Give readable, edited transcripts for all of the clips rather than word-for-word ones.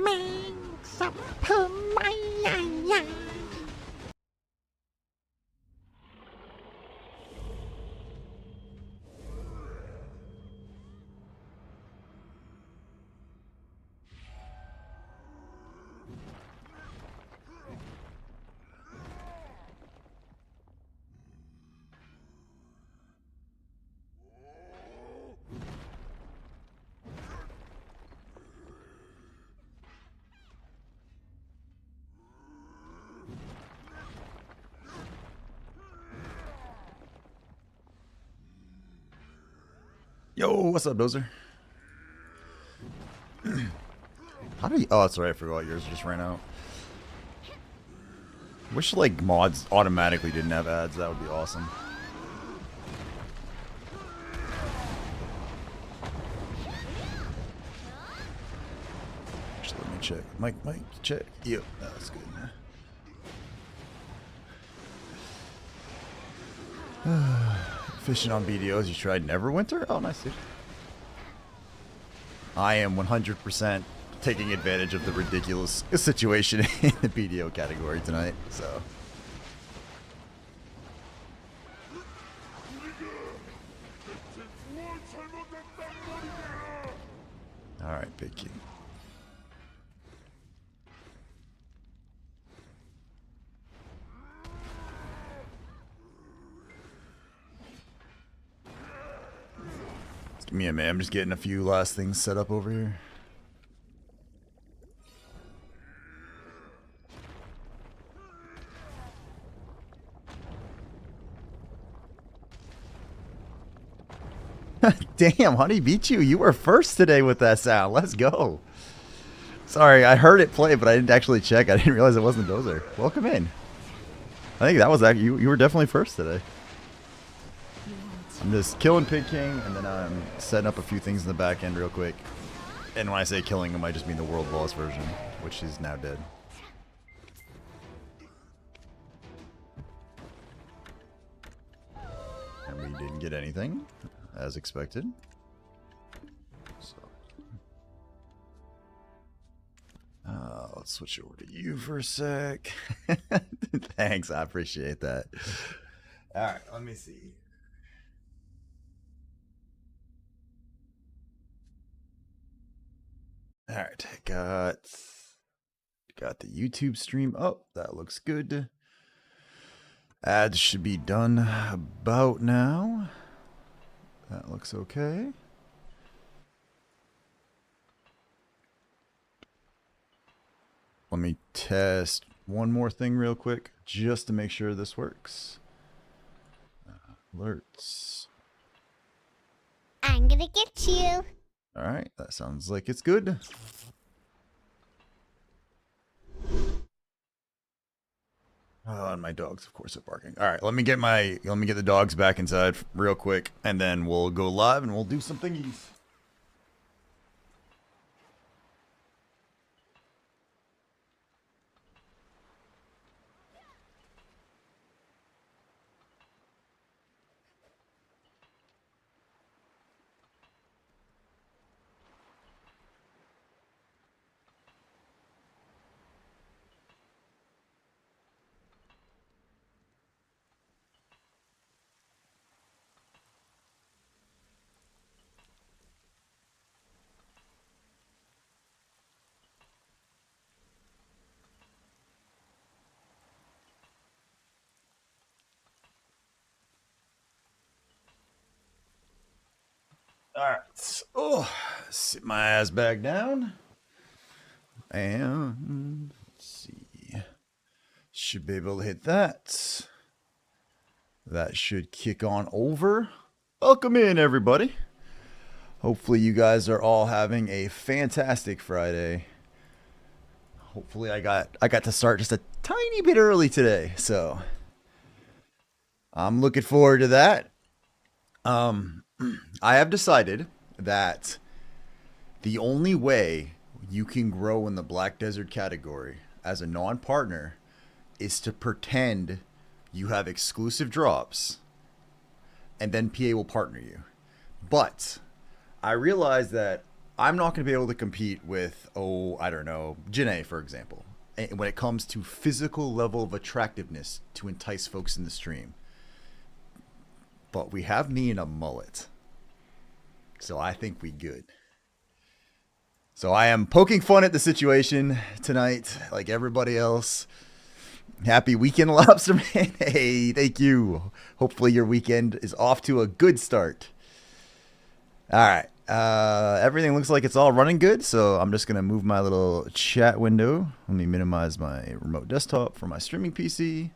แมงสับเพิ่มไม่ใหญ่ใหญ่ Yo, what's up, Dozer? How do you... Oh, that's right. I forgot yours just ran out. Wish, like, mods automatically didn't have ads. That would be awesome. Actually, let me check. Mike, check. Yep, that's good. Fishing on BDOs, you tried Neverwinter? Oh, nice, dude. I am 100% taking advantage of the ridiculous situation in the BDO category tonight, so. Alright, big king. Give me a minute. I'm just getting a few last things set up over here. Damn, Honey beat you. You were first today with that sound. Let's go. Sorry, I heard it play, but I didn't actually check. I didn't realize it wasn't Dozer. Welcome in. I think that was actually you were definitely first today. I'm just killing Pig King, and then I'm setting up a few things in the back end real quick. And when I say killing him, I just mean the world boss version, which is now dead. And we didn't get anything, as expected. So, let's switch over to you for a sec. Thanks, I appreciate that. Alright, let me see. Alright, got the YouTube stream up. That looks good. Ads should be done about now. That looks okay. Let me test one more thing real quick, just to make sure this works. Alerts. I'm gonna get you. Alright, that sounds like it's good. Oh, and my dogs, of course, are barking. Alright, let me get the dogs back inside real quick, and then we'll go live and we'll do some thingies. Alright, oh, sit my ass back down. And let's see. Should be able to hit that. That should kick on over. Welcome in, everybody. Hopefully you guys are all having a fantastic Friday. Hopefully I got to start just a tiny bit early today, so I'm looking forward to that. I have decided that the only way you can grow in the Black Desert category as a non-partner is to pretend you have exclusive drops, and then PA will partner you. But I realize that I'm not going to be able to compete with, oh, I don't know, Janae, for example, when it comes to physical level of attractiveness to entice folks in the stream. But we have me in a mullet. So I think we good. So I am poking fun at the situation tonight, like everybody else. Happy weekend, Lobster Man. Hey, thank you. Hopefully your weekend is off to a good start. All right. Everything looks like it's all running good, so I'm just going to move my little chat window. Let me minimize my remote desktop for my streaming PC.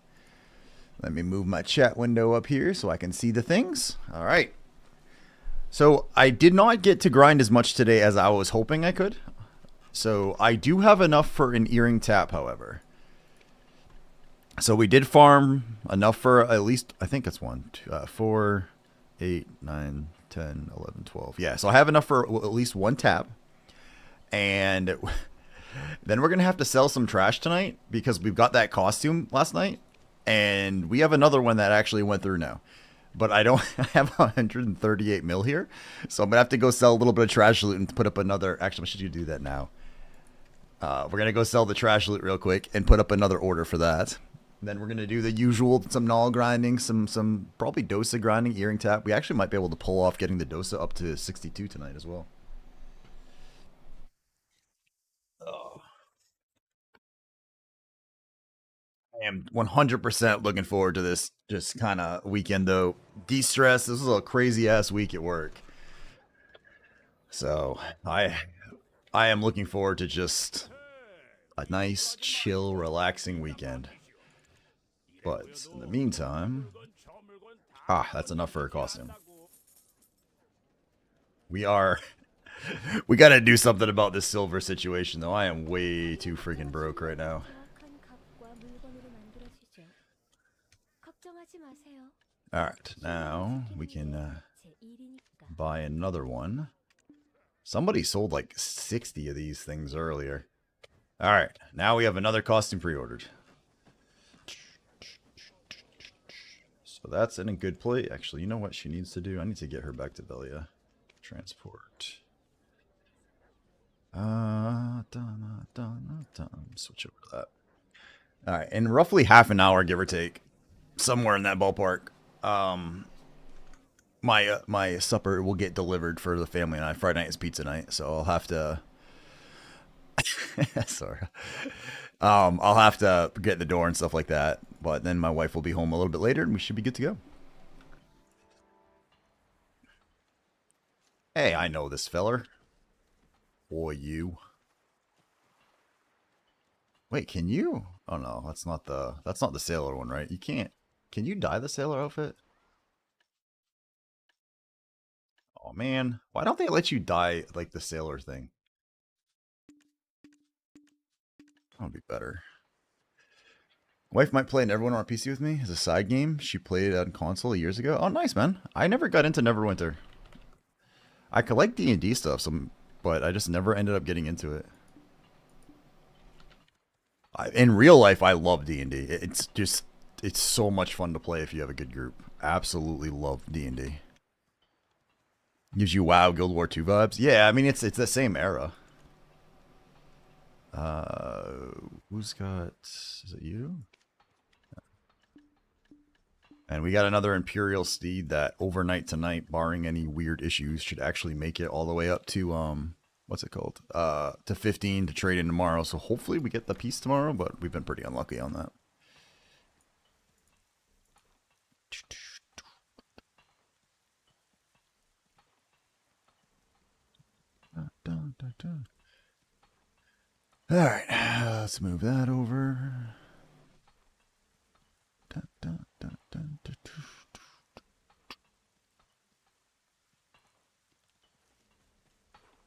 Let me move my chat window up here so I can see the things. All right. So I did not get to grind as much today as I was hoping I could. So I do have enough for an earring tap, however. So we did farm enough for at least, I think it's 1, 2, 4, 8, 9, 10, 11, 12. Yeah, so I have enough for at least 1 tap. And then we're going to have to sell some trash tonight because we've got that costume last night. And we have another one that actually went through now. But I don't have 138 mil here. So I'm going to have to go sell a little bit of trash loot and put up another. Actually, I should do that now. We're going to go sell the trash loot real quick and put up another order for that. Then we're going to do the usual, some null grinding, some probably dosa grinding, earring tap. We actually might be able to pull off getting the dosa up to 62 tonight as well. Oh. I am 100% looking forward to this just kind of weekend, though. De-stress. This is a crazy-ass week at work. So I am looking forward to just a nice, chill, relaxing weekend. But in the meantime, that's enough for a costume. We gotta do something about this silver situation, though. I am way too freaking broke right now. Alright, now we can buy another one. Somebody sold like 60 of these things earlier. Alright, now we have another costume pre-ordered. So that's in a good place. Actually, you know what she needs to do? I need to get her back to Velia. Transport. Switch over to that. Alright, in roughly half an hour, give or take, somewhere in that ballpark, my supper will get delivered for the family and I. Friday night is pizza night, so I'll have to sorry. I'll have to get the door and stuff like that, but then my wife will be home a little bit later and we should be good to go. Hey, I know this feller. Or you. Wait, can you? Oh no, that's not the sailor one, right? You can't. Can you dye the sailor outfit? Oh man, why don't they let you dye like the sailor thing? That would be better. Wife might play Neverwinter on PC with me as a side game. She played it on console years ago. Oh, nice, man. I never got into Neverwinter. I collect D&D stuff, but I just never ended up getting into it. In real life, I love D&D. It's so much fun to play if you have a good group. Absolutely love D&D. Gives you WoW, Guild War 2 vibes. Yeah, I mean, it's the same era. Who's got... Is it you? And we got another Imperial Steed that overnight tonight, barring any weird issues, should actually make it all the way up to, what's it called? To 15 to trade in tomorrow. So hopefully we get the piece tomorrow, but we've been pretty unlucky on that. Alright, let's move that over.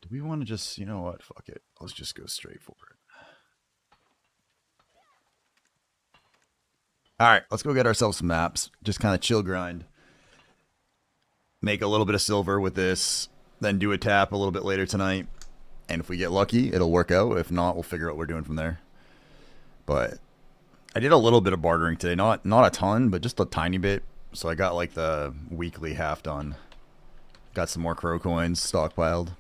Do we want to just, you know what, fuck it. Let's just go straight for it. Alright, let's go get ourselves some maps. Just kind of chill grind. Make a little bit of silver with this. Then do a tap a little bit later tonight. And if we get lucky, it'll work out. If not, we'll figure out what we're doing from there. But I did a little bit of bartering today. Not a ton, but just a tiny bit. So I got like the weekly half done. Got some more crow coins stockpiled.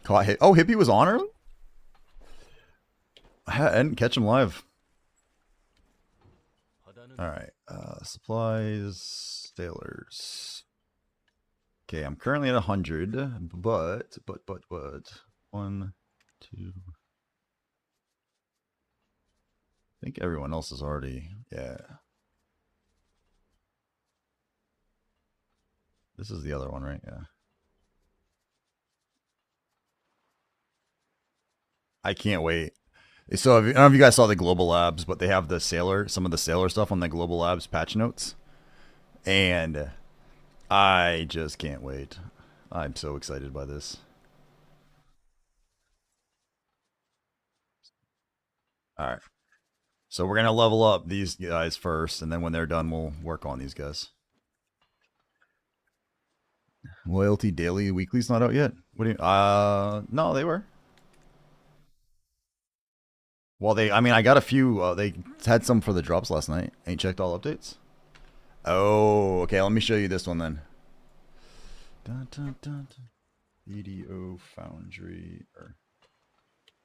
Caught hit. Oh, Hippie was on early? I didn't catch him live. Alright. Supplies. Sailors. Okay, I'm currently at 100, but. 1, 2. I think everyone else is already. Yeah. This is the other one, right? Yeah. I can't wait. So I don't know if you guys saw the Global Labs, but they have the Sailor, some of the Sailor stuff on the Global Labs patch notes. And I just can't wait. I'm so excited by this. All right. So we're going to level up these guys first, and then when they're done, we'll work on these guys. Loyalty Daily Weekly's not out yet? What do you... no, they were. Well, I mean, I got a few. They had some for the drops last night. Ain't checked all updates? Oh, okay. Let me show you this one then. Dun, dun, dun, dun. BDO Foundry or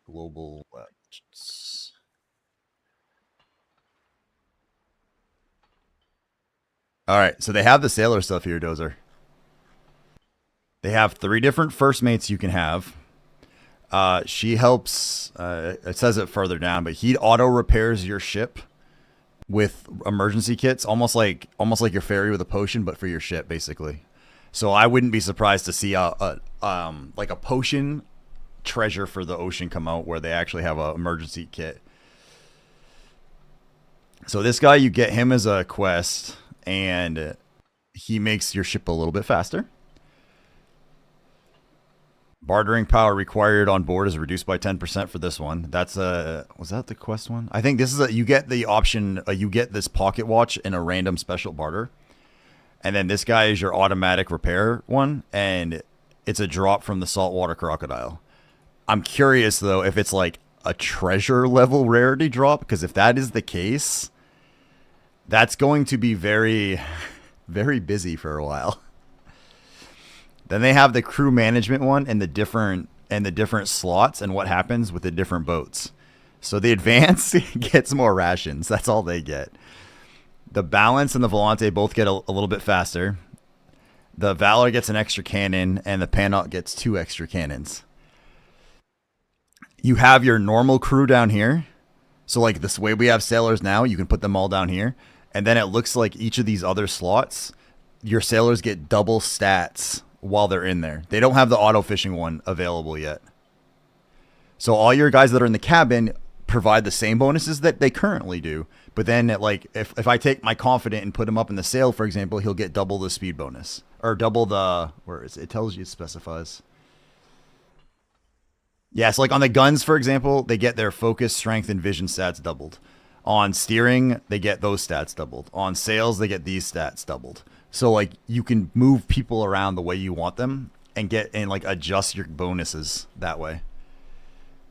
Global Labs. All right, so they have the Sailor stuff here, Dozer. They have 3 different first mates you can have. She helps. It says it further down, but he auto repairs your ship with emergency kits, almost like your ferry with a potion, but for your ship, basically. So I wouldn't be surprised to see like a potion treasure for the ocean come out where they actually have an emergency kit. So this guy, you get him as a quest, and he makes your ship a little bit faster. Bartering power required on board is reduced by 10% for this one. That's was that the quest one? I think this is you get the option. You get this pocket watch in a random special barter, and then this guy is your automatic repair one, and it's a drop from the saltwater crocodile. I'm curious though if it's like a treasure level rarity drop, because if that is the case, that's going to be very, very busy for a while. Then they have the crew management one and the different slots and what happens with the different boats. So the Advance gets more rations. That's all they get. The Balance and the Volante both get a little bit faster. The Valor gets an extra cannon, and the Panot gets 2 extra cannons. You have your normal crew down here. So like this way we have sailors now, you can put them all down here. And then it looks like each of these other slots, your sailors get double stats while they're in there. They don't have the auto fishing one available yet. So all your guys that are in the cabin provide the same bonuses that they currently do. But then like if I take my Confident and put him up in the sail, for example, he'll get double the speed bonus. Or double the... Where is it? It tells you, it specifies. Yeah, so like on the guns, for example, they get their focus, strength, and vision stats doubled. On steering, they get those stats doubled. On sails, they get these stats doubled. So like you can move people around the way you want them and like adjust your bonuses that way.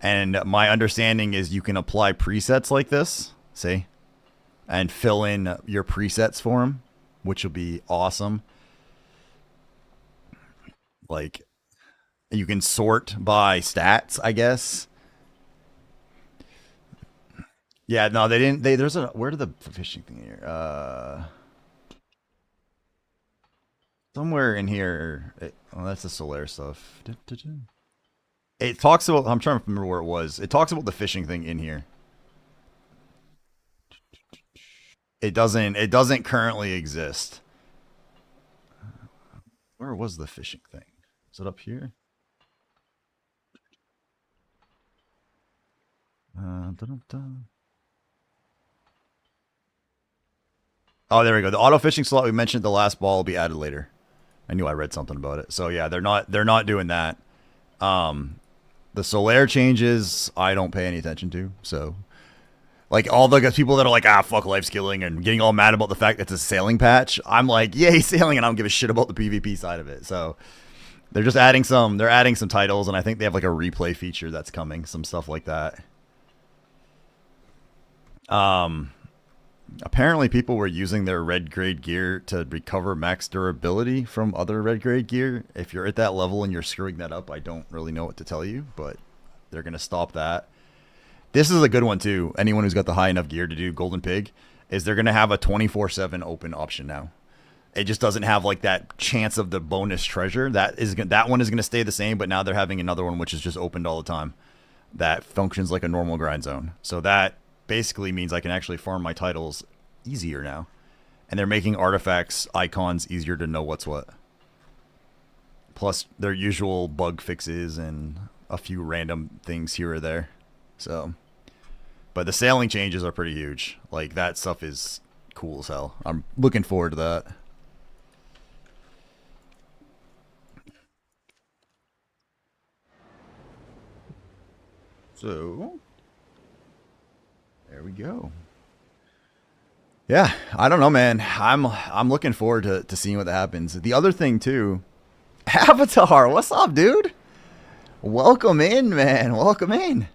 And my understanding is you can apply presets like this, see, and fill in your presets for them, which will be awesome. Like you can sort by stats, I guess. Yeah, no, they didn't. There's a where did the fishing thing here? Somewhere in here. Oh, that's the Solaire stuff. It talks about. I'm trying to remember where it was. It talks about the fishing thing in here. It doesn't. It doesn't currently exist. Where was the fishing thing? Is it up here? Oh, there we go. The auto fishing slot we mentioned at the last ball will be added later. I knew I read something about it. So yeah, they're not doing that. The Solaire changes I don't pay any attention to. So like all the people that are like, fuck life skilling and getting all mad about the fact that it's a sailing patch, I'm like, yay, sailing, and I don't give a shit about the PvP side of it. So they're just adding some titles, and I think they have like a replay feature that's coming, some stuff like that. Apparently people were using their red grade gear to recover max durability from other red grade gear. If you're at that level and you're screwing that up, I don't really know what to tell you, but they're going to stop that. This is a good one too. Anyone who's got the high enough gear to do Golden Pig is they're going to have a 24/7 open option now. It just doesn't have like that chance of the bonus treasure. That one is going to stay the same, but now they're having another one which is just opened all the time. That functions like a normal grind zone. So that basically means I can actually farm my titles easier now. And they're making artifacts, icons easier to know what's what. Plus their usual bug fixes and a few random things here or there. So, but the sailing changes are pretty huge. Like, that stuff is cool as hell. I'm looking forward to that. So, there we go. Yeah, I don't know, man. I'm looking forward to seeing what happens. The other thing too, Avatar, what's up, dude? Welcome in, man. Welcome in.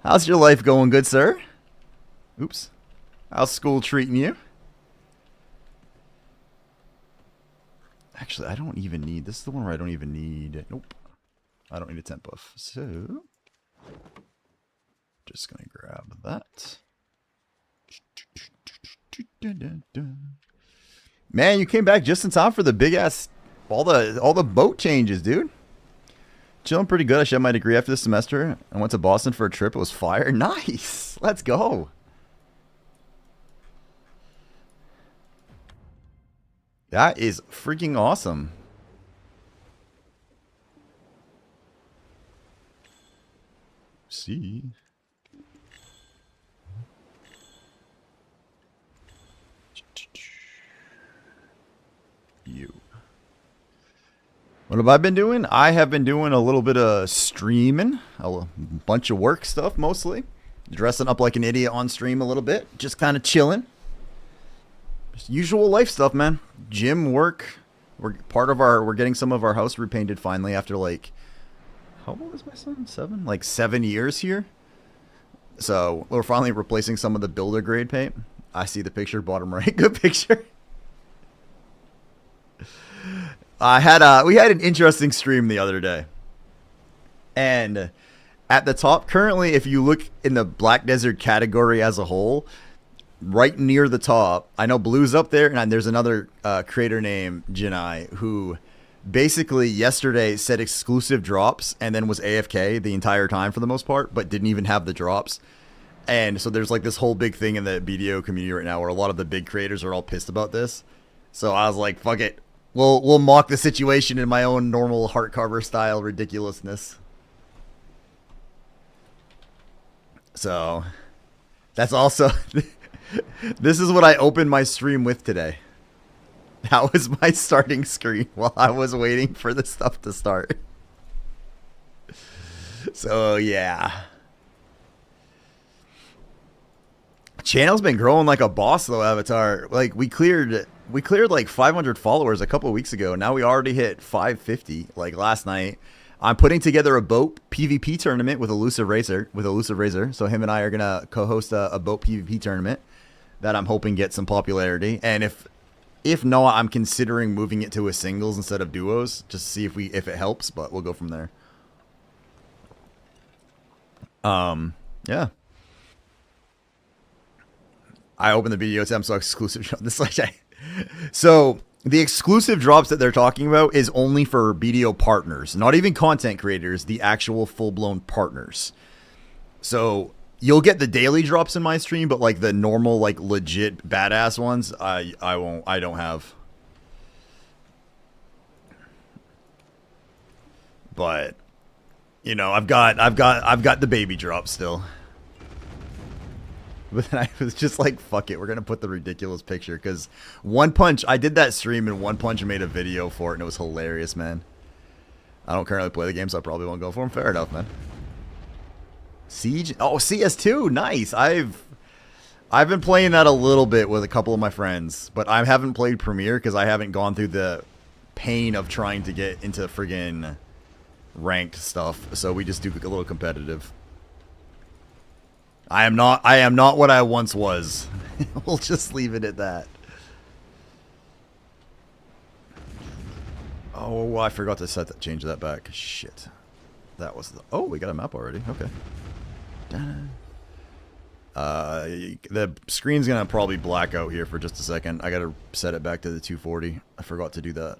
How's your life going, good sir? Oops. How's school treating you? Actually, I don't even need... This is the one where I don't even need... Nope. I don't need a temp buff. So... Just gonna grab that. Man, you came back just in time for the big ass... All the boat changes, dude. Chilling pretty good. I shed my degree after this semester. I went to Boston for a trip. It was fire. Nice. Let's go. That is freaking awesome. See. You. What have I been doing? I have been doing a little bit of streaming, a bunch of work stuff mostly. Dressing up like an idiot on stream a little bit, just kind of chilling. Just usual life stuff, man. Gym, work. We're getting some of our house repainted finally after like, how old is my son? 7? Like 7 years here. So we're finally replacing some of the builder grade paint. I see the picture, bottom right. Good picture. We had an interesting stream the other day. And at the top, currently, if you look in the Black Desert category as a whole, right near the top, I know Blue's up there, and there's another creator named Janai who basically yesterday said exclusive drops and then was AFK the entire time for the most part, but didn't even have the drops. And so there's like this whole big thing in the BDO community right now where a lot of the big creators are all pissed about this. So I was like, fuck it. We'll mock the situation in my own normal heartcarver style ridiculousness. So that's also this is what I opened my stream with today. That was my starting screen while I was waiting for the stuff to start. So yeah. Channel's been growing like a boss though, Avatar. Like we cleared like 500 followers a couple of weeks ago. Now we already hit 550 like last night. I'm putting together a boat PvP tournament with Elusive Razor. So him and I are gonna co-host a boat PvP tournament that I'm hoping gets some popularity. And if not, I'm considering moving it to a singles instead of duos, just to see if it helps. But we'll go from there. Yeah. I opened the BDO tab, so exclusive. So the exclusive drops that they're talking about is only for BDO partners, not even content creators, the actual full-blown partners. So you'll get the daily drops in my stream, but like the normal, like legit badass ones, I don't have. But you know, I've got the baby drop still. But then I was just like, fuck it, we're going to put the ridiculous picture. Because One Punch, I did that stream and One Punch made a video for it. And it was hilarious, man. I don't currently play the game, so I probably won't go for him. Fair enough, man. Siege? Oh, CS2. Nice. I've been playing that a little bit with a couple of my friends. But I haven't played Premiere because I haven't gone through the pain of trying to get into friggin' ranked stuff. So we just do a little competitive. I am not what I once was. We'll just leave it at that. Oh, I forgot to change that back. Shit. That was the... Oh, we got a map already. Okay. The screen's gonna probably black out here for just a second. I gotta set it back to the 240. I forgot to do that.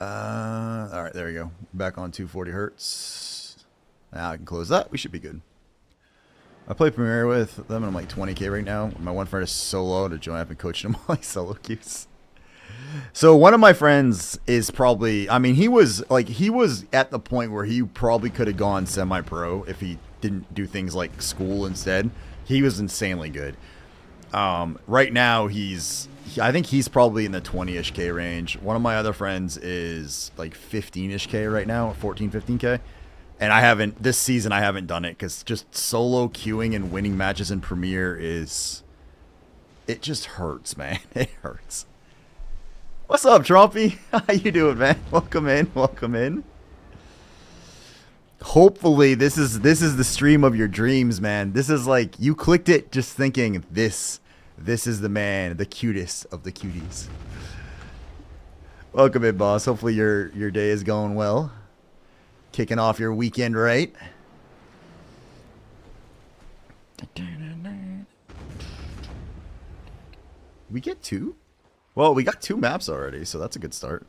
Alright, there we go. Back on 240 hertz. Now I can close that. We should be good. I play Premiere with them and I'm like 20k right now. My one friend is solo to join. I've been coaching him while I solo queues. So one of my friends is probably, I mean, he was at the point where he probably could have gone semi-pro if he didn't do things like school instead. He was insanely good. Right now I think he's probably in the 20-ish K range. One of my other friends is like 15-ish K right now, 14, 15K. And this season I haven't done it because just solo queuing and winning matches in Premiere it just hurts, man. It hurts. What's up, Trumpy? How you doing, man? Welcome in, welcome in. Hopefully this is the stream of your dreams, man. This is like, you clicked it just thinking this is the man, the cutest of the cuties. Welcome in, boss. Hopefully your day is going well. Kicking off your weekend right. We get 2? Well, we got 2 maps already, so that's a good start.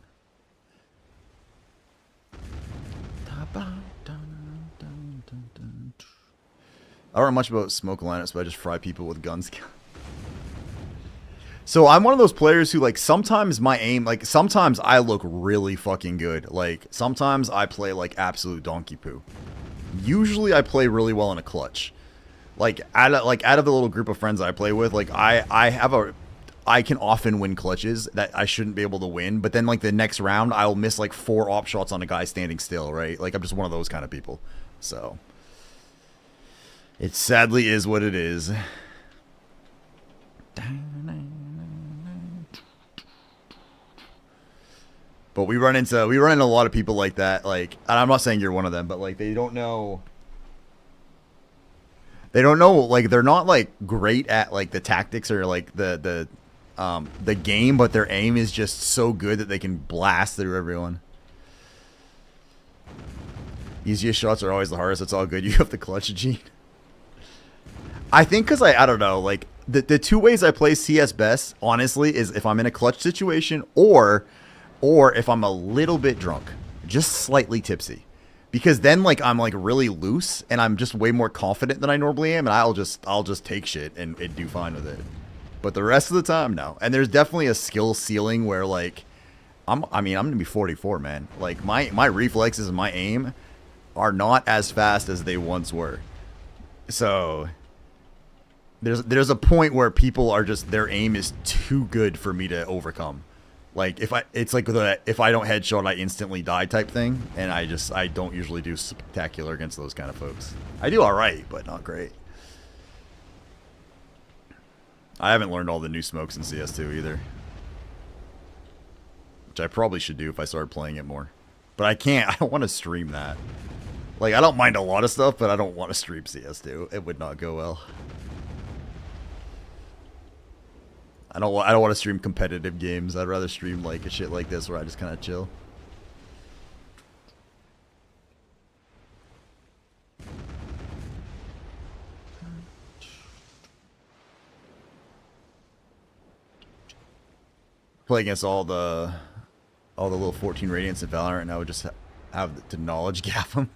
I don't know much about smoke lineups, but I just fry people with guns. So I'm one of those players who, like, sometimes my aim, like, sometimes I look really fucking good. Like, sometimes I play like absolute donkey poo. Usually I play really well in a clutch. Like, out of the little group of friends I play with, like, I can often win clutches that I shouldn't be able to win, but then, like, the next round, I'll miss, like, 4 op shots on a guy standing still, right? Like, I'm just one of those kind of people. So, it sadly is what it is. But we run into a lot of people like that, like, and I'm not saying you're one of them, but, like, they don't know, like, they're not, like, great at, like, the tactics or, like, the game, but their aim is just so good that they can blast through everyone. Easiest shots are always the hardest. It's all good. You have the clutch, Gene. I think because I don't know, like, the 2 ways I play CS best, honestly, is if I'm in a clutch situation or if I'm a little bit drunk, just slightly tipsy. Because then, like, I'm, like, really loose and I'm just way more confident than I normally am, and I'll just take shit and do fine with it. But the rest of the time, no. And there's definitely a skill ceiling where, like, I'm gonna be 44, man. Like, my reflexes and my aim are not as fast as they once were. So there's a point where people are just, their aim is too good for me to overcome. Like, if I don't headshot, I instantly die type thing, and I don't usually do spectacular against those kind of folks. I do all right, but not great. I haven't learned all the new smokes in CS2 either, which I probably should do if I started playing it more. But I can't. I don't want to stream that. Like, I don't mind a lot of stuff, but I don't want to stream CS2. It would not go well. I don't want to stream competitive games. I'd rather stream like a shit like this where I just kind of chill. Play against all the little 14 radiants in Valorant, and I would just have to knowledge gap them.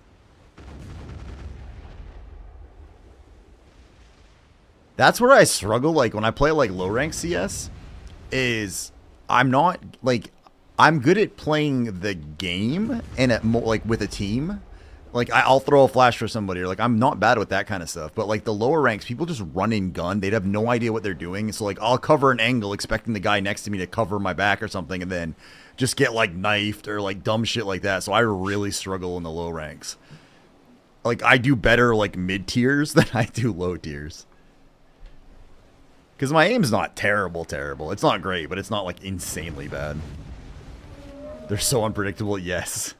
That's where I struggle, like, when I play, like, low-rank CS, is I'm not, like, I'm good at playing the game and at like, with a team. Like, I'll throw a flash for somebody, or, like, I'm not bad with that kind of stuff. But, like, the lower ranks, people just run and gun. They'd have no idea what they're doing. So, like, I'll cover an angle expecting the guy next to me to cover my back or something, and then just get, like, knifed or, like, dumb shit like that. So I really struggle in the low ranks. like I do better like mid tiers than I do low tiers. Because my aim's not terrible. It's not great, but it's not like insanely bad. They're so unpredictable, yes.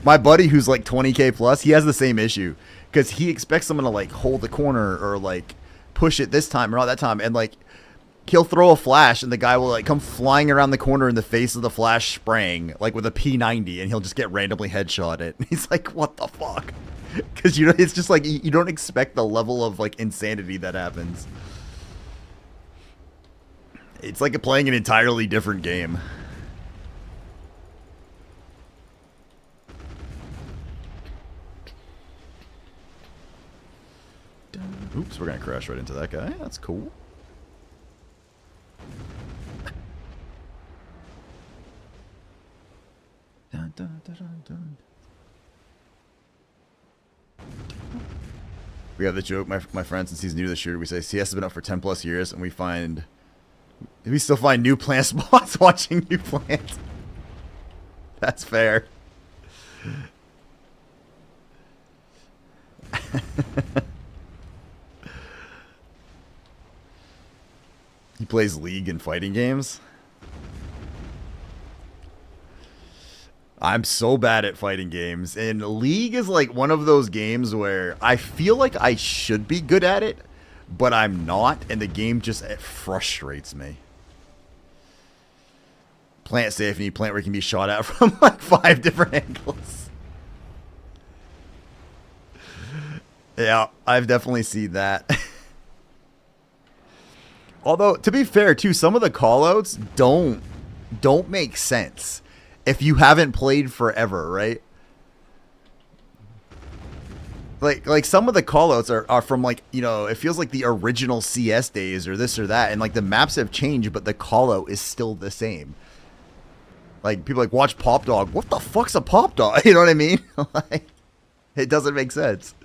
My buddy who's like 20k plus, he has the same issue. Because he expects someone to like hold the corner or like push it this time or not that time. And like he'll throw a flash and the guy will like come flying around the corner in the face of the flash spraying like with a P90 and he'll just get randomly headshot it. He's like, what the fuck? Because you know, it's just like you don't expect the level of like insanity that happens. It's like playing an entirely different game. Oops, we're gonna crash right into that guy. That's cool. Dun, dun, dun, dun, dun. We have the joke, my friend, since he's new to the shooter, we say CS has been up for 10 plus years, and we still find new plant spots watching new plants. That's fair. He plays League and fighting games. I'm so bad at fighting games, and League is like one of those games where I feel like I should be good at it, but I'm not, and the game just frustrates me. Plant safety, plant where it can be shot at from like 5 different angles. Yeah, I've definitely seen that. Although, to be fair, too, some of the callouts don't make sense if you haven't played forever, right? Like some of the callouts are from like, you know, it feels like the original CS days or this or that, and like the maps have changed, but the callout is still the same. Like people like watch Pop Dog. What the fuck's a Pop Dog? You know what I mean? Like, it doesn't make sense.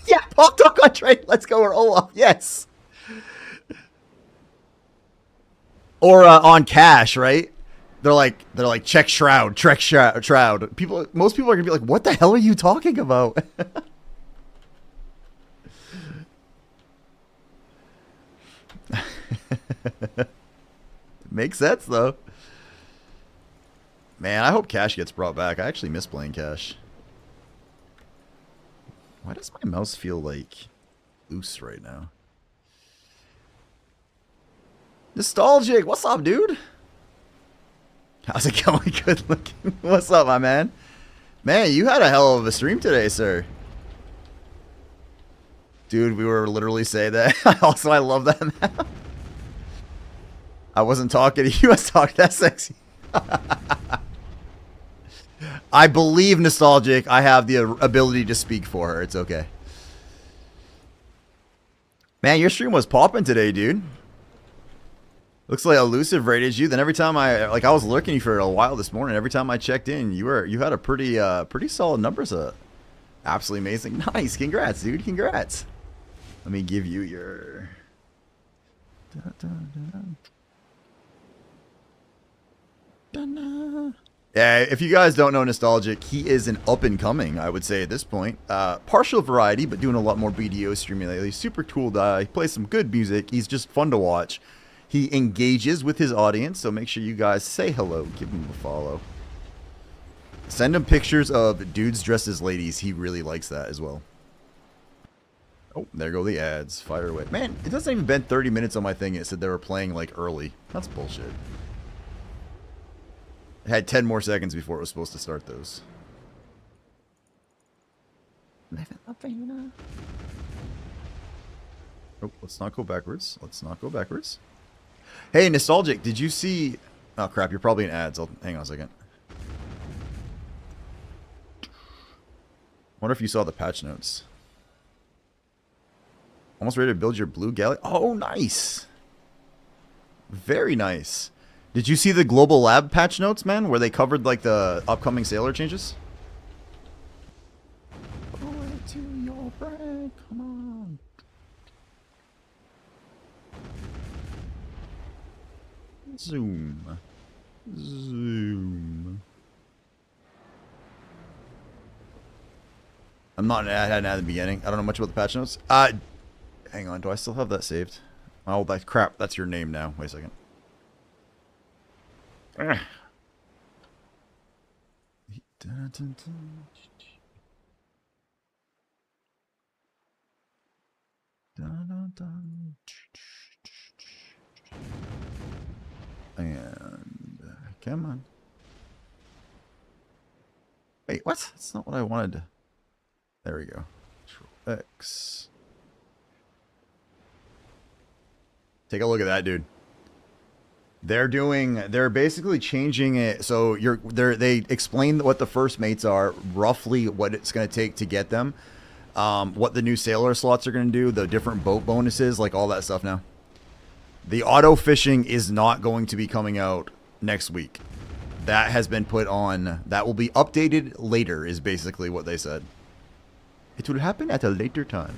Yeah, Pop Dog on trade. Let's go, or Olaf. Yes. Or on Cash, right? They're like check shroud, shroud. Most people are gonna be like, what the hell are you talking about? Makes sense though. Man, I hope Cash gets brought back. I actually miss playing Cash. Why does my mouse feel like loose right now? Nostalgic, what's up, dude? How's it going? Good looking. What's up, my man? Man, you had a hell of a stream today, sir. Dude, we were literally saying that. Also, I love that map. I wasn't talking to you. I was talking that sexy. I believe Nostalgic. I have the ability to speak for her. It's okay. Man, your stream was popping today, dude. Looks like Elusive rated you. Then every time I was looking you for a while this morning. Every time I checked in, you had a pretty solid numbers. Absolutely amazing. Nice. Congrats, dude. Congrats. Let me give you your. Yeah, if you guys don't know Nostalgic, he is an up-and-coming, I would say, at this point. Partial variety, but doing a lot more BDO streaming lately. Super cool guy. Plays some good music. He's just fun to watch. He engages with his audience, so make sure you guys say hello. Give him a follow. Send him pictures of dudes dressed as ladies. He really likes that as well. Oh, there go the ads. Fire away. Man, it doesn't even been 30 minutes on my thing. It said they were playing, like, early. That's bullshit. It had 10 more seconds before it was supposed to start those. Oh, let's not go backwards. Let's not go backwards. Hey, Nostalgic, did you see... Oh, crap, you're probably in ads. Hang on a second. Wonder if you saw the patch notes. Almost ready to build your blue galley. Oh, nice. Very nice. Did you see the Global Lab patch notes, man? Where they covered, like, the upcoming sailor changes? Go into your break. Come on. Zoom. Zoom. I hadn't at the beginning. I don't know much about the patch notes. Hang on. Do I still have that saved? Oh, that crap. That's your name now. Wait a second. And come on. Wait, what? That's not what I wanted. There we go. Control X. Take a look at that, dude. They're basically changing it. So they explain what the first mates are, roughly what it's going to take to get them, what the new sailor slots are going to do, the different boat bonuses, like all that stuff now. The auto fishing is not going to be coming out next week. That has been put on. That will be updated later, is basically what they said. It will happen at a later time.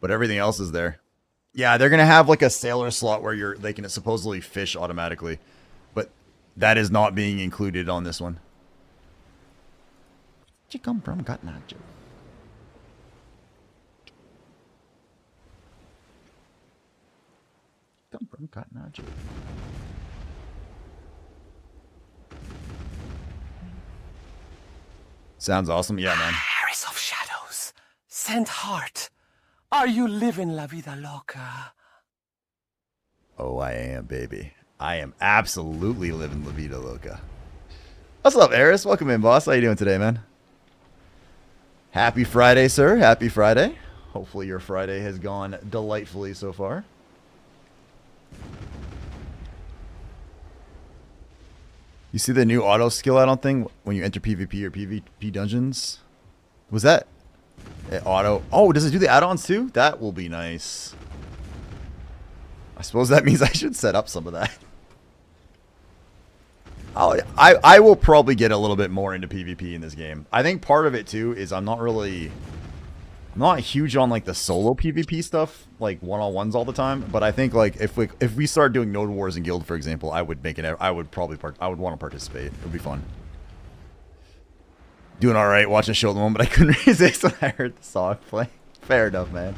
But everything else is there. Yeah, they're gonna have like a sailor slot where they can supposedly fish automatically, but that is not being included on this one. Where'd you come from, Cotton Eye Joe? Come from Cotton Eye Joe. Sounds awesome, yeah, man. Harris of Shadows, send heart. Are you living La Vida Loca? Oh, I am, baby. I am absolutely living La Vida Loca. What's up, Eris? Welcome in, boss. How you doing today, man? Happy Friday, sir. Happy Friday. Hopefully your Friday has gone delightfully so far. You see the new auto skill add-on thing when you enter PvP or PvP dungeons? Was that auto? Oh, does it do the add-ons too? That will be nice. I suppose that means I should set up some of that. I will probably get a little bit more into PvP in this game. I think part of it too is I'm not huge on like the solo PvP stuff, like one-on-ones all the time. But I think like if we start doing node wars in guild, for example, I would want to participate. It would be fun. Doing all right, watching a show at the moment, but I couldn't resist when I heard the song play. Fair enough, man.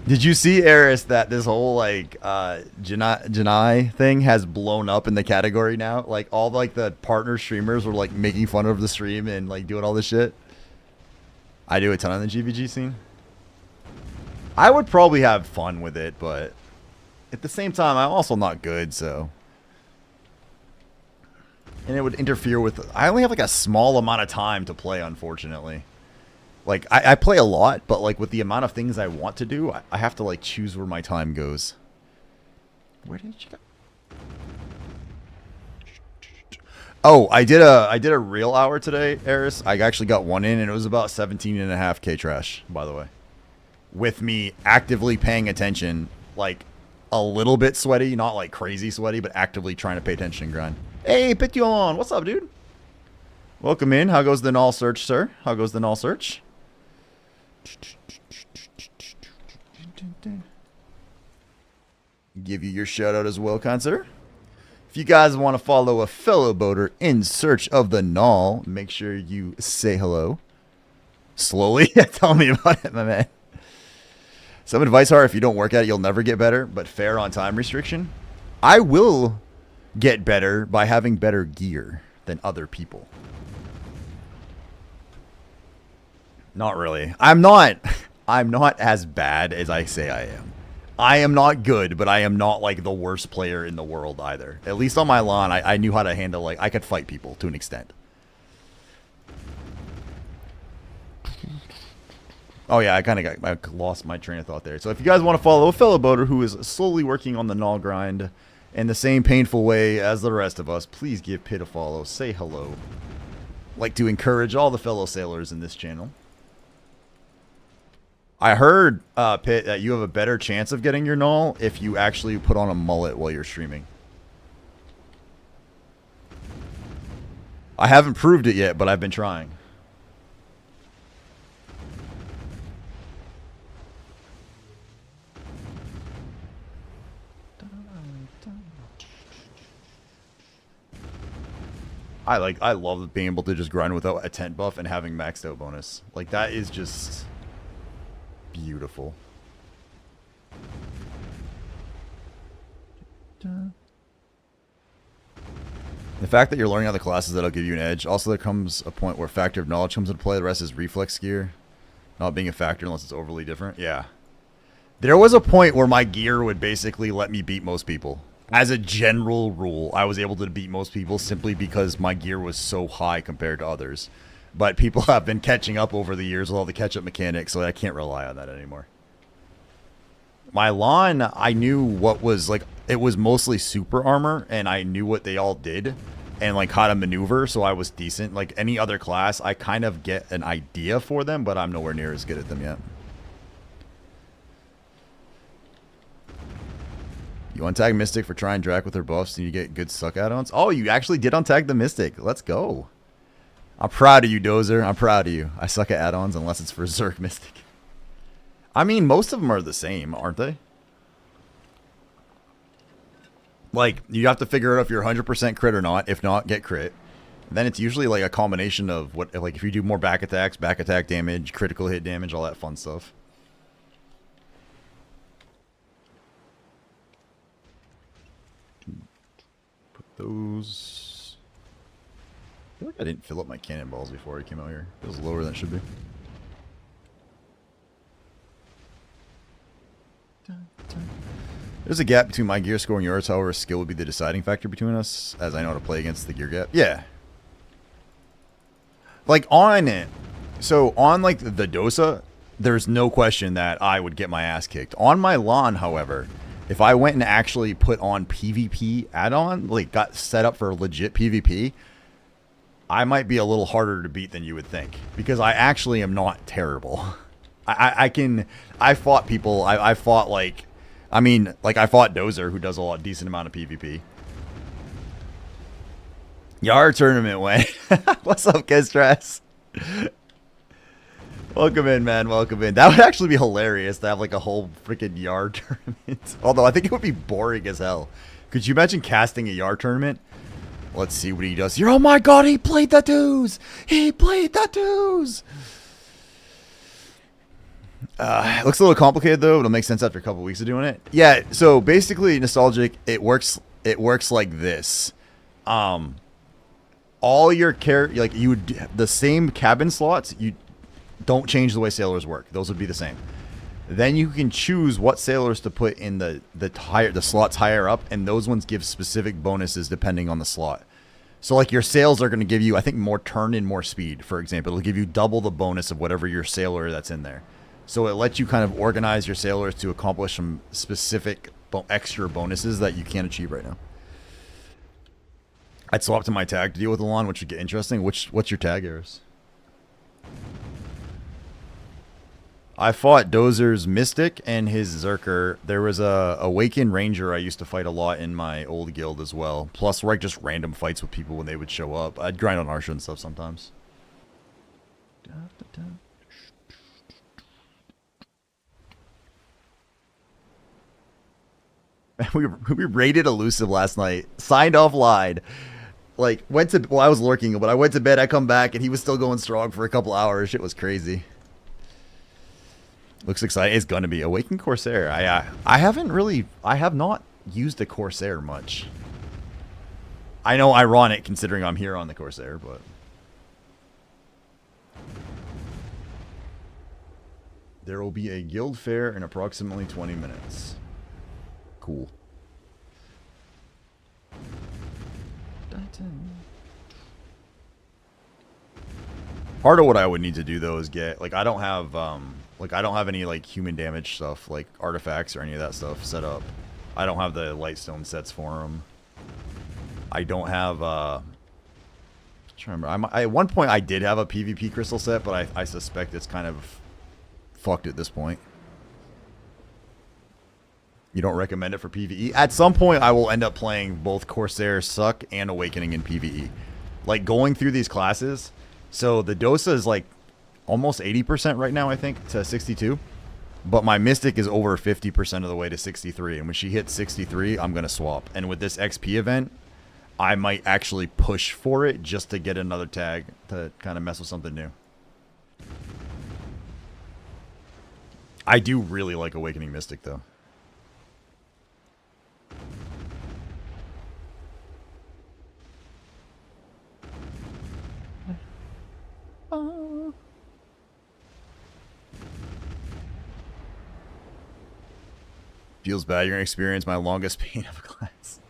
Did you see, Eris, that this whole like Janai thing has blown up in the category now? Like all like the partner streamers were like making fun of the stream and like doing all this shit. I do a ton on the GVG scene. I would probably have fun with it, but at the same time, I'm also not good, so. And it would interfere with. I only have like a small amount of time to play, unfortunately. Like, I play a lot, but, like, with the amount of things I want to do, I have to, like, choose where my time goes. Where did you go? Oh, I did a real hour today, Eris. I actually got one in, and it was about 17.5K trash, by the way. With me actively paying attention, like, a little bit sweaty, not, like, crazy sweaty, but actively trying to pay attention and grind. Hey, Pition! What's up, dude? Welcome in. How goes the null search, sir? How goes the null search? Give you your shout out as well, consider. If you guys want to follow a fellow boater in search of the null, make sure you say hello. Slowly? Tell me about it, my man. Some advice are if you don't work at it, you'll never get better, but fair on time restriction. I will get better by having better gear than other people. Not really. I'm not as bad as I say I am. I am not good, but I am not like the worst player in the world either. At least on my lawn, I knew how to handle, like, I could fight people to an extent. Oh yeah, I lost my train of thought there. So if you guys want to follow a fellow boater who is slowly working on the null grind in the same painful way as the rest of us, please give Pit a follow. Say hello. Like to encourage all the fellow sailors in this channel. I heard, Pit, that you have a better chance of getting your null if you actually put on a mullet while you're streaming. I haven't proved it yet, but I've been trying. I love being able to just grind without a tent buff and having maxed out bonus. Like, that is just beautiful. The fact that you're learning other classes that'll give you an edge. Also, there comes a point where factor of knowledge comes into play. The rest is reflex gear. Not being a factor unless it's overly different. Yeah. There was a point where my gear would basically let me beat most people. As a general rule, I was able to beat most people simply because my gear was so high compared to others. But people have been catching up over the years with all the catch-up mechanics, so I can't rely on that anymore. My lawn, I knew what was, like, it was mostly super armor, and I knew what they all did, and, like, how to maneuver, so I was decent. Like, any other class, I kind of get an idea for them, but I'm nowhere near as good at them yet. You untag Mystic for trying Drac with her buffs, and you get good suck add-ons? Oh, you actually did untag the Mystic. Let's go. I'm proud of you, Dozer. I'm proud of you. I suck at add-ons unless it's for Zerg Mystic. I mean, most of them are the same, aren't they? Like, you have to figure out if you're 100% crit or not. If not, get crit. And then it's usually like a combination of what, like, if you do more back attacks, back attack damage, critical hit damage, all that fun stuff. Put those. I feel like I didn't fill up my cannonballs before I came out here. It was lower than it should be. There's a gap between my gear score and yours, however, skill would be the deciding factor between us, as I know how to play against the gear gap. Yeah. Like, on it. So, on, like, the Dosa, there's no question that I would get my ass kicked. On my lawn, however, if I went and actually put on PvP add-on, like, got set up for legit PvP, I might be a little harder to beat than you would think. Because I actually am not terrible. I fought people, I fought, like... I mean, like, I fought Dozer, who does a decent amount of PvP. Yard tournament way. What's up, Kestras? Welcome in, man. Welcome in. That would actually be hilarious to have, like, a whole freaking yard tournament. Although, I think it would be boring as hell. Could you imagine casting a yard tournament? Let's see what he does here. Oh my god, he played the twos! He played the twos! It looks a little complicated though. It'll make sense after a couple weeks of doing it. Yeah, so basically nostalgic, it works like this. All your like you would the same cabin slots, you don't change the way sailors work. Those would be the same. Then you can choose what sailors to put in the slots higher up, and those ones give specific bonuses depending on the slot. So like your sails are going to give you, I think, more turn and more speed, for example. It'll give you double the bonus of whatever your sailor that's in there. So it lets you kind of organize your sailors to accomplish some specific extra bonuses that you can't achieve right now. I'd swap to my tag to deal with the lawn, which would get interesting. What's your tag, Eris? I fought Dozer's Mystic and his Zerker. There was a Awakened Ranger I used to fight a lot in my old guild as well. Plus, like, just random fights with people when they would show up. I'd grind on Arsha and stuff sometimes. We raided Elusive last night. Signed offline. Like, well, I was lurking, but I went to bed, I come back, and he was still going strong for a couple hours. Shit was crazy. Looks exciting. It's gonna be Awakened Corsair. I have not used the Corsair much. I know, ironic considering I'm here on the Corsair, but... There will be a guild fair in approximately 20 minutes. Cool. Part of what I would need to do though is get, like, I don't have any like human damage stuff, like artifacts or any of that stuff set up. I don't have the lightstone sets for them. I don't have I'm trying to remember. At one point I did have a PvP crystal set, but I suspect it's kind of fucked at this point. You don't recommend it for PvE? At some point, I will end up playing both Corsair Suck and Awakening in PvE. Like, going through these classes. So, the Dosa is, like, almost 80% right now, I think, to 62. But my Mystic is over 50% of the way to 63. And when she hits 63, I'm going to swap. And with this XP event, I might actually push for it just to get another tag to kind of mess with something new. I do really like Awakening Mystic, though. Feels bad. You're gonna experience my longest pain of a class.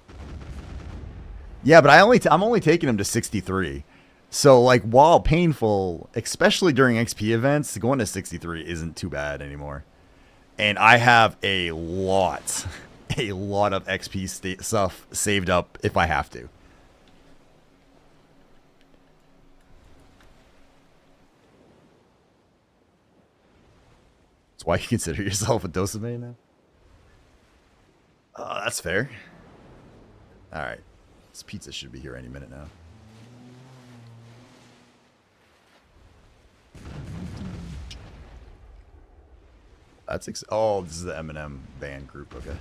Yeah, but I'm only taking him to 63. So like, while painful, especially during XP events, going to 63 isn't too bad anymore. And I have a lot of XP stuff saved up if I have to. That's why you consider yourself a Dosame now? That's fair. Alright. This pizza should be here any minute now. That's oh, this is the Eminem band group. Okay.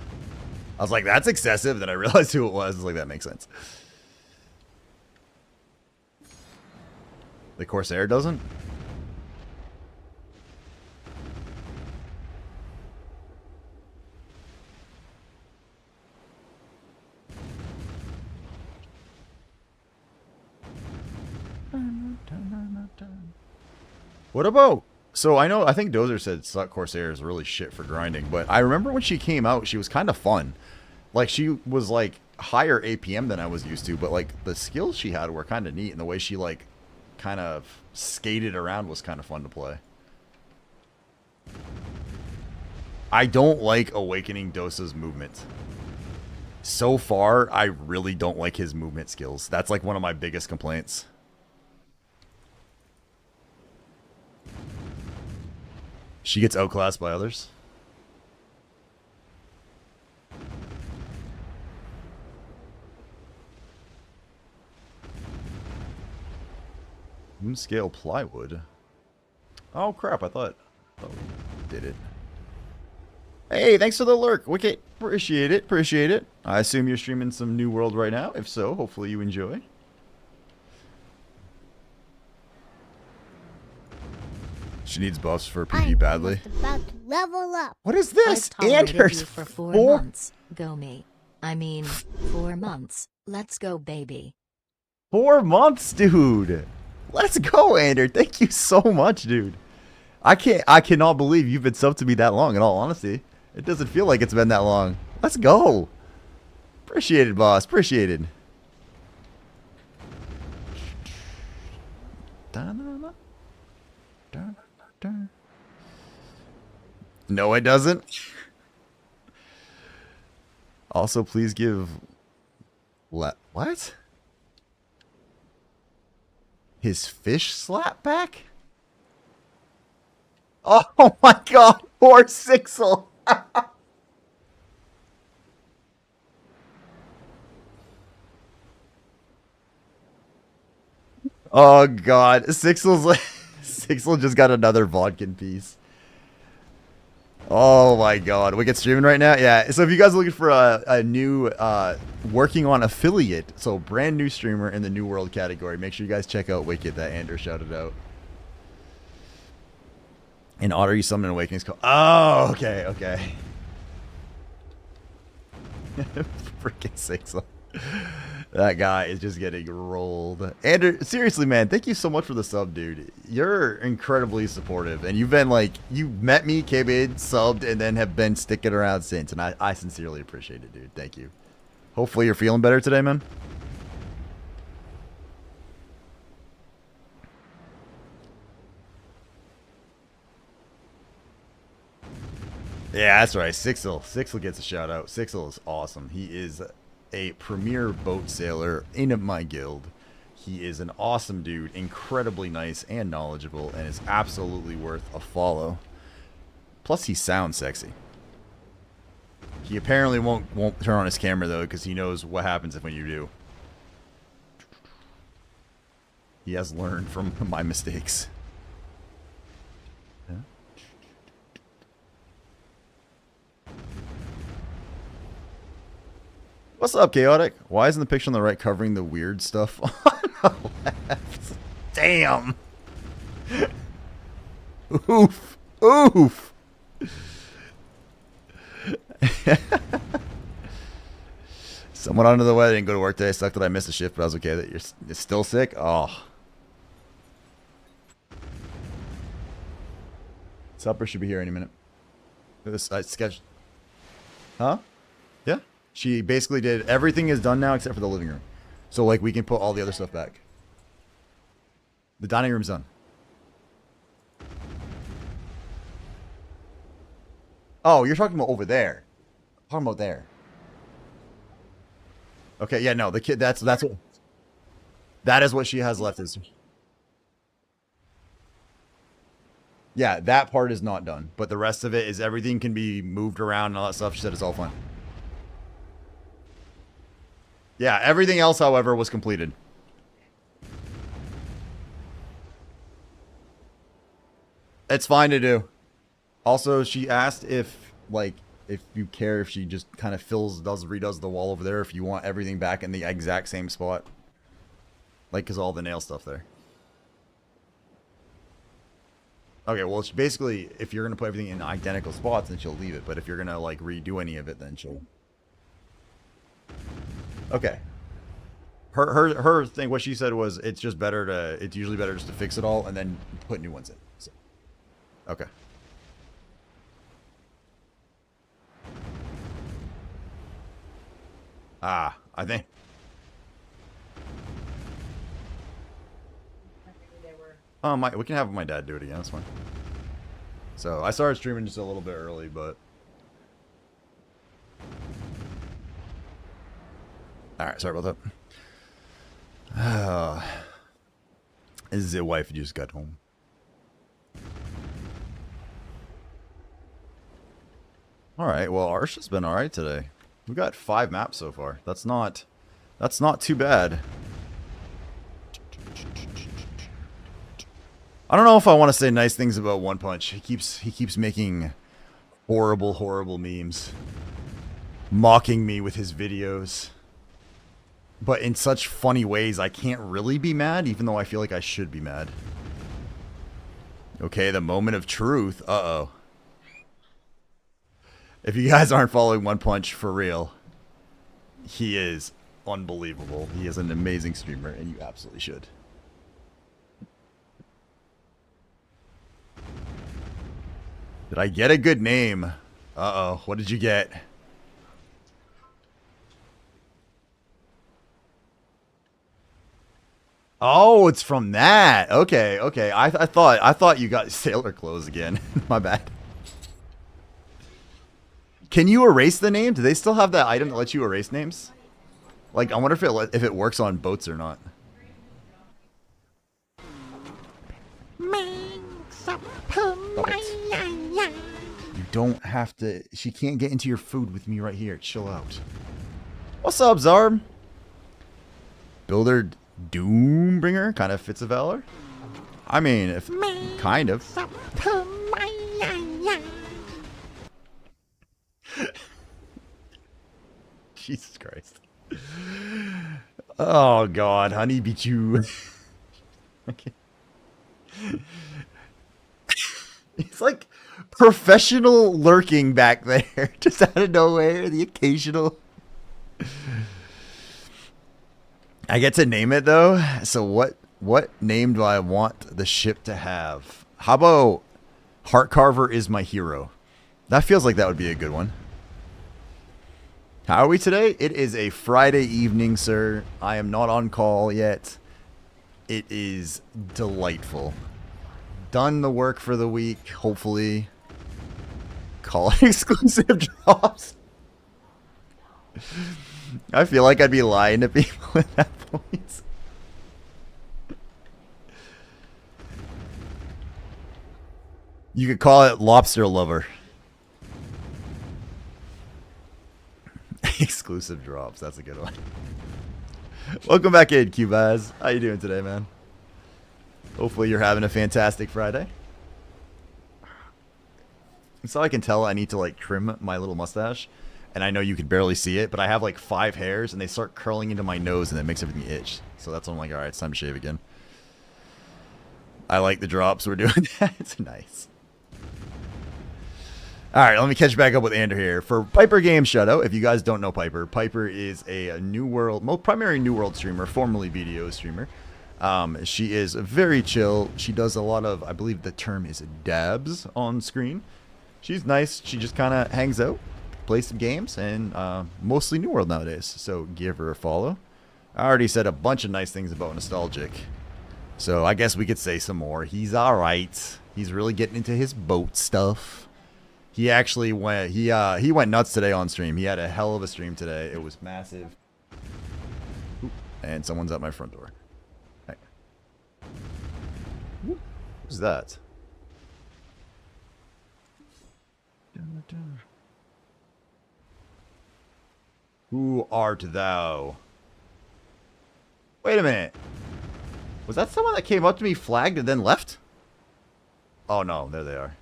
I was like, that's excessive. Then I realized who it was. I was like, that makes sense. The Corsair doesn't? What about... So I think Dozer said Slut Corsair is really shit for grinding, but I remember when she came out, she was kind of fun. Like, she was, like, higher APM than I was used to, but, like, the skills she had were kind of neat, and the way she, like, kind of skated around was kind of fun to play. I don't like Awakening Dosa's movement. So far, I really don't like his movement skills. That's, like, one of my biggest complaints. She gets outclassed by others. Moon scale plywood. Oh crap! I thought we did it. Hey, thanks for the lurk, Wicket. Appreciate it. Appreciate it. I assume you're streaming some New World right now. If so, hopefully you enjoy. She needs buffs for PvP badly. About to level up. What is this? I've tolerated Anders you for 4 4 months. Go me. I mean, 4 months. Let's go, baby. 4 months, dude. Let's go, Ander. Thank you so much, dude. I cannot believe you've been subbed to me that long, in all honesty. It doesn't feel like it's been that long. Let's go. Appreciate it, boss. Appreciate it. No, it doesn't. Also, please give... What? His fish slap back? Oh my god, poor Sixel. Oh god, Sixel just got another vodkin piece. Oh my god, Wicked streaming right now? Yeah, so if you guys are looking for a new working on affiliate, so brand new streamer in the New World category, make sure you guys check out Wicked that Andrew shouted out. And Otter, you summon an Awakening's call. Oh, okay, okay. Freaking Sixel. That guy is just getting rolled. Andrew, seriously, man, thank you so much for the sub, dude. You're incredibly supportive. And you've been like, you met me, K-Bid, subbed, and then have been sticking around since. And I sincerely appreciate it, dude. Thank you. Hopefully you're feeling better today, man. Yeah, that's right. Sixel gets a shout out. Sixel is awesome. He is a premier boat sailor in my guild. He is an awesome dude, incredibly nice and knowledgeable, and is absolutely worth a follow. Plus, he sounds sexy. He apparently won't turn on his camera though, because he knows what happens when you do. He has learned from my mistakes. What's up, Chaotic? Why isn't the picture on the right covering the weird stuff on the left? Damn. Oof. Oof. Someone under the weather didn't go to work today. Sucked that I missed a shift, but I was okay that you're still sick. Oh. Supper should be here any minute. This sketch. Huh? Yeah. She basically did everything is done now except for the living room. So like we can put all the other stuff back. The dining room's done. Oh, you're talking about over there. I'm talking about there. Okay, yeah, no, the kid that's what that is what she has left is. Yeah, that part is not done, but the rest of it is everything can be moved around and all that stuff. She said it's all fine. Yeah, everything else, however, was completed. It's fine to do. Also, she asked if, like, if you care if she just kind of redoes the wall over there, if you want everything back in the exact same spot. Like, because all the nail stuff there. Okay, well, she basically, if you're going to put everything in identical spots, then she'll leave it. But if you're going to, like, redo any of it, then she'll... Okay. Her thing, what she said was, it's usually better just to fix it all and then put new ones in. So, okay. Ah, I think... Oh, we can have my dad do it again. That's fine. So I started streaming just a little bit early, but all right. Sorry about that. This is the wife who just got home. All right. Well, ours has been all right today. We got 5 maps so far. That's not too bad. I don't know if I want to say nice things about One Punch. He keeps making horrible memes, mocking me with his videos, but in such funny ways I can't really be mad, even though I feel like I should be mad. Okay, the moment of truth. Uh-oh. If you guys aren't following One Punch for real, he is unbelievable. He is an amazing streamer, and you absolutely should. Did I get a good name? Uh-oh. What did you get? Oh, it's from that. Okay, okay. I thought you got sailor clothes again. My bad. Can you erase the name? Do they still have that item that lets you erase names? Like, I wonder if it works on boats or not. You don't have to... She can't get into your food with me right here. Chill out. What's up, Zarb? Builder Doombringer kind of fits a Valor. I mean, if kind of. Jesus Christ. Oh, God. Honey beat you. Okay. It's like professional lurking back there. Just out of nowhere. The occasional. I get to name it, though. So what name do I want the ship to have? How about Heart Carver is my hero? That feels like that would be a good one. How are we today? It is a Friday evening, sir. I am not on call yet. It is delightful. Done the work for the week, hopefully. Call it exclusive drops. I feel like I'd be lying to people at that point. You could call it Lobster Lover. Exclusive drops. That's a good one. Welcome back in, Cubaz. How you doing today, man? Hopefully you're having a fantastic Friday. So I can tell I need to like trim my little mustache. and I know you can barely see it, but I have like 5 hairs, and they start curling into my nose, and it makes everything itch. So that's when I'm like, all right, it's time to shave again. I like the drops. We're doing that. It's nice. All right, let me catch back up with Andrew here. For Piper Game Shoutout, if you guys don't know Piper, Piper is a New World, primary New World streamer, formerly BDO streamer. She is very chill. She does a lot of, I believe the term is dabs on screen. She's nice. She just kind of hangs out, plays some games, and mostly New World nowadays. So give her a follow. I already said a bunch of nice things about Nostalgic. So I guess we could say some more. He's alright. He's really getting into his boat stuff. He actually went, he went nuts today on stream. He had a hell of a stream today. It was massive. Oop, and someone's at my front door. Hey. Who's that? Who art thou? Wait a minute. Was that someone that came up to me, flagged, and then left? Oh no, there they are.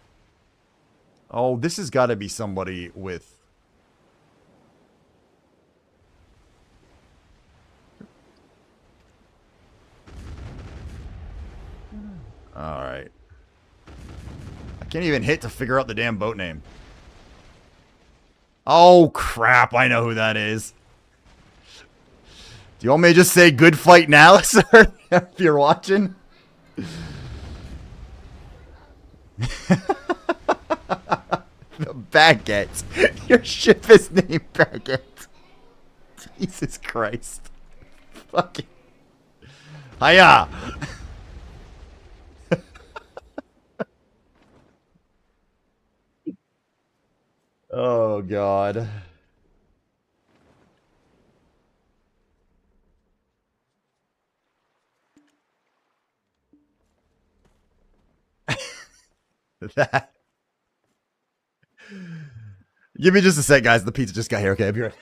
Oh, this has got to be somebody with... Alright. I can't even hit to figure out the damn boat name. Oh, crap. I know who that is. Do you want me to just say good fight now, sir? If you're watching? The Baguette. Your ship is named Baguette. Jesus Christ. Fucking. Hiya! Oh, God. That. Give me just a sec, guys. The pizza just got here. Okay, I'll be right.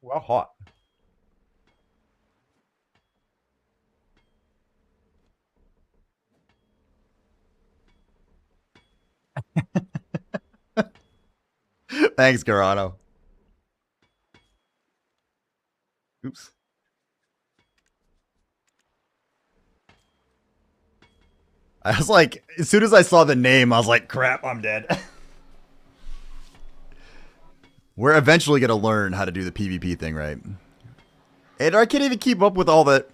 Well, hot. Thanks, Garano. Oops. I was like, as soon as I saw the name, I was like, crap, I'm dead. We're eventually going to learn how to do the PvP thing, right? And I can't even keep up with all the...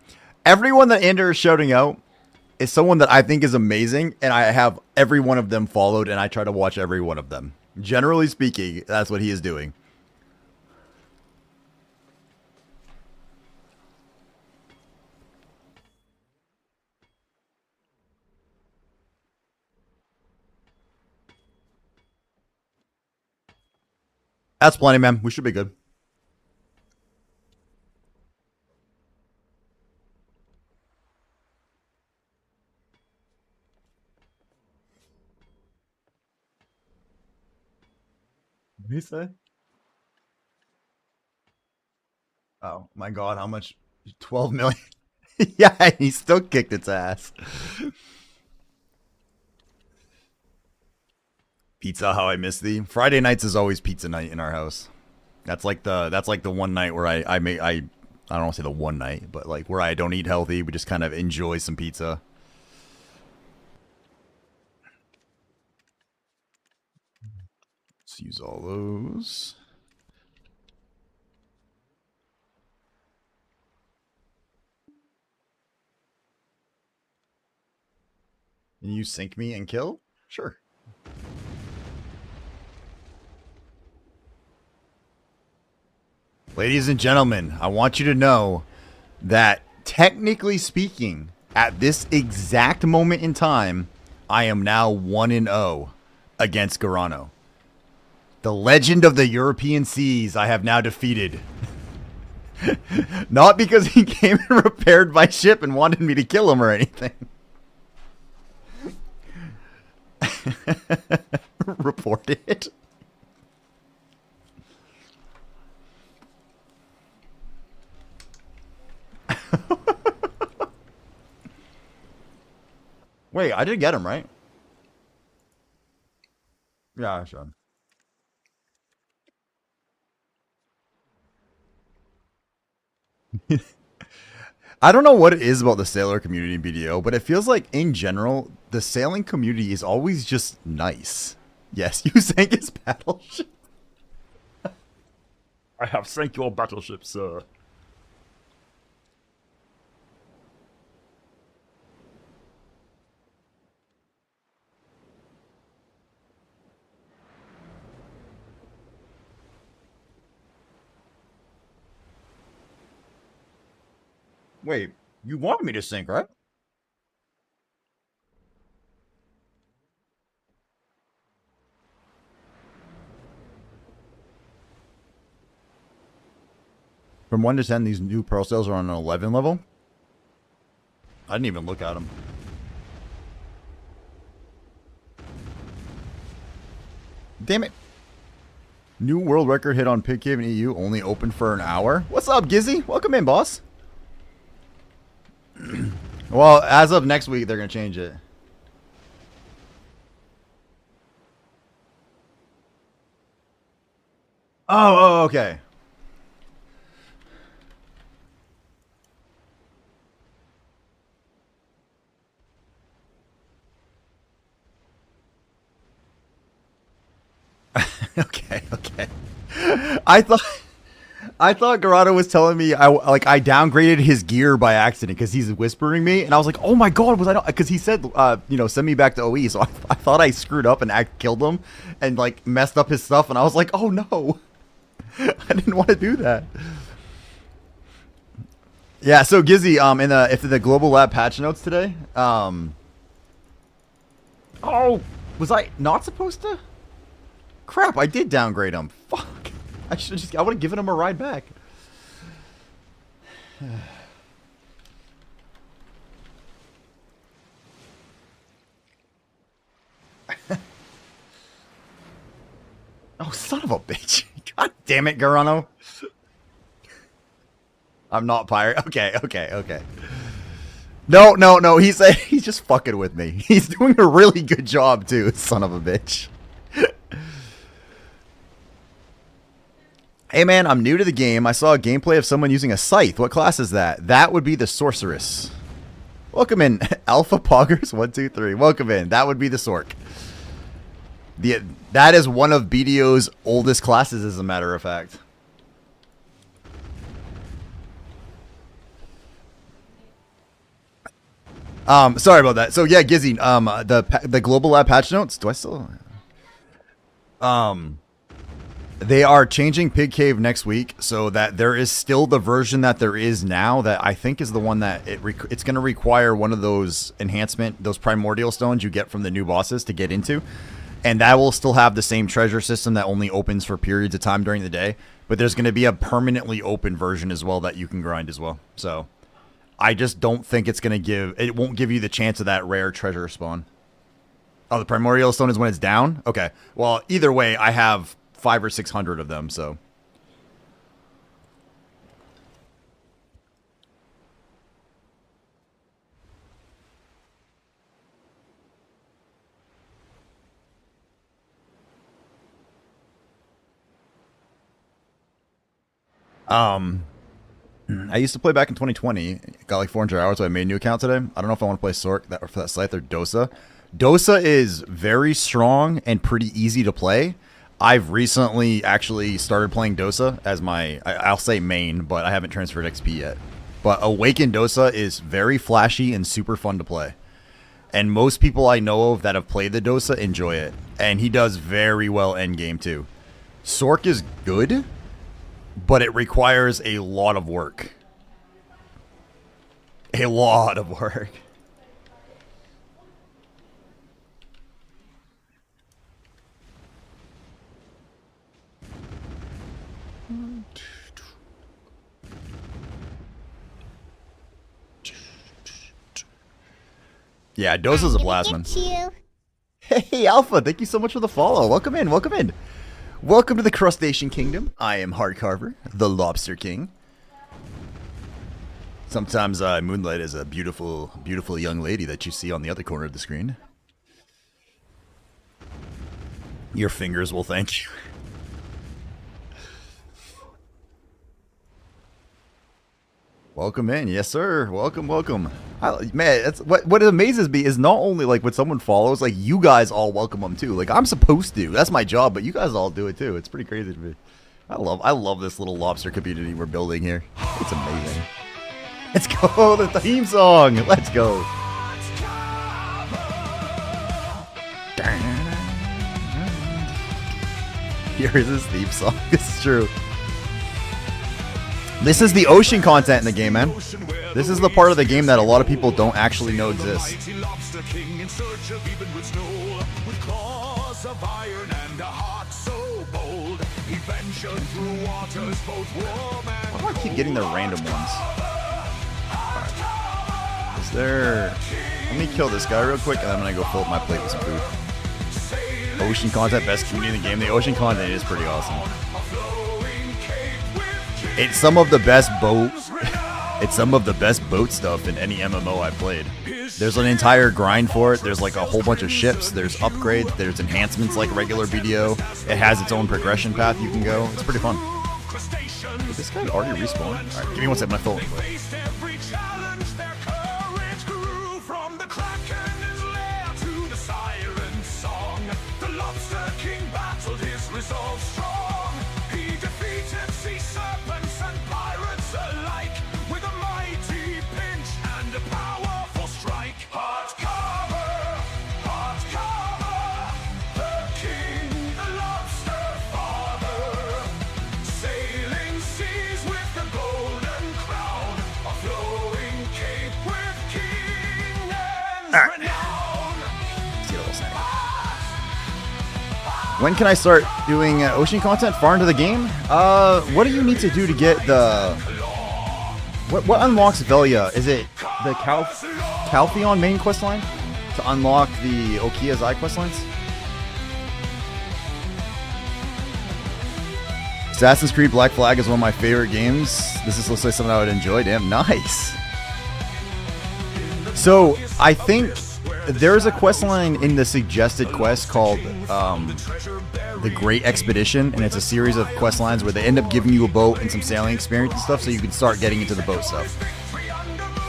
Everyone that Ender is shouting out is someone that I think is amazing, and I have every one of them followed, and I try to watch every one of them. Generally speaking, that's what he is doing. That's plenty, man. We should be good. What did he say? Oh, my God. How much? 12 million? Yeah, he still kicked its ass. Pizza, how I miss thee. Friday nights is always pizza night in our house. That's like the one night where I don't want to say the one night, but like where I don't eat healthy. We just kind of enjoy some pizza. Let's use all those. And you sink me and kill? Sure. Ladies and gentlemen, I want you to know that technically speaking, at this exact moment in time, I am now 1-0 against Garano. The legend of the European seas I have now defeated. Not because he came and repaired my ship and wanted me to kill him or anything. Reported. Wait, I did get him, right? Yeah, sure. I don't know what it is about the sailor community in BDO, but it feels like, in general, the sailing community is always just nice. Yes, you sank his battleship. I have sank your battleship, sir. Wait, you wanted me to sink, right? From 1 to 10, these new pearl sails are on an 11 level. I didn't even look at them. Damn it. New world record hit on Pig Cave in EU, only open for an hour. What's up, Gizzy? Welcome in, boss. Well, as of next week, they're going to change it. Oh, okay. Okay. I thought Garado was telling me I downgraded his gear by accident because he's whispering me, and I was like, oh my god, was I not? Because he said, send me back to OE, so I thought I screwed up and killed him and like messed up his stuff, and I was like, oh no, I didn't want to do that. Yeah, so Gizzy, if the global lab patch notes today, oh, was I not supposed to? Crap, I did downgrade him. Fuck. I would have given him a ride back. Oh, son of a bitch. God damn it, Garano. I'm not pirate. Okay. No. He's just fucking with me. He's doing a really good job, too, son of a bitch. Hey man, I'm new to the game. I saw a gameplay of someone using a scythe. What class is that? That would be the sorceress. Welcome in, Alpha Poggers 123. Welcome in. That would be the Sork. That is one of BDO's oldest classes, as a matter of fact. Sorry about that. So yeah, Gizzy, the global lab patch notes. Do I still? They are changing Pig Cave next week, so that there is still the version that there is now that I think is the one that it's going to require one of those those primordial stones you get from the new bosses to get into, and that will still have the same treasure system that only opens for periods of time during the day. But there's going to be a permanently open version as well that you can grind as well. So I just don't think it won't give you the chance of that rare treasure spawn. Oh, the primordial stone is when it's down? Okay. Well, either way, I have 500 or 600 of them, so. I used to play back in 2020. Got like 400 hours, so I made a new account today. I don't know if I want to play Sork for that scythe or Dosa. Dosa is very strong and pretty easy to play. I've recently actually started playing Dosa as I'll say main, but I haven't transferred XP yet. But Awakened Dosa is very flashy and super fun to play. And most people I know of that have played the Dosa enjoy it. And he does very well endgame too. Sork is good, but it requires a lot of work. A lot of work. Yeah, Dosa's a blast, man. Hey, Alpha, thank you so much for the follow. Welcome in, welcome in. Welcome to the Crustacean Kingdom. I am Hardcarver, the Lobster King. Sometimes Moonlight is a beautiful, beautiful young lady that you see on the other corner of the screen. Your fingers will thank you. Welcome in, yes sir. Welcome, welcome. Man, that's what amazes me is not only like when someone follows, like you guys all welcome them too. Like I'm supposed to. That's my job, but you guys all do it too. It's pretty crazy to me. I love this little lobster community we're building here. It's amazing. Let's go, the theme song. Let's go. Here is his theme song. This is true. This is the ocean content in the game, man. This is the part of the game that a lot of people don't actually know exists. Why do I keep getting the random ones? Right. Is there... Let me kill this guy real quick, and I'm going to go fill up my plate with some food. Ocean content, best community in the game. The ocean content is pretty awesome. It's some of the best boat. It's some of the best boat stuff in any MMO I've played. There's an entire grind for it. There's like a whole bunch of ships. There's upgrades. There's enhancements like regular BDO. It has its own progression path you can go. It's pretty fun. Did this guy already respawn? Alright, give me one second. My phone. When can I start doing ocean content far into the game? What do you need to do to get the... What unlocks Velia? Is it the Caltheon main questline? To unlock the Okia's Eye questlines? Assassin's Creed Black Flag is one of my favorite games. This is looks like something I would enjoy. Damn, nice. So, I think there's a questline in the suggested quest called The Great Expedition, and it's a series of quest lines where they end up giving you a boat and some sailing experience and stuff so you can start getting into the boat stuff.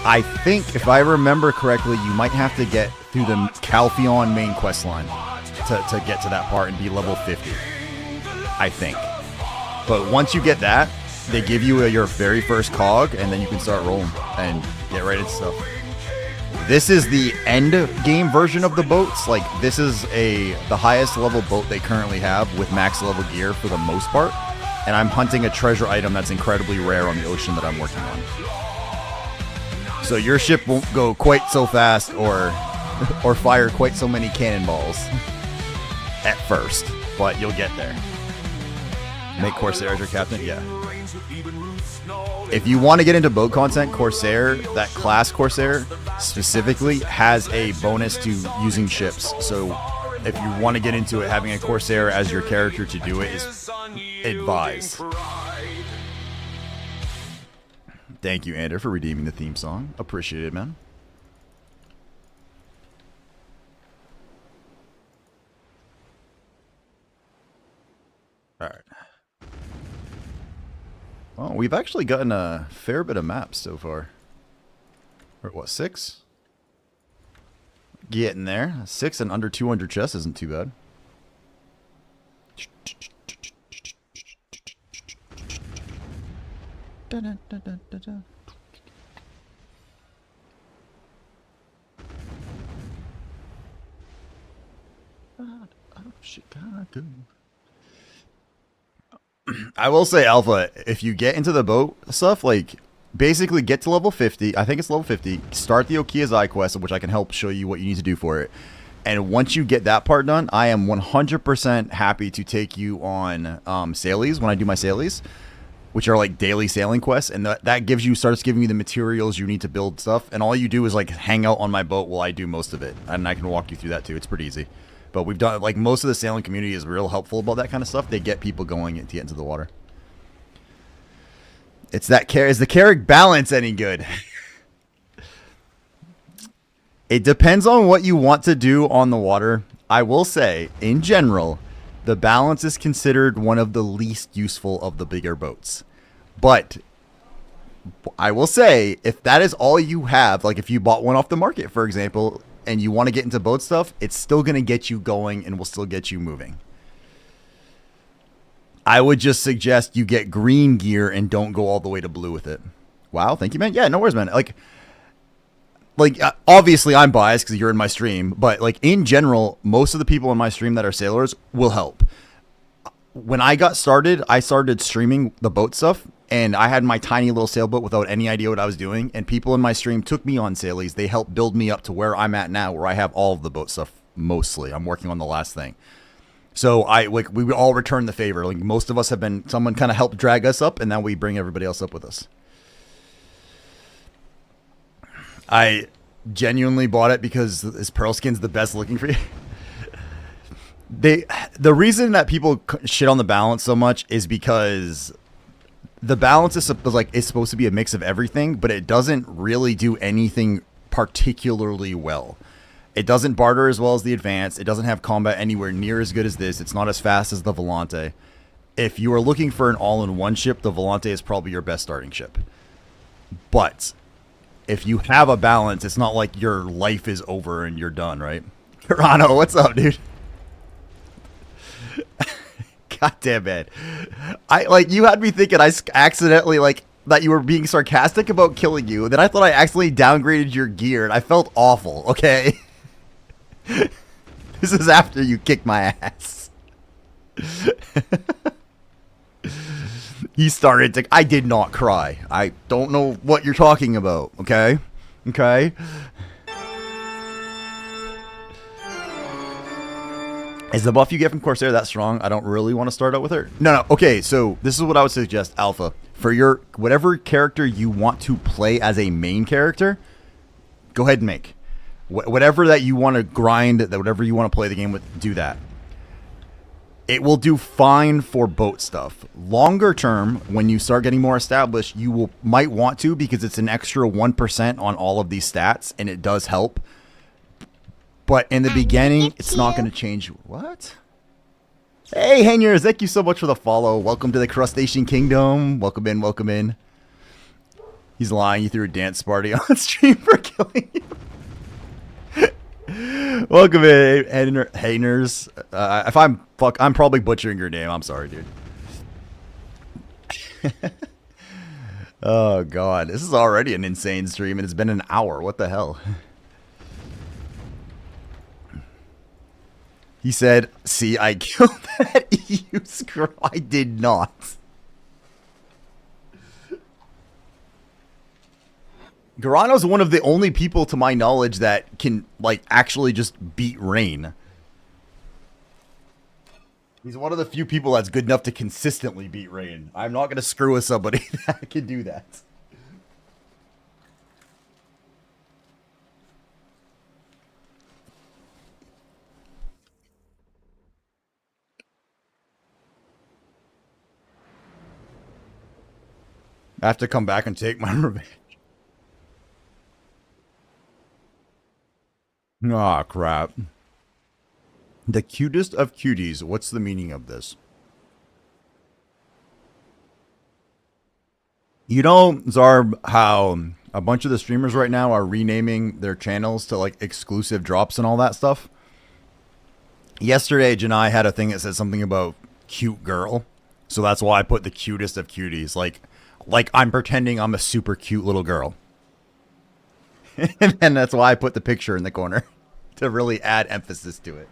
I think, if I remember correctly, you might have to get through the Caltheon main questline to get to that part and be level 50. I think. But once you get that, they give you your very first cog, and then you can start rolling and get right into stuff. This is the end game version of the boats. Like, this is the highest level boat they currently have with max level gear for the most part. And I'm hunting a treasure item that's incredibly rare on the ocean that I'm working on. So your ship won't go quite so fast or fire quite so many cannonballs at first, but you'll get there. Make Corsair as your captain? Yeah. If you want to get into boat content, Corsair, that class Corsair, specifically, has a bonus to using ships. So if you want to get into it, having a Corsair as your character to do it is advised. Thank you, Ander, for redeeming the theme song. Appreciate it, man. Alright. Well, we've actually gotten a fair bit of maps so far. Or what, 6? Getting there. 6 and under 200 chests isn't too bad. Chicago. I will say, Alpha, if you get into the boat stuff, like, basically get to level 50. I think it's level 50. Start the Okia's quest, which I can help show you what you need to do for it. And once you get that part done, I am 100% happy to take you on sailies when I do my sailies, which are like daily sailing quests. And that gives you, starts giving you the materials you need to build stuff. And all you do is like hang out on my boat while I do most of it. And I can walk you through that too. It's pretty easy. But we've done, like, most of the sailing community is real helpful about that kind of stuff. They get people going to get into the water. It's that is the Carrick balance any good? It depends on what you want to do on the water. I will say, in general, the balance is considered one of the least useful of the bigger boats. But I will say, if that is all you have, like if you bought one off the market, for example, and you want to get into boat stuff, it's still going to get you going and will still get you moving. I would just suggest you get green gear and don't go all the way to blue with it. Wow, thank you, man. Yeah, no worries, man. Like obviously I'm biased because you're in my stream, but like in general, most of the people in my stream that are sailors will help. When I got started, I started streaming the boat stuff, and I had my tiny little sailboat without any idea what I was doing, and people in my stream took me on sailies. They helped build me up to where I'm at now, where I have all of the boat stuff mostly. I'm working on the last thing. So we would all return the favor. Like most of us have been, someone kind of helped drag us up, and now we bring everybody else up with us. I genuinely bought it because his pearl skin's the best looking for you. The reason that people shit on the balance so much is because the balance is supposed to be a mix of everything, but it doesn't really do anything particularly well. It doesn't barter as well as the Advance. It doesn't have combat anywhere near as good as this. It's not as fast as the Volante. If you are looking for an all-in-one ship, the Volante is probably your best starting ship. But if you have a balance, it's not like your life is over and you're done, right? Rano, what's up, dude? God damn it. You had me thinking I accidentally, that you were being sarcastic about killing you. And then I thought I accidentally downgraded your gear, and I felt awful, okay? This is after you kicked my ass. He started to... I did not cry. I don't know what you're talking about, okay? Okay? Is the buff you get from Corsair that strong? I don't really want to start out with her. No. Okay, so this is what I would suggest, Alpha. For your... whatever character you want to play as a main character, go ahead and make. Whatever that you want to grind, whatever you want to play the game with, do that. It will do fine for boat stuff. Longer term, when you start getting more established, you might want to, because it's an extra 1% on all of these stats, and it does help. But in the beginning, it's not going to change. What? Hey, Hangers, thank you so much for the follow. Welcome to the Crustacean Kingdom. Welcome in, welcome in. He's lying. You threw a dance party on stream for killing you. Welcome in, Hangers. If I'm probably butchering your name. I'm sorry, dude. Oh, God. This is already an insane stream, and it's been an hour. What the hell? He said, see, I killed that EU scroll. I did not. Garano's one of the only people, to my knowledge, that can, actually just beat Rain. He's one of the few people that's good enough to consistently beat Rain. I'm not going to screw with somebody that can do that. I have to come back and take my revenge. Aw, crap. The cutest of cuties. What's the meaning of this? You know, Zarb, how a bunch of the streamers right now are renaming their channels to, exclusive drops and all that stuff? Yesterday, Janai had a thing that said something about cute girl. So that's why I put the cutest of cuties. Like I'm pretending I'm a super cute little girl. And that's why I put the picture in the corner. To really add emphasis to it.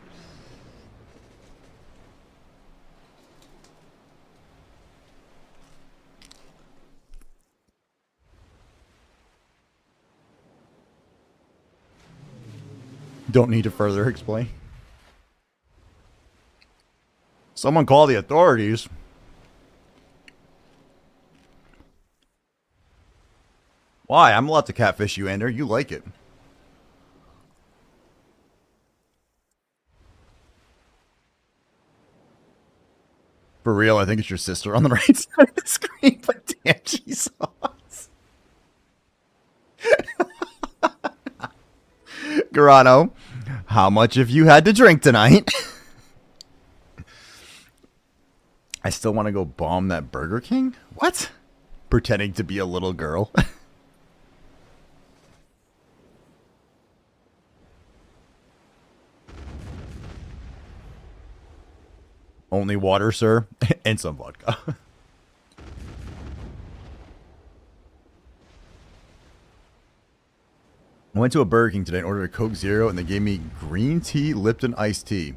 Don't need to further explain. Someone call the authorities. Why? I'm allowed to catfish you, Ender. You like it. For real, I think it's your sister on the right side of the screen, but damn, she's sauce. Garano, how much have you had to drink tonight? I still want to go bomb that Burger King? What? Pretending to be a little girl. Only water, sir, and some vodka. I went to a Burger King today and ordered a Coke Zero, and they gave me green tea Lipton iced tea.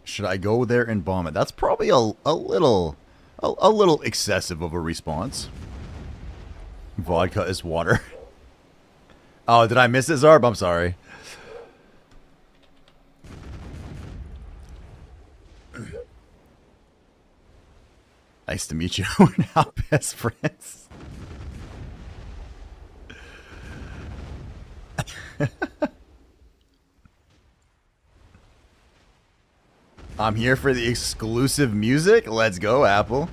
Should I go there and bomb it? That's probably a little excessive of a response. Vodka is water. Oh, did I miss it, Zarb? I'm sorry. Nice to meet you. We're now best friends. I'm here for the exclusive music. Let's go, Apple.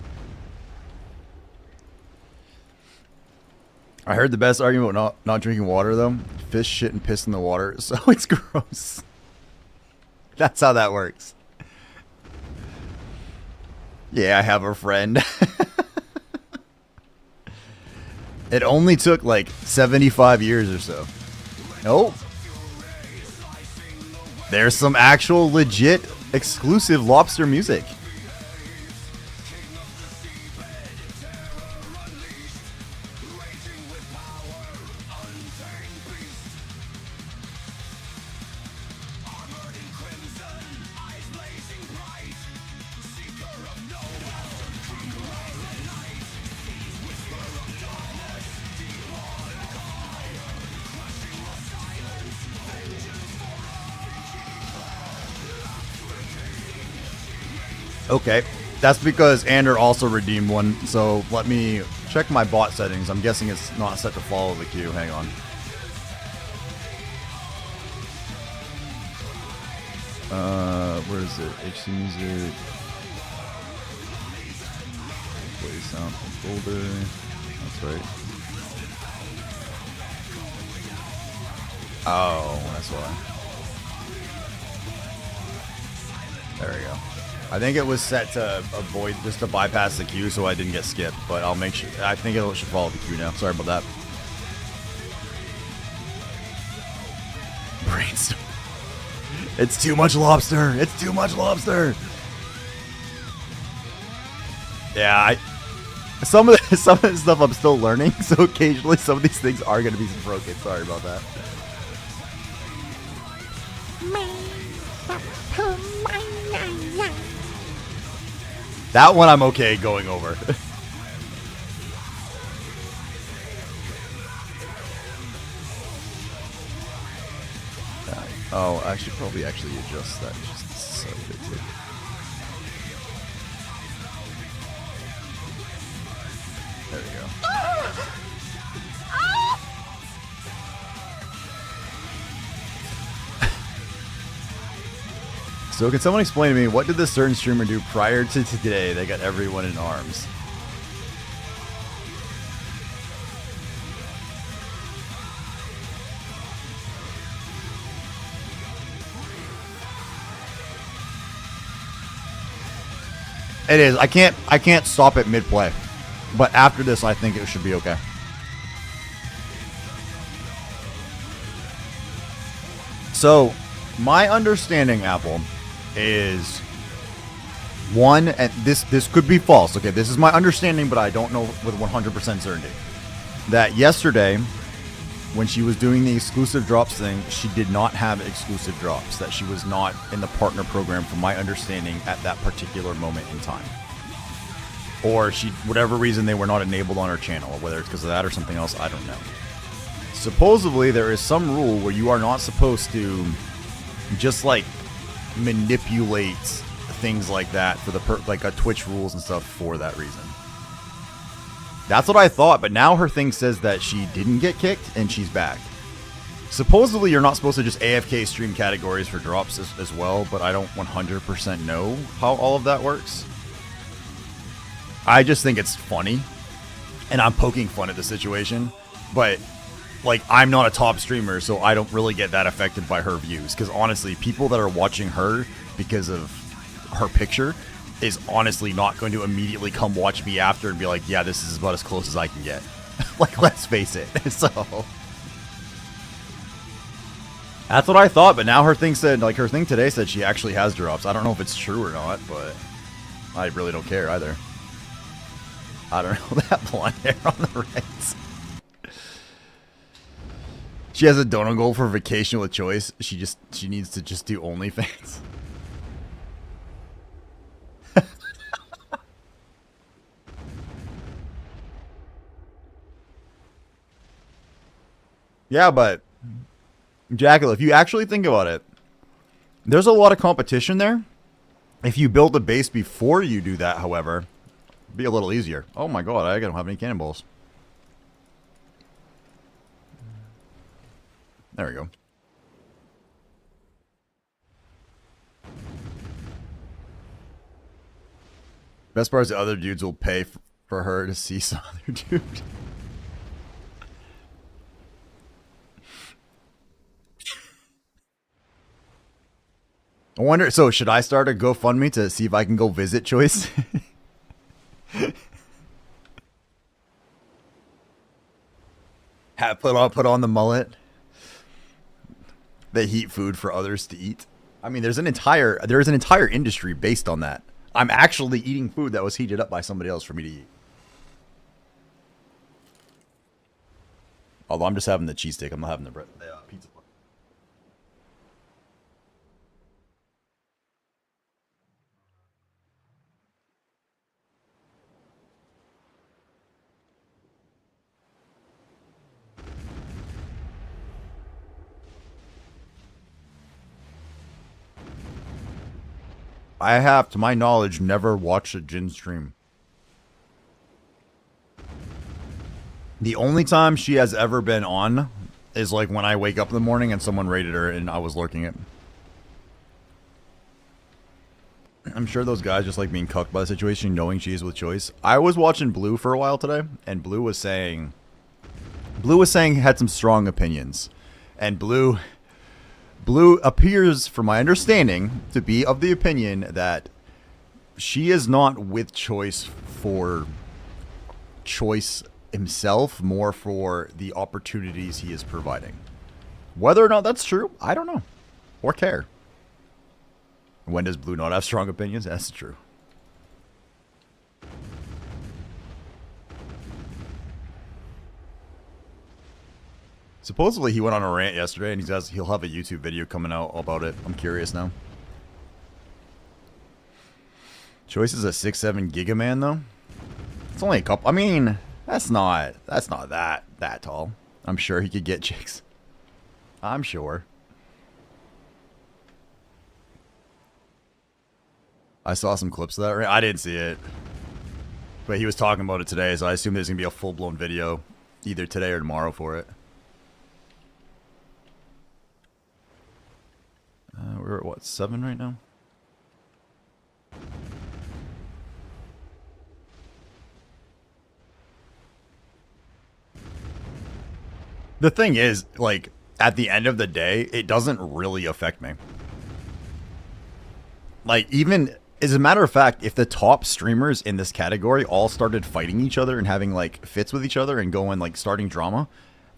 I heard the best argument about not drinking water, though. Fish shit and piss in the water, so it's gross. That's how that works. Yeah, I have a friend. It only took like 75 years or so. Nope. There's some actual legit exclusive lobster music. Okay, that's because Ander also redeemed one, so let me check my bot settings. I'm guessing it's not set to follow the queue. Hang on. Where is it? HC Music. Play sound from folder. That's right. Oh, that's why. There we go. I think it was set to avoid, just to bypass the queue so I didn't get skipped, but I'll make sure, I think it should follow the queue now. Sorry about that. Brainstorm. It's too much lobster. It's too much lobster. Yeah, some of the stuff I'm still learning, so occasionally some of these things are going to be broken. Sorry about that. That one I'm okay going over. Oh, I should probably actually adjust that just a bit too. There we go. So can someone explain to me, what did this certain streamer do prior to today that got everyone in arms? It is. I can't stop it mid-play. But after this, I think it should be okay. So, my understanding, Apple, is one, and this could be false. Okay, this is my understanding, but I don't know with 100% certainty. That yesterday, when she was doing the exclusive drops thing, she did not have exclusive drops. That she was not in the partner program, from my understanding, at that particular moment in time. Or she, whatever reason, they were not enabled on her channel, whether it's because of that or something else, I don't know. Supposedly, there is some rule where you are not supposed to just like manipulates things like that for the like Twitch rules and stuff for that reason. That's what I thought, but now her thing says that she didn't get kicked and she's back. Supposedly, you're not supposed to just AFK stream categories for drops as well, but I don't 100% know how all of that works. I just think it's funny, and I'm poking fun at the situation, but like, I'm not a top streamer, so I don't really get that affected by her views, because honestly, people that are watching her because of her picture is honestly not going to immediately come watch me after and be like, yeah, this is about as close as I can get. Like, let's face it. So that's what I thought, but now her thing said, like, her thing today said she actually has drops. I don't know if it's true or not, but I really don't care either. I don't know, that blonde hair on the right. She has a donut goal for vacation with choice. She needs to just do OnlyFans. Yeah, but Jackal, if you actually think about it, there's a lot of competition there. If you build a base before you do that, however, it'd be a little easier. Oh my god, I don't have any cannonballs. There we go. Best part is the other dudes will pay for her to see some other dude. I wonder, so should I start a GoFundMe to see if I can go visit Choice? Put on the mullet. They heat food for others to eat. I mean, there's an entire industry based on that. I'm actually eating food that was heated up by somebody else for me to eat. Although I'm just having the cheesesteak, I'm not having the pizza. I have, to my knowledge, never watched a Jin stream. The only time she has ever been on is like when I wake up in the morning and someone raided her and I was lurking it. I'm sure those guys just like being cucked by the situation, knowing she's with choice. I was watching Blue for a while today, and Blue was saying he had some strong opinions. And Blue appears, from my understanding, to be of the opinion that she is not with Choice for Choice himself, more for the opportunities he is providing. Whether or not that's true, I don't know. Or care. When does Blue not have strong opinions? That's true. Supposedly he went on a rant yesterday, and he'll have a YouTube video coming out about it. I'm curious now. Choice is a 6'7" Giga Man though. It's only a couple. I mean, that's not that tall. I'm sure he could get chicks. I'm sure. I saw some clips of that. Right? I didn't see it, but he was talking about it today, so I assume there's gonna be a full-blown video either today or tomorrow for it. We're at what, 7 right now? The thing is, like, at the end of the day, it doesn't really affect me. Like, even, as a matter of fact, if the top streamers in this category all started fighting each other and having, like, fits with each other and going, like, starting drama,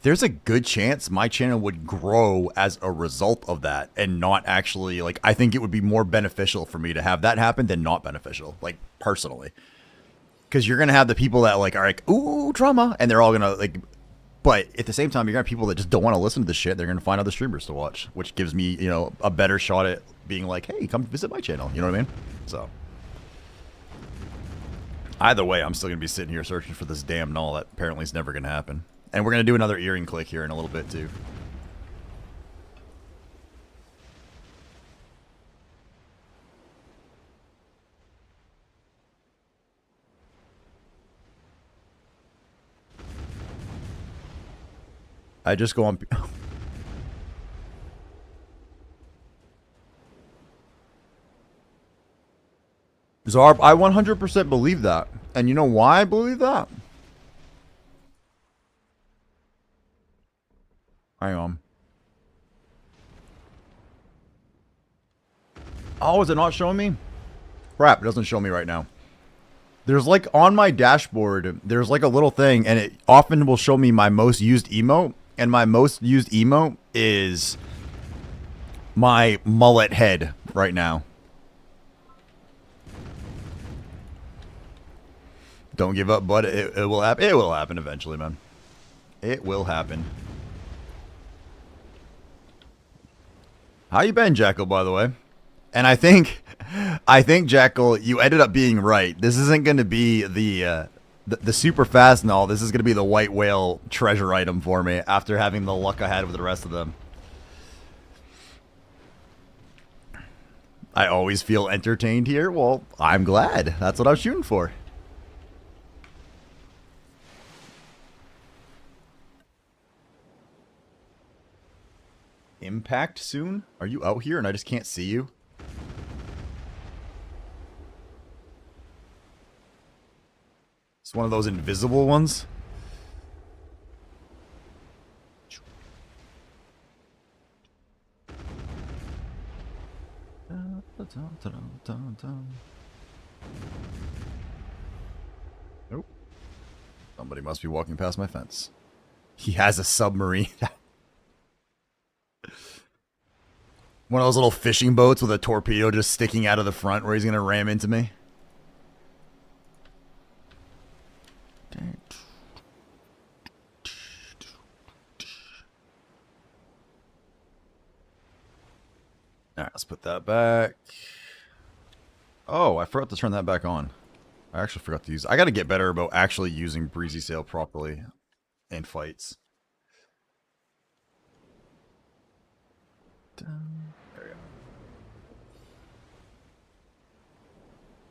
there's a good chance my channel would grow as a result of that and not actually, like, I think it would be more beneficial for me to have that happen than not beneficial, like, personally. Because you're going to have the people that, like, are like, ooh, drama, and they're all going to, like, but at the same time, you're going to have people that just don't want to listen to this shit. They're going to find other streamers to watch, which gives me, you know, a better shot at being like, hey, come visit my channel. You know what I mean? So, either way, I'm still going to be sitting here searching for this damn null that apparently is never going to happen. And we're going to do another earring click here in a little bit, too. I just go on... Zarb, I 100% believe that. And you know why I believe that? Hang on. Oh, is it not showing me? Crap, it doesn't show me right now. There's like on my dashboard, there's like a little thing, and it often will show me my most used emote. And my most used emote is my mullet head right now. Don't give up, bud. It will happen. It will happen eventually, man. It will happen. How you been, Jackal, by the way? And I think Jackal, you ended up being right. This isn't going to be the super fast and all. This is going to be the white whale treasure item for me after having the luck I had with the rest of them. I always feel entertained here. Well, I'm glad. That's what I was shooting for. Impact soon? Are you out here and I just can't see you? It's one of those invisible ones. Nope. Somebody must be walking past my fence. He has a submarine. One of those little fishing boats with a torpedo just sticking out of the front where he's going to ram into me. Alright, let's put that back. Oh, I forgot to turn that back on. I actually forgot to use... I got to get better about actually using Breezy Sail properly in fights. There we go.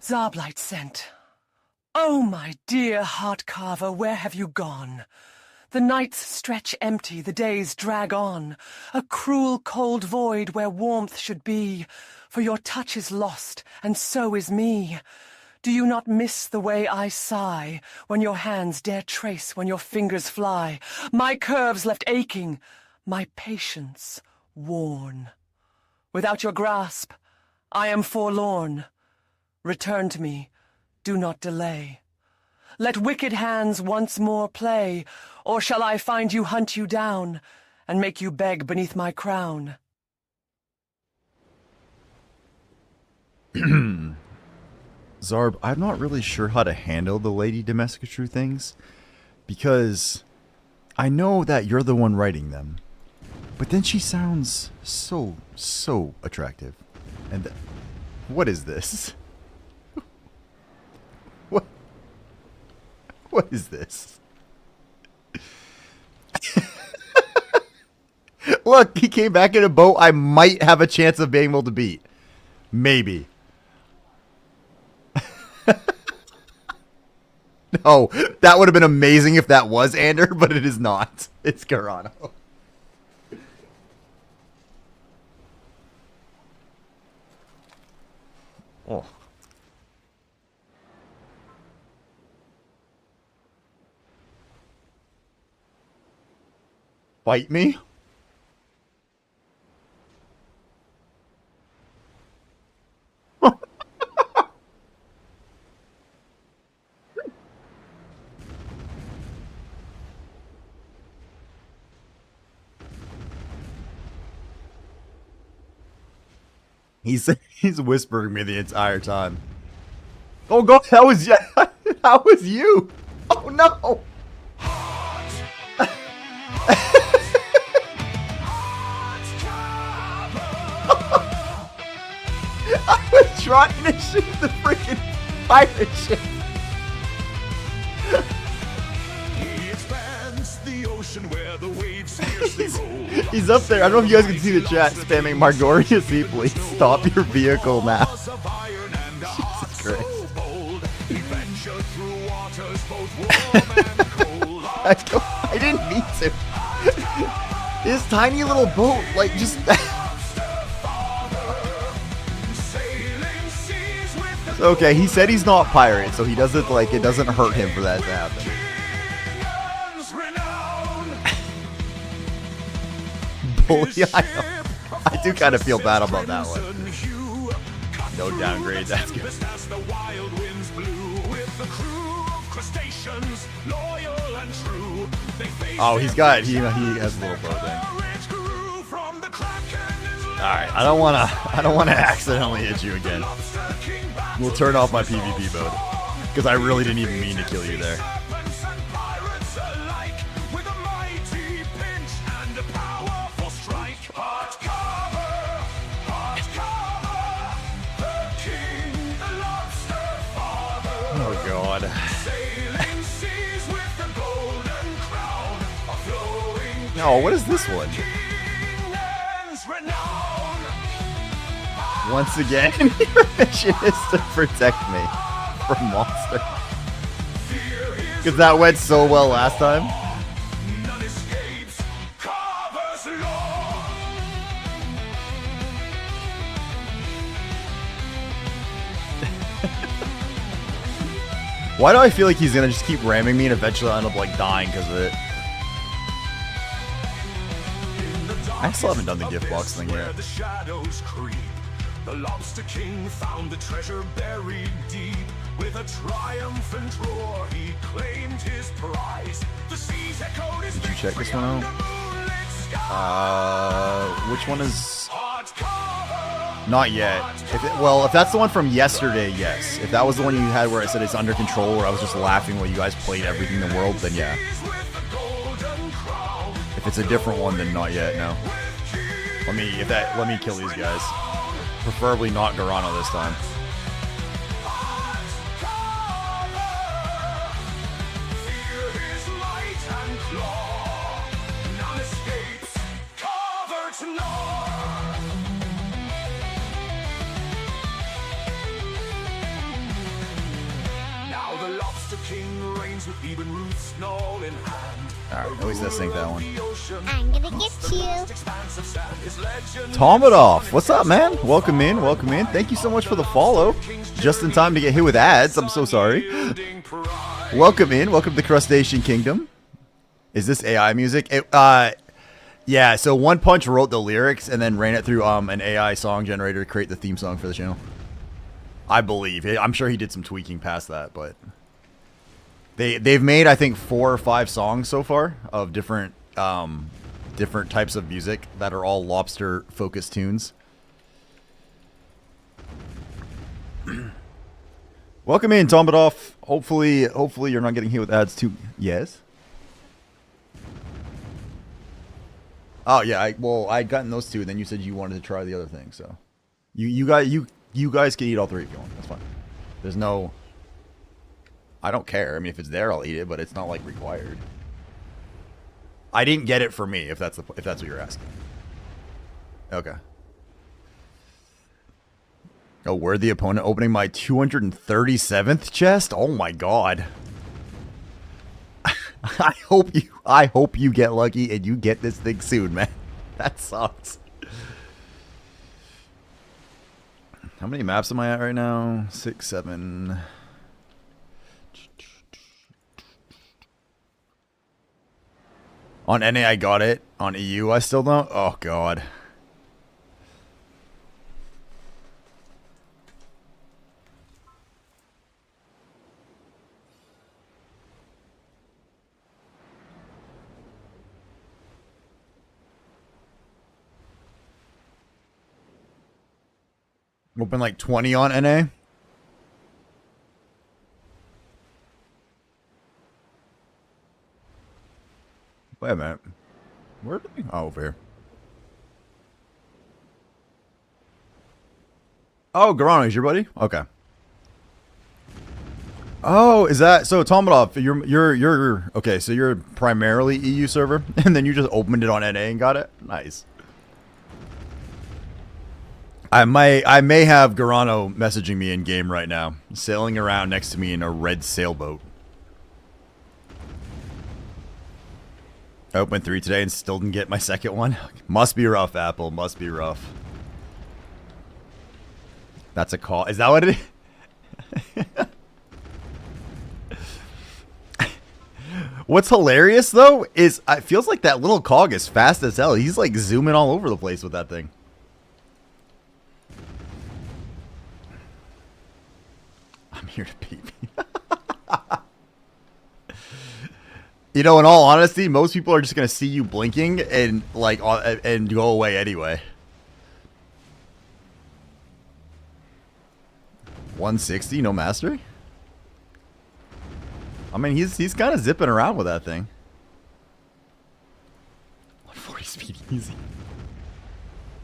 Zarblight scent. Oh, my dear heart carver, where have you gone? The nights stretch empty, the days drag on, a cruel cold void where warmth should be, for your touch is lost, and so is me. Do you not miss the way I sigh, when your hands dare trace, when your fingers fly? My curves left aching, my patience worn. Without your grasp, I am forlorn. Return to me, do not delay. Let wicked hands once more play, or shall I find you, hunt you down, and make you beg beneath my crown? Zarb, I'm not really sure how to handle the Lady Domesticatru things, because I know that you're the one writing them, but then she sounds so attractive. And what is this? What is this? Look, he came back in a boat I might have a chance of being able to beat. Maybe. No, that would have been amazing if that was Ander, but it is not. It's Garano. Oh. Fight me? He's whispering me the entire time. Oh god, that was that was you. Oh no. I was trying to shoot the freaking pirate ship. He expands the ocean where the waves fiercely roll. He's up there. I don't know if you guys can see the chat spamming Margoria Z, please stop your vehicle now. Jesus Christ. I didn't mean to. His tiny little boat, like, just... Okay, he said he's not pirate, so he doesn't, like, it doesn't hurt him for that to happen. Bully, I know. I do kind of feel bad about that one. No downgrade, that's good. Oh, he has a little boat thing. Alright, I don't wanna accidentally hit you again. We'll turn off my PvP mode. Because I really didn't even mean to kill you there. Oh god. No, what is this one? Once again, your mission is to protect me from monster. Because that went so well last time. Why do I feel like he's gonna just keep ramming me and eventually I'll end up like dying because of it? I still haven't done the gift box thing yet. The Lobster King found the treasure buried deep. With a triumphant roar, he claimed his prize. The seas echoed his. Did you check this one out? Which one is? Not yet. If that's the one from yesterday, yes. If that was the one you had where I said it's under control, where I was just laughing while you guys played everything in the world, then yeah. If it's a different one, then not yet. No. Let me kill these guys. Preferably not Garano this time. Now the Lobster King reigns with even roots all in hand. Alright, at least let's think that one. I'm gonna get you. Tomadoff, what's up, man? Welcome in, welcome in. Thank you so much for the follow. Just in time to get hit with ads. I'm so sorry. Welcome in, welcome to Crustacean Kingdom. Is this AI music? Yeah, so One Punch wrote the lyrics and then ran it through an AI song generator to create the theme song for the channel. I believe. I'm sure he did some tweaking past that, but they've made, I think, 4 or 5 songs so far of different types of music that are all lobster focused tunes. Welcome in, Tomadoff. Hopefully you're not getting hit with ads too. Yes. Oh yeah, I'd gotten those 2, and then you said you wanted to try the other thing, so you guys can eat all 3 if you want. That's fine. There's no. I don't care. I mean, if it's there, I'll eat it, but it's not like required. I didn't get it for me, if that's what you're asking. Okay. Oh, we're the opponent opening my 237th chest? Oh my god. I hope you get lucky and you get this thing soon, man. That sucks. How many maps am I at right now? 6, 7. On NA I got it. On EU I still don't. Oh god. Open like 20 on NA. Wait a minute. Where did we? Oh, over here. Oh, Garano is your buddy? Okay. Oh, is that so? Tomadoff, you're okay. So you're primarily EU server, and then you just opened it on NA and got it. Nice. I may have Garano messaging me in game right now, sailing around next to me in a red sailboat. I opened 3 today and still didn't get my second one. Must be rough, Apple. Must be rough. That's a call. Is that what it is? What's hilarious, though, is it feels like that little cog is fast as hell. He's, like, zooming all over the place with that thing. I'm here to peep. You know, in all honesty, most people are just going to see you blinking and, like, and go away anyway. 160, no mastery? I mean, he's kind of zipping around with that thing. 140 speed easy.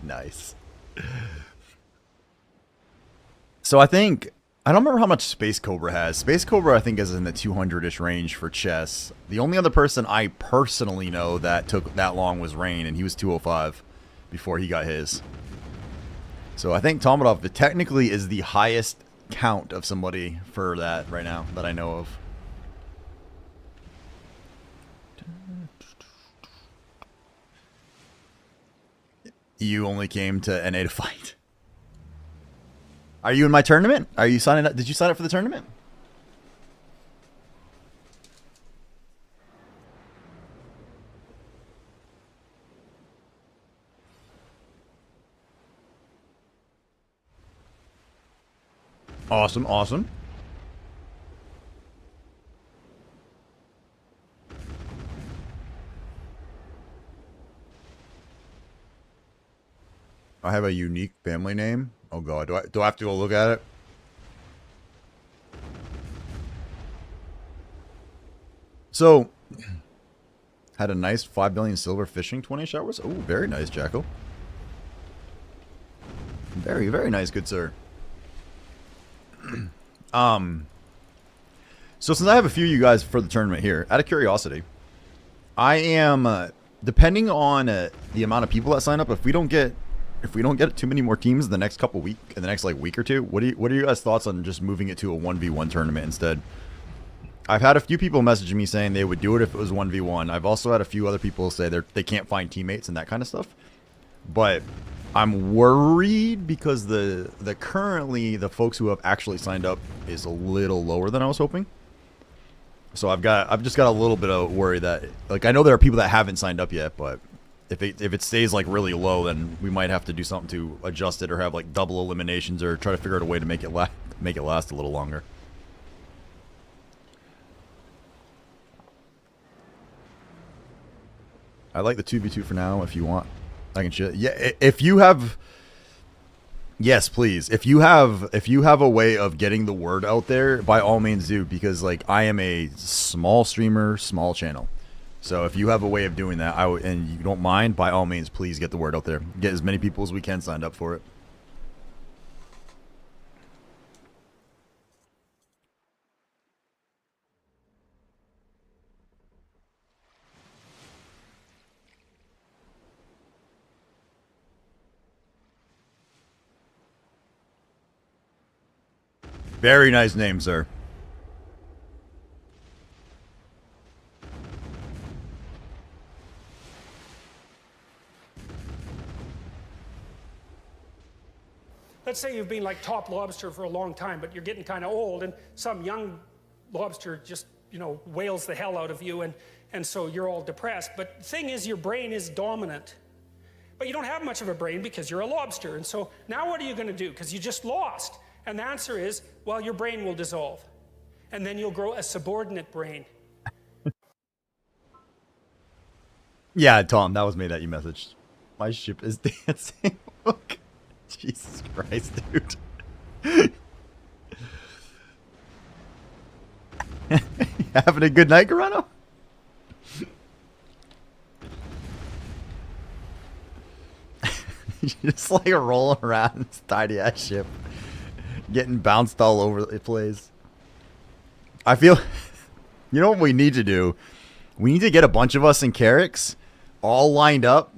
Nice. So I think... I don't remember how much Space Cobra has. Space Cobra, I think, is in the 200-ish range for chess. The only other person I personally know that took that long was Rain, and he was 205 before he got his. So I think Tomadov technically is the highest count of somebody for that right now that I know of. You only came to NA to fight. Are you in my tournament? Are you signing up? Did you sign up for the tournament? Awesome, awesome. I have a unique family name. Oh god, do I have to go look at it? So, had a nice 5 billion silver fishing 20 hours. Oh, very nice, Jackal. Very, very nice, good sir. So since I have a few of you guys for the tournament here, out of curiosity, I am depending on the amount of people that sign up. If we don't get too many more teams in the next week or two, what are you guys' thoughts on just moving it to a 1v1 tournament instead? I've had a few people messaging me saying they would do it if it was 1v1. I've also had a few other people say they can't find teammates and that kind of stuff. But I'm worried because the currently the folks who have actually signed up is a little lower than I was hoping. So I've just got a little bit of worry that, like, I know there are people that haven't signed up yet, but if it stays like really low, then we might have to do something to adjust it or have like double eliminations or try to figure out a way to make it last a little longer. I like the 2v2 for now. If you want, I can shit. Yeah, if you have, yes, please. If you have a way of getting the word out there, by all means do, because like I am a small streamer, small channel. So if you have a way of doing that, and you don't mind, by all means, please get the word out there. Get as many people as we can signed up for it. Very nice name, sir. Let's say you've been like top lobster for a long time, but you're getting kind of old, and some young lobster just, you know, whales the hell out of you, and so you're all depressed. But the thing is, your brain is dominant. But you don't have much of a brain because you're a lobster. And so now what are you going to do? Because you just lost. And the answer is, well, your brain will dissolve. And then you'll grow a subordinate brain. Yeah, Tom, that was me that you messaged. My ship is dancing. Jesus Christ, dude. Having a good night, Garano? You're just like rolling around in this tiny ass ship, getting bounced all over the place. I feel, you know what we need to do? We need to get a bunch of us in Carricks all lined up,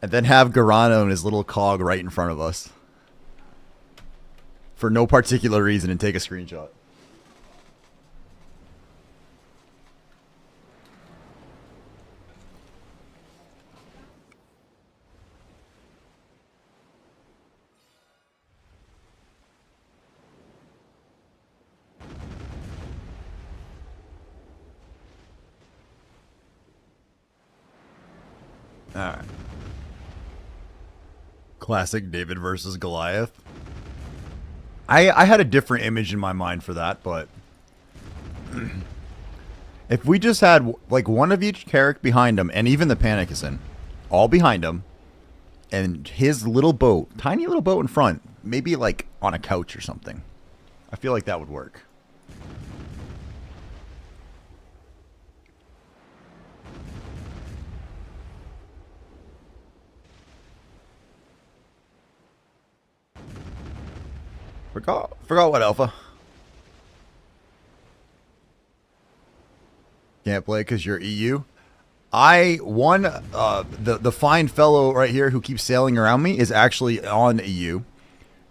and then have Garano and his little cog right in front of us for no particular reason and take a screenshot. Alright. Classic David versus Goliath. I had a different image in my mind for that, but if we just had like one of each character behind him, and even the Panicusson, all behind him, and his little boat, tiny little boat in front, maybe like on a couch or something, I feel like that would work. Forgot what, Alpha? Can't play because you're EU. The fine fellow right here who keeps sailing around me is actually on EU.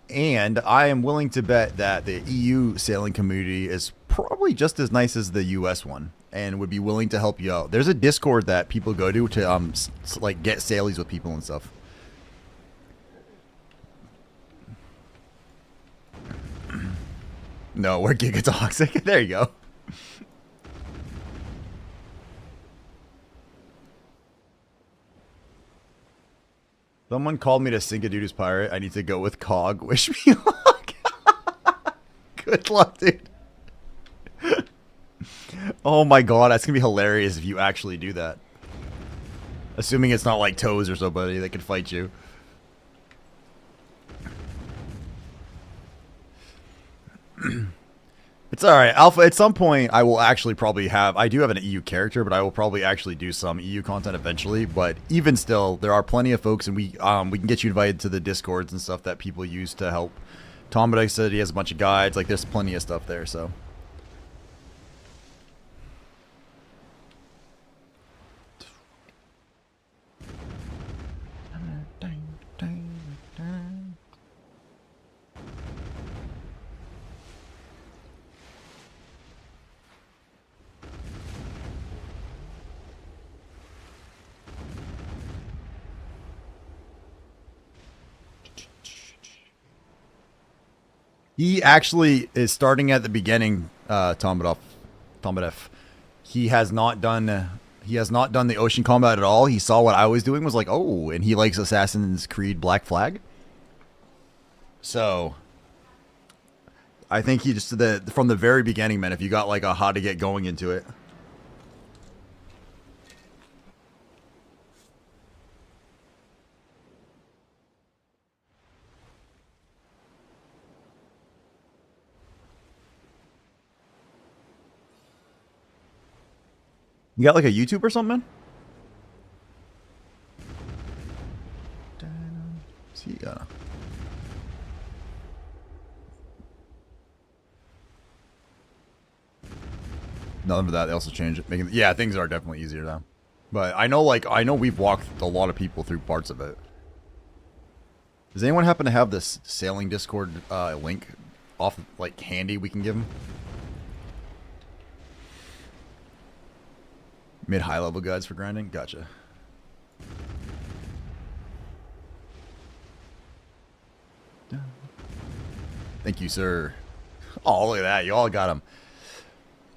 And I am willing to bet that the EU sailing community is probably just as nice as the US one and would be willing to help you out. There's a Discord that people go to like get sailies with people and stuff. No, we're gigatoxic. There you go. Someone called me to sink a dude who's pirate. I need to go with Cog. Wish me luck. Good luck, dude. Oh my god, that's gonna be hilarious if you actually do that. Assuming it's not like Toes or somebody that can fight you. It's alright, Alpha, at some point I will actually probably have, I do have an EU character, but I will probably actually do some EU content eventually, but even still, there are plenty of folks, and we can get you invited to the Discords and stuff that people use to help. Tomodek said he has a bunch of guides, like there's plenty of stuff there, so. He actually is starting at the beginning, Tomodev. He has not done the ocean combat at all. He saw what I was doing, was like, oh, and he likes Assassin's Creed Black Flag. So I think he just from the very beginning, man, if you got like a how to get going into it. You got like a YouTube or something, man? See, nothing for that. They also changed it. Yeah, things are definitely easier now. But I know we've walked a lot of people through parts of it. Does anyone happen to have this sailing Discord link off, like, handy we can give them? Mid-high level guides for grinding? Gotcha. Thank you, sir. Oh, look at that. You all got them.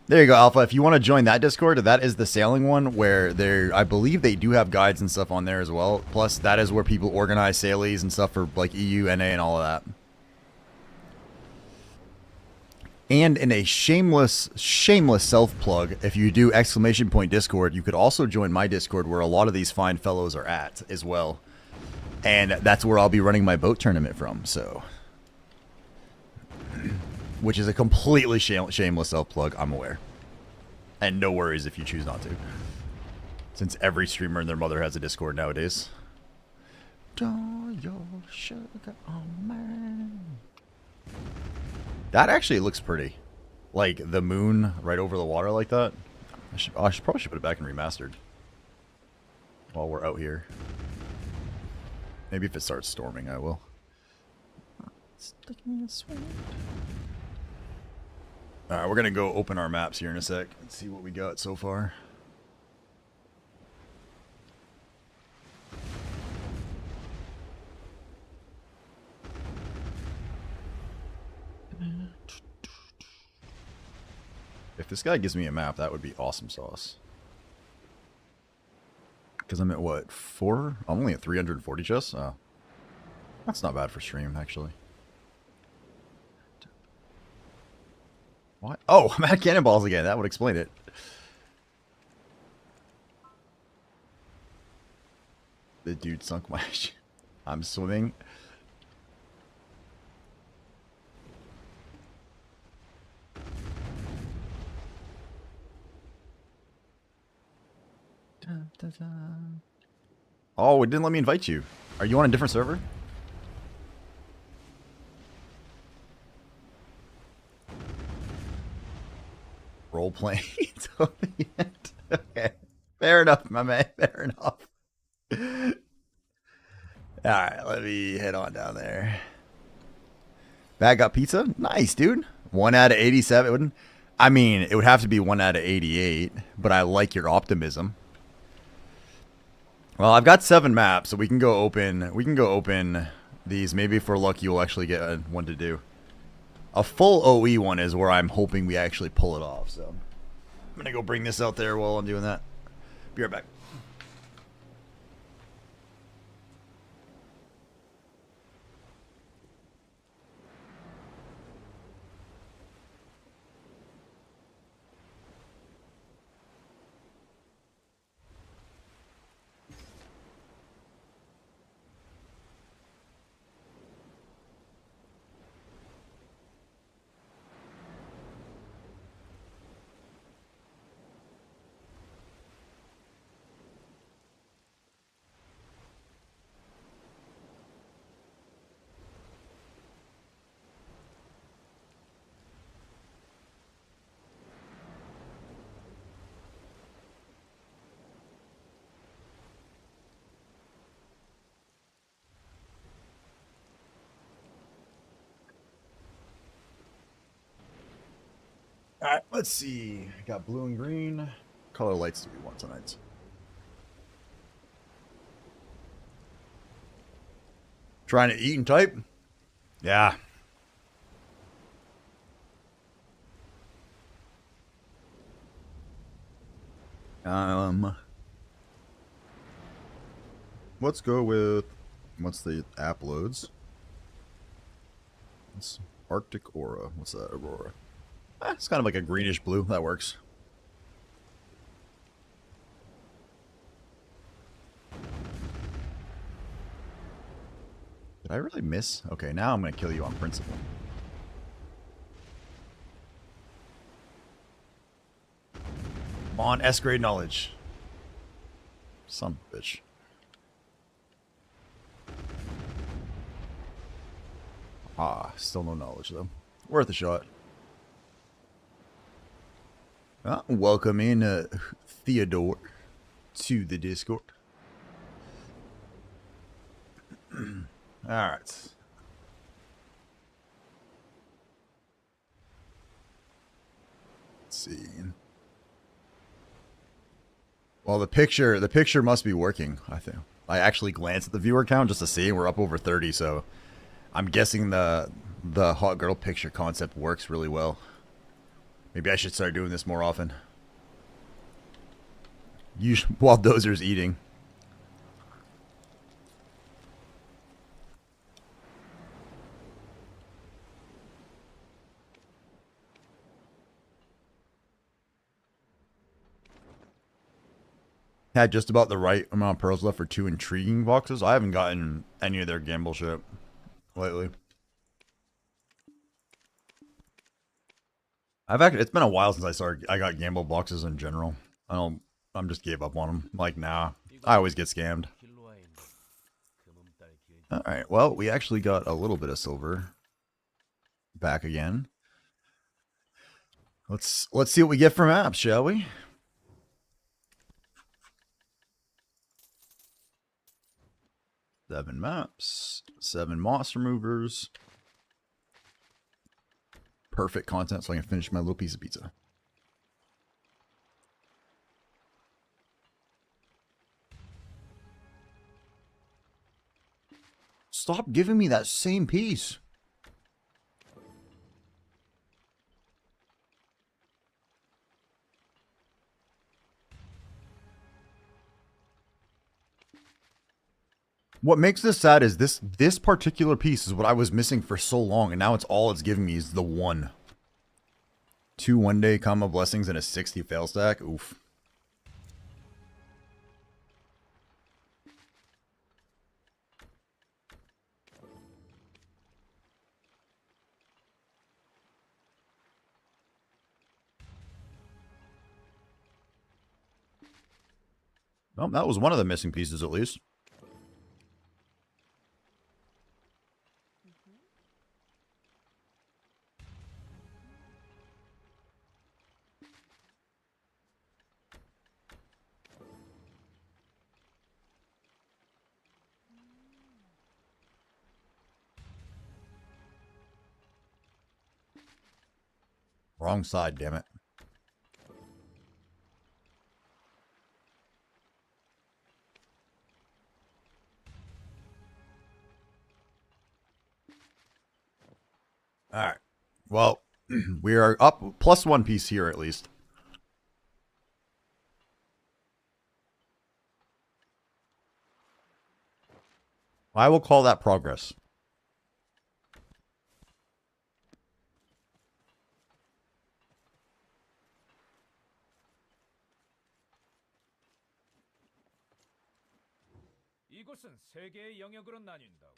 There you go, Alpha. If you want to join that Discord, that is the sailing one where I believe they do have guides and stuff on there as well. Plus, that is where people organize sailies and stuff for like EU, NA, and all of that. And in a shameless self-plug, if you do ! Discord, you could also join my Discord where a lot of these fine fellows are at as well. And that's where I'll be running my boat tournament from, so. Which is a completely shameless self-plug, I'm aware. And no worries if you choose not to. Since every streamer and their mother has a Discord nowadays. Draw your sugar on mine. That actually looks pretty. Like the moon right over the water like that. I probably should put it back in remastered. While we're out here. Maybe if it starts storming, I will. Alright, we're going to go open our maps here in a sec and see what we got so far. If this guy gives me a map, that would be awesome sauce. Because I'm at what, 4? I'm only at 340 chests? Oh. That's not bad for stream, actually. What? Oh, I'm at cannonballs again. That would explain it. The dude sunk my... I'm swimming. Dun, dun, dun. Oh, it didn't let me invite you. Are you on a different server? Role playing. Okay. Fair enough, my man. Fair enough. Alright, let me head on down there. Bag got pizza? Nice, dude. 1 out of 87. I mean, it would have to be 1 out of 88, but I like your optimism. Well, I've got 7 maps, so we can go open these. Maybe if we're lucky, we'll actually get one to do. A full OE one is where I'm hoping we actually pull it off, so I'm gonna go bring this out there while I'm doing that. Be right back. Alright, let's see. Got blue and green. Color lights do we want tonight? Trying to eat and type? Yeah. Let's go with once the app loads. It's Arctic Aura. What's that? Aurora. It's kind of like a greenish blue. That works. Did I really miss? Okay, now I'm going to kill you on principle. Come on, S-grade knowledge. Son of a bitch. Ah, still no knowledge, though. Worth a shot. Welcome in, Theodore, to the Discord. Alright. Let's see. Well, the picture must be working, I think. I actually glanced at the viewer count just to see, and we're up over 30, so I'm guessing the hot girl picture concept works really well. Maybe I should start doing this more often. While Dozer's eating. Had just about the right amount of pearls left for 2 intriguing boxes. I haven't gotten any of their gamble shit lately. It's been a while since I got gamble boxes in general. I'm just gave up on them. Like, nah. I always get scammed. Alright, well, we actually got a little bit of silver back again. Let's see what we get from apps, shall we? Seven maps, 7 moss removers. Perfect content so I can finish my little piece of pizza. Stop giving me that same piece. What makes this sad is this particular piece is what I was missing for so long, and now it's all it's giving me is the 1. 2 one-day combo blessings and a 60 fail stack. Oof. Well, that was one of the missing pieces, at least. Wrong side, damn it. All right. Well, we are up +1 piece here at least. I will call that progress. 이곳은 세 개의 영역으로 나뉜다고.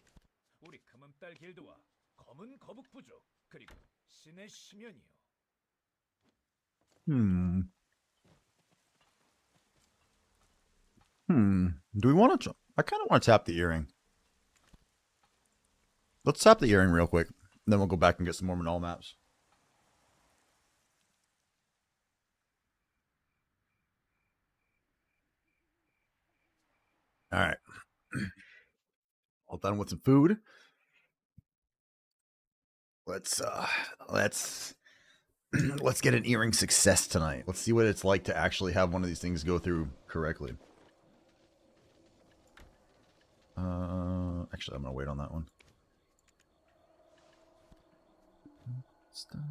우리 금은달 길드와 검은 거북부족 그리고 신의 심연이요. Do we want to... I kind of want to tap the earring. Let's tap the earring real quick. Then we'll go back and get some more Manal maps. Alright. All done with some food. Let's let's get an earring success tonight. Let's see what it's like to actually have one of these things go through correctly. Actually, I'm gonna wait on that one. It's done.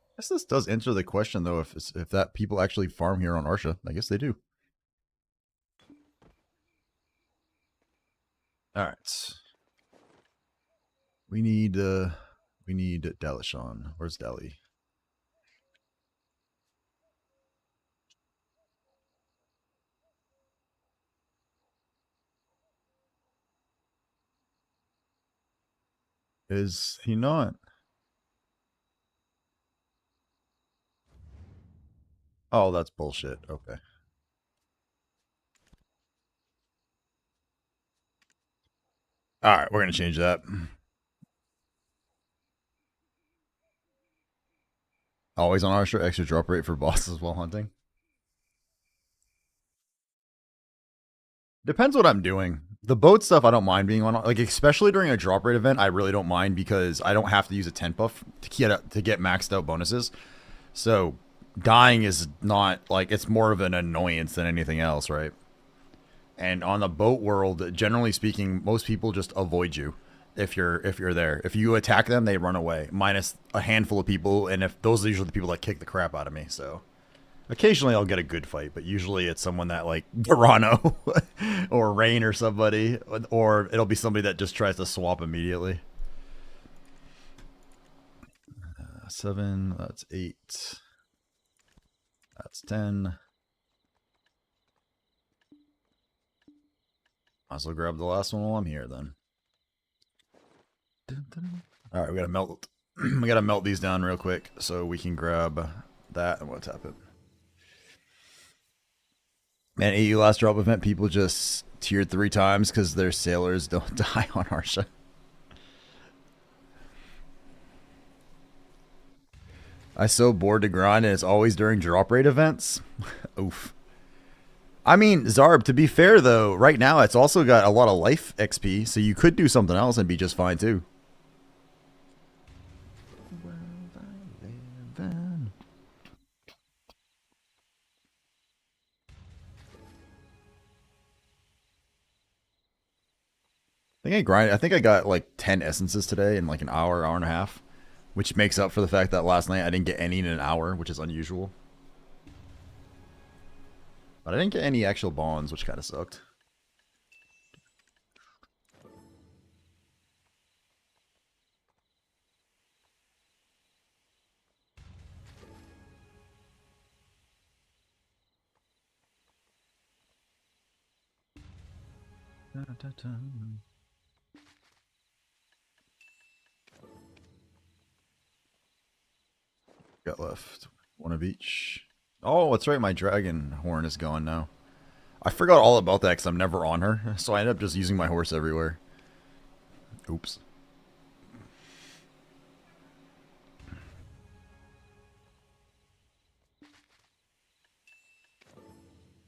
I guess this does answer the question, though, if that people actually farm here on Arsha. I guess they do. All right. We need Dalishon. Where's Dali? Is he not? Oh, that's bullshit. Okay. All right, we're going to change that. Always on Arsha, extra drop rate for bosses while hunting. Depends what I'm doing. The boat stuff I don't mind being on, like especially during a drop rate event, I really don't mind because I don't have to use a tent buff to get maxed out bonuses. So dying is not like, it's more of an annoyance than anything else, right? And on the boat world, generally speaking, most people just avoid you if you're there. If you attack them, they run away, minus a handful of people, and if those are usually the people that kick the crap out of me. So occasionally I'll get a good fight, but usually it's someone that like Verano or Rain or somebody, or it'll be somebody that just tries to swap immediately. 7, that's 8, that's 10. Might as well grab the last one while I'm here then. All right, we gotta melt. We gotta melt these down real quick so we can grab that and we'll tap it. Man, AU last drop event, people just tiered 3 times because their sailors don't die on Arsha. I'm so bored to grind and it's always during drop rate events. Oof. I mean, Zarb, to be fair though, right now it's also got a lot of life XP, so you could do something else and be just fine too. I think I got like 10 essences today in like an hour, hour and a half, which makes up for the fact that last night I didn't get any in an hour, which is unusual. But I didn't get any actual bonds, which kind of sucked. Got left one of each. Oh, that's right. My dragon horn is gone now. I forgot all about that because I'm never on her, so I end up just using my horse everywhere. Oops.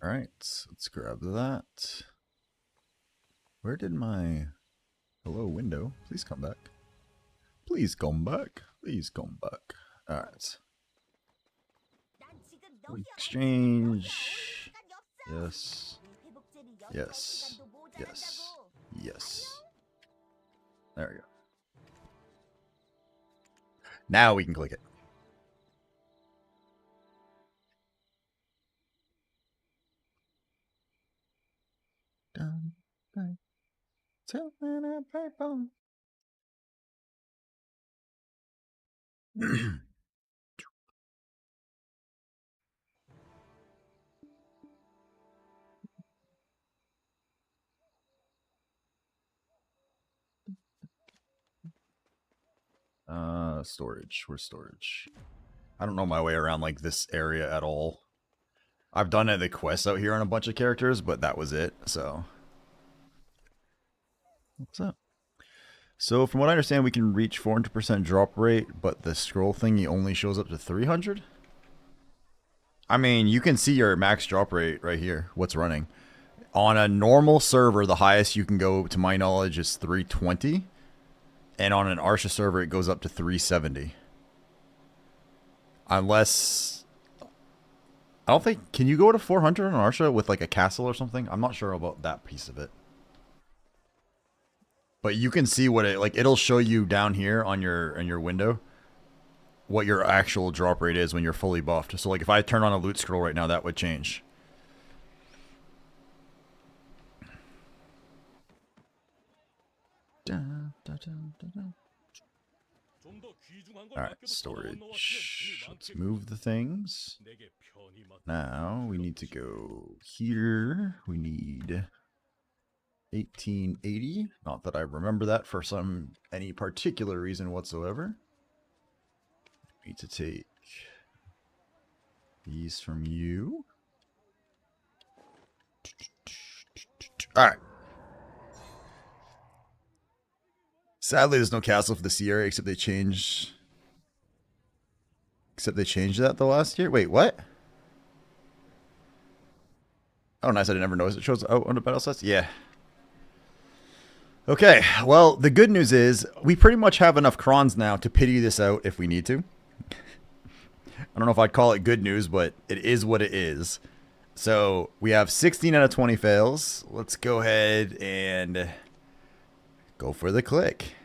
Alright, let's grab that. Where did my... Hello, window. Please come back. Please come back. Please come back. Alright. Exchange. Yes. Yes. Yes. Yes. There we go. Now we can click it. Done. Tell me that paper. Storage. Where's storage? I don't know my way around like this area at all. I've done the quests out here on a bunch of characters, but that was it, so. What's up? So from what I understand, we can reach 400% drop rate, but the scroll thingy only shows up to 300? I mean, you can see your max drop rate right here, what's running. On a normal server, the highest you can go, to my knowledge, is 320. And on an Arsha server, it goes up to 370. Unless... I don't think... Can you go to 400 on Arsha with like a castle or something? I'm not sure about that piece of it. But you can see what it... Like, it'll show you down here on your window what your actual drop rate is when you're fully buffed. So like if I turn on a loot scroll right now, that would change. Alright, storage. Let's move the things. Now we need to go here. We need 1880. Not that I remember that for any particular reason whatsoever. Need to take these from you. Alright. Sadly, there's no castle for the sea area, except they changed that the last year. Wait, what? Oh, nice. I didn't ever notice it shows out on the battle sets. Yeah. Okay. Well, the good news is we pretty much have enough crons now to pity this out if we need to. I don't know if I'd call it good news, but it is what it is. So we have 16 out of 20 fails. Let's go ahead and go for the click.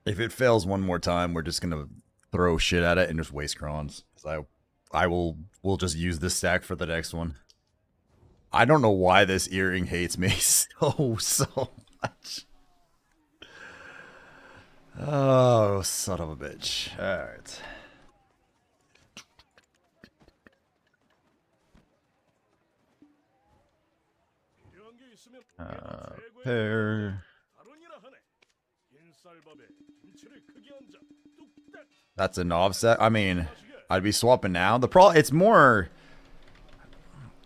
If it fails one more time, we're just gonna throw shit at it and just waste crons. We'll just use this stack for the next one. I don't know why this earring hates me so much. Oh, son of a bitch. Alright. Pair. That's an offset. I mean, I'd be swapping now. It's more...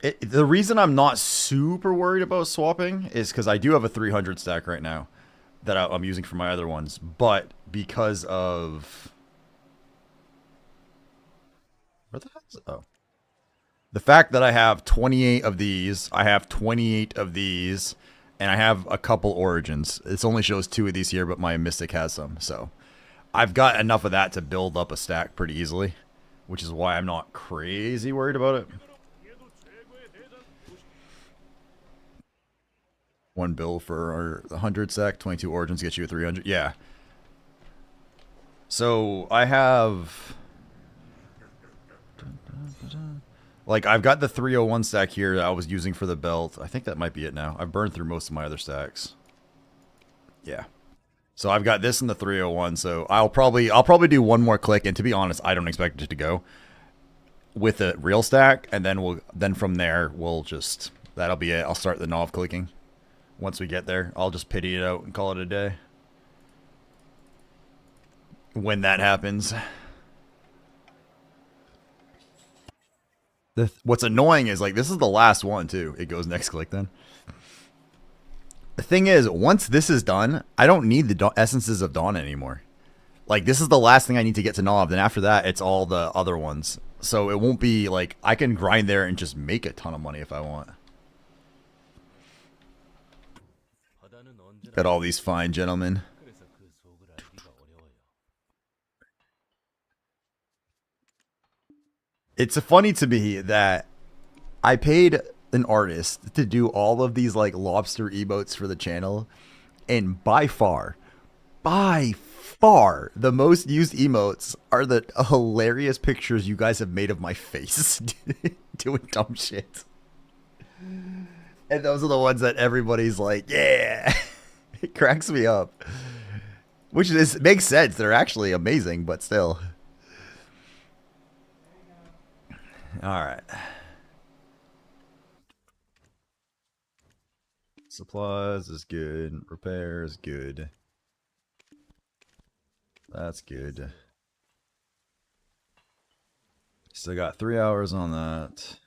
the reason I'm not super worried about swapping is because I do have a 300 stack right now that I'm using for my other ones. But because of... Where the hell is it? Oh. The fact that I have 28 of these, I have 28 of these, and I have a couple origins. It only shows 2 of these here, but my Mystic has some, so... I've got enough of that to build up a stack pretty easily, which is why I'm not crazy worried about it. 1 bill for the 100 sack. 22 origins get you a 300. Yeah. So I have, like, I've got the 301 stack here that I was using for the belt. I think that might be it now. I've burned through most of my other stacks. Yeah. So I've got this in the 301. So I'll probably do one more click. And to be honest, I don't expect it to go with a real stack. And then from there that'll be it. I'll start the Nov clicking. Once we get there, I'll just pity it out and call it a day. When that happens. What's annoying is, like, this is the last one too. It goes next click then. The thing is, once this is done, I don't need the Essences of Dawn anymore. Like, this is the last thing I need to get to Nov. Then after that, it's all the other ones. So it won't be, like, I can grind there and just make a ton of money if I want. Got all these fine gentlemen. It's funny to me that I paid an artist to do all of these, like, lobster emotes for the channel, and by far, the most used emotes are the hilarious pictures you guys have made of my face doing dumb shit. And those are the ones that everybody's like, yeah. It cracks me up. Which makes sense. They're actually amazing, but still. Alright. Supplies is good. Repair is good. That's good. Still got 3 hours on that.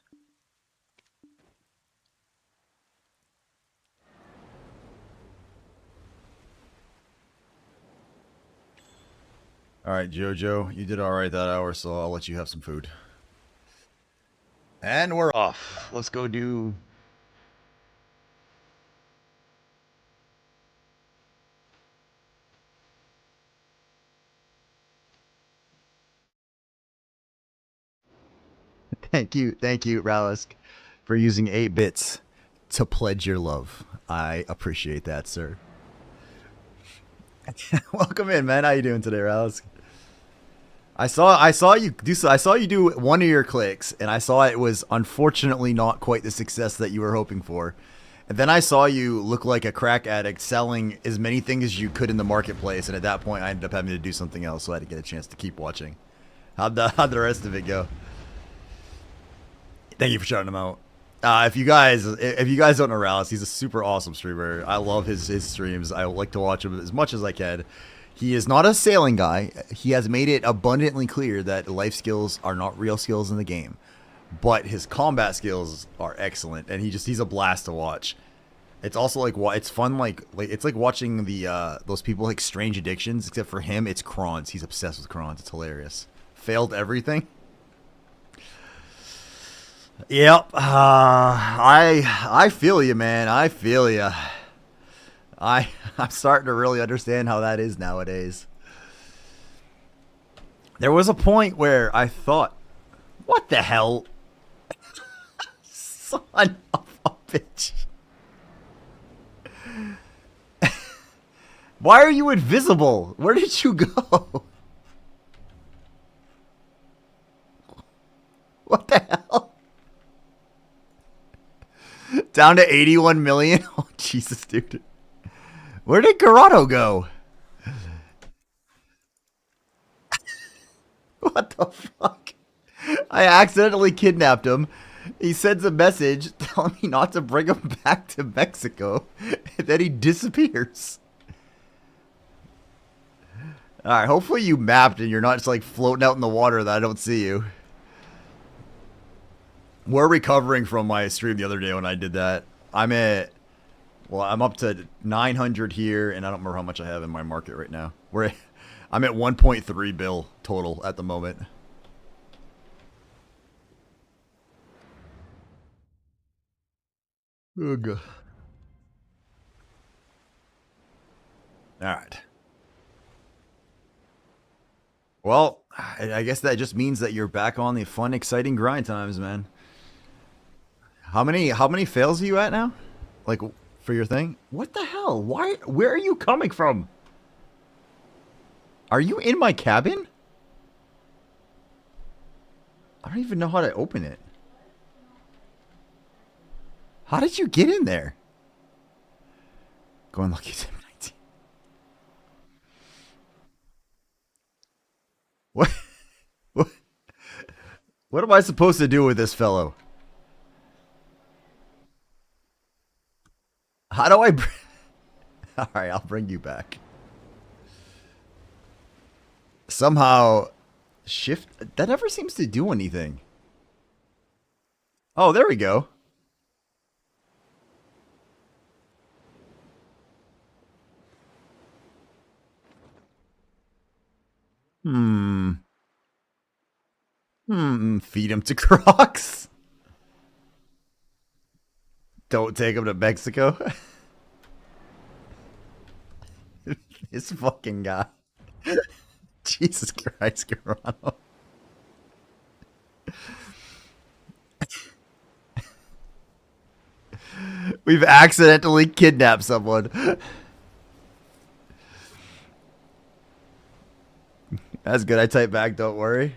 Alright, Jojo, you did alright that hour, so I'll let you have some food. And we're off. Let's go do... Thank you, Ralisk, for using 8 bits to pledge your love. I appreciate that, sir. Welcome in, man. How you doing today, Ralisk? I saw you do one of your clicks, and I saw it was unfortunately not quite the success that you were hoping for. And then I saw you look like a crack addict selling as many things as you could in the marketplace, and at that point I ended up having to do something else, so I had to get a chance to keep watching. How'd the rest of it go? Thank you for shouting him out. If you guys don't know Rallis, he's a super awesome streamer. I love his streams. I like to watch him as much as I can. He is not a sailing guy. He has made it abundantly clear that life skills are not real skills in the game, but his combat skills are excellent, and he's a blast to watch. It's also like it's fun, like it's like watching the those people like Strange Addictions, except for him it's Krons. He's obsessed with Krons. It's hilarious. Failed everything. Yep. I feel you, man. I feel you. I'm starting to really understand how that is nowadays. There was a point where I thought, what the hell? Son of a bitch. Why are you invisible? Where did you go? What the hell? Down to 81 million? Oh, Jesus, dude. Where did Corrado go? What the fuck? I accidentally kidnapped him. He sends a message telling me not to bring him back to Mexico. And then he disappears. Alright, hopefully you mapped and you're not just like floating out in the water that I don't see you. We're recovering from my stream the other day when I did that. I'm up to 900 here, and I don't remember how much I have in my market right now. I'm at 1.3 bill total at the moment. Ugh. Alright. Well, I guess that just means that you're back on the fun, exciting grind times, man. How many fails are you at now? Like for your thing? What the hell? Why? Where are you coming from? Are you in my cabin? I don't even know how to open it. How did you get in there? Going lucky 719. What? What am I supposed to do with this fellow? How do I... Alright, I'll bring you back. Somehow... Shift... That never seems to do anything. Oh, there we go. Feed him to Crocs. Don't take him to Mexico. This fucking guy. Jesus Christ, Garano. We've accidentally kidnapped someone. That's good. I type back, don't worry.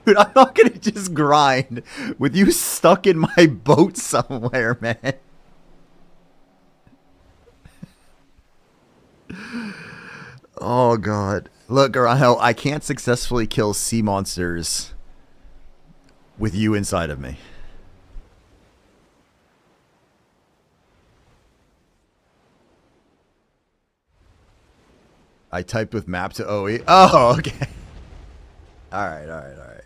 Dude, I'm not gonna just grind with you stuck in my boat somewhere, man. Oh, God. Look, Garano, I can't successfully kill sea monsters with you inside of me. I typed with map to OE. Oh, okay. Alright, alright, alright.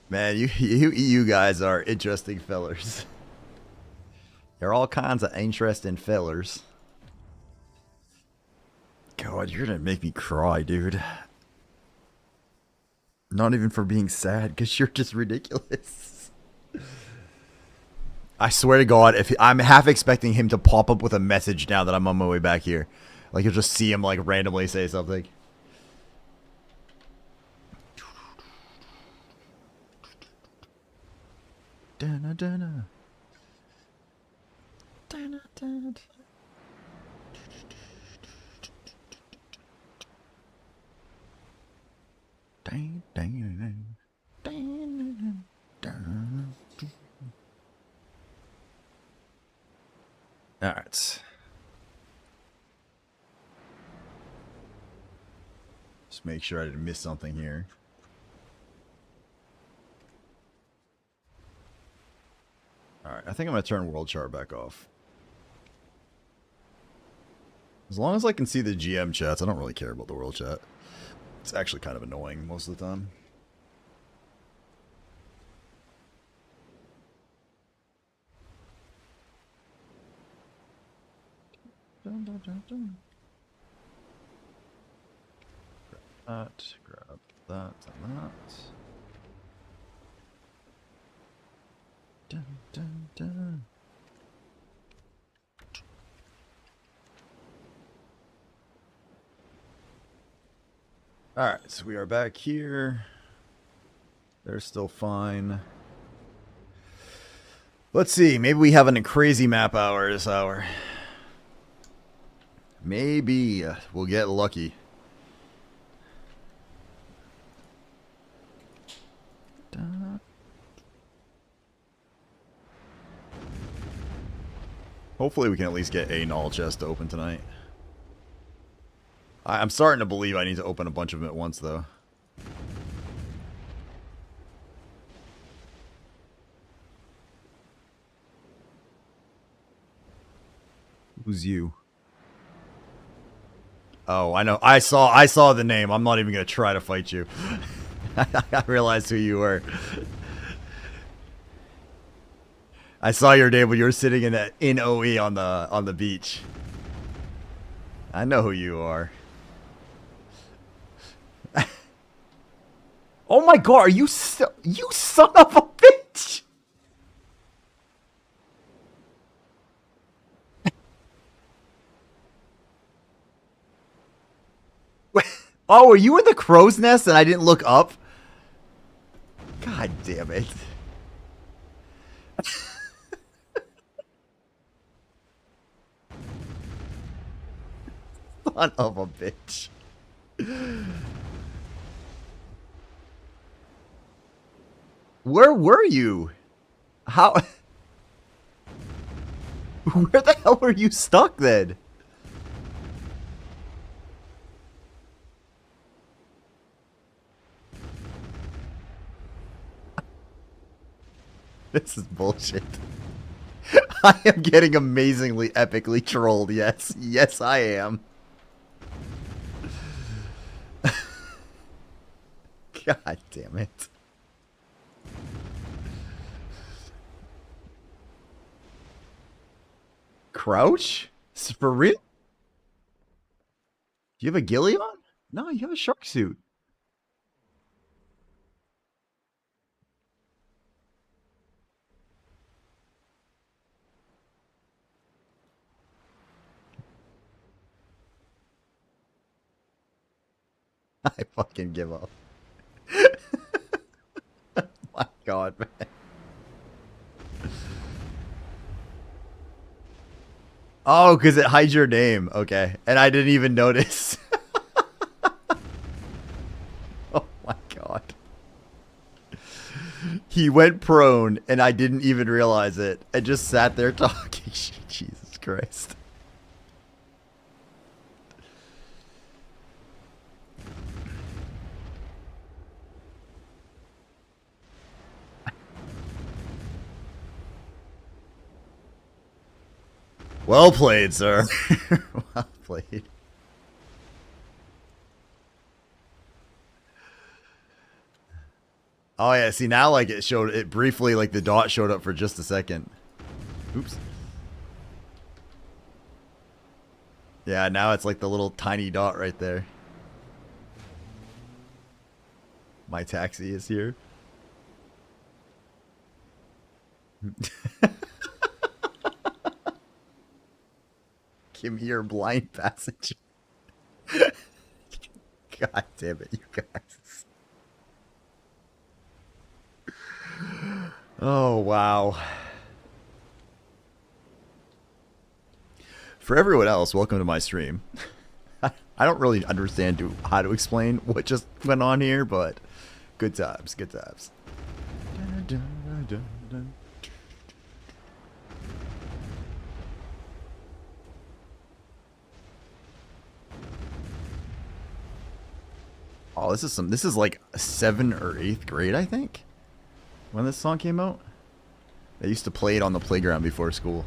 Man, you EU guys are interesting fellers. You're all kinds of interesting fellers. God, you're gonna make me cry, dude. Not even for being sad, because you're just ridiculous. I swear to God, if I'm half expecting him to pop up with a message now that I'm on my way back here. Like, you'll just see him, like, randomly say something. Dana, dana. Dana, dana. Dang, dang, dang, dang. All right. Just make sure I didn't miss something here. Alright, I think I'm going to turn world chart back off. As long as I can see the GM chats, I don't really care about the world chat. It's actually kind of annoying most of the time. Dun, dun, dun, dun. Grab that, and that. Dun, dun, dun. Alright, so we are back here. They're still fine. Let's see, maybe we have a crazy map hour this hour. Maybe we'll get lucky. Hopefully we can at least get a null chest to open tonight. I'm starting to believe I need to open a bunch of them at once, though. Who's you? Oh, I know. I saw the name. I'm not even gonna try to fight you. I realized who you were. I saw your name when you were sitting in OE on the beach. I know who you are. Oh my God! Are you you son of a bitch! Oh, are you in the crow's nest and I didn't look up? God damn it. Son of a bitch. Where were you? How? Where the hell were you stuck then? This is bullshit. I am getting amazingly epically trolled, yes. Yes, I am. God damn it. Crouch? For real? Do you have a ghillie on? No, you have a shark suit. I fucking give up. My God, man. Oh, because it hides your name. Okay. And I didn't even notice. Oh my God. He went prone and I didn't even realize it. I just sat there talking. Jesus Christ. Well played, sir. Well played. Oh yeah, see now like it showed it briefly, like the dot showed up for just a second. Oops. Yeah, now it's like the little tiny dot right there. My taxi is here. Give me your blind passage. God damn it, you guys. Oh, wow. For everyone else, welcome to my stream. I don't really understand how to explain what just went on here, but good times, good times. Oh, this is like 7th or 8th grade, I think, when this song came out. They used to play it on the playground before school.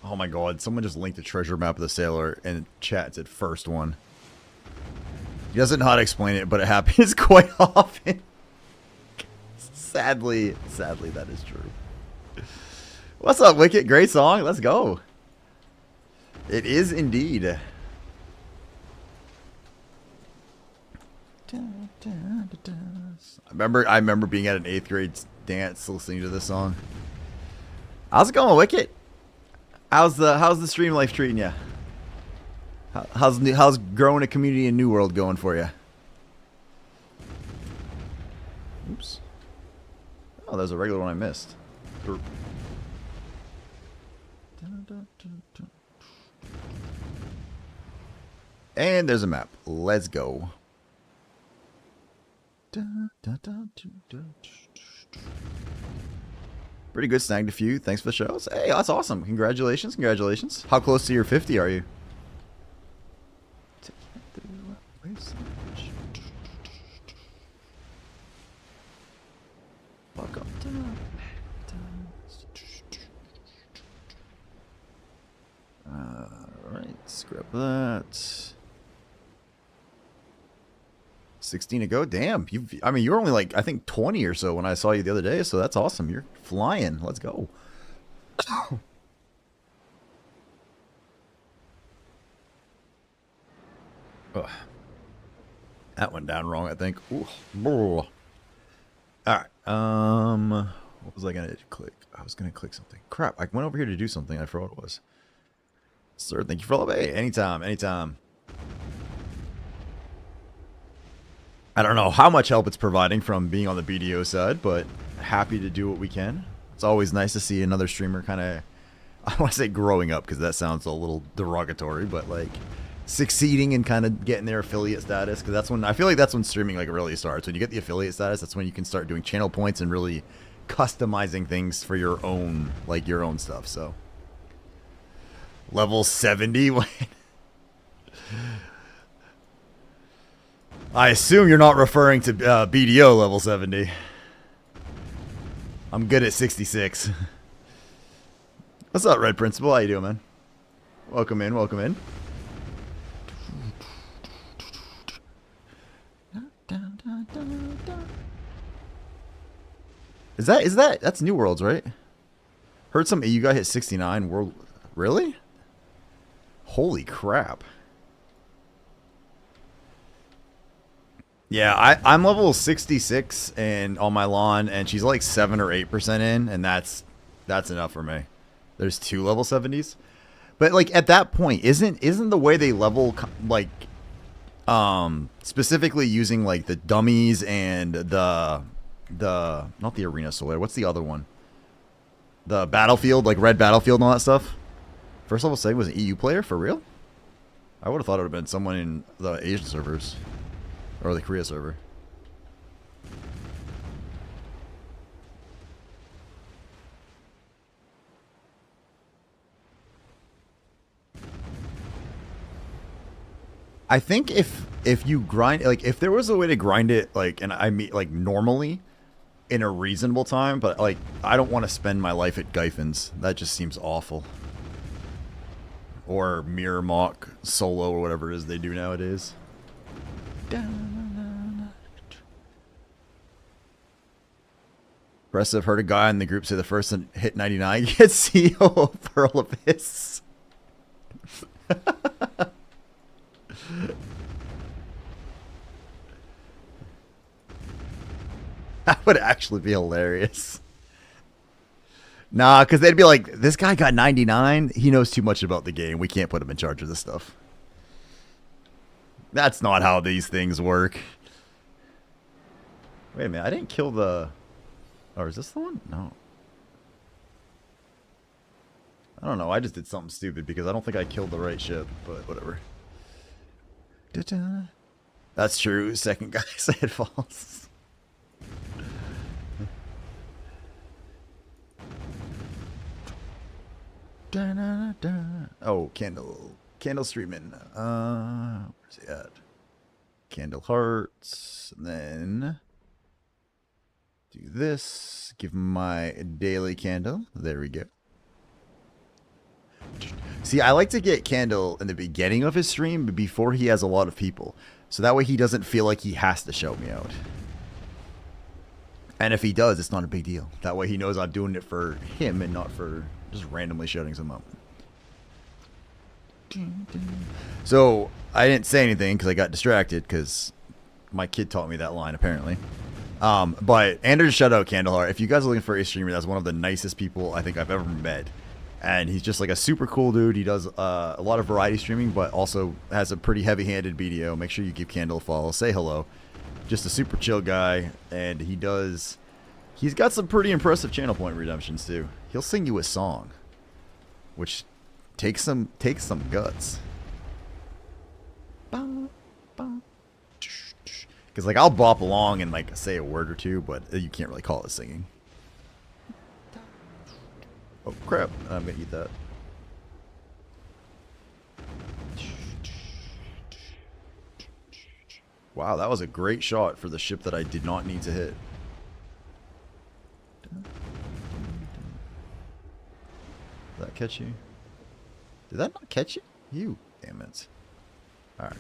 Oh my God, someone just linked the treasure map of the sailor and chat said first one. He doesn't know how to explain it, but it happens quite often. Sadly, that is true. What's up, Wicket? Great song. Let's go. It is indeed. I remember being at an 8th grade dance listening to this song. How's it going, Wicket? How's the stream life treating you? How's growing a community in New World going for you? Oops. Oh, there's a regular one I missed. And there's a map. Let's go. Pretty good, snagged a few. Thanks for the shows. Hey, that's awesome. Congratulations, congratulations. How close to your 50 are you? Welcome to Alright, scrap that. 16 to go. Damn, I mean, you were only like, I think 20 or so when I saw you the other day, so that's awesome. You're flying. Let's go. Ugh. That went down wrong, I think. Ooh. All right. What was I gonna click? I was gonna click something. Crap! I went over here to do something. I forgot what it was. Sir, thank you for all of it. Hey, anytime, anytime. I don't know how much help it's providing from being on the BDO side, but happy to do what we can. It's always nice to see another streamer kind of, I want to say growing up because that sounds a little derogatory, but like succeeding and kind of getting their affiliate status, because that's when I feel like that's when streaming like really starts. When you get the affiliate status, that's when you can start doing channel points and really customizing things for your own, like your own stuff. So level 70. I assume you're not referring to BDO level 70. I'm good at 66. What's up, Red Principal? How you doing, man? Welcome in, welcome in. That's New Worlds, right? Heard some you guys hit 69 world. Really? Holy crap. Yeah, I'm level 66 and on my lawn, and she's like 7 or 8% in, and that's enough for me. There's 2 level 70s, but like at that point, isn't the way they level like specifically using like the dummies and the not the arena solar. What's the other one? The battlefield, like red battlefield and all that stuff. First level 7 was an EU player for real. I would have thought it would have been someone in the Asian servers. Or the Korea server. I think if you grind, like if there was a way to grind it, like, and I mean like normally in a reasonable time, but like I don't want to spend my life at Gyphins. That just seems awful. Or Mirror Mock solo or whatever it is they do nowadays. Impressive. Heard a guy in the group say the first one hit 99 gets CEO of Pearl Abyss. That would actually be hilarious. Nah, because they'd be like, this guy got 99. He knows too much about the game. We can't put him in charge of this stuff. That's not how these things work. Wait a minute. I didn't kill the... Oh, is this the one? No. I don't know. I just did something stupid because I don't think I killed the right ship, but whatever. That's true. Second guy said false. Oh, Candle streaming. Where's he at? Candle hearts. And then do this. Give him my daily candle. There we go. See, I like to get Candle in the beginning of his stream before he has a lot of people. So that way he doesn't feel like he has to shout me out. And if he does, it's not a big deal. That way he knows I'm doing it for him and not for just randomly shouting some out. So I didn't say anything because I got distracted because my kid taught me that line apparently. But Anders, shout out Candleheart. If you guys are looking for a streamer, that's one of the nicest people I think I've ever met. And he's just like a super cool dude. He does a lot of variety streaming, but also has a pretty heavy-handed BDO. Make sure you give Candle a follow. Say hello. Just a super chill guy. And he's got some pretty impressive channel point redemptions too. He'll sing you a song, which takes some guts. Because like I'll bop along and like say a word or two, but you can't really call it singing. Oh crap! I'm gonna eat that. Wow, that was a great shot for the ship that I did not need to hit. Did that catch you? Did that not catch you? You, damn it. Alright.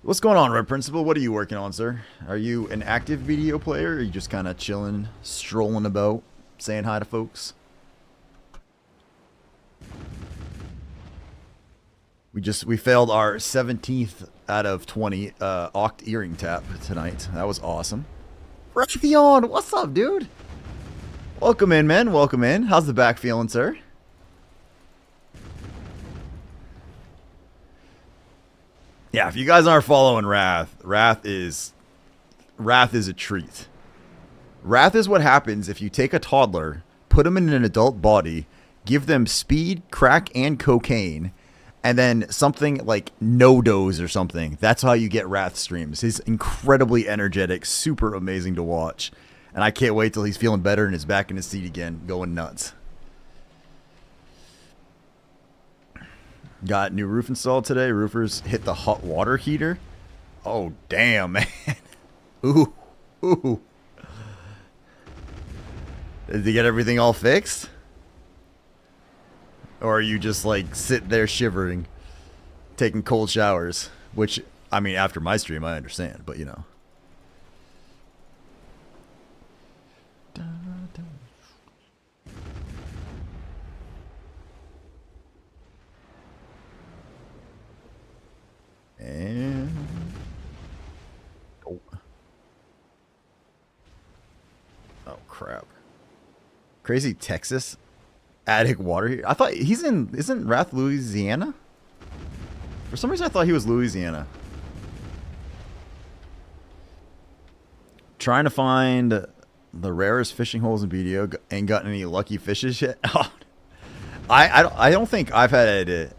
What's going on, Red Principal? What are you working on, sir? Are you an active video player, or are you just kind of chilling, strolling about, saying hi to folks? We failed our 17th out of 20 Oct earring tap tonight. That was awesome. Raytheon, what's up, dude? Welcome in, man. Welcome in. How's the back feeling, sir? Yeah, if you guys aren't following Wrath, Wrath is a treat. Wrath is what happens if you take a toddler, put them in an adult body, give them speed, crack, and cocaine, and then something like no-dose or something. That's how you get Wrath streams. He's incredibly energetic, super amazing to watch. And I can't wait till he's feeling better and is back in his seat again, going nuts. Got new roof installed today. Roofers hit the hot water heater. Oh, damn, man. Ooh. Ooh. Did they get everything all fixed? Or are you just like sitting there shivering, taking cold showers? Which, I mean, after my stream, I understand, but you know. And oh crap! Crazy Texas attic water heater. I thought isn't Wrath Louisiana? For some reason, I thought he was Louisiana. Trying to find the rarest fishing holes in BDO. Ain't got any lucky fishes yet. I don't think I've had.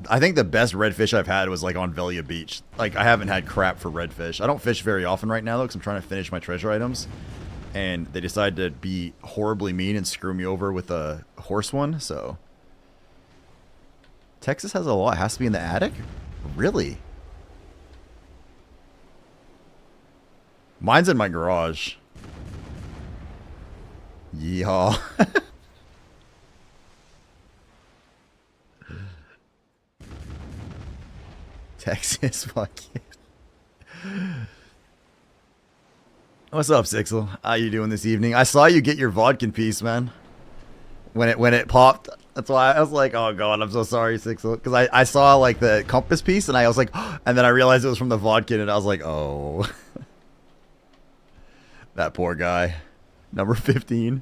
I think the best redfish I've had was like on Velia Beach. Like I haven't had crap for redfish. I don't fish very often right now though, because I'm trying to finish my treasure items, and they decided to be horribly mean and screw me over with a horse one. So Texas has a lot. It has to be in the attic. Really? Mine's in my garage. Yeehaw. Texas, fuck you. What's up, Sixel? How you doing this evening? I saw you get your vodka piece, man. When it popped. That's why I was like, oh god, I'm so sorry, Sixel. Because I saw like the compass piece and I was like, and then I realized it was from the vodka and I was like, oh. That poor guy. Number 15.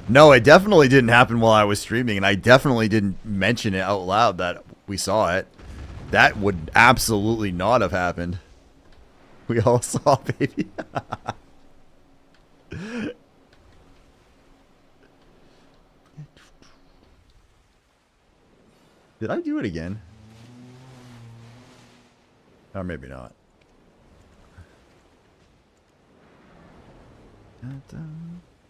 No, it definitely didn't happen while I was streaming, and I definitely didn't mention it out loud that we saw it. That would absolutely not have happened. We all saw, baby. Did I do it again? Or maybe not.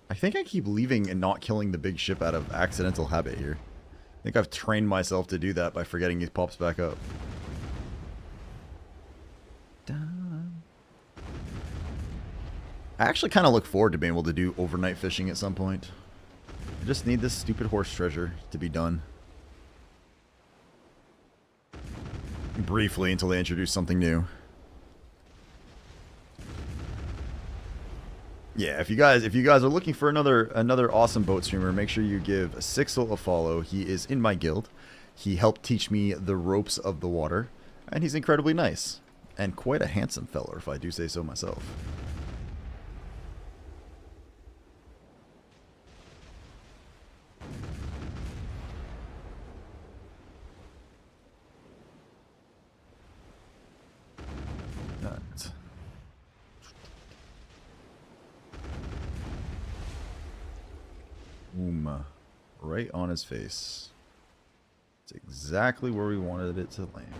I think I keep leaving and not killing the big ship out of accidental habit here. I think I've trained myself to do that by forgetting he pops back up. I actually kind of look forward to being able to do overnight fishing at some point. I just need this stupid horse treasure to be done. Briefly until they introduce something new. Yeah, if you guys are looking for another awesome boat streamer, make sure you give Sixel a follow. He is in my guild. He helped teach me the ropes of the water, and he's incredibly nice and quite a handsome feller, if I do say so myself. Right on his face. It's exactly where we wanted it to land.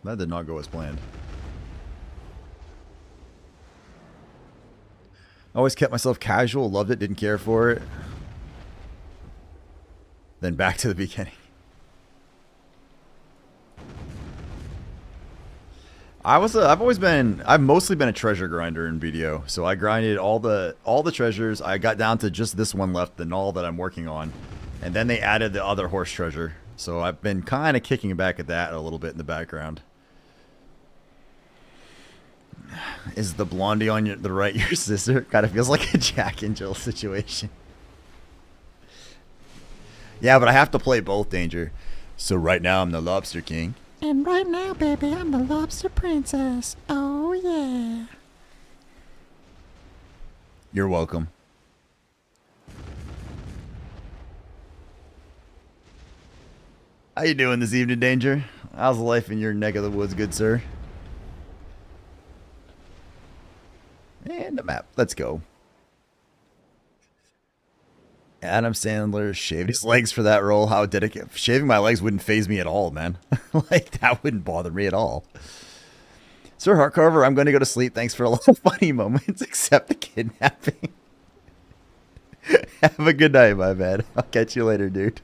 That did not go as planned. Always kept myself casual, loved it, didn't care for it. Then back to the beginning. I've mostly been a treasure grinder in BDO. So I grinded all the treasures. I got down to just this one left, the null that I'm working on. And then they added the other horse treasure. So I've been kind of kicking back at that a little bit in the background. Is the blondie on the right your sister? Kind of feels like a Jack and Jill situation. Yeah, but I have to play both, Danger. So right now I'm the Lobster King. And right now, baby, I'm the lobster princess. Oh, yeah. You're welcome. How you doing this evening, Danger? How's life in your neck of the woods, good sir? And the map. Let's go. Adam Sandler shaved his legs for that role. How dedicated. Shaving my legs wouldn't faze me at all, man. Like, that wouldn't bother me at all. Sir Heartcarver, I'm going to go to sleep. Thanks for a lot of funny moments, except the kidnapping. Have a good night, my man. I'll catch you later, dude.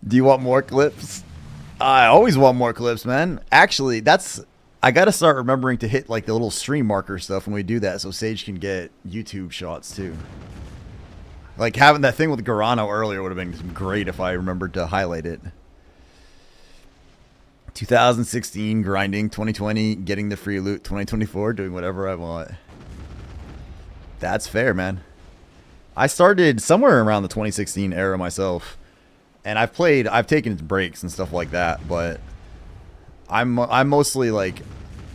Do you want more clips? I always want more clips, man. Actually, I gotta start remembering to hit like the little stream marker stuff when we do that, so Sage can get YouTube shots too. Like having that thing with Garano earlier would have been great if I remembered to highlight it. 2016 grinding, 2020 getting the free loot, 2024 doing whatever I want. That's fair, man. I started somewhere around the 2016 era myself, and I've taken breaks and stuff like that, but I'm mostly like,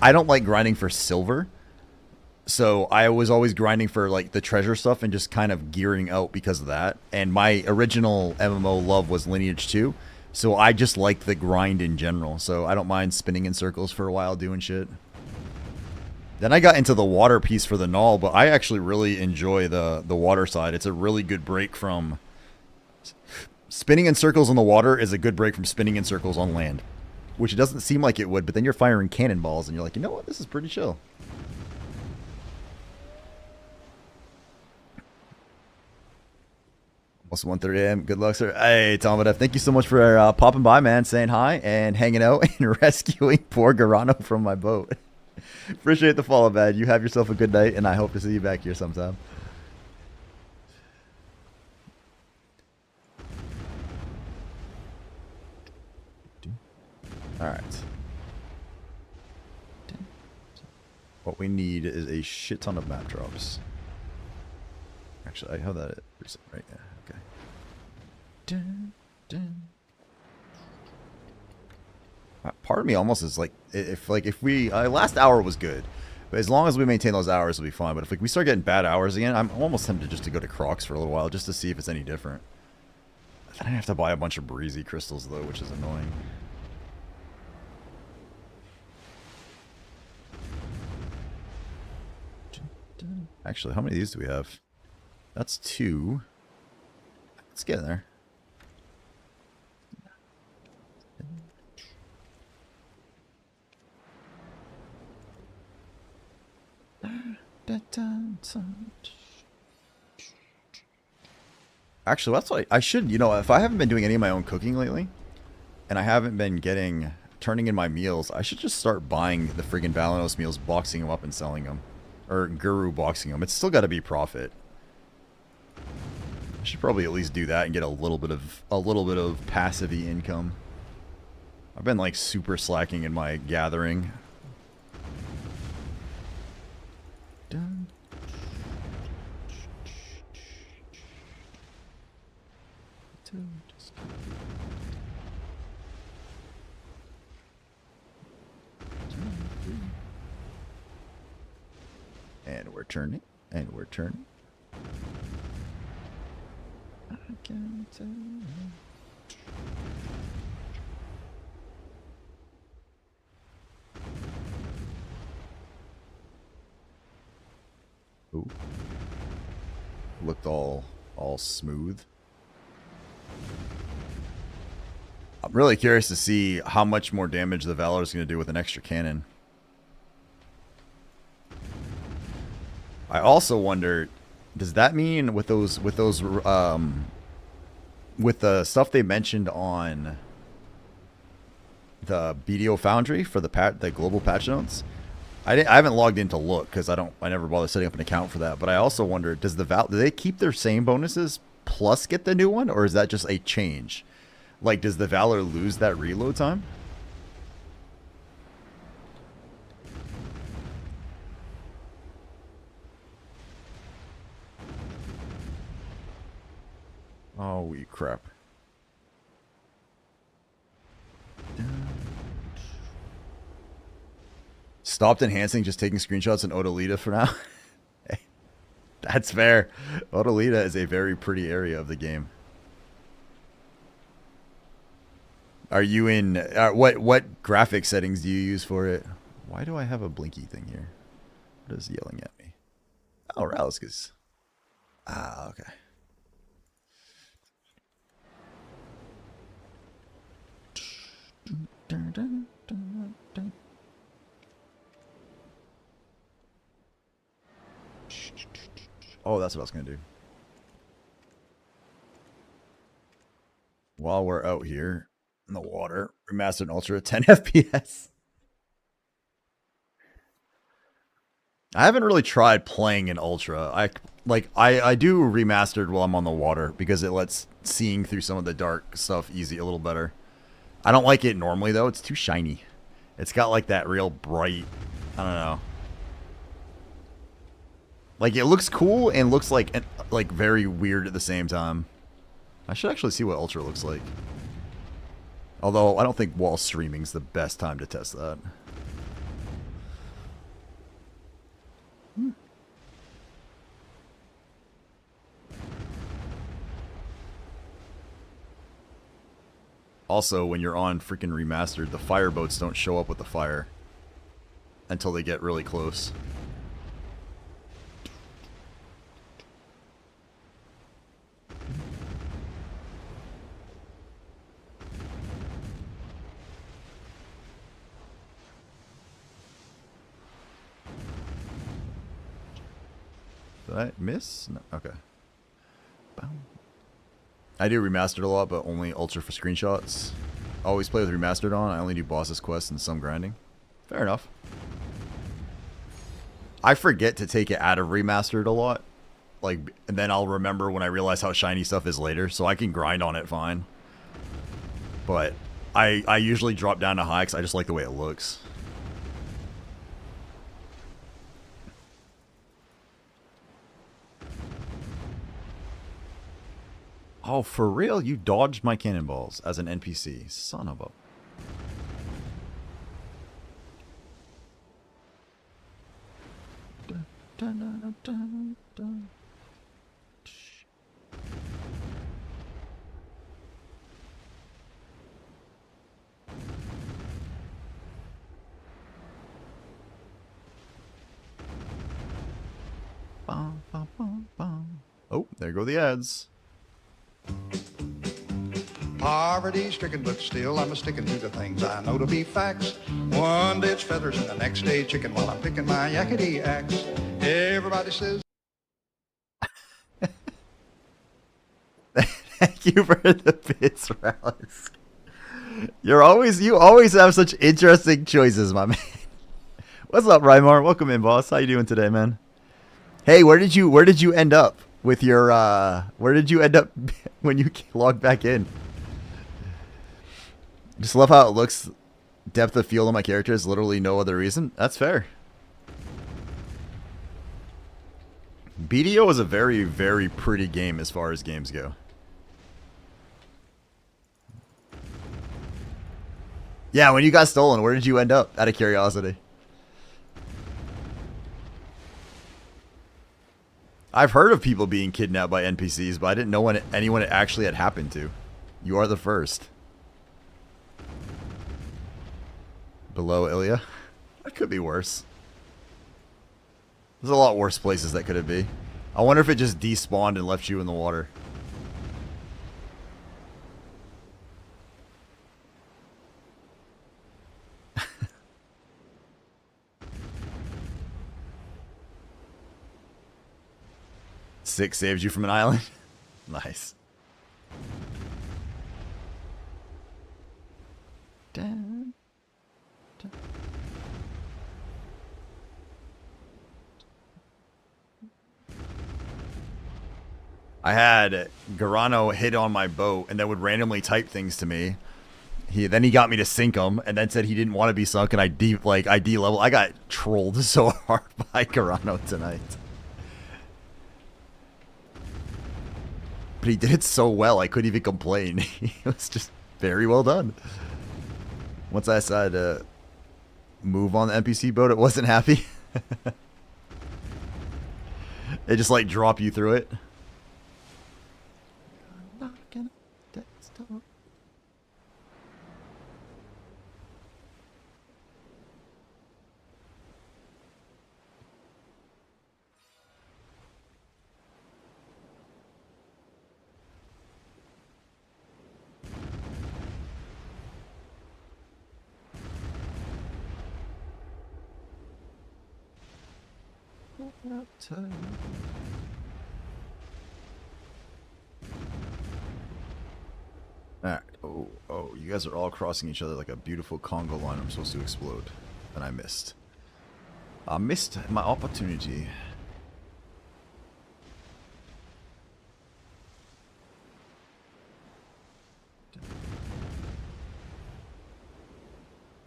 I don't like grinding for silver, so I was always grinding for like the treasure stuff and just kind of gearing out because of that. And my original MMO love was Lineage 2, so I just liked the grind in general, so I don't mind spinning in circles for a while doing shit. Then I got into the water piece for the null, but I actually really enjoy the water side. It's a really good break from... Spinning in circles on the water is a good break from spinning in circles on land. Which it doesn't seem like it would, but then you're firing cannonballs and you're like, you know what, this is pretty chill. Almost 1:30 a.m. Good luck, sir. Hey, Tomadev, thank you so much for popping by, man, saying hi and hanging out and rescuing poor Garano from my boat. Appreciate the follow, man. You have yourself a good night, and I hope to see you back here sometime. Alright. What we need is a shit ton of map drops. Actually, I have that recent right now. Okay. Dun, dun. Part of me almost is like, if we last hour was good, but as long as we maintain those hours, it'll be fine. But if like, we start getting bad hours again, I'm almost tempted just to go to Crocs for a little while just to see if it's any different. Then I have to buy a bunch of breezy crystals though, which is annoying. Actually, how many of these do we have? That's 2. Let's get in there. Actually, that's what I should, you know, if I haven't been doing any of my own cooking lately, and I haven't been turning in my meals, I should just start buying the friggin' Balanos meals, boxing them up and selling them. Or Guru boxing them. It's still got to be profit. I should probably at least do that and get a little bit of passive-y income. I've been like super slacking in my gathering. Dun. And we're turning, and we're turning. I can tell. Ooh. Looked all smooth. I'm really curious to see how much more damage the Valor is going to do with an extra cannon. I also wonder, does that mean with the stuff they mentioned on the BDO Foundry for the global patch notes? I haven't logged in to look because I never bother setting up an account for that. But I also wonder, do they keep their same bonuses plus get the new one, or is that just a change? Like, does the Valor lose that reload time? Oh, crap. Stopped enhancing, just taking screenshots in Odalita for now. Hey, that's fair. Odalita is a very pretty area of the game. Are you in... what graphic settings do you use for it? Why do I have a blinky thing here? What is yelling at me? Oh, Raliscus. Ah, okay. Oh, that's what I was going to do. While we're out here in the water, remastered Ultra 10 FPS. I haven't really tried playing in Ultra. I do remastered while I'm on the water because it lets seeing through some of the dark stuff easy a little better. I don't like it normally though. It's too shiny. It's got like that real bright, I don't know. Like it looks cool and looks like very weird at the same time. I should actually see what Ultra looks like. Although I don't think while streaming's the best time to test that. Also, when you're on freaking remastered, the fireboats don't show up with the fire until they get really close. Did I miss? No. Okay. I do remastered a lot, but only Ultra for screenshots. Always play with remastered on. I only do bosses quests and some grinding. Fair enough. I forget to take it out of remastered a lot. And then I'll remember when I realize how shiny stuff is later, so I can grind on it fine. But I usually drop down to high because I just like the way it looks. Oh, for real? You dodged my cannonballs as an NPC. Son of a... Oh, there go the ads. Poverty stricken, but still I'm a-sticking to the things I know to be facts. One day it's feathers and the next day chicken while I'm picking my yakety axe. Everybody says... Thank you for the bits, Rallis. You always have such interesting choices, my man. What's up, Rymar? Welcome in, boss. How you doing today, man? Hey, where did you end up with your where did you end up when you logged back in? Just love how it looks. Depth of field on my character is literally no other reason. That's fair. BDO is a very, very pretty game as far as games go. Yeah, when you got stolen, where did you end up? Out of curiosity. I've heard of people being kidnapped by NPCs, but I didn't know when anyone it actually had happened to. You are the first. Below Ilya? That could be worse. There's a lot worse places that could it be. I wonder if it just despawned and left you in the water. Six saves you from an island? Nice. Dun, dun. I had Garano hit on my boat and then would randomly type things to me. Then he got me to sink him and then said he didn't want to be sunk and I D-level. I got trolled so hard by Garano tonight. But he did it so well, I couldn't even complain. It was just very well done. Once I decided to move on the NPC boat, it wasn't happy. They just like drop you through it. Alright. Oh, you guys are all crossing each other like a beautiful Congo line I'm supposed to explode. And I missed. I missed my opportunity.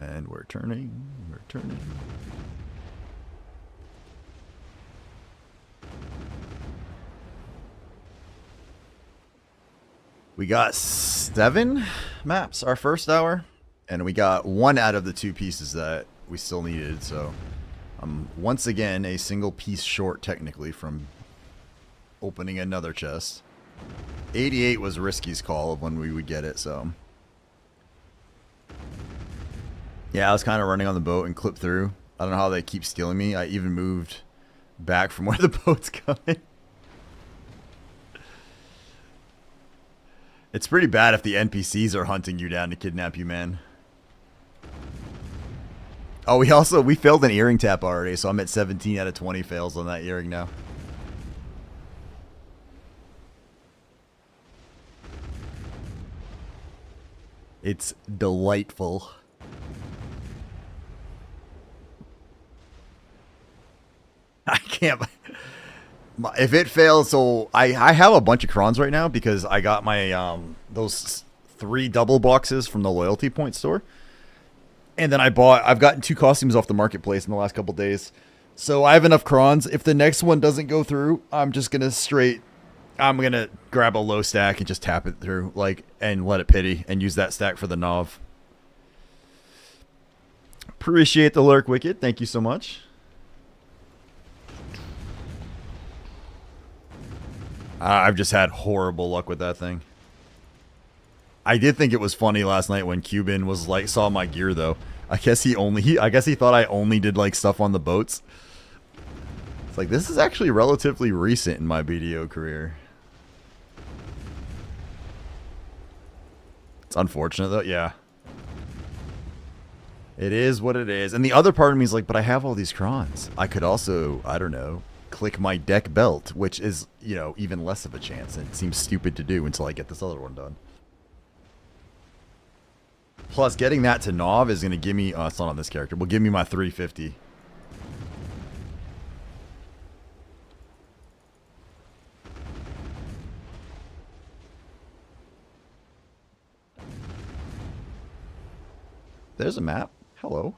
And we're turning. We're turning. We got 7 maps our first hour, and we got 1 out of the 2 pieces that we still needed, so I'm once again a single piece short technically from opening another chest. 88 was Risky's call of when we would get it, so yeah, I was kind of running on the boat and clipped through. I don't know how they keep stealing me. I even moved back from where the boat's coming. It's pretty bad if the NPCs are hunting you down to kidnap you, man. Oh, we failed an earring tap already, so I'm at 17 out of 20 fails on that earring now. It's delightful. I can't... If it fails, so I have a bunch of crons right now because I got my those 3 double boxes from the loyalty point store, and then I've gotten 2 costumes off the marketplace in the last couple days, so I have enough crons. If the next one doesn't go through, I'm gonna grab a low stack and just tap it through, like, and let it pity and use that stack for the Nov. Appreciate the lurk, Wicked. Thank you so much. I've just had horrible luck with that thing. I did think it was funny last night when Cuban was like, saw my gear though. I guess he thought I only did like stuff on the boats. It's like, this is actually relatively recent in my BDO career. It's unfortunate though, yeah. It is what it is. And the other part of me is like, but I have all these crons. I could also, I don't know, click my deck belt, which is, you know, even less of a chance. It seems stupid to do until I get this other one done. Plus, getting that to Nov is going to give me... Oh, it's not on this character. Will give me my 350. There's a map. Hello.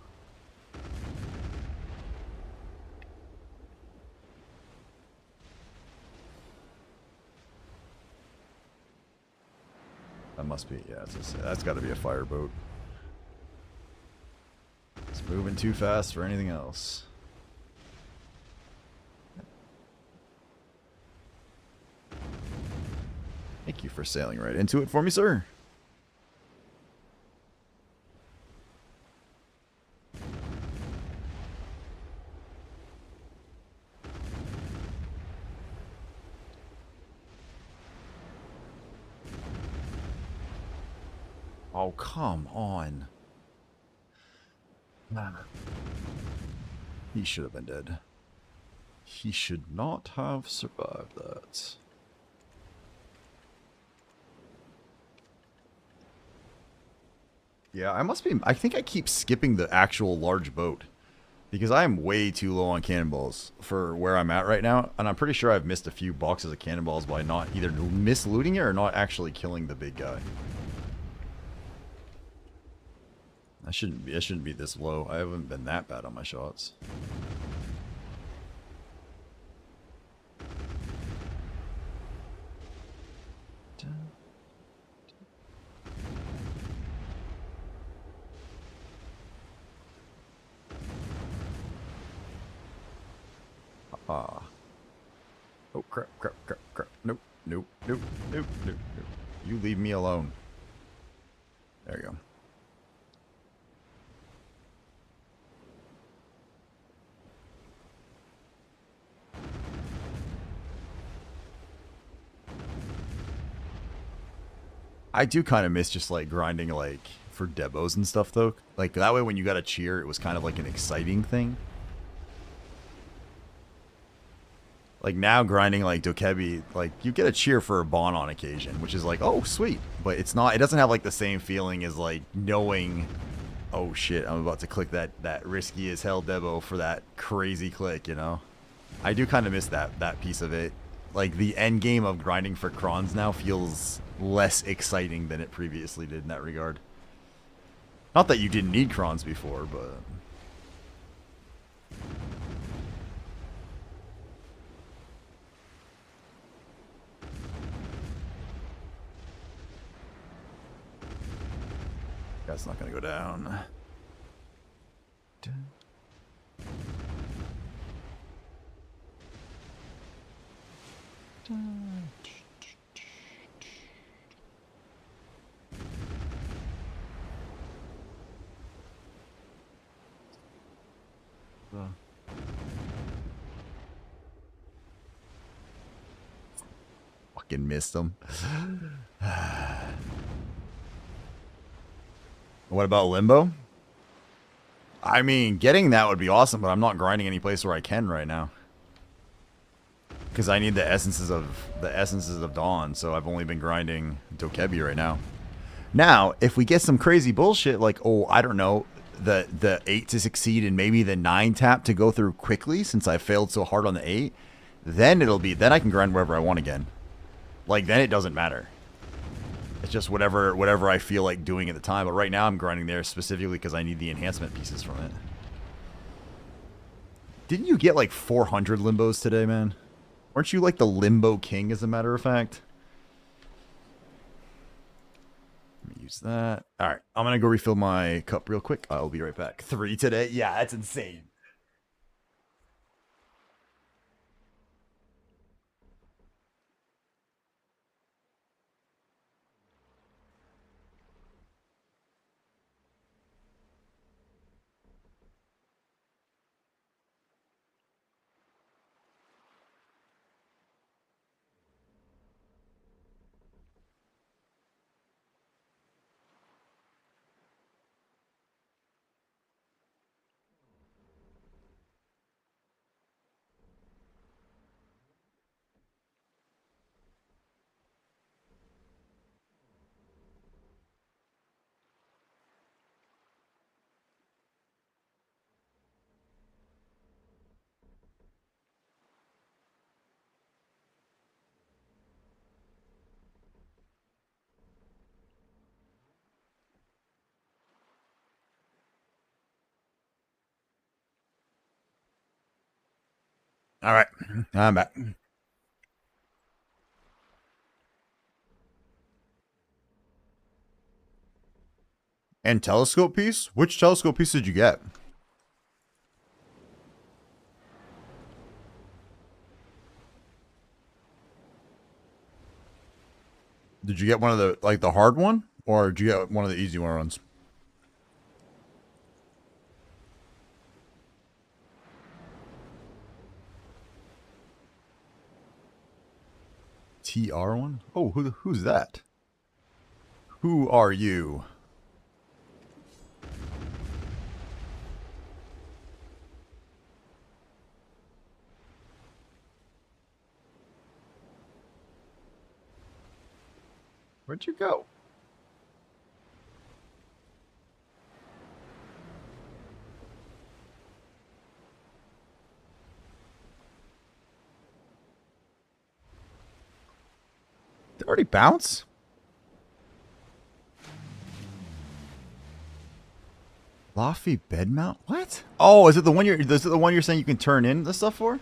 That must be, yeah, that's got to be a fireboat. It's moving too fast for anything else. Thank you for sailing right into it for me, sir. Oh, come on. He should have been dead. He should not have survived that. Yeah, I think I keep skipping the actual large boat. Because I am way too low on cannonballs for where I'm at right now. And I'm pretty sure I've missed a few boxes of cannonballs by not either mislooting it or not actually killing the big guy. I shouldn't be this low. I haven't been that bad on my shots. Ah. Oh, crap, crap, crap, crap. Nope, nope, nope, nope, nope, nope. You leave me alone. There you go. I do kind of miss just like grinding like for debos and stuff though. Like that way when you got a cheer, it was kind of like an exciting thing. Like now grinding like Dokebi, like you get a cheer for a Bon on occasion, which is like, oh sweet. But it's not, it doesn't have like the same feeling as like knowing, oh shit, I'm about to click that risky as hell debo for that crazy click, you know? I do kind of miss that piece of it. Like the end game of grinding for crons now feels less exciting than it previously did in that regard. Not that you didn't need crons before, but that's not gonna go down. Fucking missed them. What about Limbo? I mean, getting that would be awesome, but I'm not grinding any place where I can right now. Because I need the essences of Dawn, so I've only been grinding Dokebi right now. Now, if we get some crazy bullshit like, oh, I don't know, the 8 to succeed and maybe the 9 tap to go through quickly since I failed so hard on the 8, then I can grind wherever I want again. Like, then it doesn't matter. It's just whatever I feel like doing at the time. But right now I'm grinding there specifically because I need the enhancement pieces from it. Didn't you get like 400 limbos today, man? Weren't you like the limbo king, as a matter of fact? Let me use that. All right, I'm going to go refill my cup real quick. I'll be right back. 3 today? Yeah, that's insane. All right, I'm back. And telescope piece? Which telescope piece did you get? Did you get one of the, like, the hard one? Or did you get one of the easy ones? TR one? Oh, who's that? Who are you? Where'd you go? Did it already bounce? Lofty bed mount? What? Oh, is it the one you're saying you can turn in the stuff for?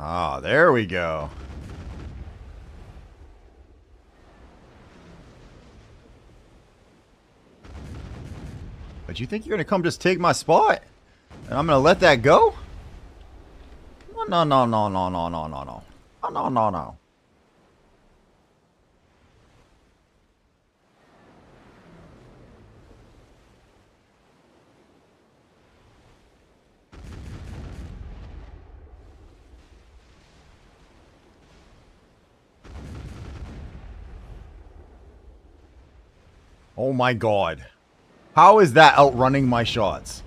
Ah, there we go. But you think you're gonna come just take my spot? And I'm gonna let that go? No, no, no, no, no, no, no, no. No, no, no, no. Oh my god. How is that outrunning my shots?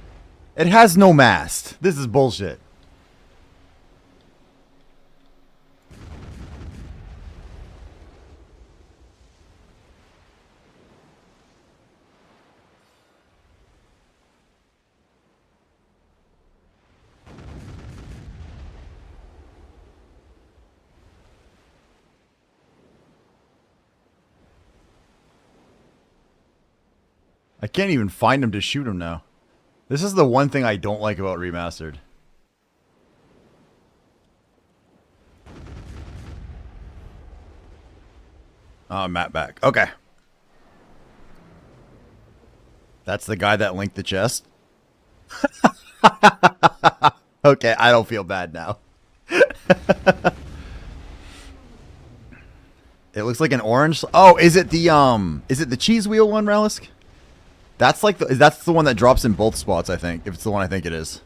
It has no mast. This is bullshit. I can't even find him to shoot him now. This is the one thing I don't like about Remastered. Map back. Okay. That's the guy that linked the chest? Okay, I don't feel bad now. It looks like an orange. Oh, is it the cheese wheel one, Relisk? That's like that's the one that drops in both spots, I think. If it's the one I think it is.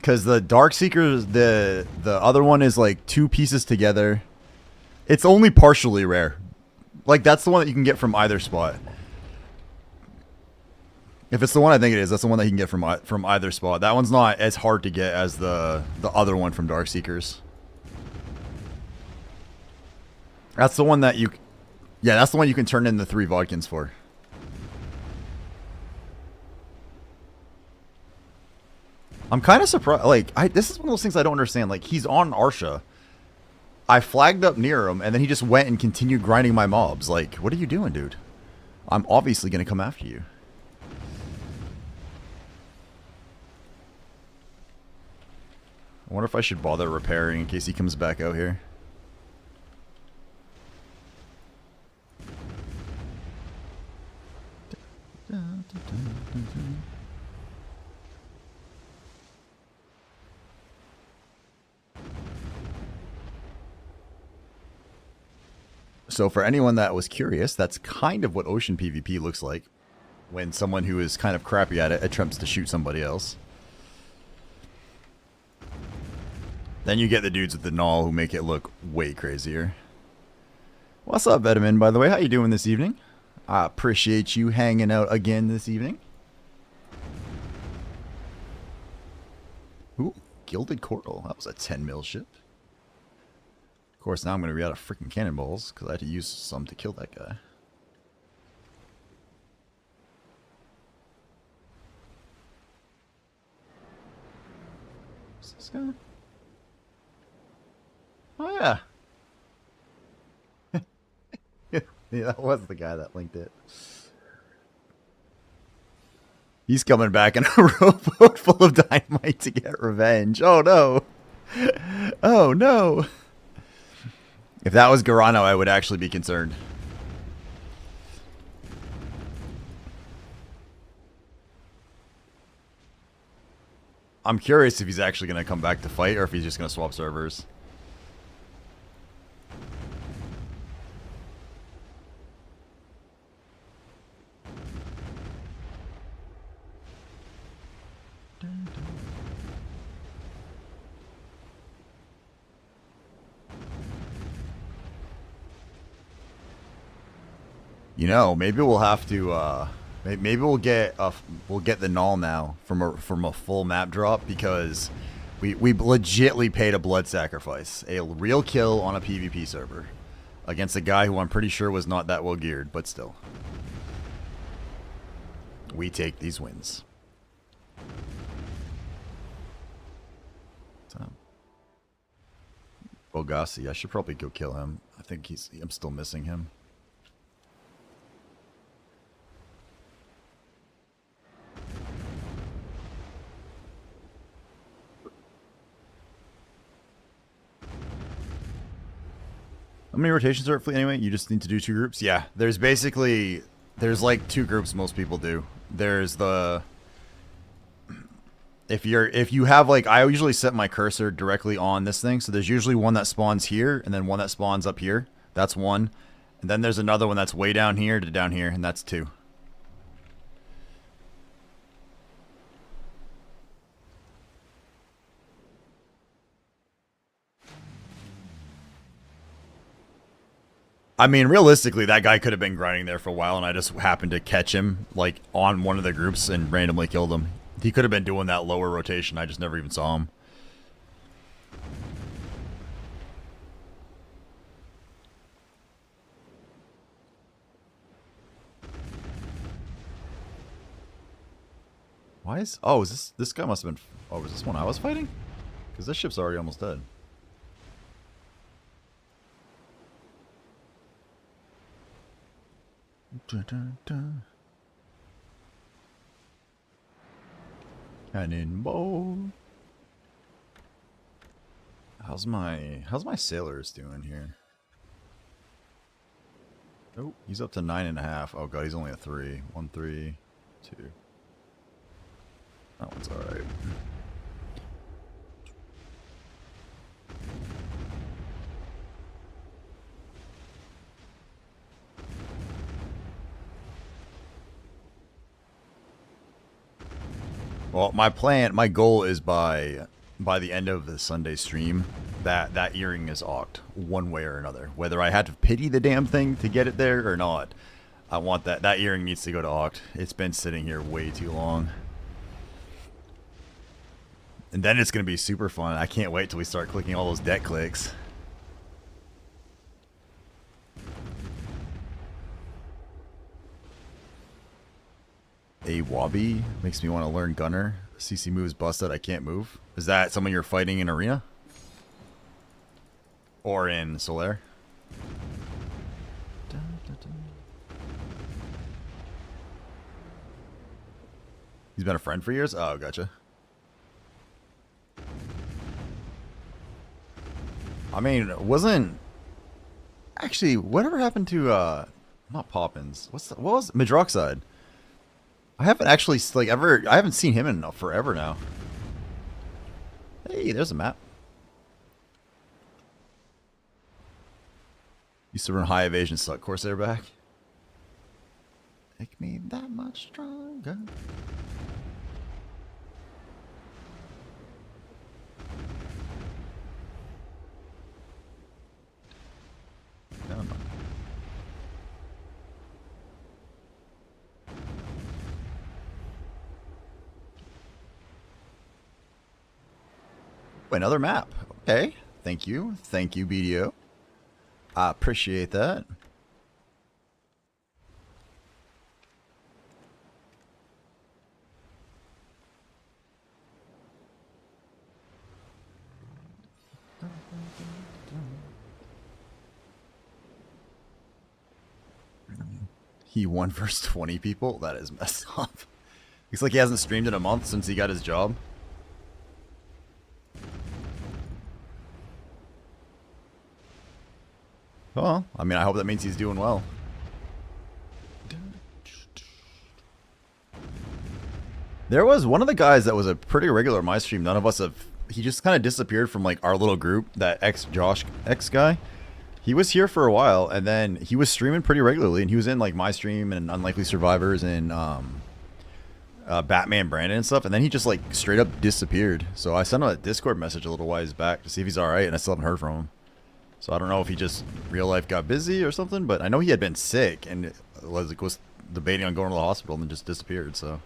Cuz the Darkseeker, the other one is like two pieces together. It's only partially rare. Like that's the one that you can get from either spot. If it's the one I think it is, that's the one that you can get from either spot. That one's not as hard to get as the other one from Darkseekers. That's the one that you... Yeah, that's the one you can turn in the 3 Vodkins for. I'm kind of surprised. Like, this is one of those things I don't understand. Like, he's on Arsha. I flagged up near him, and then he just went and continued grinding my mobs. Like, what are you doing, dude? I'm obviously going to come after you. I wonder if I should bother repairing in case he comes back out here. So for anyone that was curious, that's kind of what Ocean PvP looks like when someone who is kind of crappy at it attempts to shoot somebody else. Then you get the dudes with the null who make it look way crazier. What's up, Vitamin, by the way? How you doing this evening? I appreciate you hanging out again this evening. Ooh, Gilded Coral. That was a 10 mil ship. Of course, now I'm going to be out of freaking cannonballs because I had to use some to kill that guy. What's this guy? Oh, yeah. Yeah, that was the guy that linked it. He's coming back in a rowboat full of dynamite to get revenge. Oh, no. Oh, no. If that was Garano, I would actually be concerned. I'm curious if he's actually going to come back to fight or if he's just going to swap servers. You know, maybe we'll have to. Maybe we'll get the null now from a full map drop because we legitly paid a blood sacrifice, a real kill on a PvP server against a guy who I'm pretty sure was not that well geared, but still, we take these wins. Bogassi, I should probably go kill him. I think I'm still missing him. How many rotations are at fleet anyway? You just need to do 2 groups? Yeah, there's basically There's like two groups most people do. There's the if you have like I usually set my cursor directly on this thing, so there's usually one that spawns here and then one that spawns up here. That's one. And then there's another one that's way down here to down here, and that's two. I mean, realistically, that guy could have been grinding there for a while, and I just happened to catch him, like, on one of the groups and randomly killed him. He could have been doing that lower rotation. I just never even saw him. Why is... Oh, is this guy must have been... Oh, was this one I was fighting? Because this ship's already almost dead. Dun, dun, dun. Cannonball. How's my sailors doing here? Oh, he's up to 9.5. Oh god, he's only a 3. 1, 3, 2. That one's alright. Well, my goal is by the end of the Sunday stream, that earring is aucked one way or another. Whether I had to pity the damn thing to get it there or not, I want that earring needs to go to aucked. It's been sitting here way too long. And then it's going to be super fun. I can't wait till we start clicking all those deck clicks. A Wabi makes me want to learn Gunner. CC moves busted, I can't move. Is that someone you're fighting in Arena? Or in Solaire? He's been a friend for years? Oh, gotcha. I mean, wasn't... Actually, whatever happened to, not Poppins. What was Midroxide? I haven't actually, like, I haven't seen him in forever now. Hey, there's a map. Used to run high evasion, suck Corsair back. Make me that much stronger. Come on. Another map. Okay. Thank you. Thank you, BDO. I appreciate that. He won versus 20 people? That is messed up. Looks like he hasn't streamed in a month since he got his job. Well, I mean, I hope that means he's doing well. There was one of the guys that was a pretty regular on my stream. None of us have... He just kind of disappeared from, like, our little group. That Josh X guy. He was here for a while, and then he was streaming pretty regularly. And he was in, like, my stream and Unlikely Survivors and Batman Brandon and stuff. And then he just, like, straight up disappeared. So I sent him a Discord message a little while back to see if he's alright, and I still haven't heard from him. So I don't know if he just real life got busy or something, but I know he had been sick and was debating on going to the hospital and then just disappeared, so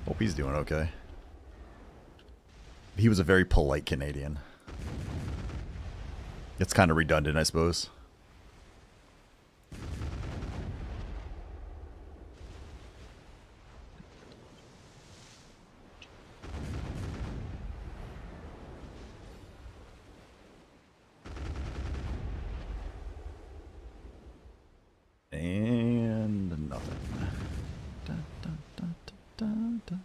hope he's doing okay. He was a very polite Canadian. It's kind of redundant, I suppose. And nothing. Dun, dun, dun, dun, dun.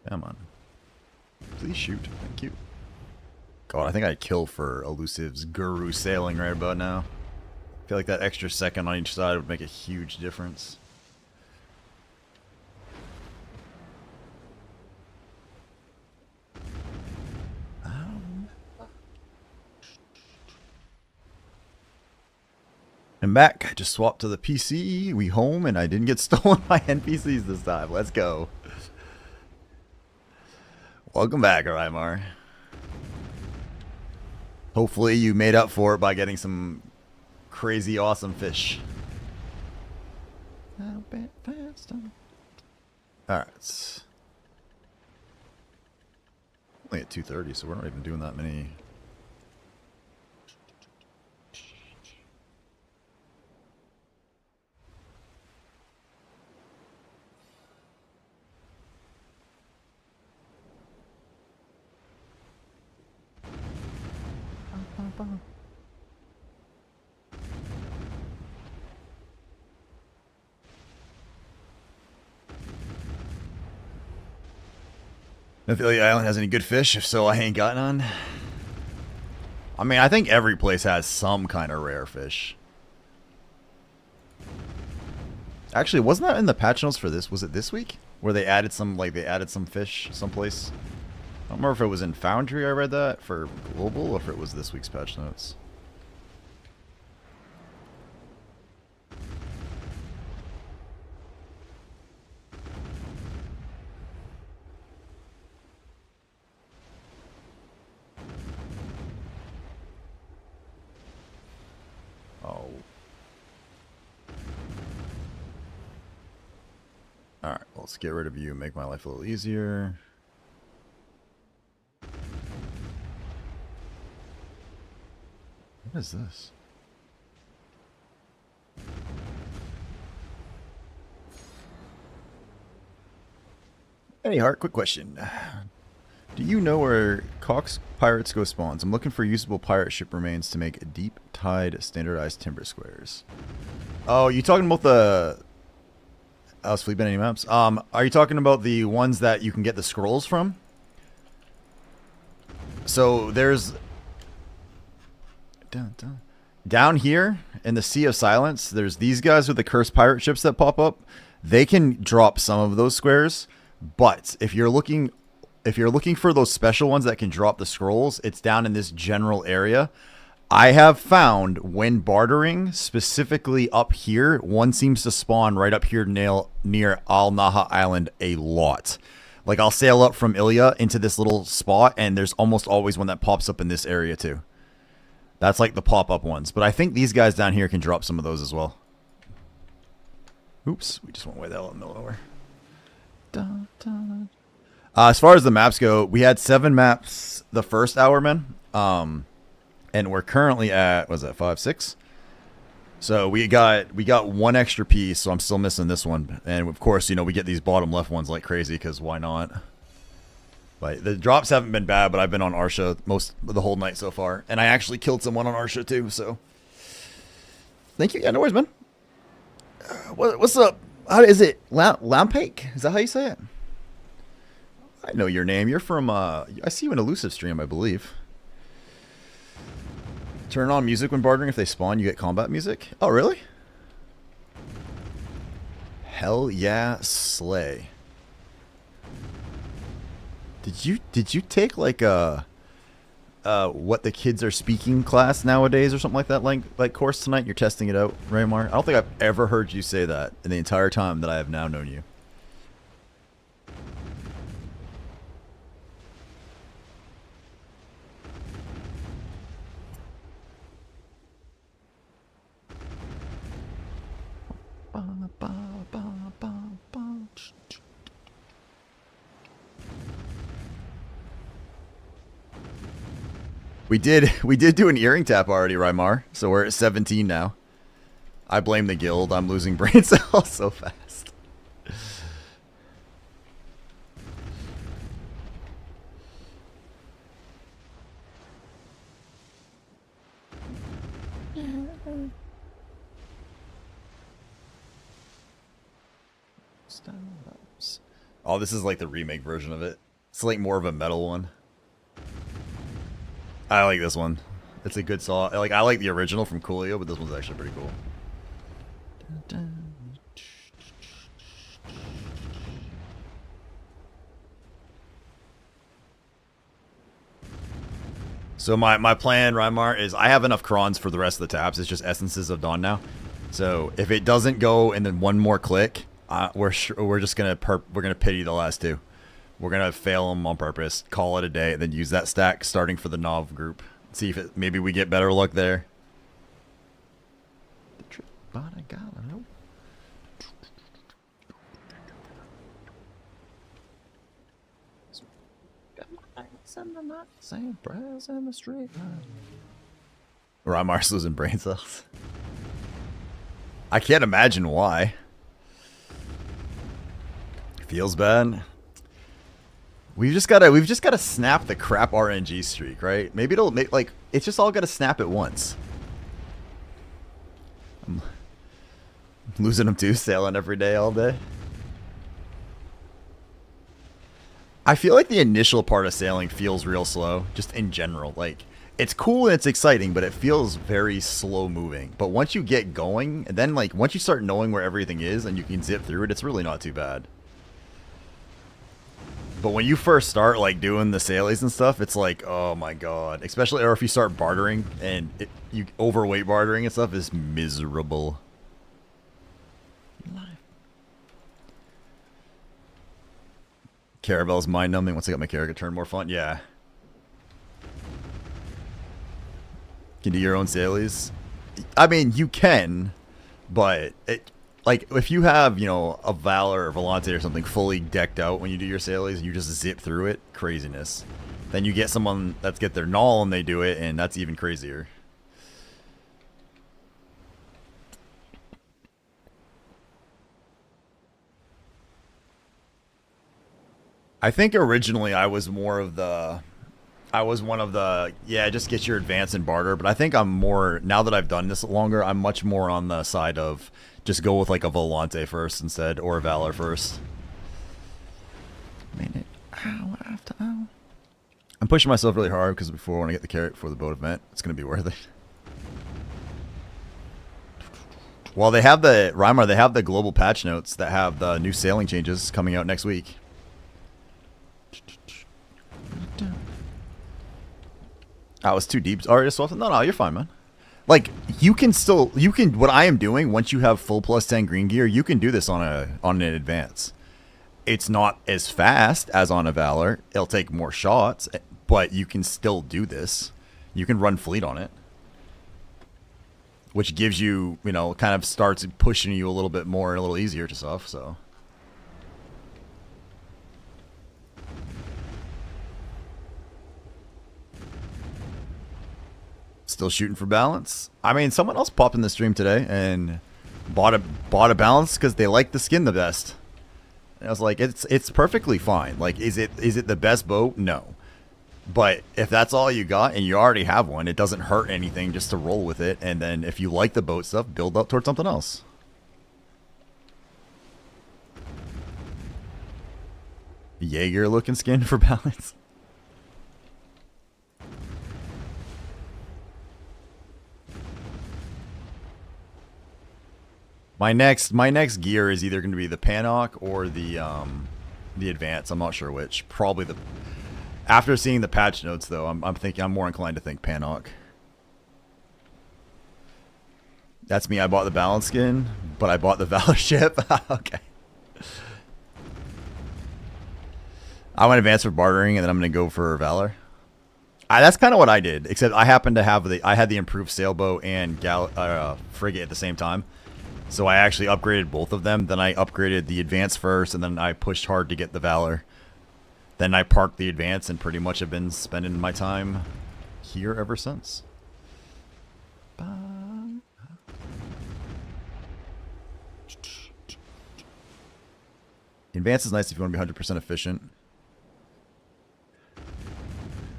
Come on. Please shoot. Thank you. God, I think I'd kill for Elusive's Guru sailing right about now. I feel like that extra second on each side would make a huge difference. I'm back. I just swapped to the PC. We home, and I didn't get stolen by NPCs this time. Let's go. Welcome back, Rymar. Hopefully you made up for it by getting some crazy awesome fish. Alright. Only at 2:30, so we're not even doing that many. If the island has any good fish, if so, I ain't got none. I mean, I think every place has some kind of rare fish. Actually, wasn't that in the patch notes for this? Was it this week? Where they added some, like, they added some fish someplace? I don't remember if it was in Foundry I read that for Global, or if it was this week's patch notes. Oh. Alright, let's get rid of you and make my life a little easier. What is this? Hey Hart, quick question. Do you know where Cox Pirates Go spawns? I'm looking for usable pirate ship remains to make deep tide standardized timber squares. Oh, you talking about the... I was flipping any maps. Are you talking about the ones that you can get the scrolls from? So there's... Down here in the Sea of Silence, there's these guys with the cursed pirate ships that pop up. They can drop some of those squares, but if you're looking for those special ones that can drop the scrolls, it's down in this general area. I have found when bartering, specifically up here, one seems to spawn right up here near Al Naha Island a lot. Like, I'll sail up from Ilya into this little spot, and there's almost always one that pops up in this area too. That's like the pop-up ones. But I think these guys down here can drop some of those as well. Oops, we just went way the hell in the middle of nowhere. As far as the maps go, we had 7 maps the first hour, man. And we're currently at, what is that, 5, 6? So we got one extra piece, so I'm still missing this one. And of course, you know, we get these bottom left ones like crazy, because why not? But the drops haven't been bad, but I've been on Arsha the whole night so far. And I actually killed someone on Arsha too, so. Thank you. Yeah, no worries, man. What's up? How is it? Lampake? Is that how you say it? I know your name. You're from, I see you in Elusive stream, I believe. Turn on music when bartering. If they spawn, you get combat music. Oh, really? Hell yeah, slay. Did you take like a what the kids are speaking class nowadays or something like that like course tonight? You're testing it out, Raymar? I don't think I've ever heard you say that in the entire time that I have now known you. We did do an earring tap already, Rymar. So we're at 17 now. I blame the guild. I'm losing brain cells so fast. Oh, this is like the remake version of it. It's like more of a metal one. I like this one. It's a good saw. Like, I like the original from Coolio, but this one's actually pretty cool. So my plan, Rymar, is I have enough crons for the rest of the taps. It's just Essences of Dawn now. So if it doesn't go and then one more click, we're just gonna pity the last two. We're gonna fail them on purpose, call it a day, then use that stack starting for the Nov group. See if maybe we get better luck there. The trip on a gallo. Same prayers in the street. Rymar's losing brain cells. I can't imagine why. Feels bad. We've just gotta snap the crap RNG streak, right? Maybe it'll make, like, it's just all gotta snap at once. I'm losing them too, sailing every day, all day. I feel like the initial part of sailing feels real slow, just in general. Like, it's cool and it's exciting, but it feels very slow moving. But once you get going, and then, like, once you start knowing where everything is and you can zip through it, it's really not too bad. But when you first start, like, doing the sailies and stuff, it's like, oh my god. Especially, or if you start bartering, and you overweight bartering and stuff is miserable. Caravel's mind-numbing once I got my character turn more fun. Yeah. Can do your own sailies. I mean, you can, but it, like, if you have, you know, a Valor or Volante or something fully decked out when you do your sailies, and you just zip through it, craziness. Then you get someone that's get their null and they do it, and that's even crazier. I think originally I was more of the, yeah, just get your advance and barter. But I think I'm more, now that I've done this longer, I'm much more on the side of just go with like a Volante first instead, or a Valor first. Minute, hour after hour. I'm pushing myself really hard because before when I get the carrot for the boat event, it's going to be worth it. Well, they have the, Rymar, they have the global patch notes that have the new sailing changes coming out next week. I was too deep. Alright, so no, you're fine, man. Like, you can still, what I am doing, once you have full plus 10 green gear, you can do this on an advance. It's not as fast as on a Valor. It'll take more shots, but you can still do this. You can run fleet on it. Which gives you, you know, kind of starts pushing you a little bit more and a little easier to stuff, so. Still shooting for balance. I mean, someone else popped in the stream today and bought a balance because they like the skin the best. And I was like, it's perfectly fine. Like, is it the best boat? No. But if that's all you got and you already have one, it doesn't hurt anything just to roll with it. And then if you like the boat stuff, build up towards something else. Jaeger looking skin for balance. My next gear is either going to be the Panok or the Advance. I'm not sure which. Probably the. After seeing the patch notes, though, I'm more inclined to think Panok. That's me. I bought the balance skin, but I bought the Valor ship. Okay. I went Advance for bartering, and then I'm going to go for Valor. That's kind of what I did, except I happened to have I had the improved sailboat and frigate at the same time. So I actually upgraded both of them. Then I upgraded the Advance first, and then I pushed hard to get the Valor. Then I parked the Advance, and pretty much have been spending my time here ever since. Advance is nice if you want to be 100% efficient.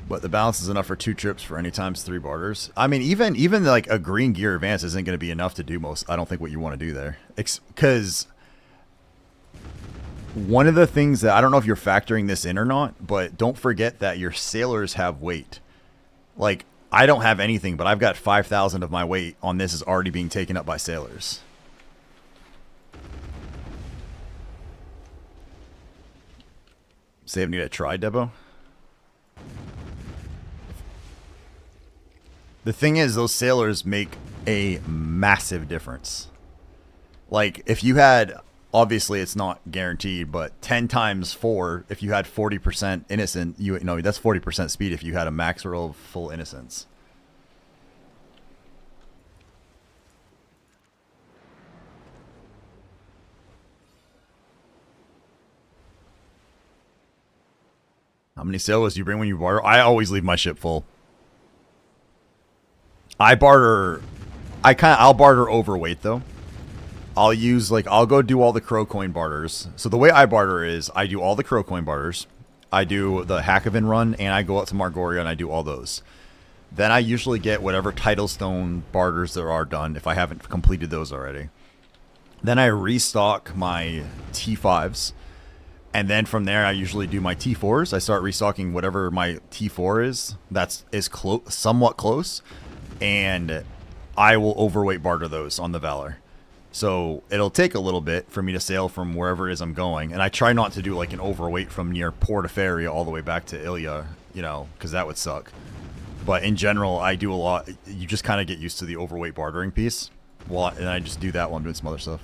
But the balance is enough for 2 trips for any times 3 barters. I mean, even like a green gear advance isn't going to be enough to do most. I don't think what you want to do there, because one of the things that I don't know if you're factoring this in or not, but don't forget that your sailors have weight. Like, I don't have anything, but I've got 5,000 of my weight on this is already being taken up by sailors. Save me to try, Debo. The thing is, those sailors make a massive difference. Like, if you had, obviously it's not guaranteed, but 10 times 4, if you had 40% innocent, you know, that's 40% speed if you had a max roll of full innocence. How many sailors do you bring when you barter? I always leave my ship full. I barter. I'll barter overweight though. I'll use I'll go do all the crow coin barters. So the way I barter is I do all the crow coin barters. I do the Hackavin run and I go out to Margoria and I do all those. Then I usually get whatever Titlestone barters there are done if I haven't completed those already. Then I restock my T5s. And then from there, I usually do my T4s. I start restocking whatever my T4 is. Is somewhat close. And I will overweight barter those on the Valor. So it'll take a little bit for me to sail from wherever it is I'm going. And I try not to do like an overweight from near Portaferry all the way back to Ilya, you know, because that would suck. But in general, I do a lot. You just kind of get used to the overweight bartering piece. And I just do that while I'm doing some other stuff.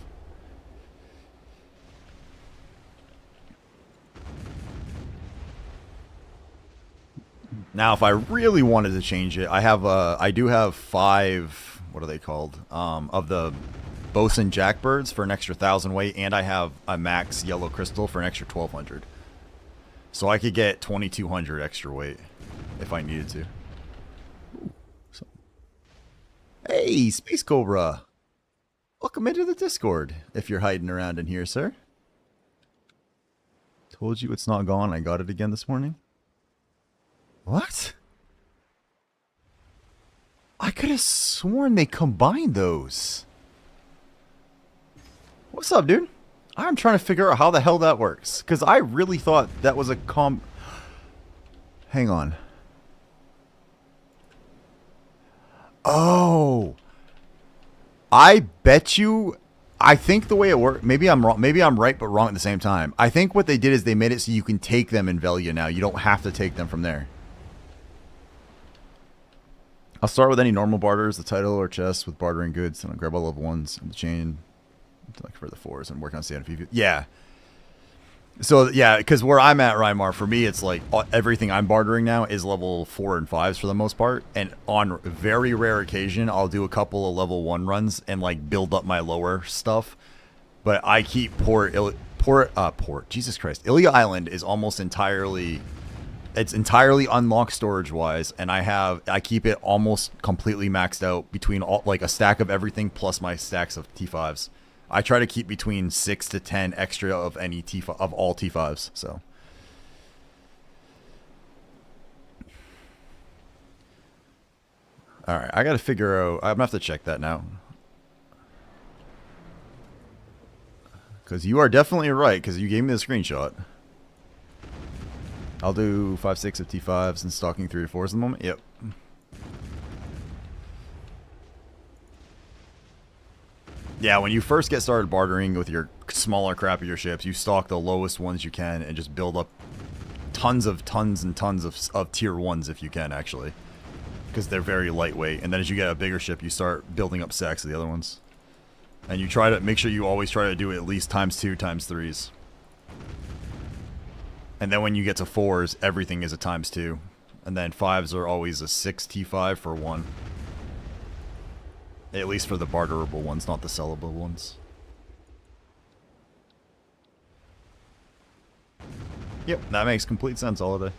Now, if I really wanted to change it, I do have 5, what are they called, of the Bosun Jackbirds for an extra 1,000 weight, and I have a max yellow crystal for an extra 1,200. So I could get 2,200 extra weight if I needed to. Hey, Space Cobra! Welcome into the Discord, if you're hiding around in here, sir. Told you it's not gone, I got it again this morning. What? I could have sworn they combined those. What's up, dude? I'm trying to figure out how the hell that works. Because I really thought that was a Hang on. Oh. I bet you... I think the way it worked... Maybe I'm wrong. Maybe I'm right but wrong at the same time. I think what they did is they made it so you can take them in Velia now. You don't have to take them from there. I'll start with any normal barters, the title or chest with bartering goods, and I'll grab all level 1s and the chain like for the 4s and work on standard feet. Yeah. So, yeah, because where I'm at, Rymar, for me, it's like everything I'm bartering now is level 4 and 5s for the most part. And on very rare occasion, I'll do a couple of level 1 runs and like build up my lower stuff. But I keep Jesus Christ. Ilya Island is almost entirely... It's entirely unlocked storage-wise, and I keep it almost completely maxed out between like a stack of everything plus my stacks of T5s. I try to keep between 6 to 10 extra of any T5 of all T5s. So, all right, I got to figure out. I'm gonna have to check that now, because you are definitely right. Because you gave me the screenshot. I'll do 5, 6 of T5s and stocking 3 or 4s at the moment. Yep. Yeah, when you first get started bartering with your smaller, crappier ships, you stock the lowest ones you can and just build up tons and tons of tier 1s if you can, actually. Because they're very lightweight. And then as you get a bigger ship, you start building up stacks of the other ones. And you try to make sure you always try to do at least ×2, ×3s. And then when you get to 4s, everything is a ×2. And then 5s are always a 6 T5 for 1. At least for the barterable ones, not the sellable ones. Yep, that makes complete sense, Holiday.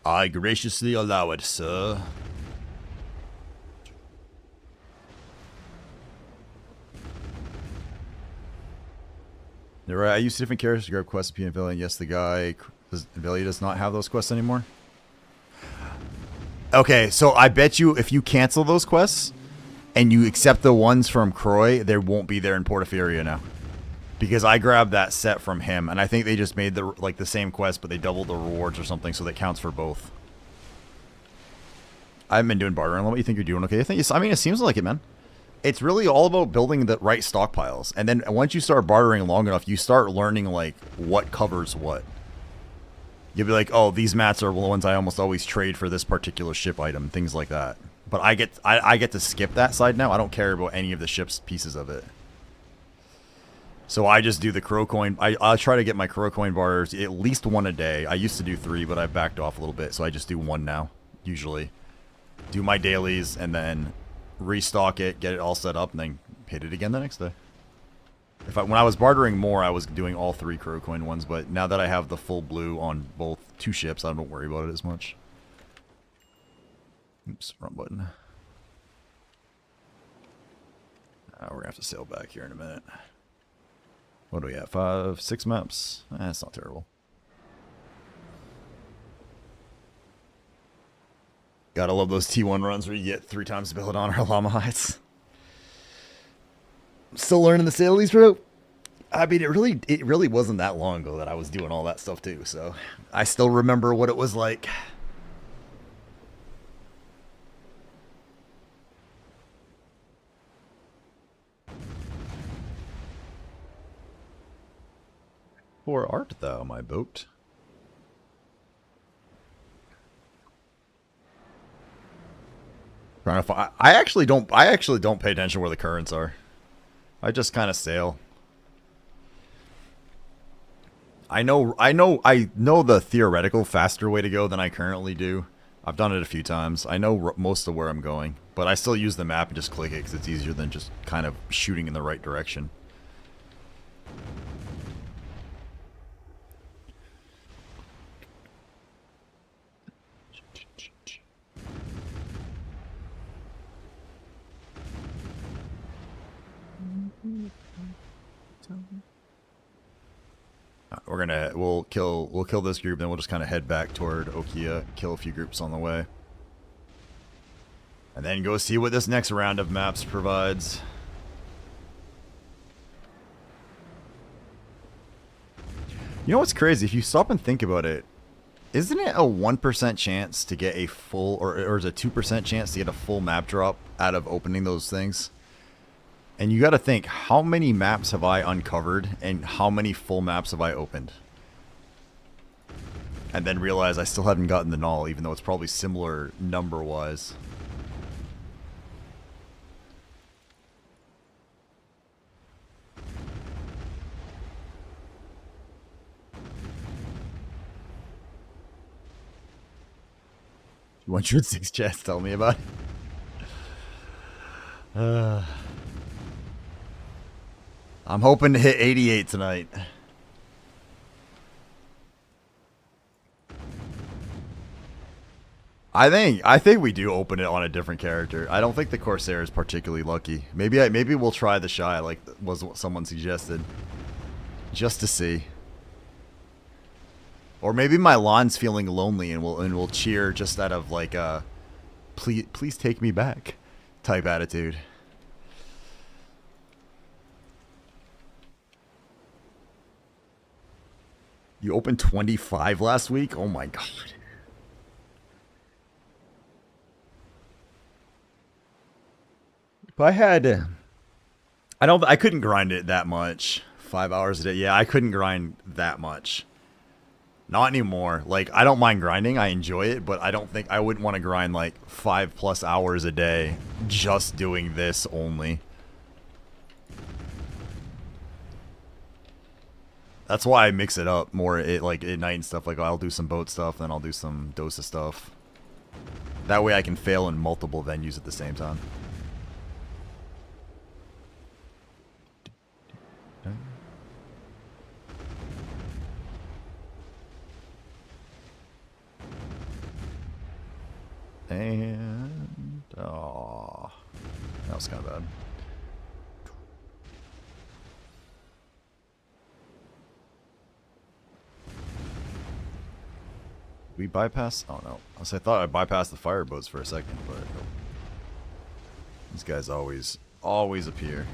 I graciously allow it, sir. You're right, I use different characters to grab quests in PNV, and yes, the guy Velia does not have those quests anymore. Okay, so I bet you if you cancel those quests and you accept the ones from Croy, they won't be there in Portaferia now. Because I grabbed that set from him, and I think they just made the same quest, but they doubled the rewards or something, so that counts for both. I haven't been doing bartering. What do you think you're doing? Okay, I mean, it seems like it, man. It's really all about building the right stockpiles, and then once you start bartering long enough, you start learning like what covers what. You'll be like, oh, these mats are the ones I almost always trade for this particular ship item, things like that. But I get to skip that side now. I don't care about any of the ship's pieces of it. So I just do the crow coin. I try to get my crow coin barters at least one a day. I used to do 3, but I've backed off a little bit, so I just do 1 now, usually. Do my dailies, and then restock it, get it all set up, and then hit it again the next day. When I was bartering more, I was doing all 3 crow coin ones, but now that I have the full blue on both 2 ships, I don't worry about it as much. Oops, wrong button. We're going to have to sail back here in a minute. What do we have? 5, 6 maps? That's not terrible. Gotta love those T1 runs where you get 3 times the Belladonna or Llama Heights. I'm still learning the Sailies, bro. I mean, it really wasn't that long ago that I was doing all that stuff too, so I still remember what it was like. For art thou, my boat? Trying to find, I actually don't pay attention where the currents are. I just kind of sail. I know the theoretical faster way to go than I currently do. I've done it a few times. I know most of where I'm going, but I still use the map and just click it because it's easier than just kind of shooting in the right direction. We'll kill this group, then we'll just kind of head back toward Okia, kill a few groups on the way, and then go see what this next round of maps provides. You know what's crazy? If you stop and think about it, isn't it a 1% chance to get a full, or is it a 2% chance to get a full map drop out of opening those things? And you got to think, how many maps have I uncovered and how many full maps have I opened? And then realize I still haven't gotten the null, even though it's probably similar number-wise. You 106 chats, tell me about it. I'm hoping to hit 88 tonight. I think we do open it on a different character. I don't think the Corsair is particularly lucky. Maybe we'll try the Shy, like was what someone suggested, just to see. Or maybe my lawn's feeling lonely and we'll cheer just out of like a please take me back type attitude. You opened 25 last week? Oh my god. If I had... I couldn't grind it that much. 5 hours a day. Yeah, I couldn't grind that much. Not anymore. Like, I don't mind grinding. I enjoy it, but I wouldn't want to grind like 5+ hours a day just doing this only. That's why I mix it up more like at night and stuff. Like, I'll do some boat stuff, then I'll do some Dosa stuff. That way I can fail in multiple venues at the same time. And... oh, that was kind of bad. We bypass? Oh no. I thought I bypassed the fireboats for a second, but these guys always appear.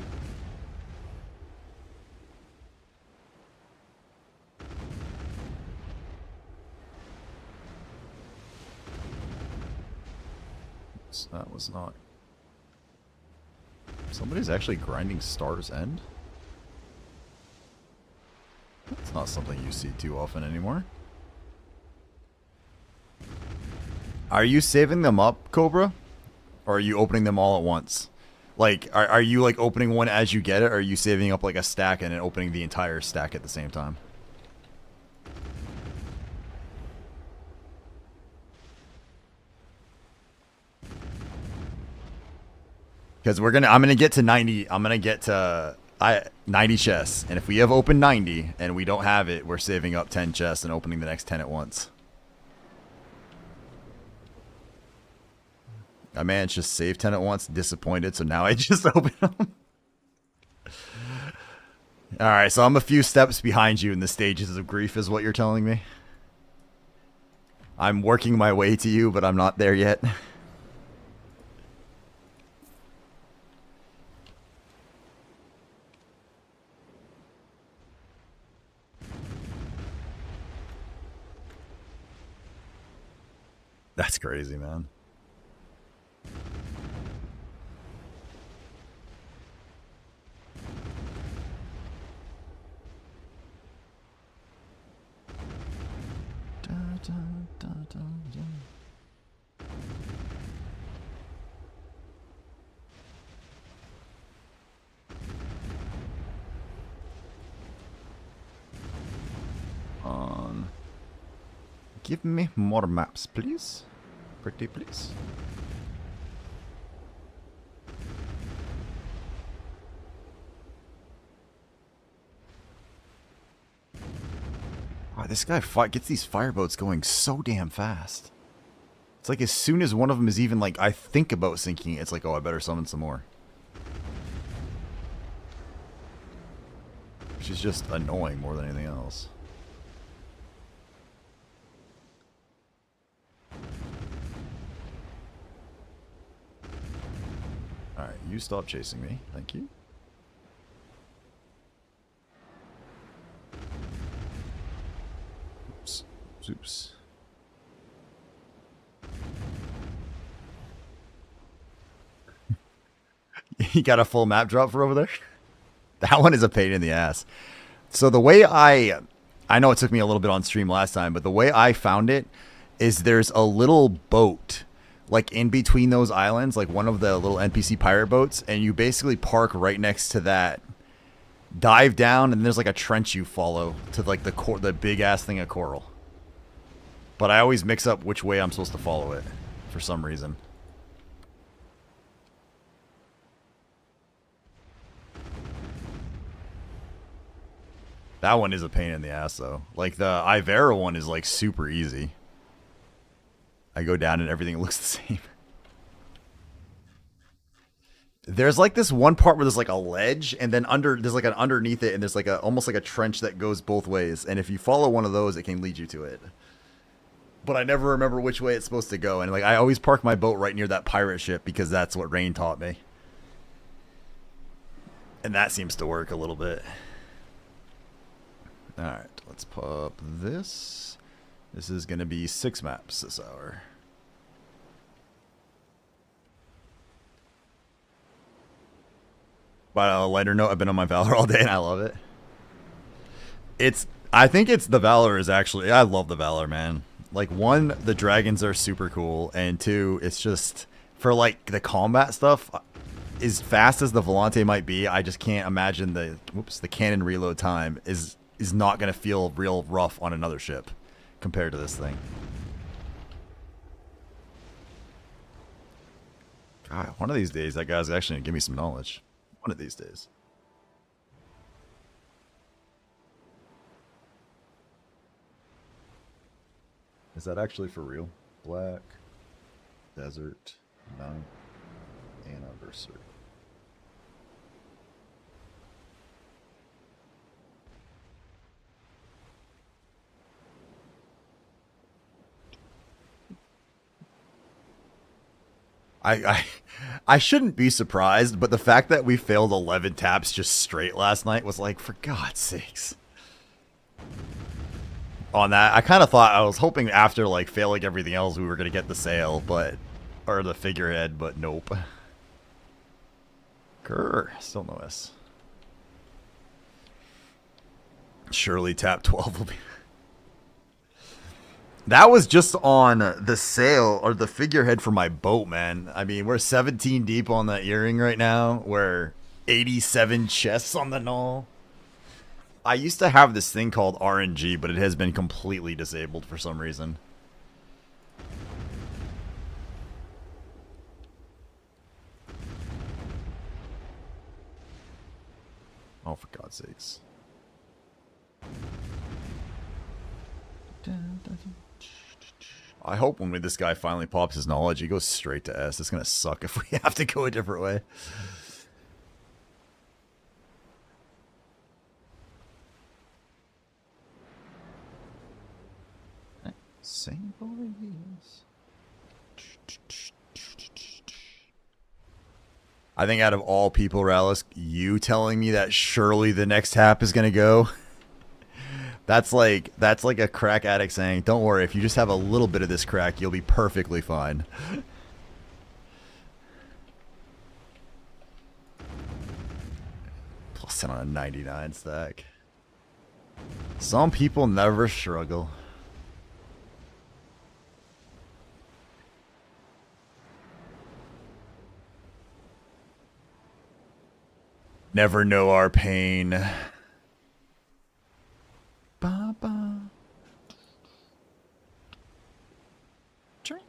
So that was not... Somebody's actually grinding Star's End? That's not something you see too often anymore. Are you saving them up, Cobra? Or are you opening them all at once? Like, are you like opening one as you get it, or are you saving up like a stack and then opening the entire stack at the same time? Because I'm gonna get to 90. I'm gonna get to 90 chests, and if we have opened 90 and we don't have it, we're saving up 10 chests and opening the next 10 at once. I managed to save 10 at once, disappointed, so now I just open them. Alright, so I'm a few steps behind you in the stages of grief is what you're telling me. I'm working my way to you, but I'm not there yet. That's crazy, man. Give me more maps, please. Pretty please. Wow, this guy gets these fireboats going so damn fast. It's like as soon as one of them is even like, I think about sinking, it's like, oh, I better summon some more. Which is just annoying more than anything else. Alright, you stop chasing me. Thank you. Oops. Oops. You got a full map drop for over there? That one is a pain in the ass. So the way I know it took me a little bit on stream last time, but the way I found it is there's a little boat like in between those islands, like one of the little NPC pirate boats, and you basically park right next to that, dive down, and there's like a trench you follow to like the big ass thing of coral. But I always mix up which way I'm supposed to follow it for some reason. That one is a pain in the ass though. Like the Ivera one is like super easy. I go down and everything looks the same. There's like this one part where there's like a ledge, and then there's like an underneath it, and there's like a almost like a trench that goes both ways. And if you follow one of those, it can lead you to it. But I never remember which way it's supposed to go. And like I always park my boat right near that pirate ship because that's what Rain taught me. And that seems to work a little bit. Alright, let's pop this. This is going to be 6 maps this hour. But on a lighter note, I've been on my Valor all day and I love it. I think it's the Valor is actually, I love the Valor, man. Like, 1, the dragons are super cool, and 2, it's just, for like the combat stuff, as fast as the Volante might be, I just can't imagine the cannon reload time is not going to feel real rough on another ship compared to this thing. God, one of these days that guy's actually going to give me some knowledge. One of these days. Is that actually for real? Black Desert 9th anniversary. I shouldn't be surprised, but the fact that we failed 11 taps just straight last night was like, for God's sakes. On that, I kind of thought, I was hoping after like failing everything else we were going to get the sale, but or the figurehead, but nope. Grr, still no S. Surely tap 12 will be. That was just on the sail or the figurehead for my boat, man. I mean, we're 17 deep on that earring right now. We're 87 chests on the null. I used to have this thing called RNG, but it has been completely disabled for some reason. Oh, for God's sakes. I hope when this guy finally pops his knowledge, he goes straight to S. It's going to suck if we have to go a different way. Same boys. I think out of all people, Rallis, you telling me that surely the next tap is going to go... That's like a crack addict saying, don't worry, if you just have a little bit of this crack, you'll be perfectly fine. Plus 10 on a 99 stack. Some people never struggle. Never know our pain. Ba-ba. Drink.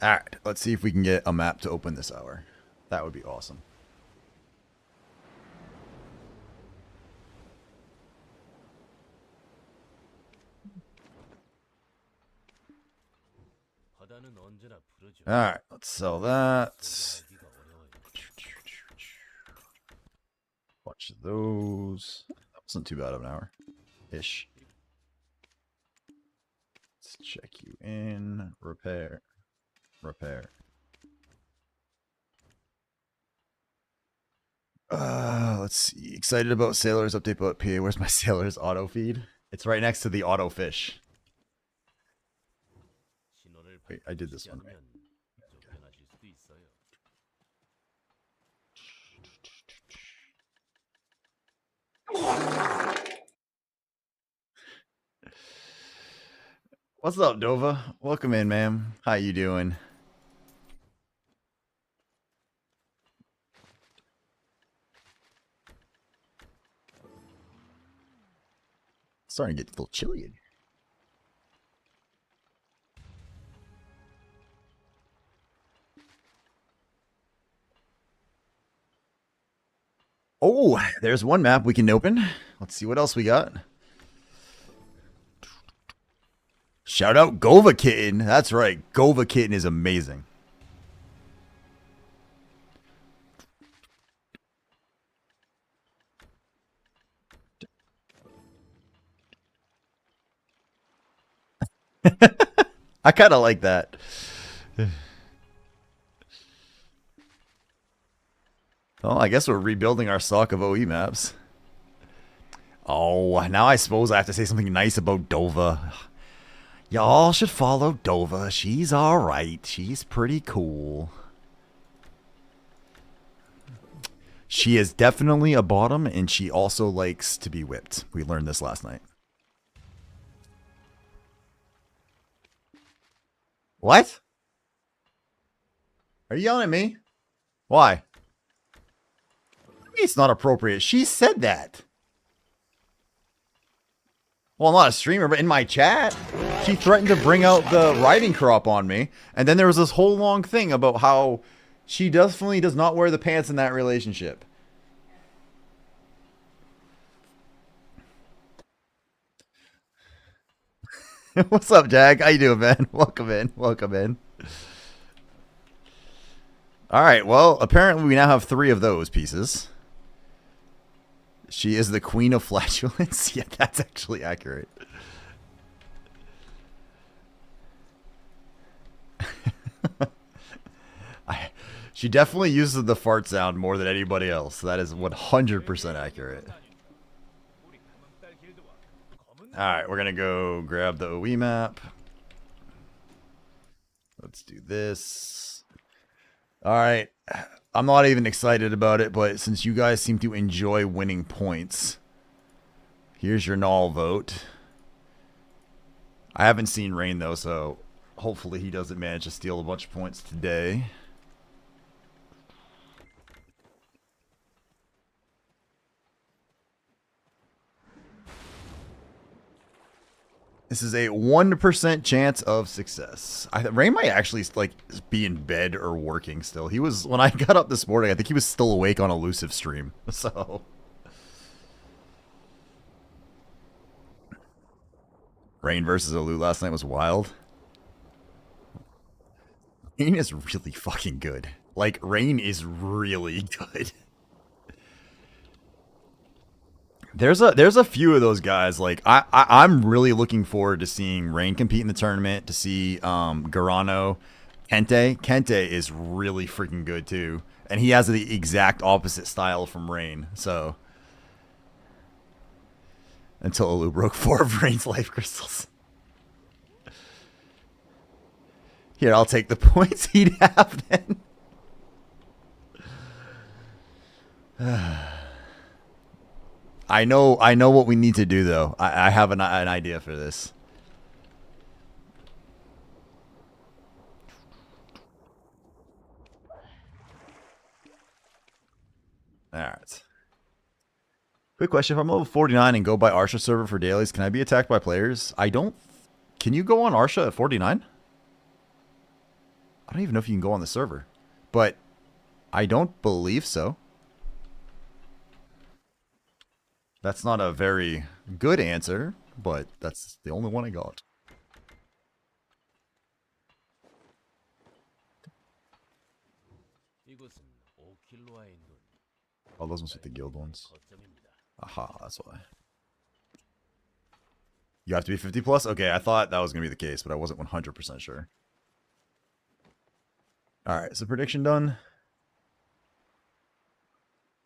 Alright, let's see if we can get a map to open this hour. That would be awesome. Alright, let's sell that. Watch those. That wasn't too bad of an hour. Ish. Let's check you in. Repair. Repair. Let's see. Excited about Sailors update about PA. Where's my Sailors auto feed? It's right next to the auto fish. Wait, I did this one right. What's up, Dova? Welcome in, ma'am. How you doing? Starting to get a little chilly in here. Oh, there's one map we can open. Let's see what else we got. Shout out Gova Kitten. That's right. Gova Kitten is amazing. I kind of like that. Well, I guess we're rebuilding our stock of OE maps. Oh, now I suppose I have to say something nice about Dova. Y'all should follow Dova. She's alright. She's pretty cool. She is definitely a bottom, and she also likes to be whipped. We learned this last night. What? Are you yelling at me? Why? It's not appropriate. She said that. Well, I'm not a streamer, but in my chat, she threatened to bring out the riding crop on me. And then there was this whole long thing about how she definitely does not wear the pants in that relationship. What's up, Jack? How you doing, man? Welcome in. Welcome in. All right. Well, apparently we now have 3 of those pieces. She is the queen of flatulence. Yeah, that's actually accurate. She definitely uses the fart sound more than anybody else. That is 100% accurate. Alright, we're going to go grab the OE map. Let's do this. Alright. I'm not even excited about it, but since you guys seem to enjoy winning points, here's your null vote. I haven't seen Rain though, so hopefully he doesn't manage to steal a bunch of points today. This is a 1% chance of success. Rain might actually like be in bed or working still. He was, when I got up this morning, I think he was still awake on Elusive stream. So Rain versus Elu last night was wild. Rain is really fucking good. Like, Rain is really good. There's a few of those guys. Like I'm really looking forward to seeing Rain compete in the tournament. To see Garano, Kente. Kente is really freaking good too, and he has the exact opposite style from Rain. So until Elu broke 4 of Rain's life crystals. Here, I'll take the points he'd have then. I know what we need to do though. I have an idea for this. Alright. Quick question. If I'm level 49 and go by Arsha server for dailies, can I be attacked by players? I don't... Can you go on Arsha at 49? I don't even know if you can go on the server. But I don't believe so. That's not a very good answer, but that's the only one I got. Oh, those ones with the guild ones. Aha, that's why. You have to be 50 plus? Okay, I thought that was going to be the case, but I wasn't 100% sure. Alright, so prediction done.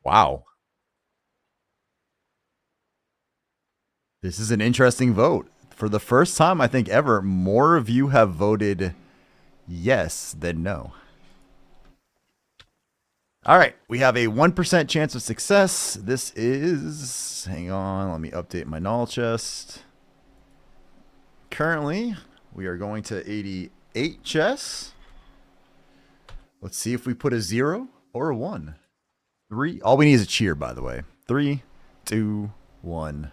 Wow. This is an interesting vote. For the first time, I think, ever, more of you have voted yes than no. All right, we have a 1% chance of success. This is... Hang on, let me update my null chest. Currently, we are going to 88 chests. Let's see if we put a 0 or a 1. 3. All we need is a cheer, by the way. 3, 2, 1.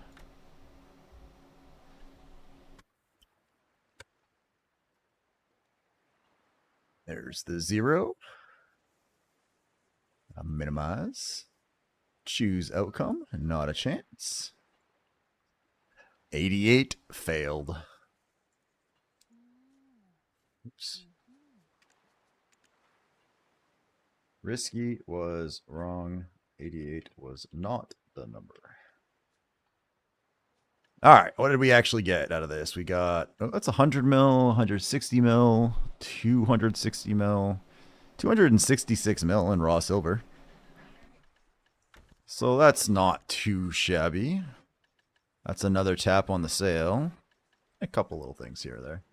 There's the 0. I'll minimize. Choose outcome. Not a chance. 88 failed. Oops. Risky was wrong. 88 was not the number. All right, what did we actually get out of this? We got, oh, that's 100 mil, 160 mil, 260 mil, 266 mil in raw silver. So that's not too shabby. That's another tap on the sale. A couple little things here or there.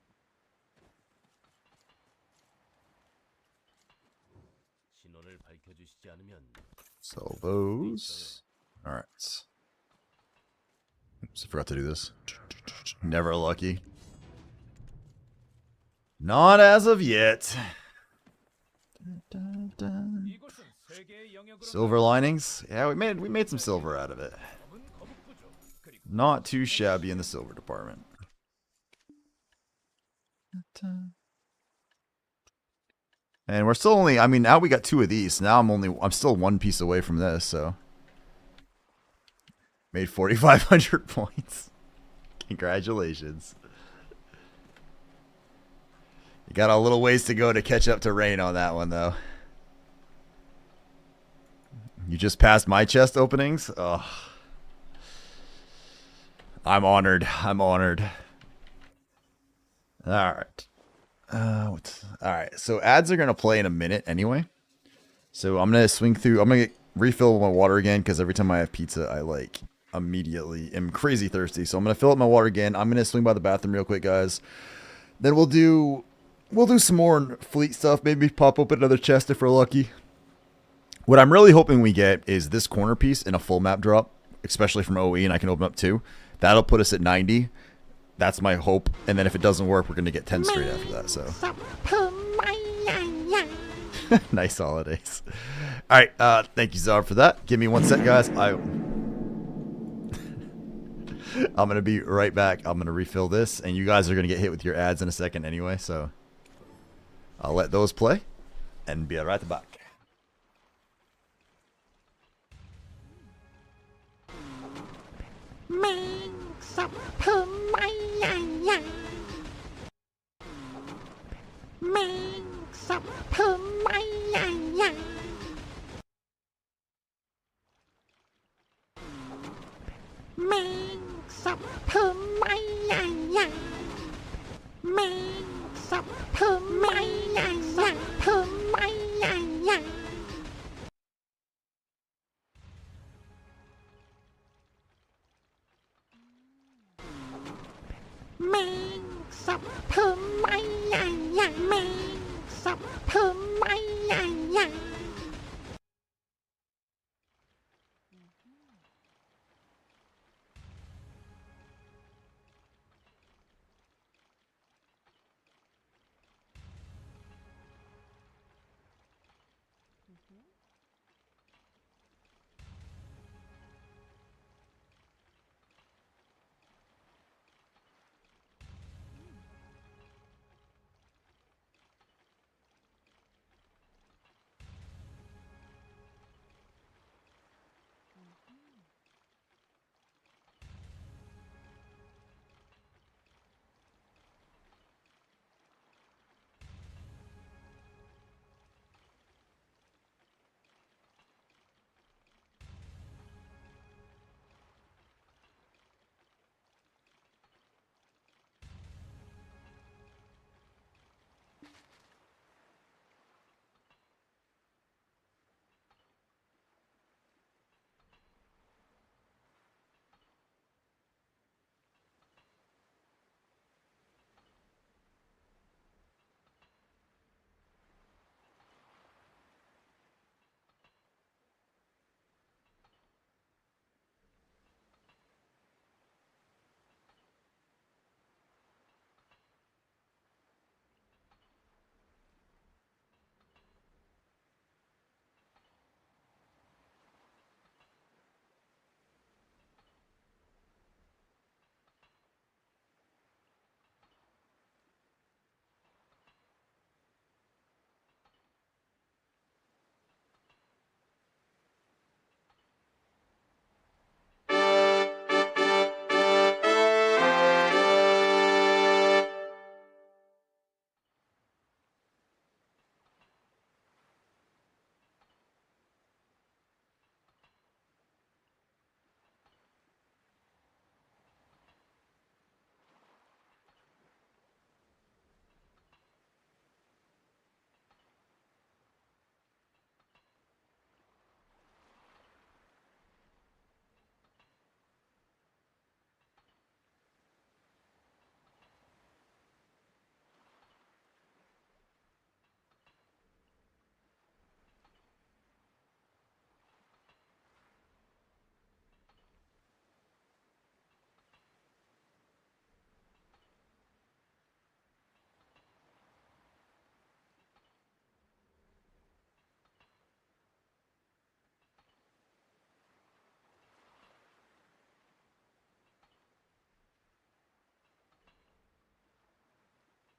Sell those. All right. Oops, I forgot to do this. Never lucky. Not as of yet. Silver linings? Yeah, we made some silver out of it. Not too shabby in the silver department. And we're still only, I mean, now we got 2 of these. Now I'm still 1 piece away from this, so. Made 4,500 points. Congratulations. You got a little ways to go to catch up to Rain on that one, though. You just passed my chest openings? Oh. I'm honored. I'm honored. All right. All right, so ads are going to play in a minute anyway. So I'm gonna swing through. I'm gonna refill my water again because every time I have pizza, I like immediately am crazy thirsty. So I'm gonna fill up my water again. I'm gonna swing by the bathroom real quick, guys. Then we'll do some more fleet stuff. Maybe pop open another chest if we're lucky. What I'm really hoping we get is this corner piece in a full map drop, especially from OE, and I can open up 2. That'll put us at 90. That's my hope. And then if it doesn't work, we're gonna get 10 straight after that. So. Nice holidays. All right, thank you, Zar, for that. Give me 1 sec, guys. I'm gonna be right back. I'm gonna refill this, and you guys are gonna get hit with your ads in a second anyway. So I'll let those play, and be right back.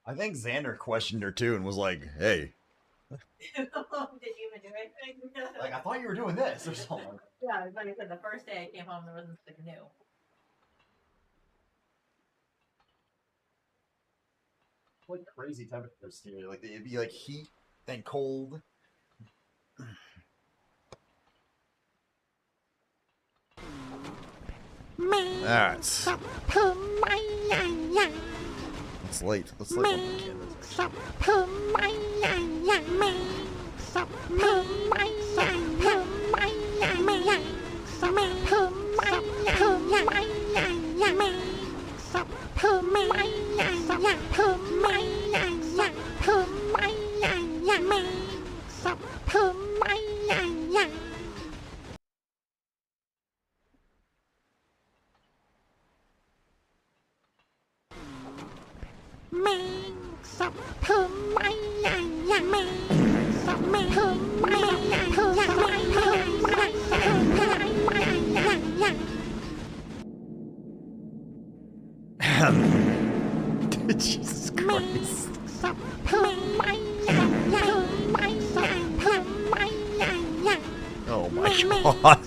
I think Xander questioned her too and was like, "Hey, Did you even do anything? like I thought you were doing this or something." Yeah, like I said, the first day I came home, there wasn't the canoe. Like crazy temperatures here. Like it'd be like heat then cold. Alright. It's late. Let's light one of the candles. Jesus Christ. Oh my god.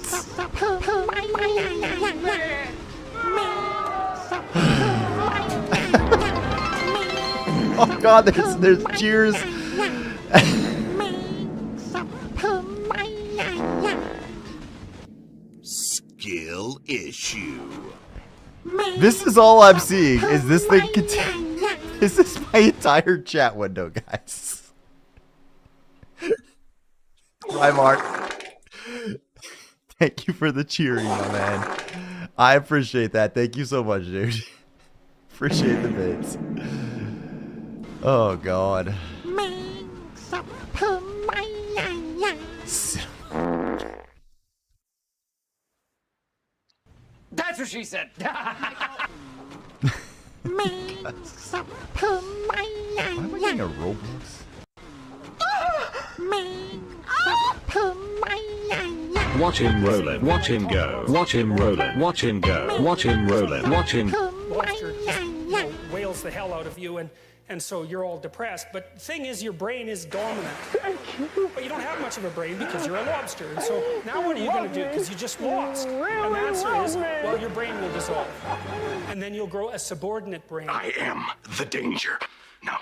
Oh god, there's cheers. Skill issue. This is all I'm seeing. Is this thing Is this my entire chat window, guys? Hi, Mark. Thank you for the cheering, my man. I appreciate that. Thank you so much, dude. Appreciate the bits. Oh, God. That's what she said. Why am I getting a Roblox? Watch him rolling, watch him go, watch him rolling, watch him go, watch him rolling, watch him. Lobster just, whales the hell out of you, and so you're all depressed. But the thing is, your brain is dominant. But you don't have much of a brain because you're a lobster. And so now what are you going to do? Because you just lost. And the answer is, well, your brain will dissolve. And then you'll grow a subordinate brain. I am the danger. No,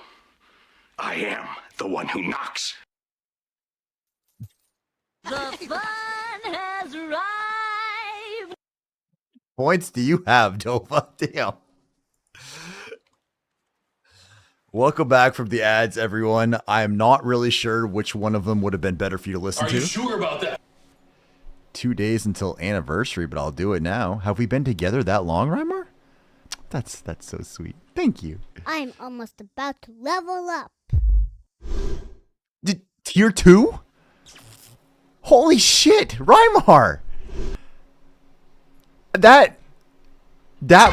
I am the one who knocks. The fun has arrived. Points do you have, Dova? Damn. Welcome back from the ads, everyone. I am not really sure which one of them would have been better for you to listen to. Are you sure about that? 2 days until anniversary, but I'll do it now. Have we been together that long, Reimer? That's so sweet. Thank you. I'm almost about to level up. Tier 2? Holy shit, Reimar! That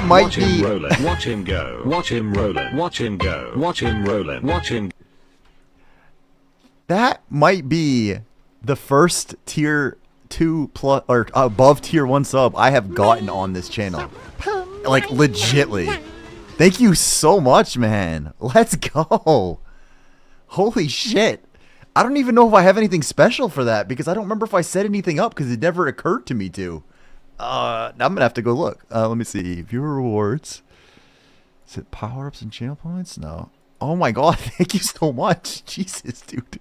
might watch be. Him rolling, watch him go. Watch him rolling. Watch him go. Watch him rolling. Watch him. That might be the first tier 2 plus or above tier 1 sub I have gotten on this channel. Like legitly. Thank you so much, man. Let's go. Holy shit. I don't even know if I have anything special for that because I don't remember if I set anything up because it never occurred to me to. I'm gonna have to go look. Let me see. Viewer rewards. Is it power-ups and channel points? No. Oh my god, thank you so much. Jesus, dude.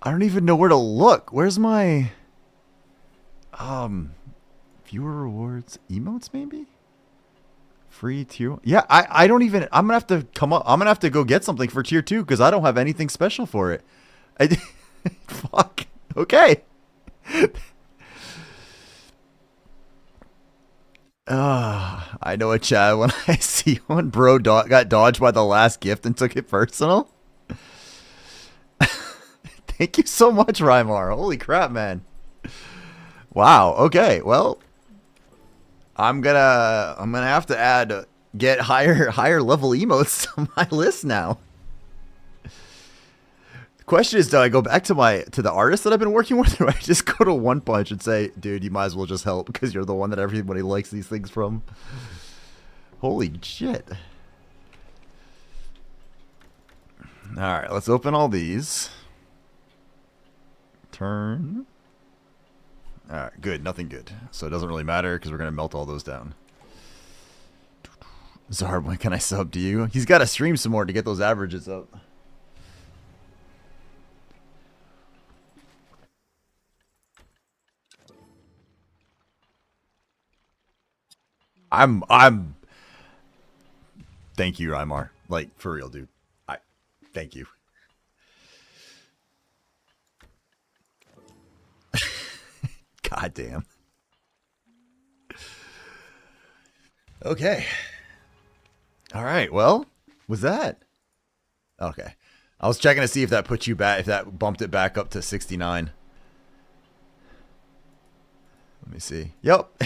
I don't even know where to look. Where's my viewer rewards emotes maybe? Free tier. Yeah, I don't even. I'm gonna have to come up. I'm gonna have to go get something for tier 2 because I don't have anything special for it. Fuck. Okay. I know a chat when I see one bro got dodged by the last gift and took it personal. Thank you so much, Reimar. Holy crap, man. Wow. Okay. Well, I'm gonna have to get higher level emotes to my list now. The question is, do I go back to the artist that I've been working with, or do I just go to One Punch and say, dude, you might as well just help because you're the one that everybody likes these things from? Holy shit. All right, let's open all these. Turn. All right, good. Nothing good. So it doesn't really matter because we're going to melt all those down. Zarb, when can I sub to you? He's got to stream some more to get those averages up. Thank you, Reimar. Like, for real, dude. Thank you. God damn. Okay. All right. Well, was that? Okay. I was checking to see if that put you back, if that bumped it back up to 69. Let me see. Yep.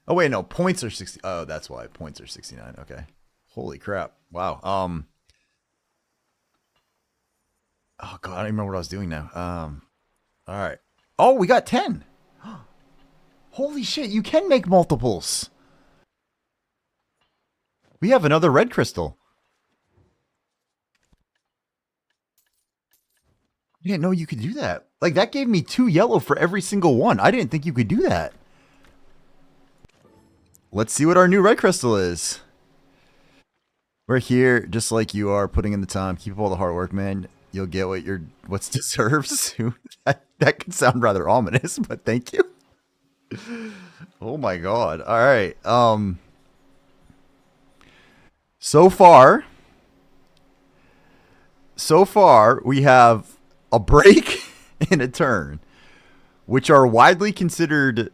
Oh wait, no, points are 60. Oh, that's why points are 69. Okay. Holy crap. Wow. Oh god, I don't even remember what I was doing now. All right. Oh, we got 10. Holy shit, you can make multiples. We have another red crystal. I didn't know you could do that. Like, that gave me 2 yellow for every single one. I didn't think you could do that. Let's see what our new red crystal is. We're here just like you are, putting in the time. Keep up all the hard work, man. You'll get what's deserved soon. That could sound rather ominous, but thank you. Oh my god. All right. So far we have a break and a turn, which are widely considered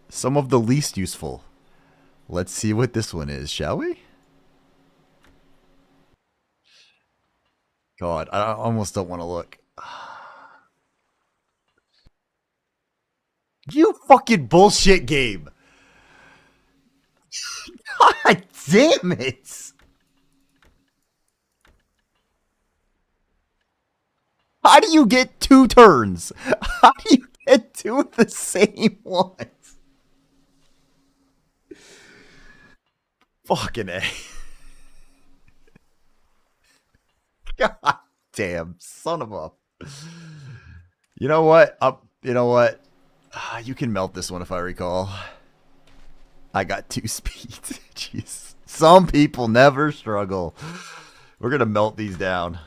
some of the least useful. Let's see what this one is, shall we? God, I almost don't want to look. You fucking bullshit game. God damn it. How do you get 2 turns? How do you get 2 of the same ones? Fucking A. God damn, son of a. You know what? You know what? You can melt this one if I recall. I got 2 speed. Jeez. Some people never struggle. We're going to melt these down.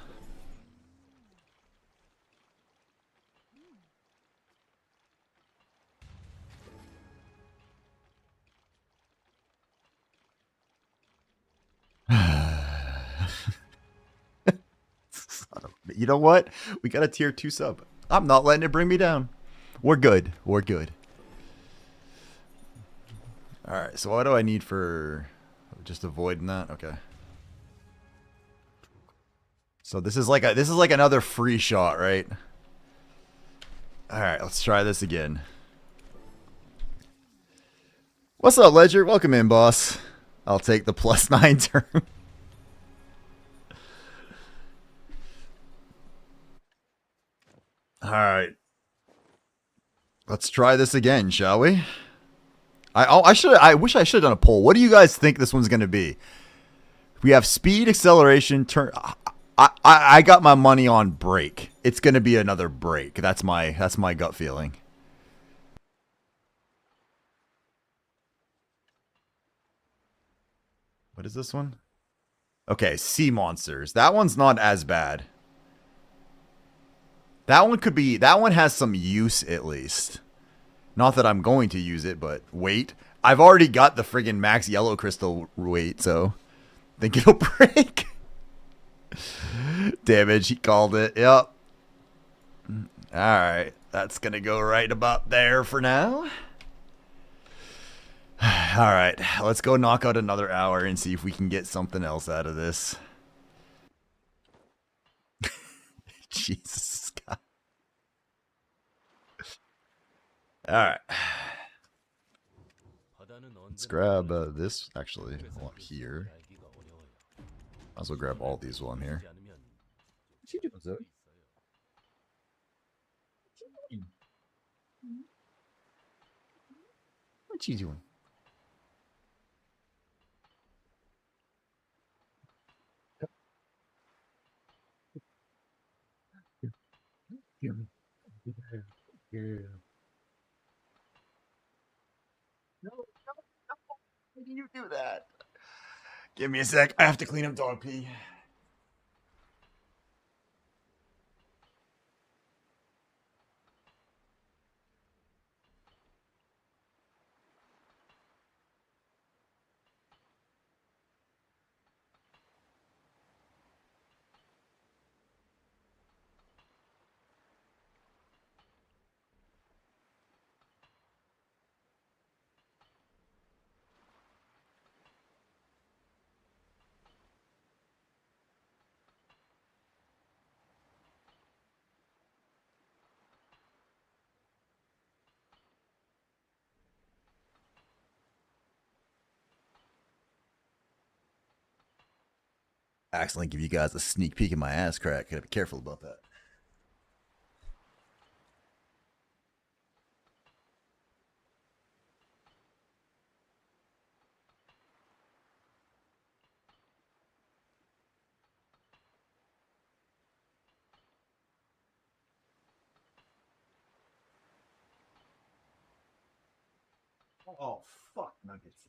You know what? We got a tier 2 sub. I'm not letting it bring me down. We're good. We're good. Alright, so what do I need for just avoiding that? Okay. So this is like another free shot, right? Alright, let's try this again. What's up, Ledger? Welcome in, boss. I'll take the +9 turn. Alright. Let's try this again, shall we? I wish I should have done a poll. What do you guys think this one's going to be? We have speed, acceleration, turn. I got my money on break. It's going to be another break. That's my gut feeling. What is this one? Okay, sea monsters. That one's not as bad. That one has some use at least. Not that I'm going to use it, but wait. I've already got the friggin' max yellow crystal weight, so I think it'll break. Damage, he called it. Yep. Alright, that's gonna go right about there for now. Alright, let's go knock out another hour and see if we can get something else out of this. Jesus God. Alright. Let's grab this, actually, while I'm here. Might as well grab all these while I'm here. What you doing, Zoe? What you doing? Yeah. No, why do you do that? Give me a sec. I have to clean up dog pee. accidentally give you guys a sneak peek in my ass crack. Gotta be careful about that. Oh, fuck nuggets.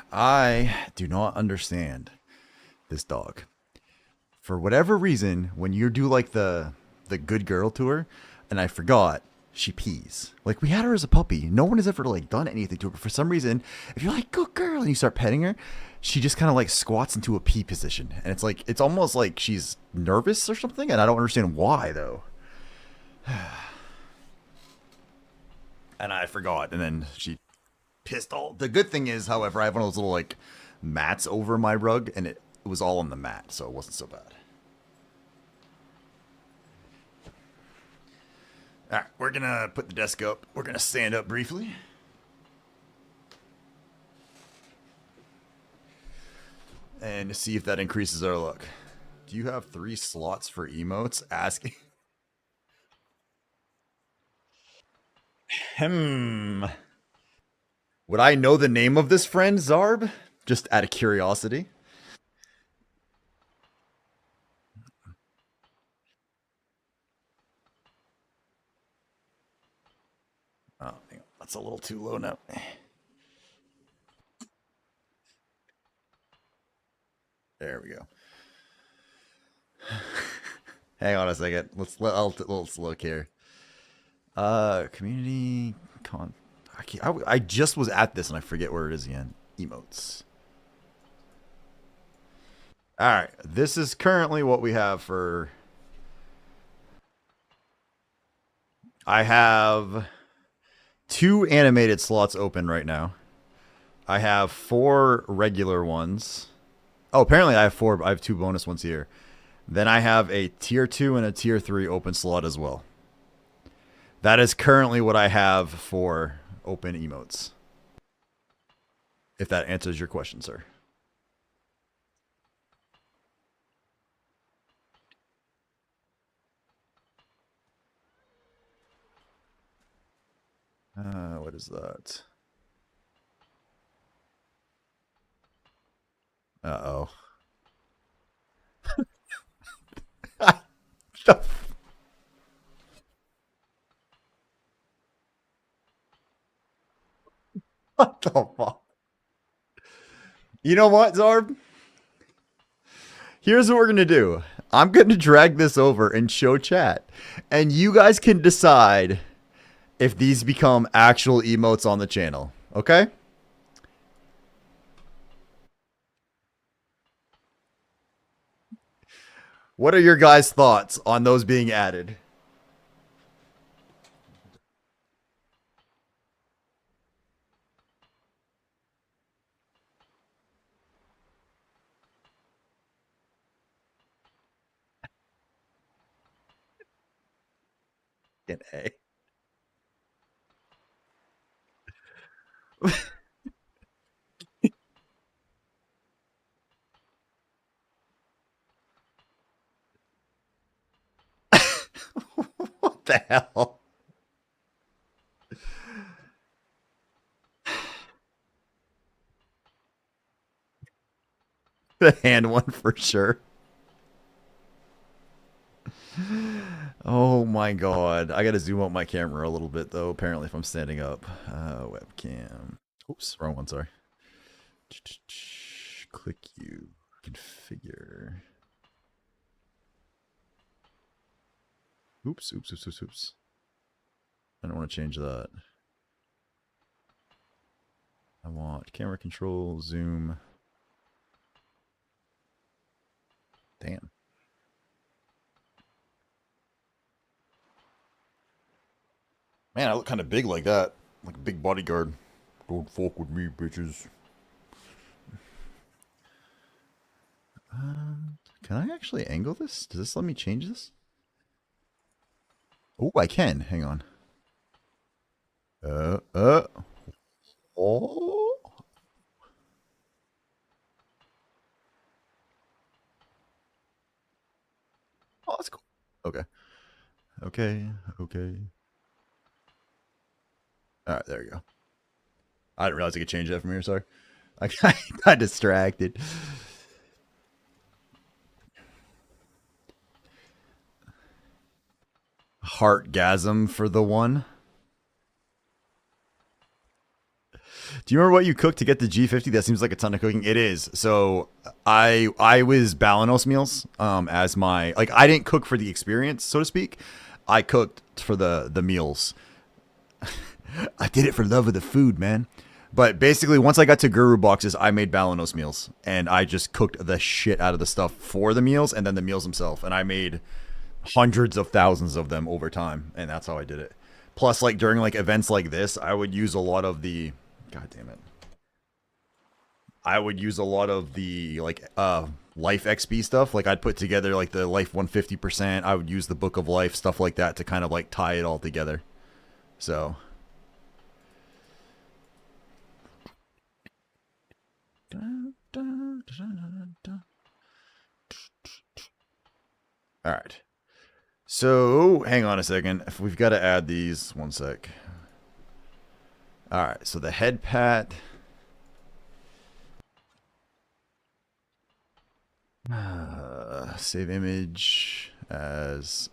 I do not understand this dog. For whatever reason, when you do like the good girl tour, and I forgot, she pees. Like, we had her as a puppy. No one has ever like done anything to her. But for some reason, if you're like, good girl, and you start petting her, she just kind of like squats into a pee position. And it's like, it's almost like she's nervous or something. And I don't understand why though. And I forgot. And then she pissed all. The good thing is, however, I have one of those little like mats over my rug, and it was all on the mat, so it wasn't so bad. All right, we're gonna put the desk up. We're gonna stand up briefly. And see if that increases our luck. Do you have 3 slots for emotes? Asking. Would I know the name of this friend, Zarb? Just out of curiosity. Oh, that's a little too low now. There we go. Hang on a second. Let's look here. Community con. I just was at this and I forget where it is again. Emotes. All right, this is currently what we have for I have 2 animated slots open right now. I have 4 regular ones. Oh, apparently I have 4. I have 2 bonus ones here. Then I have a tier 2 and a tier 3 open slot as well. That is currently what I have for open emotes. If that answers your question, sir. What is that? Uh-oh. What the fuck? You know what, Zarb? Here's what we're going to do. I'm going to drag this over and show chat. And you guys can decide if these become actual emotes on the channel. Okay? What are your guys' thoughts on those being added? An A. What the hell? The hand one for sure. Oh my god. I gotta zoom out my camera a little bit though, apparently if I'm standing up. Webcam. Oops, wrong one, sorry. Click you. Configure. Oops. I don't want to change that. I want camera control, zoom. Damn. Man, I look kind of big like that. Like a big bodyguard. Don't fuck with me, bitches. Can I actually angle this? Does this let me change this? Oh, I can. Hang on. Oh. Oh, that's cool. Okay. Alright, there you go. I didn't realize I could change that from here, sorry. I got distracted. Heartgasm for the one. Do you remember what you cooked to get the G50? That seems like a ton of cooking. It is. So I was Balanos meals as my, like, I didn't cook for the experience, so to speak. I cooked for the meals. I did it for love of the food, man. But basically, once I got to Guru boxes, I made Balanos meals. And I just cooked the shit out of the stuff for the meals and then the meals themselves. And I made hundreds of thousands of them over time. And that's how I did it. Plus, like, during, like, events like this, I would use a lot of the... God damn it. I would use a lot of the, like, Life XP stuff. Like, I'd put together, like, the Life 150%. I would use the Book of Life, stuff like that to kind of, like, tie it all together. So... Alright. So, hang on a second. If we've got to add these. One sec. Alright, so the head pat. Save image as...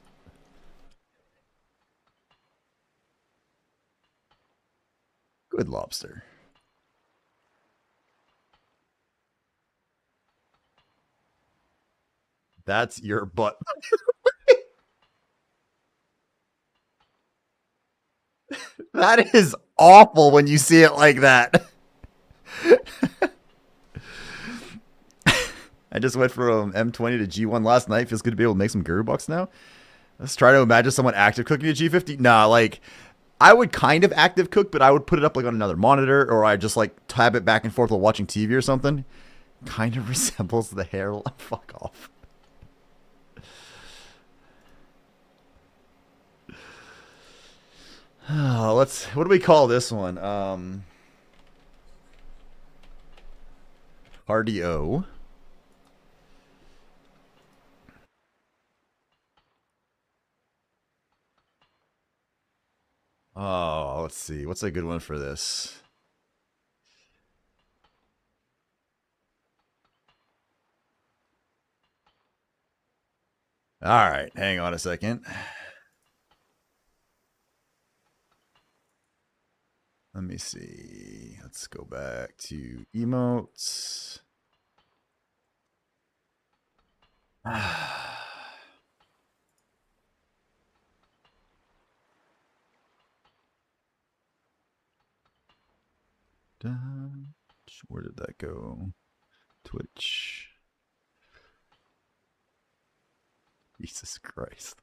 Good lobster. That's your butt. That is awful when you see it like that. I just went from M20 to G1 last night. Feels good to be able to make some Guru bucks now. Let's try to imagine someone active cooking a G50. Nah, like, I would kind of active cook, but I would put it up like on another monitor, or I just like tab it back and forth while watching TV or something. Kind of resembles the hairline. Fuck off. What do we call this one? RDO. Oh, let's see. What's a good one for this? All right, hang on a second. Let me see. Let's go back to emotes. Where did that go? Twitch. Jesus Christ.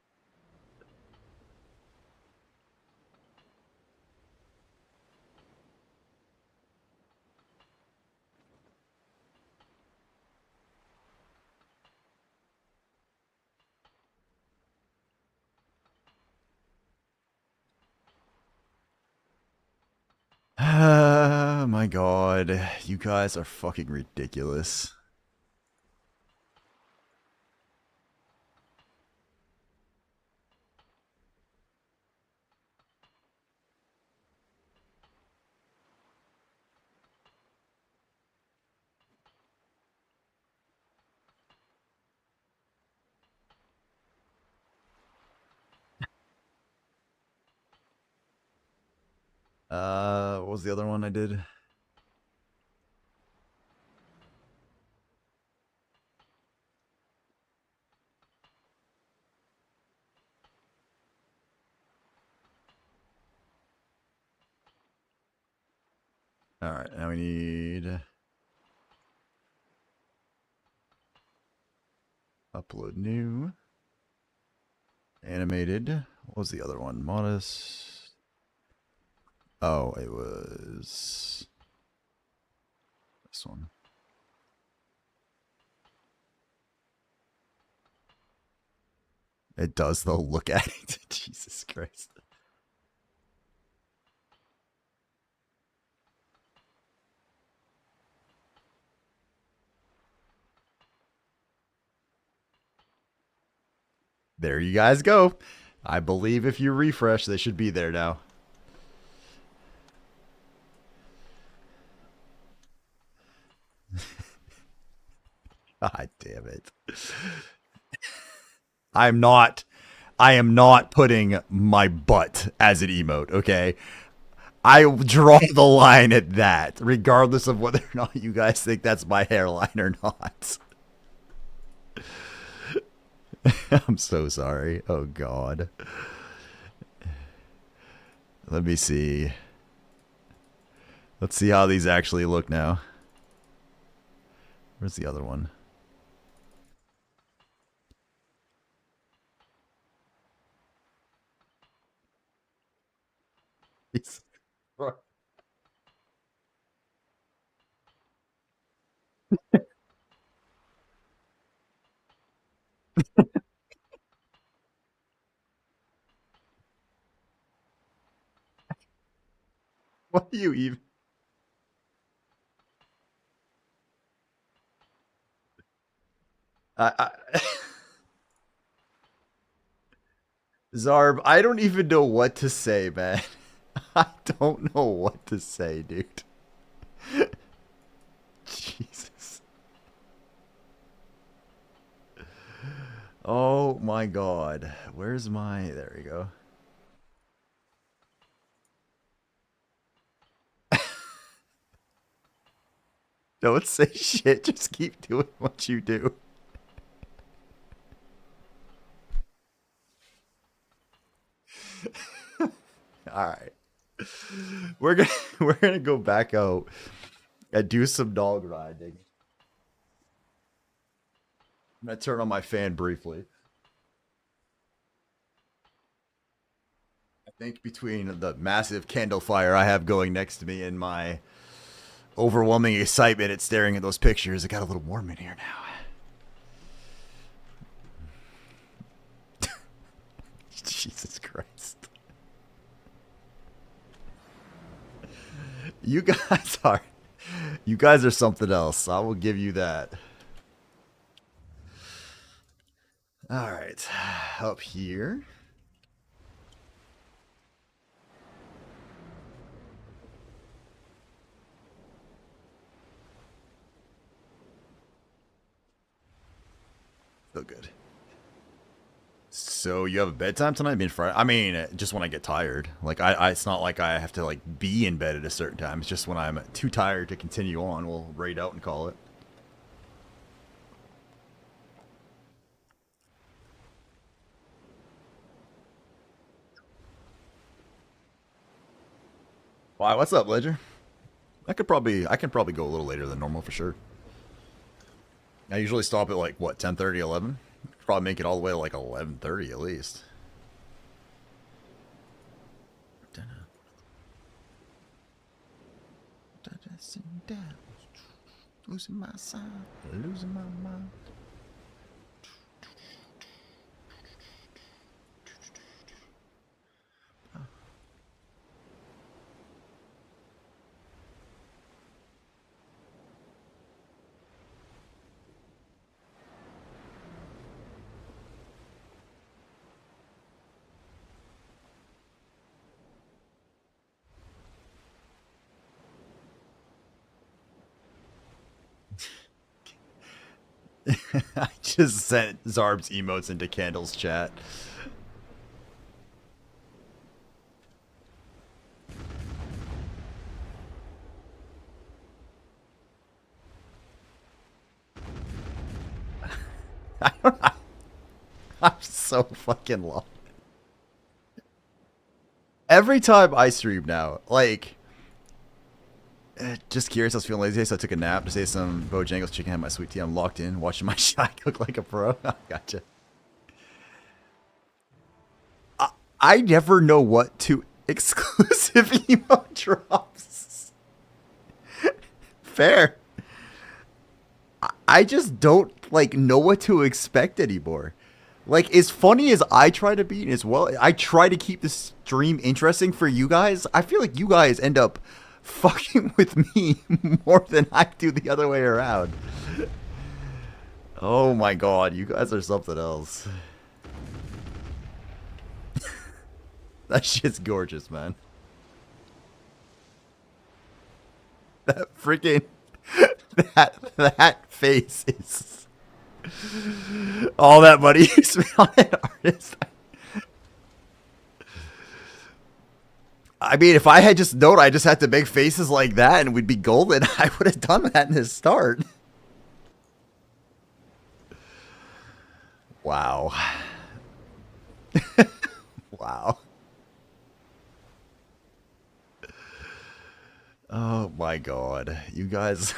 My God, you guys are fucking ridiculous. What was the other one I did? All right, now we need upload new, animated. What was the other one? Modest. Oh, it was this one. It does though. Look at it. Jesus Christ. There you guys go. I believe if you refresh, they should be there now. God damn it. I am not putting my butt as an emote, okay? I draw the line at that, regardless of whether or not you guys think that's my hairline or not. I'm so sorry. Oh, God. Let me see. Let's see how these actually look now. Where's the other one? What do you even... Zarb, I don't even know what to say, man. I don't know what to say, dude. Jesus. Oh my God. Where's my... There we go. Don't say shit. Just keep doing what you do. All right. We're gonna go back out and do some dog riding. I'm gonna turn on my fan briefly. think between the massive candle fire I have going next to me and my overwhelming excitement at staring at those pictures, it got a little warm in here now. Jesus Christ. You guys are something else. I will give you that. All right, up here. Feel good. So you have a bedtime tonight? I mean, just when I get tired. Like it's not like I have to like be in bed at a certain time. It's just when I'm too tired to continue on, we'll raid out and call it. Why? What's up, Ledger? I can probably go a little later than normal for sure. I usually stop at like what, 10:30, 11? Probably make it all the way to like 11:30 at least. Losing my side, losing my mind. I just sent Zarb's emotes into Candle's chat. I don't know. I'm so fucking lost. Every time I stream now, like, just curious, I was feeling lazy, so I took a nap to say some Bojangles chicken, had my sweet tea. I'm locked in, watching my shot cook like a pro. Gotcha. I never know what to exclusive emote drops. Fair. I just don't like know what to expect anymore. Like, as funny as I try to be, as well, I try to keep the stream interesting for you guys. I feel like you guys end up fucking with me more than I do the other way around. Oh my god, you guys are something else. That shit's gorgeous, man. That freaking that face is all that money you spent on an artist. I mean, if I had just known I just had to make faces like that and we'd be golden, I would have done that in the start. Wow. Wow. Oh my god. You guys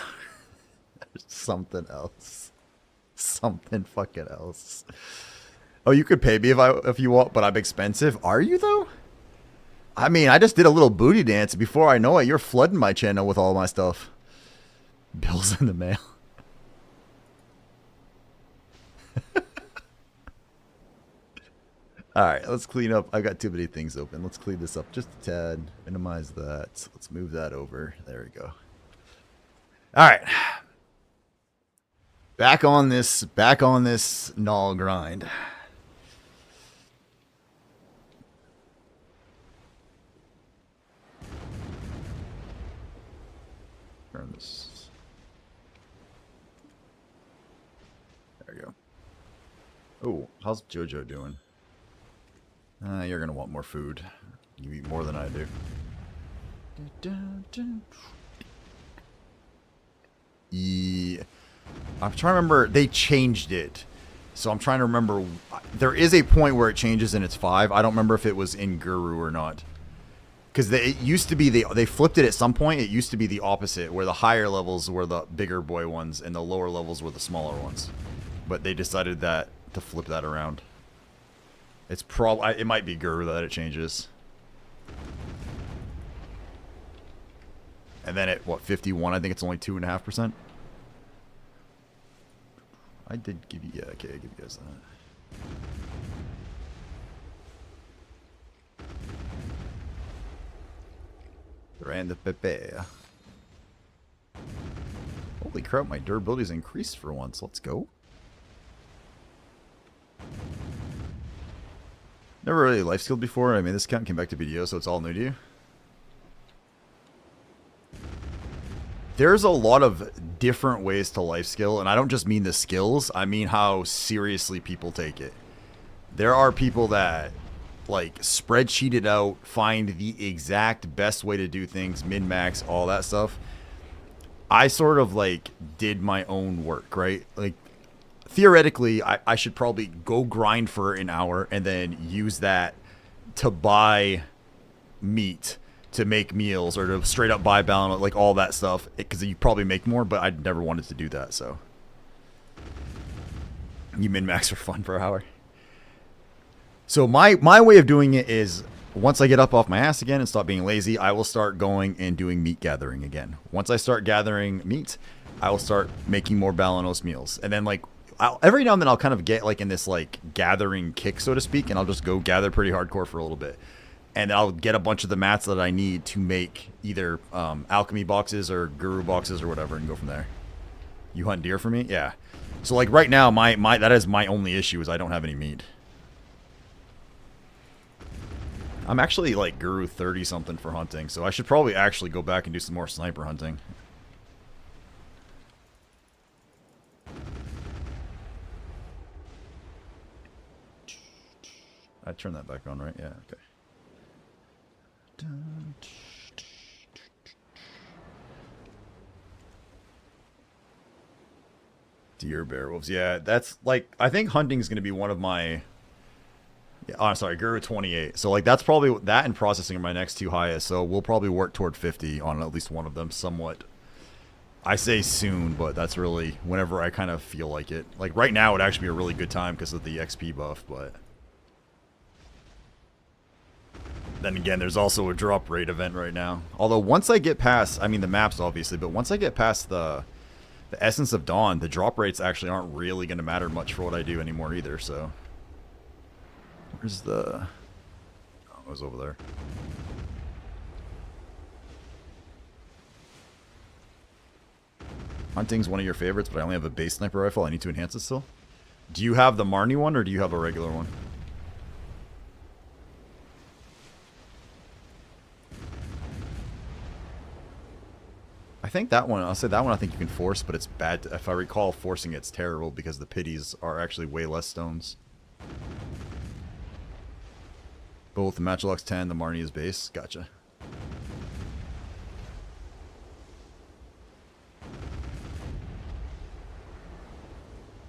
are something else. Something fucking else. Oh, you could pay me if you want, but I'm expensive. Are you though? I mean, I just did a little booty dance. Before I know it, you're flooding my channel with all my stuff. Bills in the mail. Alright, let's clean up. I've got too many things open. Let's clean this up just a tad. Minimize that. Let's move that over. There we go. Alright. Back on this null grind. Turn this. There we go. Oh, how's JoJo doing? You're gonna want more food. You eat more than I do. Yeah. I'm trying to remember. They changed it. So I'm trying to remember. There is a point where it changes and it's 5. I don't remember if it was in Guru or not. Because it used to be, they flipped it at some point. It used to be the opposite, where the higher levels were the bigger boy ones and the lower levels were the smaller ones. But they decided to flip that around. It's it might be Guru that it changes. And then at, what, 51, I think it's only 2.5%. I did give you, yeah, okay, I give you guys that. Ran the Pepe. Holy crap, my durability's increased for once. Let's go. Never really life skilled before. I mean, this account came back to BDO, so it's all new to you. There's a lot of different ways to life skill, and I don't just mean the skills, I mean how seriously people take it. There are people that, like, spreadsheet it out, find the exact best way to do things, min-max, all that stuff. I sort of, like, did my own work, right? Like, theoretically, I should probably go grind for an hour and then use that to buy meat to make meals or to straight up buy balance, like all that stuff, because you probably make more, but I never wanted to do that, so. You min-max for fun for an hour. So my way of doing it is, once I get up off my ass again and stop being lazy, I will start going and doing meat gathering again. Once I start gathering meat, I will start making more Balanos meals. And then, like, every now and then I'll kind of get, like, in this, like, gathering kick, so to speak, and I'll just go gather pretty hardcore for a little bit. And I'll get a bunch of the mats that I need to make either alchemy boxes or guru boxes or whatever and go from there. You hunt deer for me? Yeah. So, like, right now, that is my only issue is I don't have any meat. I'm actually, like, guru 30-something for hunting, so I should probably actually go back and do some more sniper hunting. I turned that back on, right? Yeah, okay. Deer, bear, wolves. Yeah, that's, like, I think hunting is going to be one of my... Yeah, oh, sorry, Guru 28. So, like, that's probably... That and processing are my next two highest, so we'll probably work toward 50 on at least one of them somewhat. I say soon, but that's really whenever I kind of feel like it. Like, right now would actually be a really good time because of the XP buff, but... Then again, there's also a drop rate event right now. Although once I get past, I mean the maps obviously, but once I get past the Essence of Dawn, the drop rates actually aren't really going to matter much for what I do anymore either, so. Where's the... Oh, it was over there. Hunting's one of your favorites, but I only have a base sniper rifle. I need to enhance it still. Do you have the Marnie one, or do you have a regular one? I think that one, I'll say that one I think you can force, but it's bad. If I recall, forcing it's terrible because the pities are actually way less stones. Both the Matchlock's 10, the Marnie is base. Gotcha.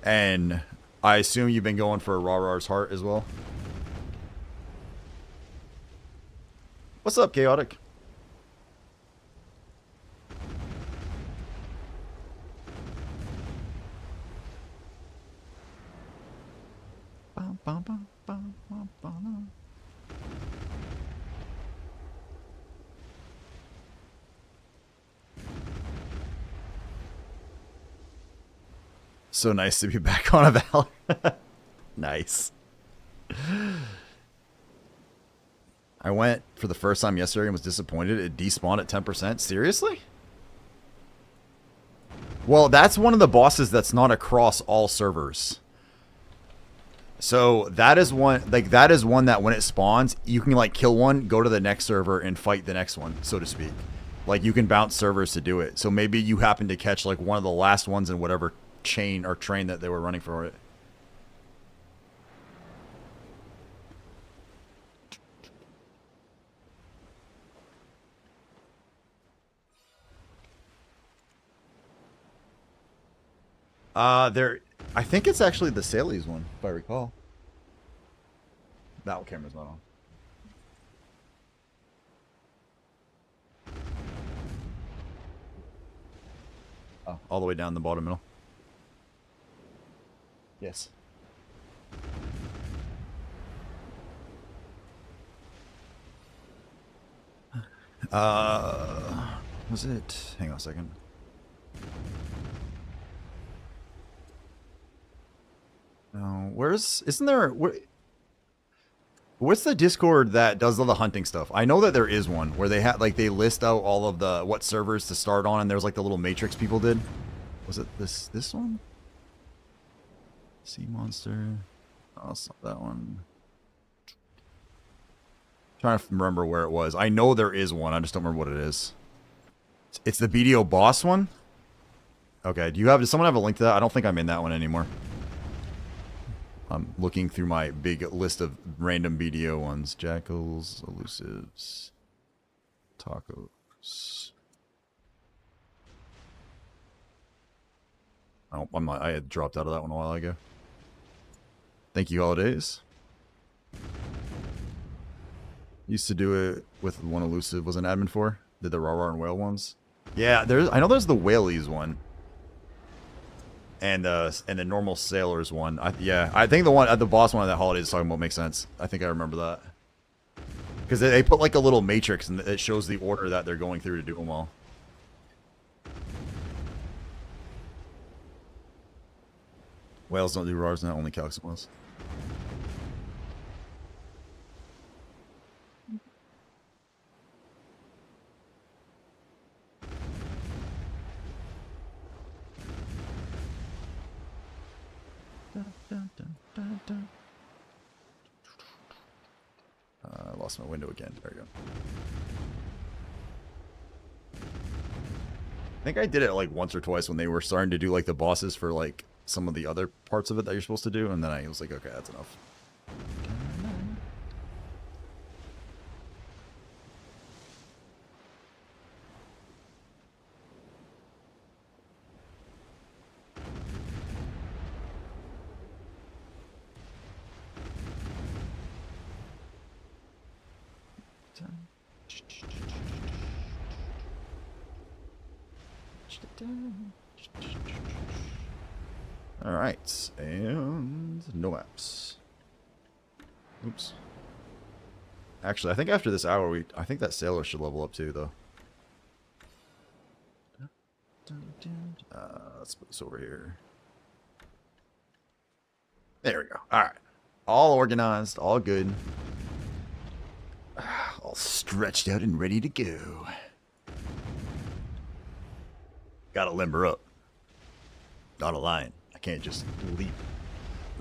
And I assume you've been going for a Rarar's Heart as well? What's up, Chaotic? So nice to be back on a Val. Nice. I went for the first time yesterday and was disappointed. It despawned at 10%. Seriously? Well, that's one of the bosses that's not across all servers. So that is one, like, that is one that when it spawns, you can, like, kill one, go to the next server, and fight the next one, so to speak. Like, you can bounce servers to do it. So maybe you happen to catch, like, one of the last ones in whatever chain or train that they were running for it. I think it's actually the Sally's one, if I recall. That camera's not on. Oh, all the way down the bottom middle. Yes. Was it? Hang on a second. No, isn't there, what's the Discord that does all the hunting stuff? I know that there is one where they they list out all of the, what servers to start on, and there's like the little matrix people did. Was it this one? Sea Monster. Oh, it's not that one. Trying to remember where it was. I know there is one. I just don't remember what it is. It's the BDO boss one? Okay, does someone have a link to that? I don't think I'm in that one anymore. I'm looking through my big list of random BDO ones. Jackals, elusives, tacos. Oh, I had dropped out of that one a while ago. Thank you, holidays. Used to do it with one elusive. Was an admin for. Did the raw and whale ones. Yeah, I know there's the whaleys one. And the normal sailors one. Yeah, I think the boss one that holidays is talking about makes sense. I think I remember that. Because they put like a little matrix and it shows the order that they're going through to do them all. Whales don't do RARs now, only calcs whales. I lost my window again. There we go. I think I did it like once or twice when they were starting to do like the bosses for like some of the other parts of it that you're supposed to do, and then I was like, okay, that's enough. Alright, and no maps. Oops. Actually, I think after this hour, I think that sailor should level up too, though. Let's put this over here. There we go. Alright. All organized, all good. All stretched out and ready to go. Gotta limber up. Not a lion. I can't just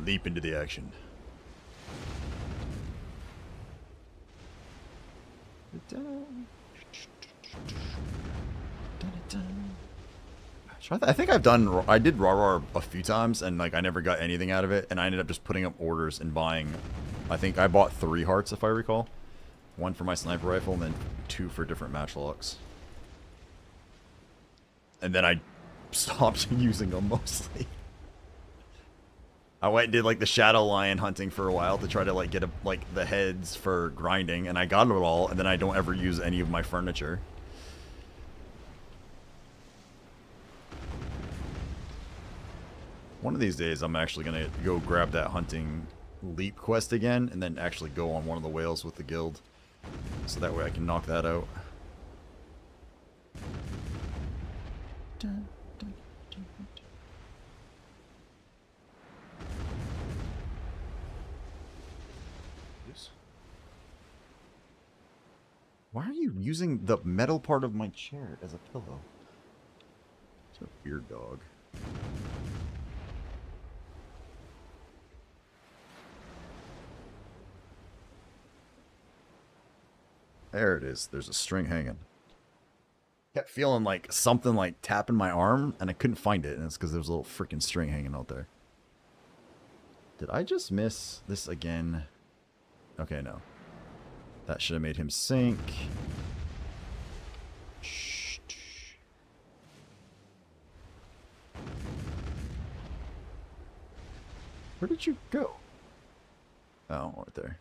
leap into the action. I think I did RAR a few times, and like I never got anything out of it, and I ended up just putting up orders and buying. I think I bought 3 hearts, if I recall. 1 for my sniper rifle, and then 2 for different matchlocks. And then I stopped using them mostly. I went and did like the shadow lion hunting for a while to try to like get like the heads for grinding, and I got it all, and then I don't ever use any of my furniture. One of these days I'm actually gonna go grab that hunting leap quest again, and then actually go on one of the whales with the guild, so that way I can knock that out. Why are you using the metal part of my chair as a pillow? It's a weird dog. There it is. There's a string hanging. Kept feeling like something like tapping my arm, and I couldn't find it, and it's because there was a little freaking string hanging out there. Did I just miss this again? Okay, no. That should have made him sink. Shh. Where did you go? Oh, right there.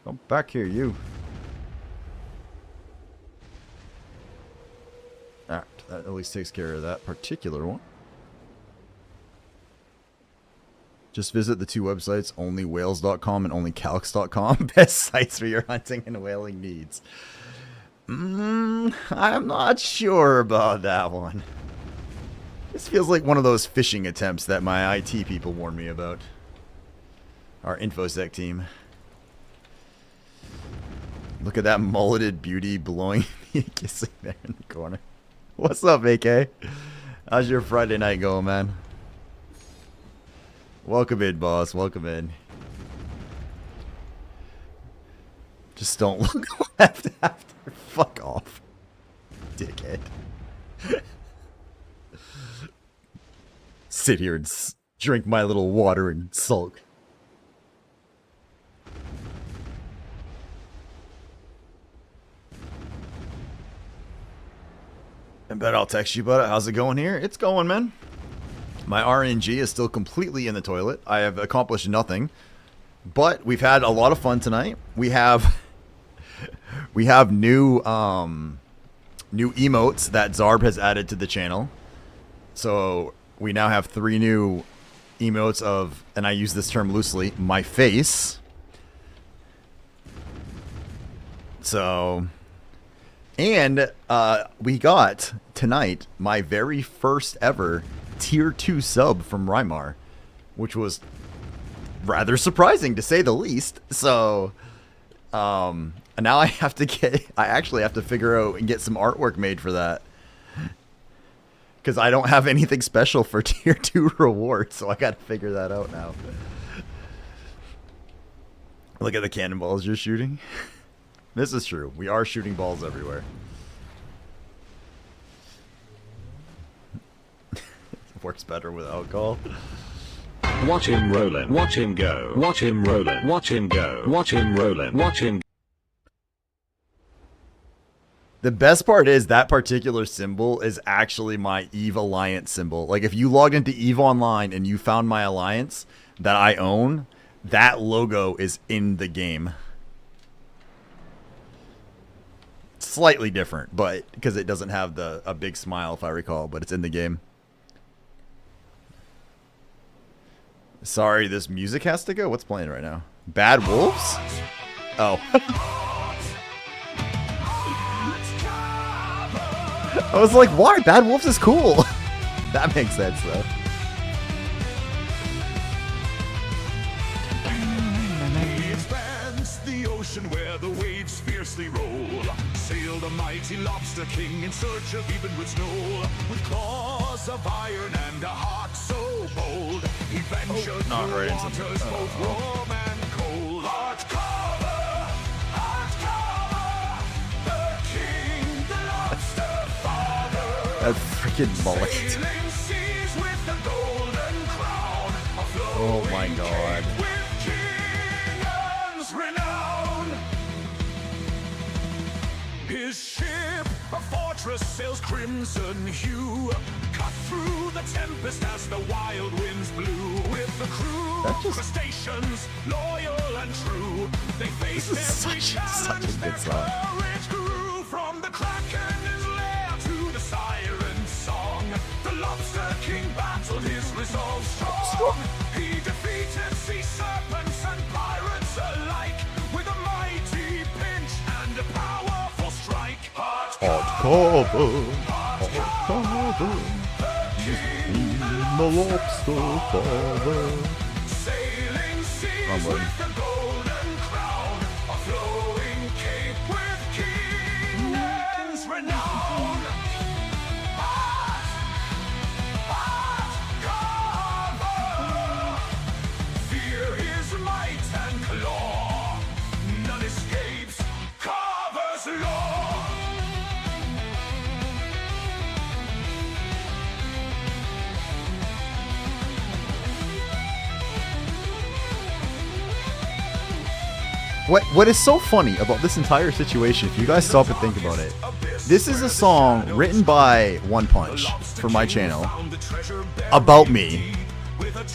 Come back here, you. Alright, that at least takes care of that particular one. Just visit the two websites, onlywhales.com and onlycalcs.com. Best sites for your hunting and whaling needs. I'm not sure about that one. This feels like one of those phishing attempts that my IT people warned me about. Our InfoSec team. Look at that mulleted beauty blowing me kissing there in the corner. What's up, AK? How's your Friday night going, man? Welcome in, boss. Welcome in. Just don't look left after. Fuck off, dickhead. Sit here and drink my little water and sulk. I bet I'll text you about it. How's it going here? It's going, man. My RNG is still completely in the toilet. I have accomplished nothing. But we've had a lot of fun tonight. We have new new emotes that Zarb has added to the channel. So we now have 3 new emotes of, and I use this term loosely, my face. So, and we got tonight my very first ever tier 2 sub from Rymar, which was rather surprising to say the least. So, and now I actually have to figure out and get some artwork made for that. Because I don't have anything special for tier 2 rewards, so I gotta figure that out now. Look at the cannonballs you're shooting. This is true. We are shooting balls everywhere. Works better with alcohol. Watch him rollin', watch him go, watch him rollin', watch him go, watch him rollin', watch him. The best part is that particular symbol is actually my EVE Alliance symbol. Like if you logged into EVE Online and you found my alliance that I own, that logo is in the game. Slightly different, but because it doesn't have a big smile if I recall, but it's in the game. Sorry, this music has to go? What's playing right now? Bad Wolves? Oh. I was like, why? Bad Wolves is cool. That makes sense, though. He expands the ocean where the waves fiercely roll. Sailed a mighty lobster king in search of even with snow. With claws of iron and a heart so bold, he ventured not through right into waters both warm and cold. Heart cover, the king, the lobster father. That freaking mullet. Sailing seas with the golden crown. Oh my god. With king's renown. His ship, a fortress, sails crimson hue. Cut through the tempest as the wild winds blew. With the crew, crustaceans, loyal and true. They faced every challenge, their courage grew. From the kraken's lair to the siren's song, the lobster king battled his resolve strong. He defeated sea serpents and pirates alike with a mighty pinch and a powerful strike. Hardcover, the lobster father. Sailing seas with the golden crown, a flowing cape with king's renown. Cover, fear his might and claw, none escapes Carver's law. What is so funny about this entire situation, if you guys stop and think about it, this is a song written by One Punch for my channel about me,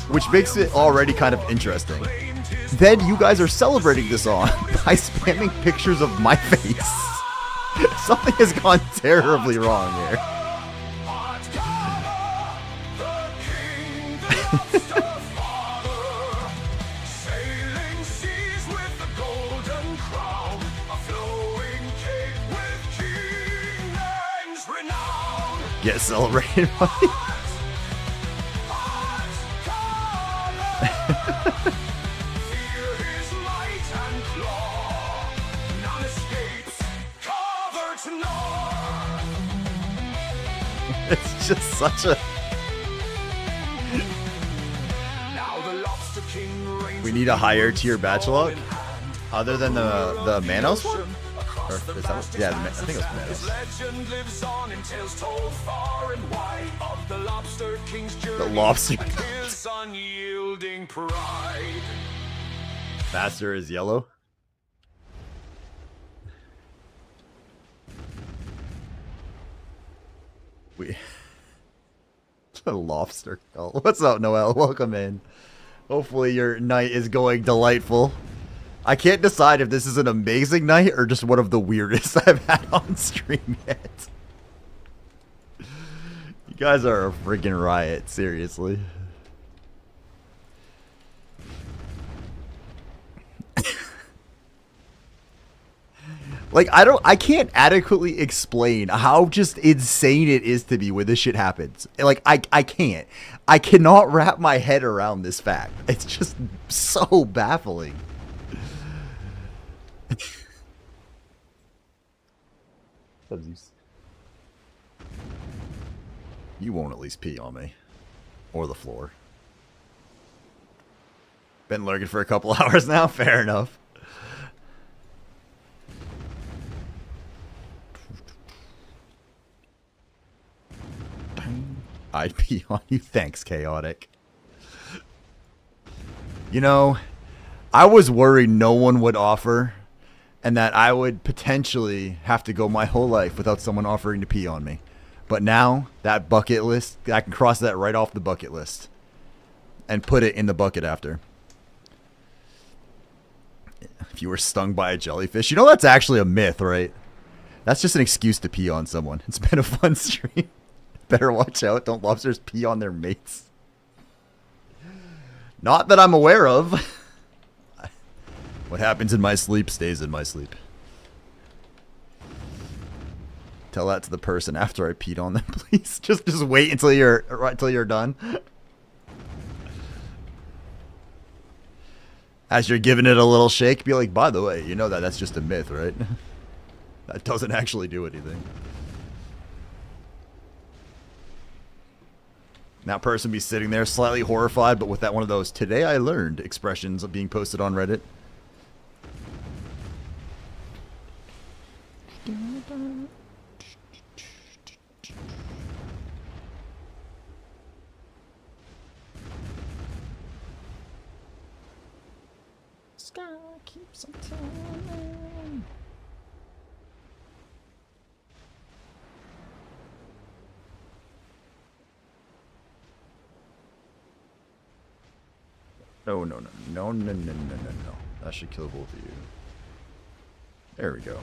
which makes it already kind of interesting. Then you guys are celebrating this song by spamming pictures of my face. Something has gone terribly wrong here. Get celebrated, buddy. It's just such a... We need a higher tier bachelor other than the Manos one? Or is that what? Yeah, I think it was Manos. The lobster. Master is yellow. The lobster call. What's up, Noel? Welcome in. Hopefully your night is going delightful. I can't decide if this is an amazing night or just one of the weirdest I've had on stream yet. You guys are a freaking riot, seriously. Like, I can't adequately explain how just insane it is to me when this shit happens. Like, I can't. I cannot wrap my head around this fact. It's just so baffling. You won't at least pee on me. Or the floor. Been lurking for a couple hours now? Fair enough. I'd pee on you. Thanks, Chaotic. You know, I was worried no one would offer, and that I would potentially have to go my whole life without someone offering to pee on me. But now, that bucket list, I can cross that right off the bucket list. And put it in the bucket after. If you were stung by a jellyfish. You know that's actually a myth, right? That's just an excuse to pee on someone. It's been a fun stream. Better watch out. Don't lobsters pee on their mates. Not that I'm aware of. What happens in my sleep stays in my sleep. Tell that to the person after I peed on them, please. Just wait until you're done. As you're giving it a little shake, be like, by the way, you know that's just a myth, right? That doesn't actually do anything. That person be sitting there slightly horrified, but with that one of those "today I learned" expressions being posted on Reddit. Sky keeps on turning. No. That should kill both of you. There we go.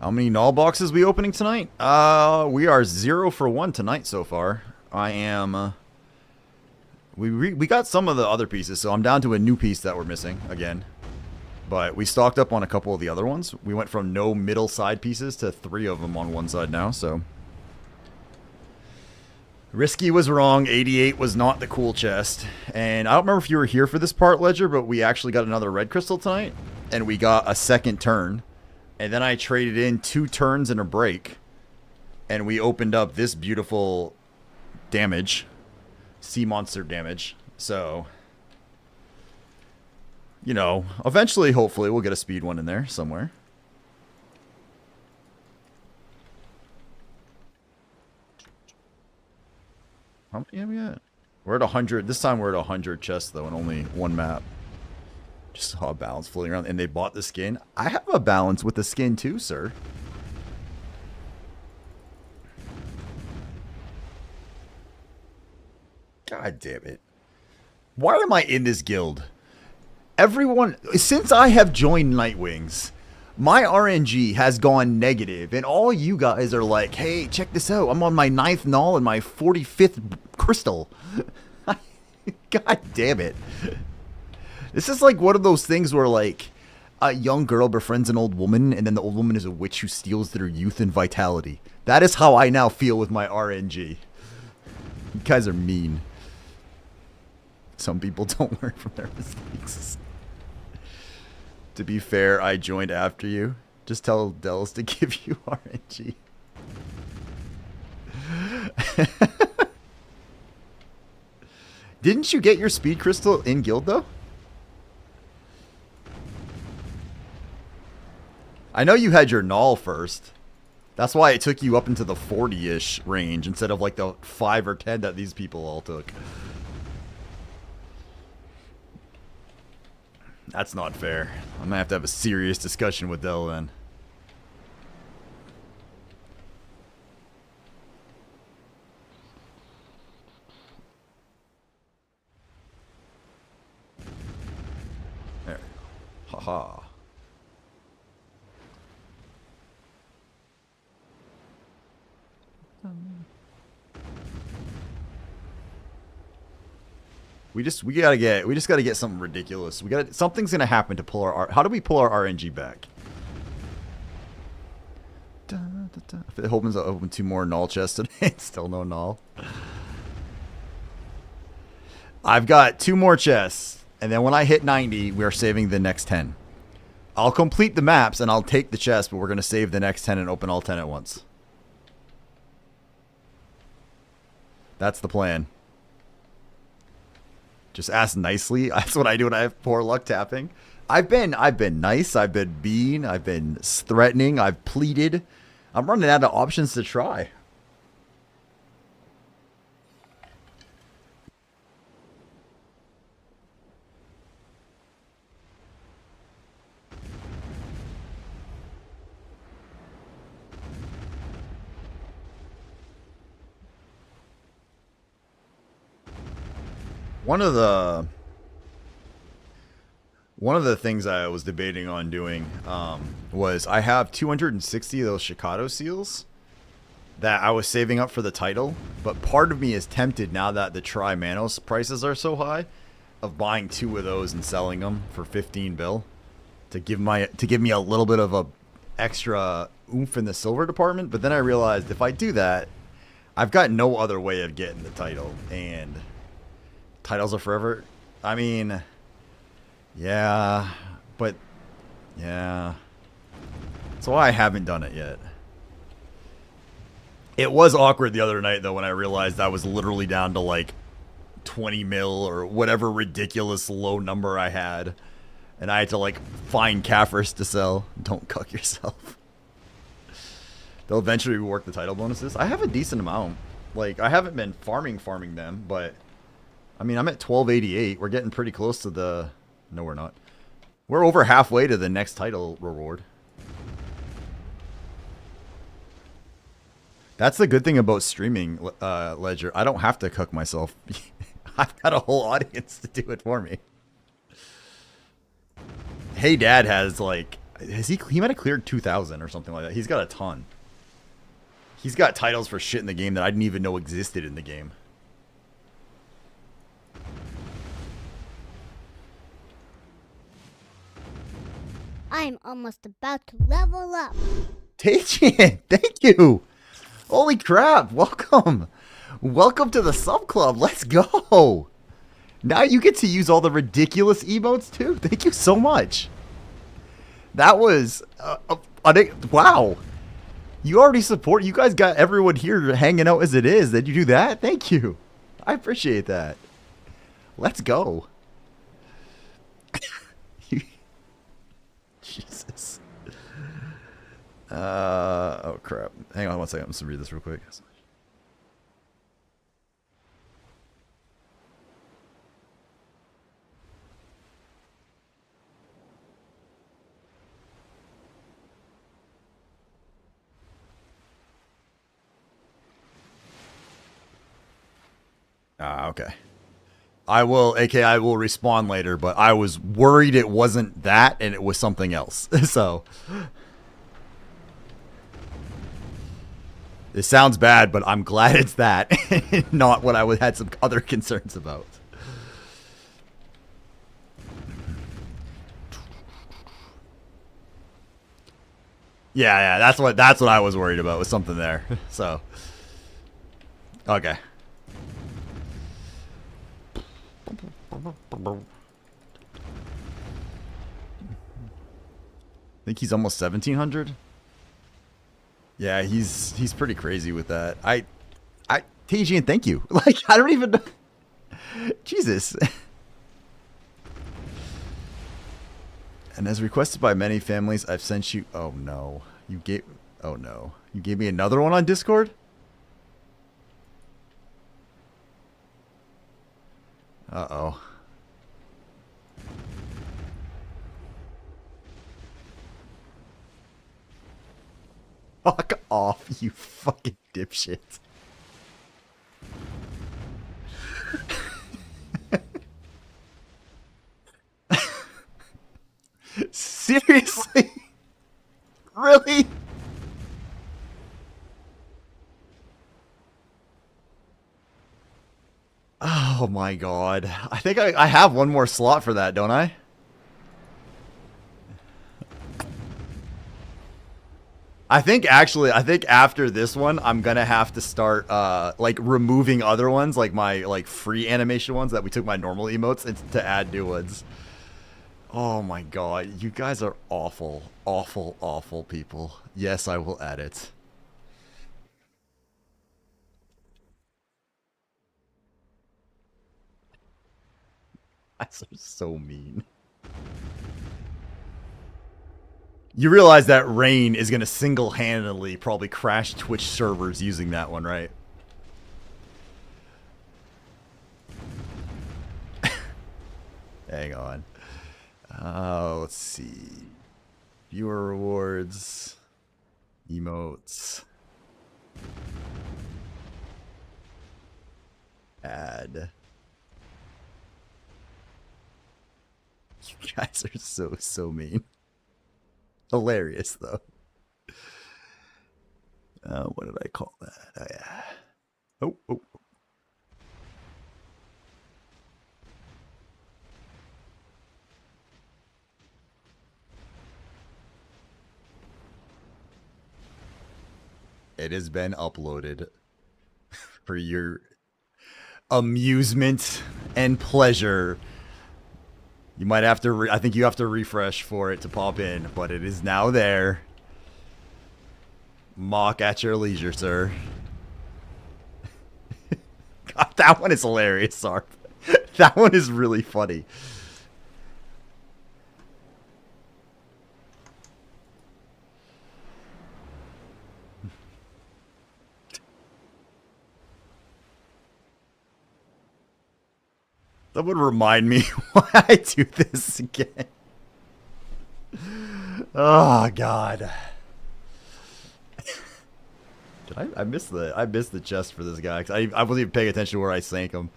How many null boxes we opening tonight? We are 0 for 1 tonight so far. I am... we got some of the other pieces, so I'm down to a new piece that we're missing again. But we stocked up on a couple of the other ones. We went from no middle side pieces to 3 of them on one side now, so... Risky was wrong. 88 was not the cool chest. And I don't remember if you were here for this part, Ledger, but we actually got another red crystal tonight. And we got a second turn. And then I traded in 2 turns and a break. And we opened up this beautiful damage. Sea monster damage. So, you know, eventually, hopefully, we'll get a speed one in there somewhere. How many have we got? We're at 100. This time we're at 100 chests, though, and only one map. Just saw a balance floating around. And they bought the skin. I have a balance with the skin, too, sir. God damn it. Why am I in this guild? Everyone, since I have joined Nightwings, my RNG has gone negative, and all you guys are like, hey, check this out. I'm on my 9th null and my 45th crystal. God damn it. This is like one of those things where, like, a young girl befriends an old woman, and then the old woman is a witch who steals their youth and vitality. That is how I now feel with my RNG. You guys are mean. Some people don't learn from their mistakes. To be fair, I joined after you. Just tell Dells to give you RNG. Didn't you get your speed crystal in guild though? I know you had your null first. That's why it took you up into the 40-ish range instead of like the 5 or 10 that these people all took. That's not fair. I'm gonna have to have a serious discussion with Dell then. There. Haha. We just gotta get something ridiculous. Something's gonna happen to pull our how do we pull our RNG back? If it opens 2 more null chests today, still no null. I've got 2 more chests, and then when I hit 90, we are saving the next 10. I'll complete the maps and I'll take the chest, but we're gonna save the next 10 and open all 10 at once. That's the plan. Just ask nicely. That's what I do when I have poor luck tapping. I've been nice. I've been mean. I've been threatening. I've pleaded. I'm running out of options to try. One of the things I was debating on doing was I have 260 of those Shikado seals that I was saving up for the title, but part of me is tempted now that the Tri-Manos prices are so high of buying 2 of those and selling them for 15 bill to give me a little bit of a extra oomph in the silver department. But then I realized if I do that, I've got no other way of getting the title, and titles are forever. I mean, yeah, but yeah. That's why I haven't done it yet. It was awkward the other night though when I realized I was literally down to like 20 mil or whatever ridiculous low number I had, and I had to like find Kafirs to sell. Don't cuck yourself. They'll eventually rework the title bonuses. I have a decent amount. Like, I haven't been farming them, but I mean, I'm at 1288. We're getting pretty close to the... No, we're not. We're over halfway to the next title reward. That's the good thing about streaming, Ledger. I don't have to cook myself. I've got a whole audience to do it for me. Hey Dad has like... He might have cleared 2,000 or something like that. He's got a ton. He's got titles for shit in the game that I didn't even know existed in the game. I'm almost about to level up. Tajian, thank you. Holy crap, welcome. Welcome to the sub club. Let's go. Now you get to use all the ridiculous emotes too. Thank you so much. That was, wow. You already support, you guys got everyone here hanging out as it is. Did you do that? Thank you. I appreciate that. Let's go. Jesus. Oh crap. Hang on one second. I'm just gonna read this real quick. Okay. I will respond later, but I was worried it wasn't that and it was something else. So it sounds bad, but I'm glad it's that, not what I had some other concerns about. Yeah, that's what I was worried about, was something there. So, okay. I think he's almost 1700. Yeah, he's pretty crazy with that. TGN, thank you. Like, I don't even Jesus. And as requested by many families, I've sent you. Oh no, you gave. Oh no, you gave me another one on Discord. Uh-oh. Fuck off, you fucking dipshit. Seriously? Really? Oh my god. I think I have one more slot for that, don't I? I think after this one, I'm gonna have to start like removing other ones, like my free animation ones that we took my normal emotes, and to add new ones. Oh my god, you guys are awful, awful, awful people. Yes, I will add it. You guys are so mean. You realize that Rain is going to single-handedly probably crash Twitch servers using that one, right? Hang on. Let's see. Viewer rewards. Emotes. Add. You guys are so mean. Hilarious, though. What did I call that? Oh, yeah. Oh. It has been uploaded for your amusement and pleasure. You might have to, I think you have to refresh for it to pop in, but it is now there. Mock at your leisure, sir. God, that one is hilarious, Sarp. That one is really funny. That would remind me why I do this again. Oh God. Did I missed the chest for this guy, 'cause I wasn't even paying attention to where I sank him.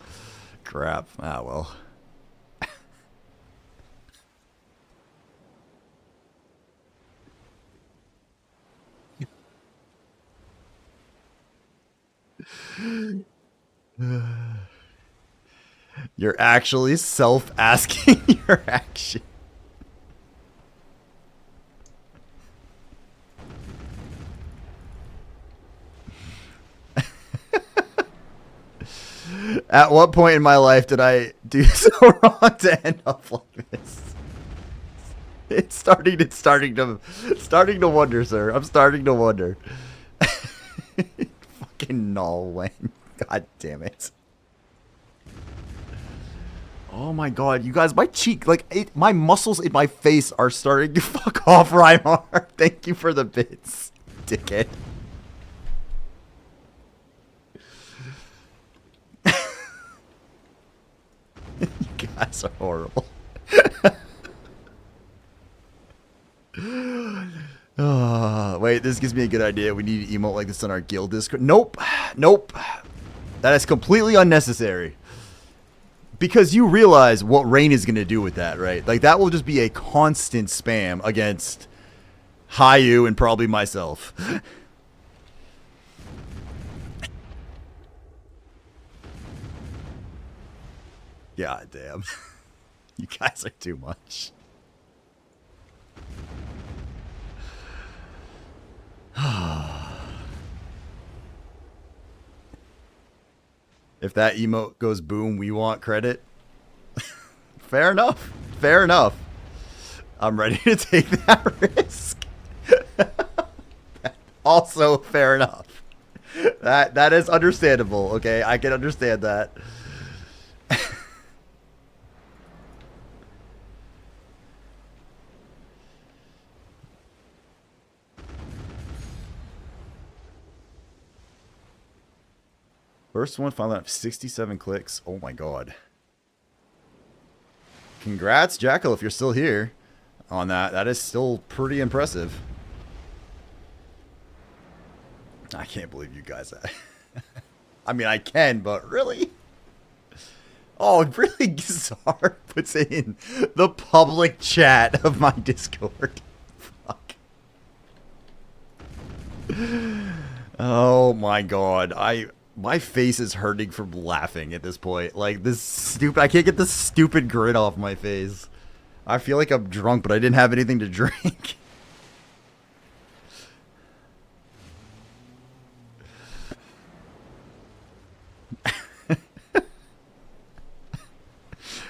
Crap. Ah well. You're actually self-asking your action. At what point in my life did I do so wrong to end up like this? It's starting to wonder, sir. I'm starting to wonder. Fucking null Wayne. God damn it. Oh my god, you guys, my cheek, my muscles in my face are starting to fuck off, Rymar. Thank you for the bits, dickhead. You guys are horrible. Wait, this gives me a good idea. We need to emote like this on our guild Discord. Nope. That is completely unnecessary. Because you realize what Rain is going to do with that, right? Like, that will just be a constant spam against Hayu and probably myself. God damn. You guys are too much. If that emote goes boom, we want credit. Fair enough. Fair enough. I'm ready to take that risk. Also, fair enough. That is understandable, okay? I can understand that. First one finally have 67 clicks. Oh my god. Congrats, Jackal, if you're still here on that. That is still pretty impressive. I can't believe you guys. I mean, I can, but really? Oh, really? Gizar puts it in the public chat of my Discord. Fuck. Oh my god. My face is hurting from laughing at this point. Like, this stupid... I can't get this stupid grin off my face. I feel like I'm drunk, but I didn't have anything to drink.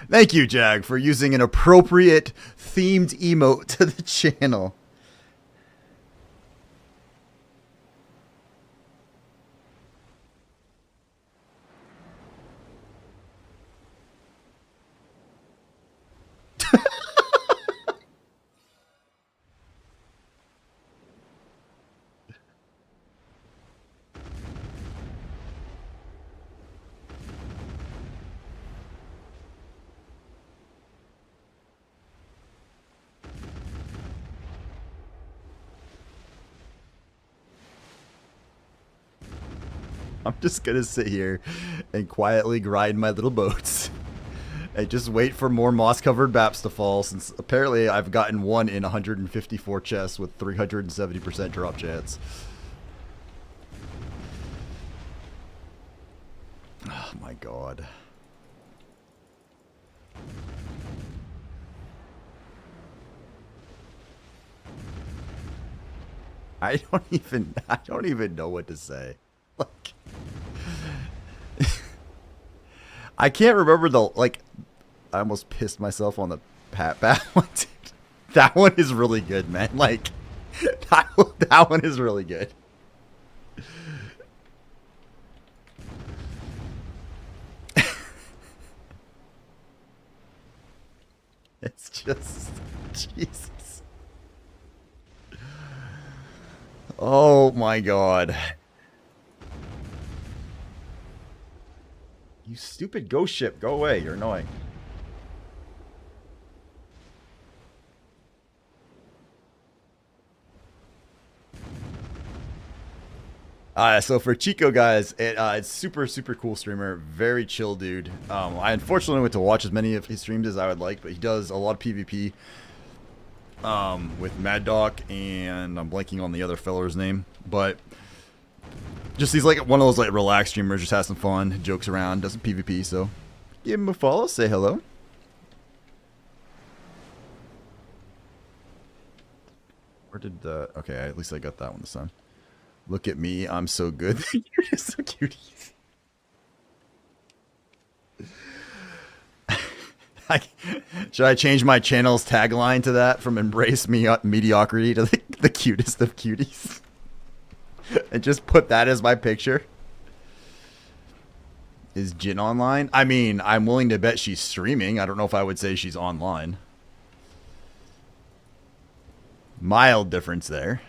Thank you, Jag, for using an appropriate themed emote to the channel. I'm just gonna sit here and quietly grind my little boats and just wait for more moss-covered baps to fall, since apparently I've gotten one in 154 chests with 370% drop chance. Oh my god. I don't even know what to say. Like, I can't remember the, like, I almost pissed myself on the Pat Bat one. That one is really good, man. Like, that one is really good. It's just, Jesus. Oh my god. You stupid ghost ship, go away, you're annoying. So for Chico, guys, it's super cool streamer, very chill dude. I unfortunately went to watch as many of his streams as I would like, but he does a lot of PvP with Mad Doc, and I'm blanking on the other feller's name, but just he's like one of those like relaxed streamers, just has some fun, jokes around, does some PvP, so give him a follow, say hello. Where did the... Okay, at least I got that one this time. Look at me, I'm so good. You're just so cuties. Should I change my channel's tagline to that, from embrace mediocrity to the cutest of cuties? And just put that as my picture? Is Jin online? I mean, I'm willing to bet she's streaming. I don't know if I would say she's online. Mild difference there.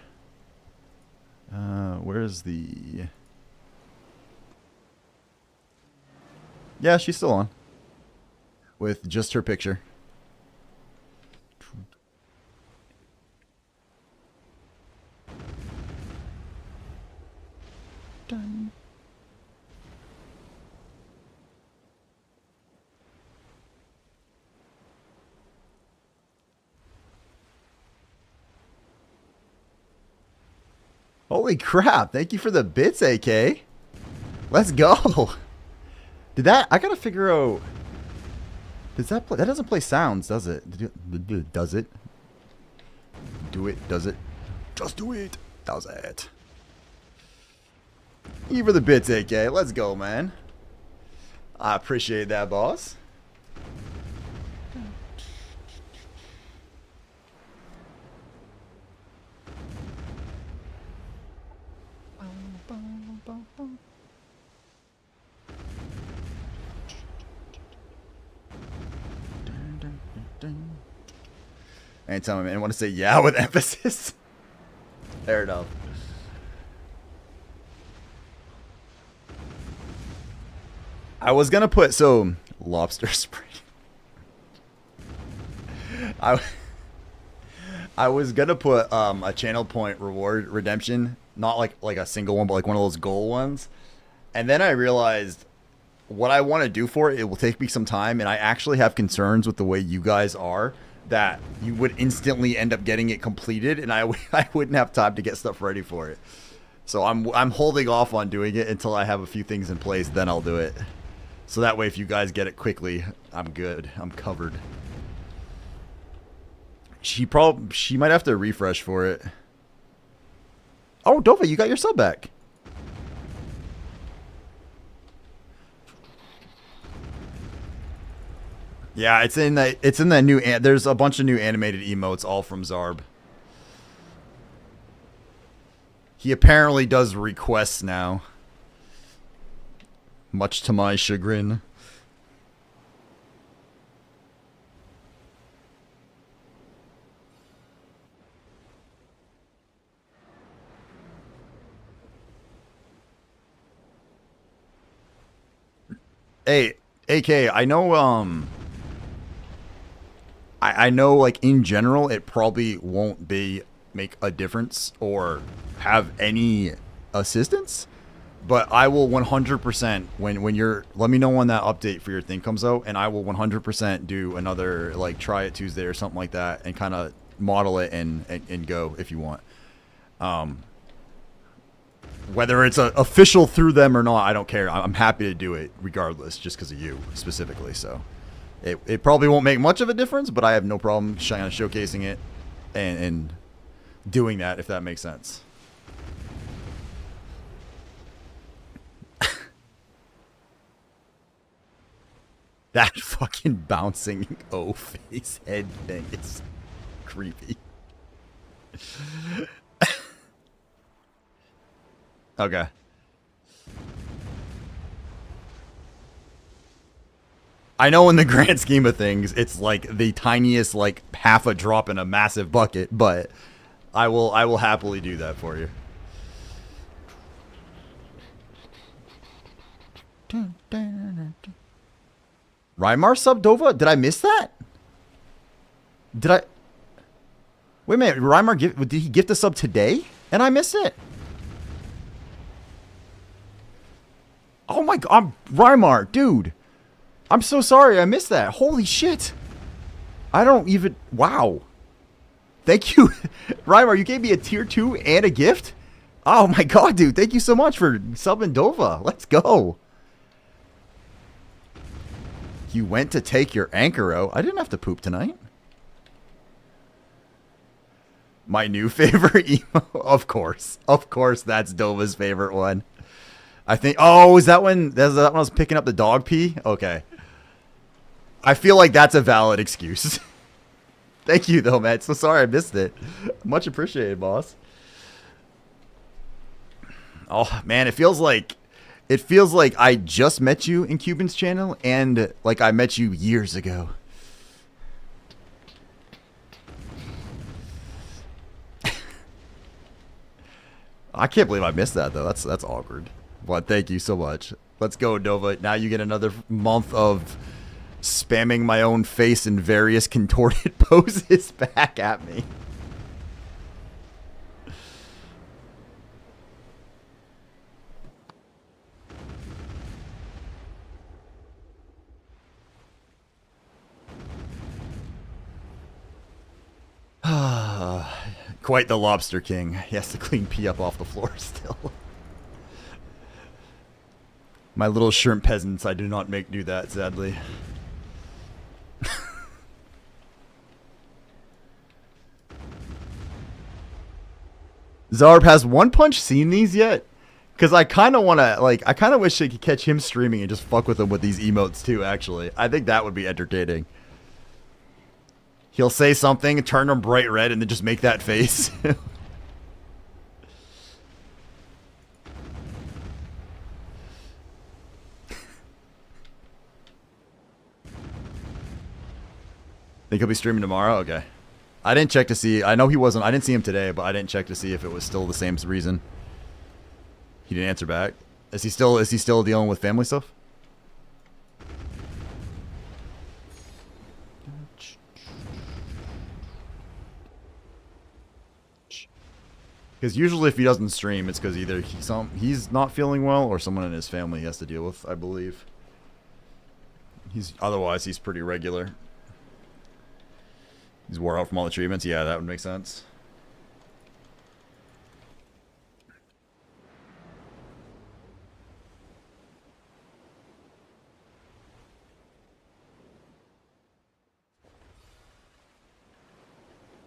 Where's the... Yeah, she's still on. With just her picture. Done. Holy crap, thank you for the bits, AK. Let's go. Did that... I gotta figure out... Does that play... That doesn't play sounds, does it? Does it? Do it, does it? Just do it. Does it? You for the bits, AK. Let's go, man. I appreciate that, boss. Anytime I want to say yeah with emphasis. Fair enough. I was gonna put lobster spring. I was gonna put a channel point reward redemption, not like a single one, but like one of those goal ones. And then I realized what I want to do for it will take me some time, and I actually have concerns with the way you guys are that you would instantly end up getting it completed, and I wouldn't have time to get stuff ready for it. So I'm holding off on doing it until I have a few things in place, then I'll do it. So that way if you guys get it quickly, I'm good. I'm covered. She might have to refresh for it. Oh, Dova, you got your sub back. Yeah, it's in that new there's a bunch of new animated emotes all from Zarb. He apparently does requests now. Much to my chagrin. Hey, AK, I know I know, like, in general, it probably won't make a difference or have any assistance, but I will 100% when you're, let me know when that update for your thing comes out, and I will 100% do another, like, try it Tuesday or something like that, and kind of model it and go if you want. Whether it's official through them or not, I don't care. I'm happy to do it regardless, just because of you specifically, so. It probably won't make much of a difference, but I have no problem showcasing it and doing that, if that makes sense. That fucking bouncing O-face head thing is creepy. Okay. I know in the grand scheme of things, it's like the tiniest, like half a drop in a massive bucket, but I will happily do that for you. Rymar sub Dova? Did I miss that? Did I? Wait a minute, Rymar did he gift a sub today? And I missed it? Oh my god, Rymar, dude. I'm so sorry I missed that. Holy shit. I don't even... Wow. Thank you. Rymar, you gave me a tier 2 and a gift? Oh my god, dude. Thank you so much for subbing Dova. Let's go. You went to take your Anchoro. I didn't have to poop tonight. My new favorite emo. Of course. Of course that's Dova's favorite one. I think... Oh, is that when... That when I was picking up the dog pee? Okay. I feel like that's a valid excuse. Thank you, though, Matt. So sorry I missed it. Much appreciated, boss. Oh, man, it feels like I just met you in Cuban's channel and like I met you years ago. I can't believe I missed that, though. That's awkward. But thank you so much. Let's go, Dova. Now you get another month of spamming my own face in various contorted poses back at me. Quite the lobster king. He has to clean pee up off the floor still. My little shrimp peasants, I do not make do that, sadly. Zarb, has One Punch seen these yet? Because I kind of want to, like, I kind of wish I could catch him streaming and just fuck with him with these emotes too, actually. I think that would be entertaining. He'll say something, turn him bright red, and then just make that face. Think he'll be streaming tomorrow? Okay. I didn't check to see. I know he wasn't. I didn't see him today, but I didn't check to see if it was still the same reason. He didn't answer back. Is he still dealing with family stuff? Because usually if he doesn't stream, it's because either he's not feeling well or someone in his family he has to deal with, I believe. Otherwise he's pretty regular. He's wore out from all the treatments. Yeah, that would make sense.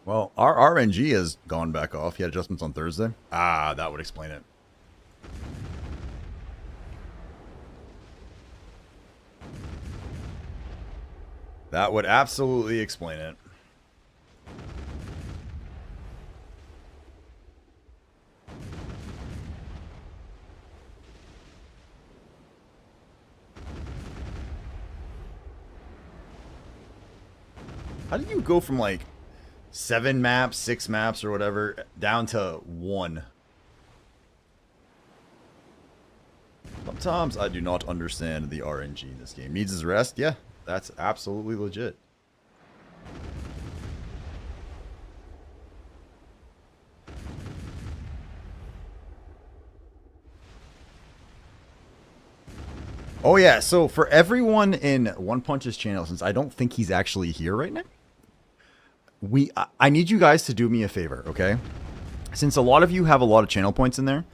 Well, our RNG has gone back off. He had adjustments on Thursday. Ah, that would explain it. That would absolutely explain it. How do you go from like 7 maps, 6 maps, or whatever, down to 1? Sometimes I do not understand the RNG in this game. Needs his rest? Yeah, that's absolutely legit. Oh yeah, so for everyone in One Punch's channel, since I don't think he's actually here right now, I need you guys to do me a favor, okay? Since a lot of you have a lot of channel points in there,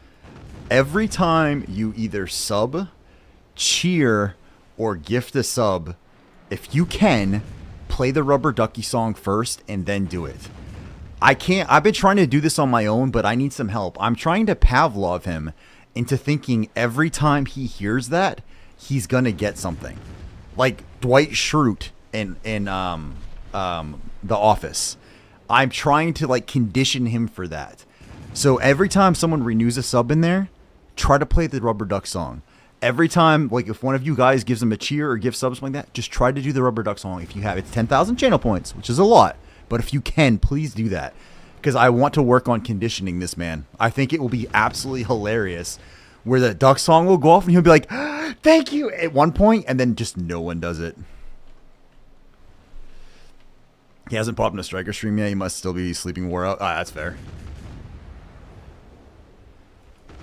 every time you either sub, cheer, or gift a sub, if you can, play the Rubber Ducky song first and then do it. I've been trying to do this on my own, but I need some help. I'm trying to Pavlov him into thinking every time he hears that, he's gonna get something. Like Dwight Schrute in The Office. I'm trying to like condition him for that. So every time someone renews a sub in there, try to play the Rubber Duck song. Every time, like if one of you guys gives them a cheer or gives subs something like that, just try to do the Rubber Duck song if you have. It's 10,000 channel points, which is a lot. But if you can, please do that. Because I want to work on conditioning this man. I think it will be absolutely hilarious where the duck song will go off and he'll be like, thank you, at one point, and then just no one does it. He hasn't popped in a striker stream yet. He must still be sleeping wore out. Ah, that's fair.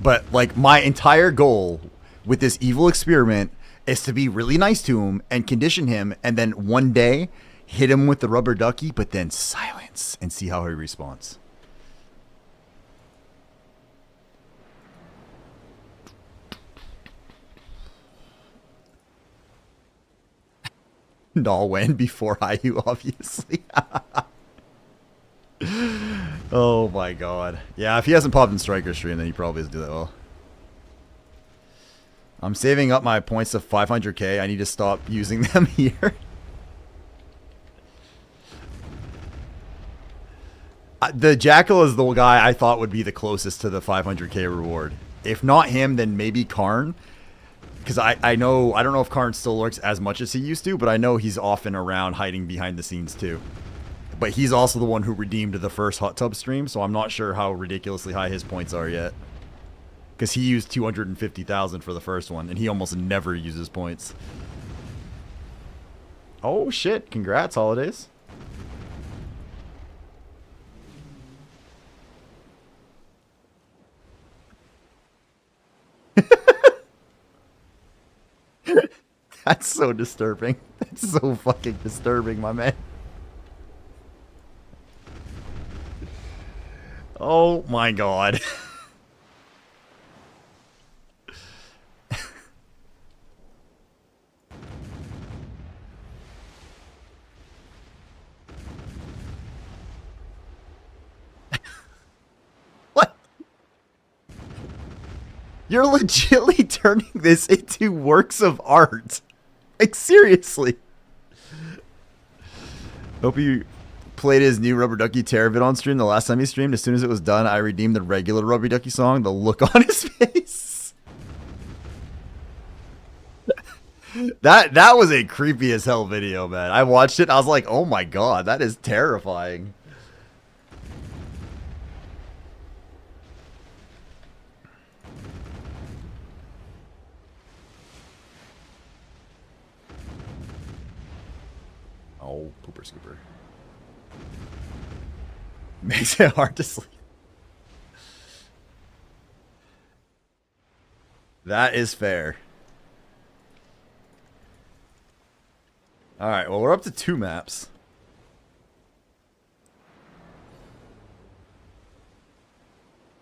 But, like, my entire goal with this evil experiment is to be really nice to him and condition him, and then one day hit him with the Rubber Ducky, but then silence and see how he responds. Nolwenn before IU, obviously. Oh my god. Yeah, if he hasn't popped in striker stream, then he probably doesn't do that well. I'm saving up my points to 500k. I need to stop using them here. The Jackal is the guy I thought would be the closest to the 500k reward. If not him, then maybe Karn. Because I don't know if Karn still lurks as much as he used to, but I know he's often around hiding behind the scenes too. But he's also the one who redeemed the first hot tub stream, so I'm not sure how ridiculously high his points are yet. Because he used 250,000 for the first one, and he almost never uses points. Oh shit, congrats, Holidays. That's so disturbing. That's so fucking disturbing, my man. Oh my god. What? You're legitimately turning this into works of art. Like, seriously. Hope you played his new Rubber Ducky Terrorvid on stream the last time he streamed. As soon as it was done, I redeemed the regular Rubber Ducky song. The look on his face. That was a creepy as hell video, man. I watched it. I was like, oh my god, that is terrifying. Oh, pooper scooper. Makes it hard to sleep. That is fair. Alright, well, we're up to 2 maps.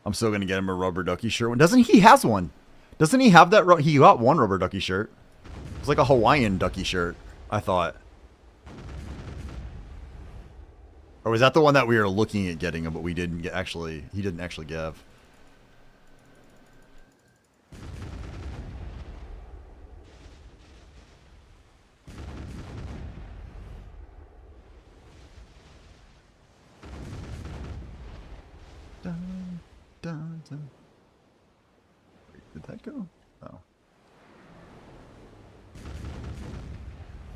I'm still gonna get him a Rubber Ducky shirt. Doesn't he has one? Doesn't he have that? He got one Rubber Ducky shirt. It's like a Hawaiian Ducky shirt, I thought. Or was that the one that we were looking at getting him, but we didn't get actually? He didn't actually give. Dun, dun, dun. Wait, did that go? Oh.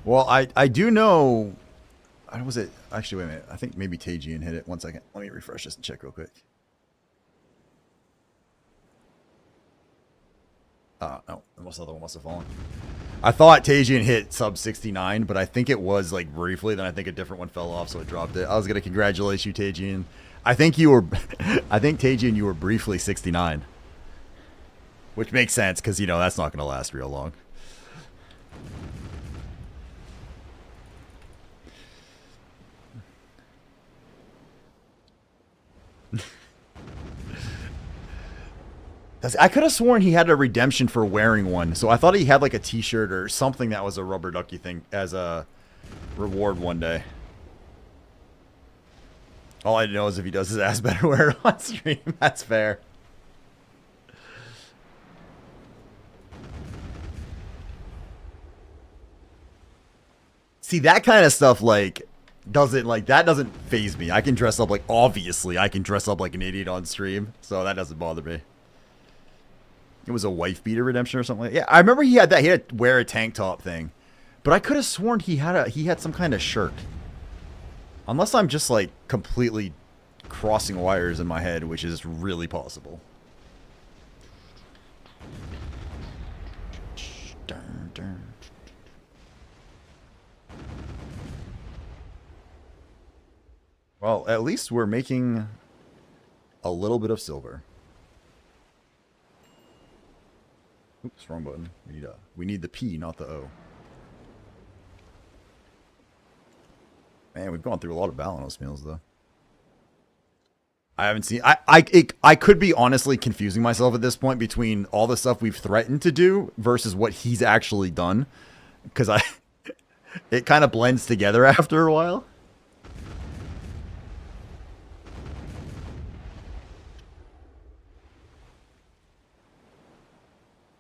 Well, I do know. Was it actually? Wait a minute. I think maybe Tajian hit it. 1 second. Let me refresh this and check real quick. No, the other one must have fallen. I thought Tajian hit sub 69, but I think it was like briefly. Then I think a different one fell off, so it dropped it. I was gonna congratulate you, Tajian. I think you were. I think Tajian, you were briefly 69, which makes sense because you know that's not gonna last real long. I could have sworn he had a redemption for wearing one, so I thought he had like a t-shirt or something that was a Rubber Ducky thing as a reward one day. All I know is if he does his ass, better wear it on stream. That's fair. See, that kind of stuff that doesn't faze me. I can dress up obviously I can dress up like an idiot on stream, so that doesn't bother me. It was a wife beater redemption or something like that. Yeah, I remember he had that. He had to wear a tank top thing. But I could have sworn he had some kind of shirt. Unless I'm just like completely crossing wires in my head, which is really possible. Well, at least we're making a little bit of silver. Oops, wrong button. We need the P, not the O. Man, we've gone through a lot of Balanos meals though. I haven't seen. I could be honestly confusing myself at this point between all the stuff we've threatened to do versus what he's actually done, because it kind of blends together after a while.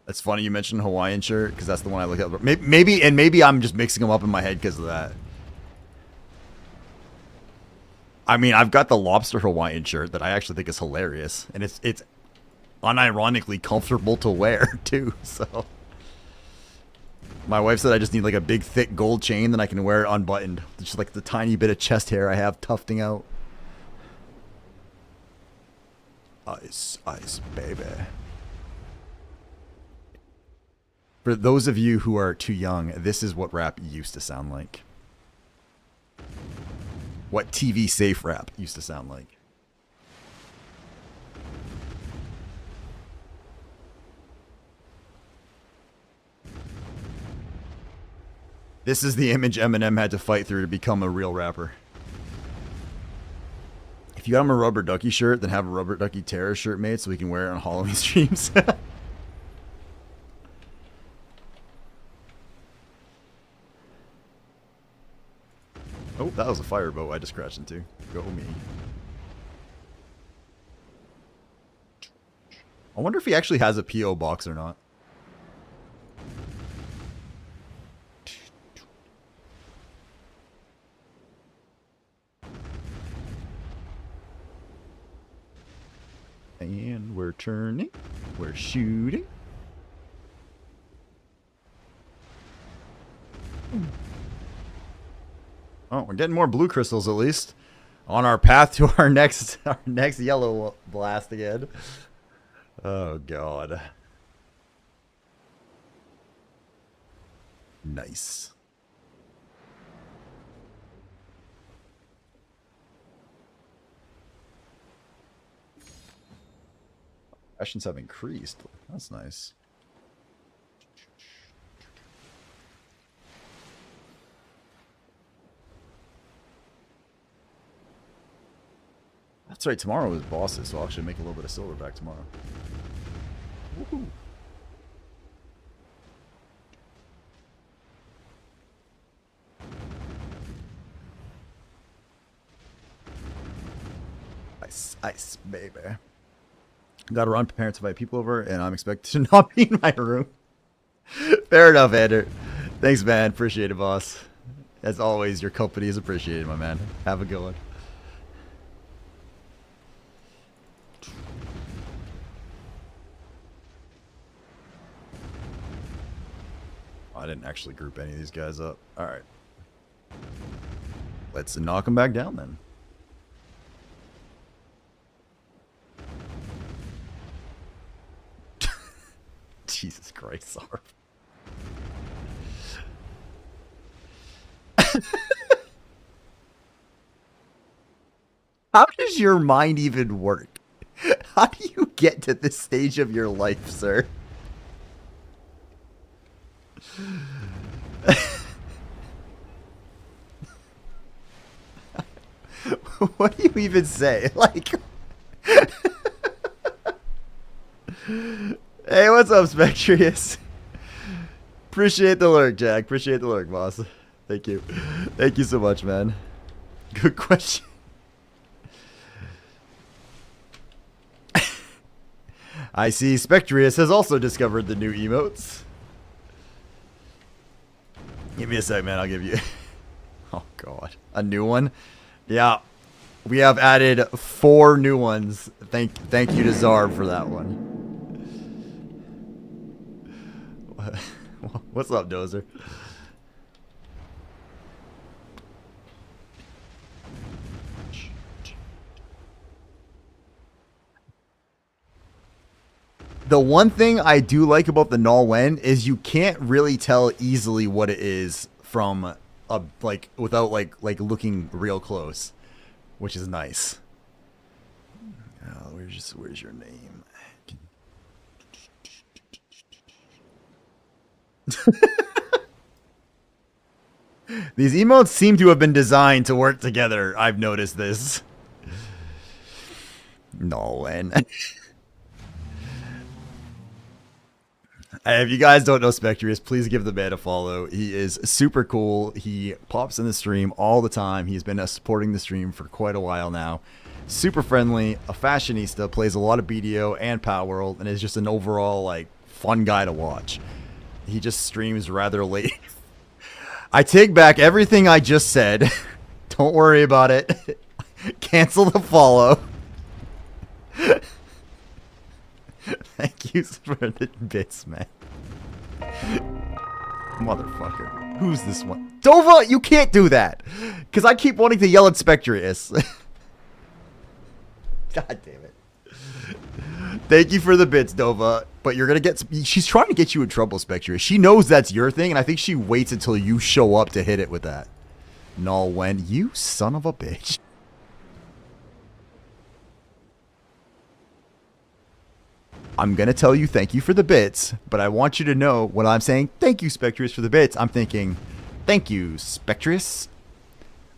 It's funny you mentioned Hawaiian shirt because that's the one I look at. Maybe I'm just mixing them up in my head because of that. I mean, I've got the lobster Hawaiian shirt that I actually think is hilarious, and it's unironically comfortable to wear too. So my wife said I just need like a big thick gold chain, then I can wear it unbuttoned, just like the tiny bit of chest hair I have tufting out. Ice, ice, baby. For those of you who are too young, this is what rap used to sound like. What TV safe rap used to sound like. This is the image Eminem had to fight through to become a real rapper. If you got him a Rubber Ducky shirt, then have a Rubber Ducky Terror shirt made so we can wear it on Halloween streams. Oh, that was a fireboat I just crashed into. Go me. I wonder if he actually has a P.O. box or not. And we're turning. We're shooting. Oh, we're getting more blue crystals at least. On our path to our next yellow blast again. Oh god. Nice. Questions have increased. That's nice. That's right, tomorrow is bosses, so I'll actually make a little bit of silver back tomorrow. Woohoo! Ice, ice, baby. Gotta run, parents invite people over, and I'm expected to not be in my room. Fair enough, Andrew. Thanks, man. Appreciate it, boss. As always, your company is appreciated, my man. Have a good one. I didn't actually group any of these guys up. Alright. Let's knock them back down then. Jesus Christ, Sarv. How does your mind even work? How do you get to this stage of your life, sir? What do you even say? Like... Hey, what's up, Spectrius? Appreciate the lurk, Jack. Appreciate the lurk, boss. Thank you. Thank you so much, man. Good question. I see Spectrius has also discovered the new emotes. Give me a sec, man. I'll give you... Oh, God. A new one? Yeah. We have added 4 new ones. Thank you to Zarb for that one. What's up, Dozer? The one thing I do like about the Null Wen is you can't really tell easily what it is from a without looking real close, which is nice. Oh, where's your name? These emotes seem to have been designed to work together. I've noticed this. No, and if you guys don't know Spectrius, please give the man a follow. He is super cool. He pops in the stream all the time. He's been supporting the stream for quite a while now. Super friendly, a fashionista, plays a lot of BDO and Power World, and is just an overall fun guy to watch. He just streams rather late. I take back everything I just said. Don't worry about it. Cancel the follow. Thank you for the bits, man. Motherfucker. Who's this one? Dova, you can't do that. Because I keep wanting to yell at Spectrius. God damn it. Thank you for the bits, Dova. But you're going to get... She's trying to get you in trouble, Spectrius. She knows that's your thing, and I think she waits until you show up to hit it with that. Null Wen, you son of a bitch. I'm going to tell you thank you for the bits, but I want you to know when I'm saying thank you, Spectrius, for the bits, I'm thinking thank you, Spectrius.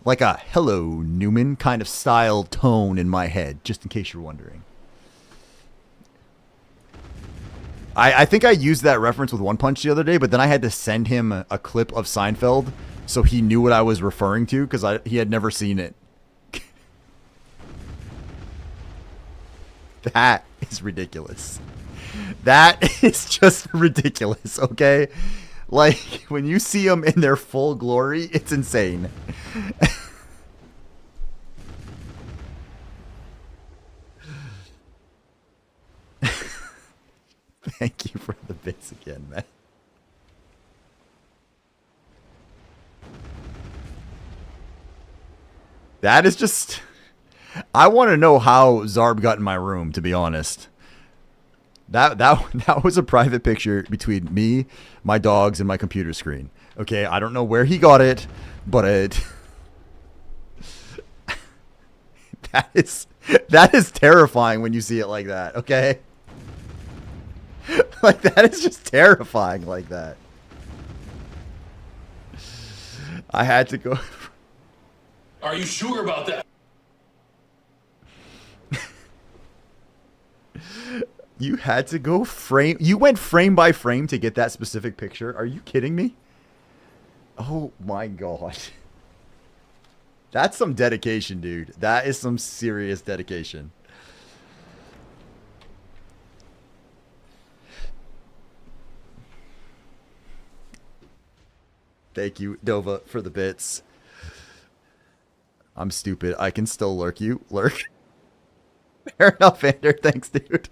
Like a hello, Newman kind of style tone in my head, just in case you're wondering. I think I used that reference with One Punch the other day, but then I had to send him a clip of Seinfeld so he knew what I was referring to because he had never seen it. That is ridiculous. That is just ridiculous, okay? Like, when you see them in their full glory, it's insane. Thank you for the bits again, man. That is just... I want to know how Zarb got in my room, to be honest. That was a private picture between me, my dogs, and my computer screen. Okay, I don't know where he got it, but that is terrifying when you see it like that, okay? Like, that is just terrifying like that. I had to go... Are you sure about that? You had to go frame... You went frame by frame to get that specific picture? Are you kidding me? Oh my god. That's some dedication, dude. That is some serious dedication. Thank you, Dova, for the bits. I'm stupid. I can still lurk you. Lurk. Fair enough, Vander. Thanks, dude.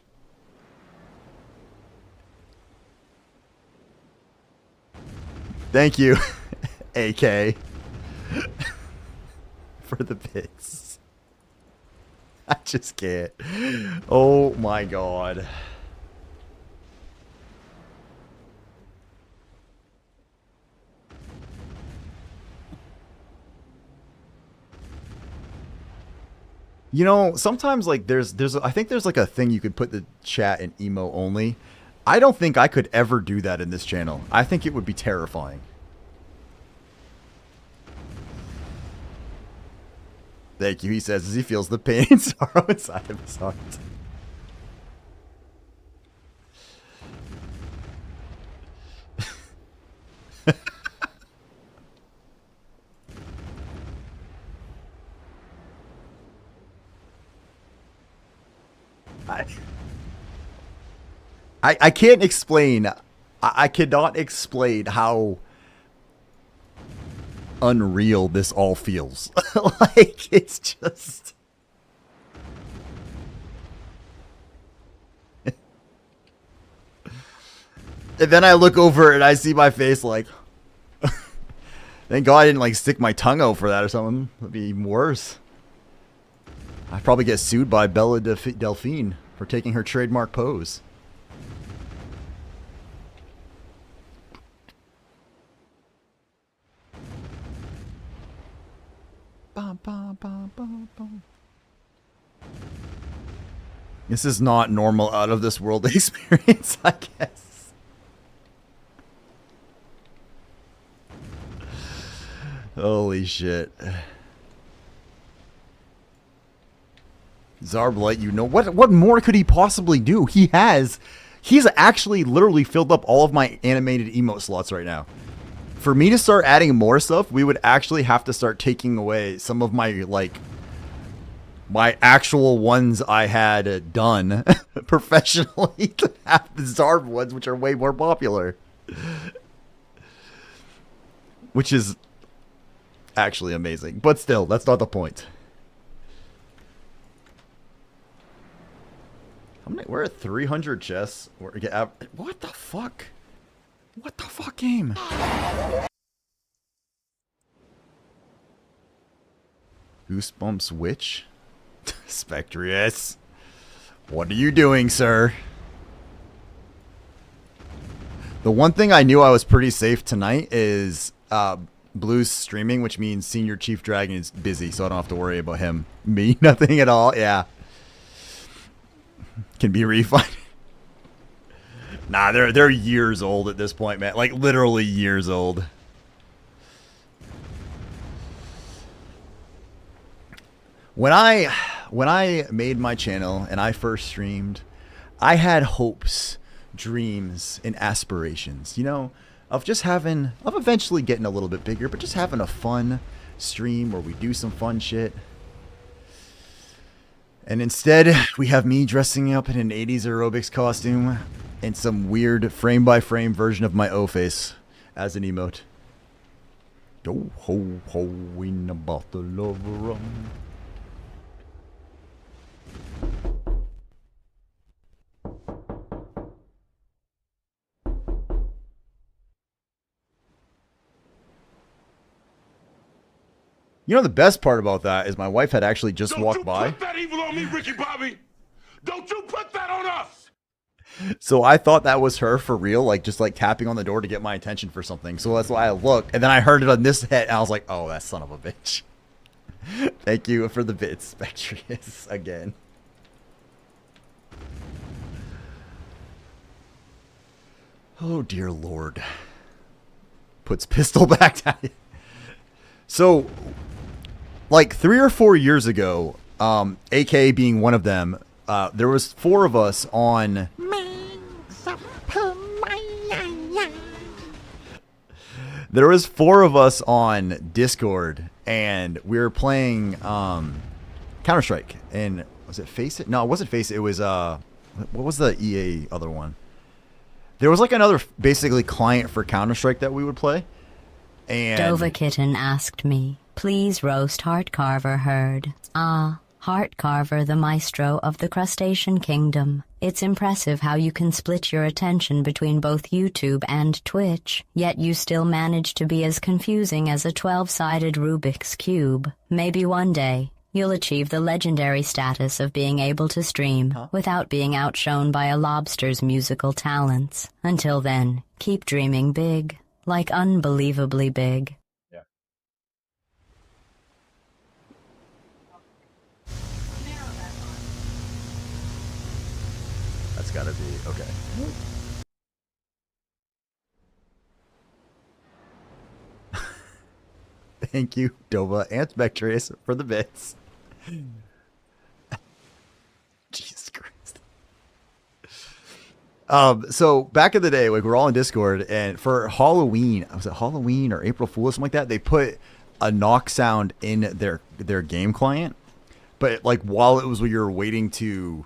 Thank you, AK, for the bits. I just can't. Oh my god. You know, sometimes like I think there's like a thing you could put the chat in emo only. I don't think I could ever do that in this channel. I think it would be terrifying. Thank you, he says as he feels the pain and sorrow inside of his heart. I can't explain. I cannot explain how unreal this all feels. Like, it's just... And then I look over and I see my face like... Thank God I didn't like stick my tongue out for that or something. That'd be even worse. I'd probably get sued by Bella Delphine for taking her trademark pose. This is not normal out of this world experience, I guess. Holy shit. Zarblight, you know what more could he possibly do? He's actually literally filled up all of my animated emote slots right now. For me to start adding more stuff, we would actually have to start taking away some of my, like, my actual ones I had done professionally to have the Zarb ones, which are way more popular. Which is actually amazing. But still, that's not the point. We're at 300 chests. What the fuck? What the fuck, game? Goosebumps Witch? Spectrius. What are you doing, sir? The one thing I knew I was pretty safe tonight is Blue's streaming, which means Senior Chief Dragon is busy, so I don't have to worry about him. Me? Nothing at all? Yeah. Can be refunded. Nah, they're years old at this point, man. Like, literally years old. When I made my channel and I first streamed, I had hopes, dreams, and aspirations, you know, of eventually getting a little bit bigger, but just having a fun stream where we do some fun shit. And instead, we have me dressing up in an 80s aerobics costume and some weird frame-by-frame version of my O-face as an emote. Yo ho ho in a bottle of rum. You know the best part about that is my wife had actually just walked by. Don't you put that evil on me, Ricky Bobby! Don't you put that on us! So I thought that was her for real, like just like tapping on the door to get my attention for something. So that's why I looked, and then I heard it on this head, and I was like, "Oh, that son of a bitch!" Thank you for the bits, Spectrius, again. Oh dear Lord. Puts pistol back down. So, like 3 or 4 years ago, AK being one of them, there was 4 of us on. There was 4 of us on Discord, and we were playing Counter-Strike. And was it Face It? No, it wasn't Face It. It was what was the EA other one? There was like another basically client for Counter-Strike that we would play. And Dova Kitten asked me, please roast Heart Carver Herd. Ah, Heart Carver, the maestro of the crustacean kingdom. It's impressive how you can split your attention between both YouTube and Twitch, yet you still manage to be as confusing as a 12-sided Rubik's Cube. Maybe one day, you'll achieve the legendary status of being able to stream without being outshone by a lobster's musical talents. Until then, keep dreaming big. Like unbelievably big. Yeah. That's gotta be okay. Thank you, Dova and Spectrius, for the bits. Jesus Christ. So back in the day, like we're all in Discord, and for Halloween, was it Halloween or April Fool or something like that? They put a knock sound in their game client, but like while it was when you were waiting to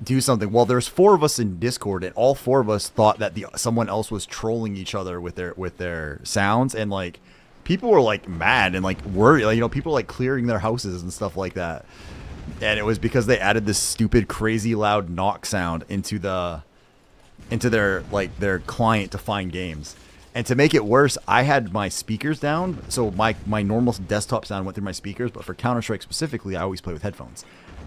do something. Well, there's 4 of us in Discord, and all 4 of us thought that someone else was trolling each other with their sounds, and like people were like mad and like worried, like, you know, people were like clearing their houses and stuff like that, and it was because they added this stupid, crazy loud knock sound into their client to find games. And to make it worse, I had my speakers down, so my normal desktop sound went through my speakers, but for Counter-Strike specifically, I always play with headphones.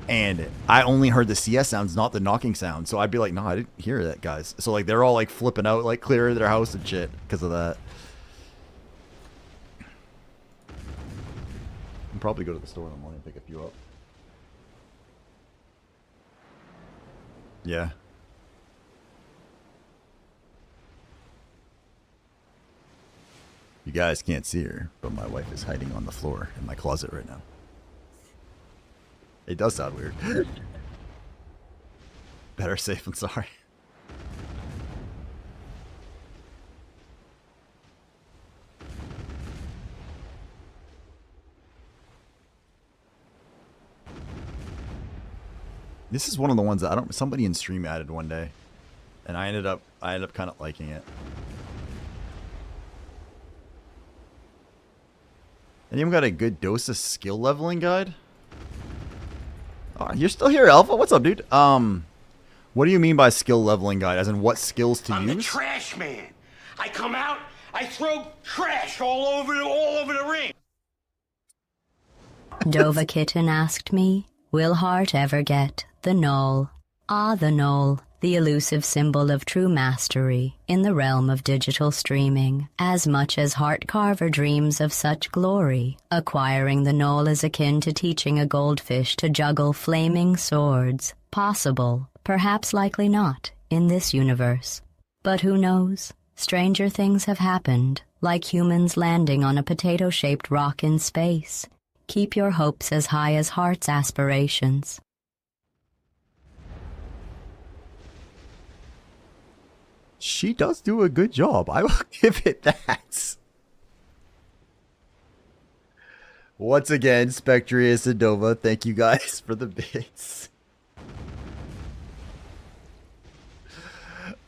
And I only heard the CS sounds, not the knocking sound. So I'd be like, no, I didn't hear that, guys. So like they're all like flipping out, like clearing their house and shit because of that. I'll probably go to the store in the morning and pick a few up. Yeah. You guys can't see her, but my wife is hiding on the floor in my closet right now. It does sound weird. Better safe than sorry. This is one of the ones that somebody in stream added one day, and I ended up kind of liking it. Anyone got a good dose of skill leveling guide? Oh, you're still here, Alpha? What's up, dude? What do you mean by skill leveling guide? As in what skills to use? I'm the trash man. I come out, I throw trash all over the ring. Dova Kitten asked me, will Heart ever get the knoll? Ah, the knoll, the elusive symbol of true mastery in the realm of digital streaming. As much as Heart Carver dreams of such glory, acquiring the knoll is akin to teaching a goldfish to juggle flaming swords. Possible, perhaps likely not, in this universe. But who knows? Stranger things have happened, like humans landing on a potato-shaped rock in space. Keep your hopes as high as Heart's aspirations. She does do a good job. I will give it that. Once again, Spectrius and Nova, thank you guys for the bits.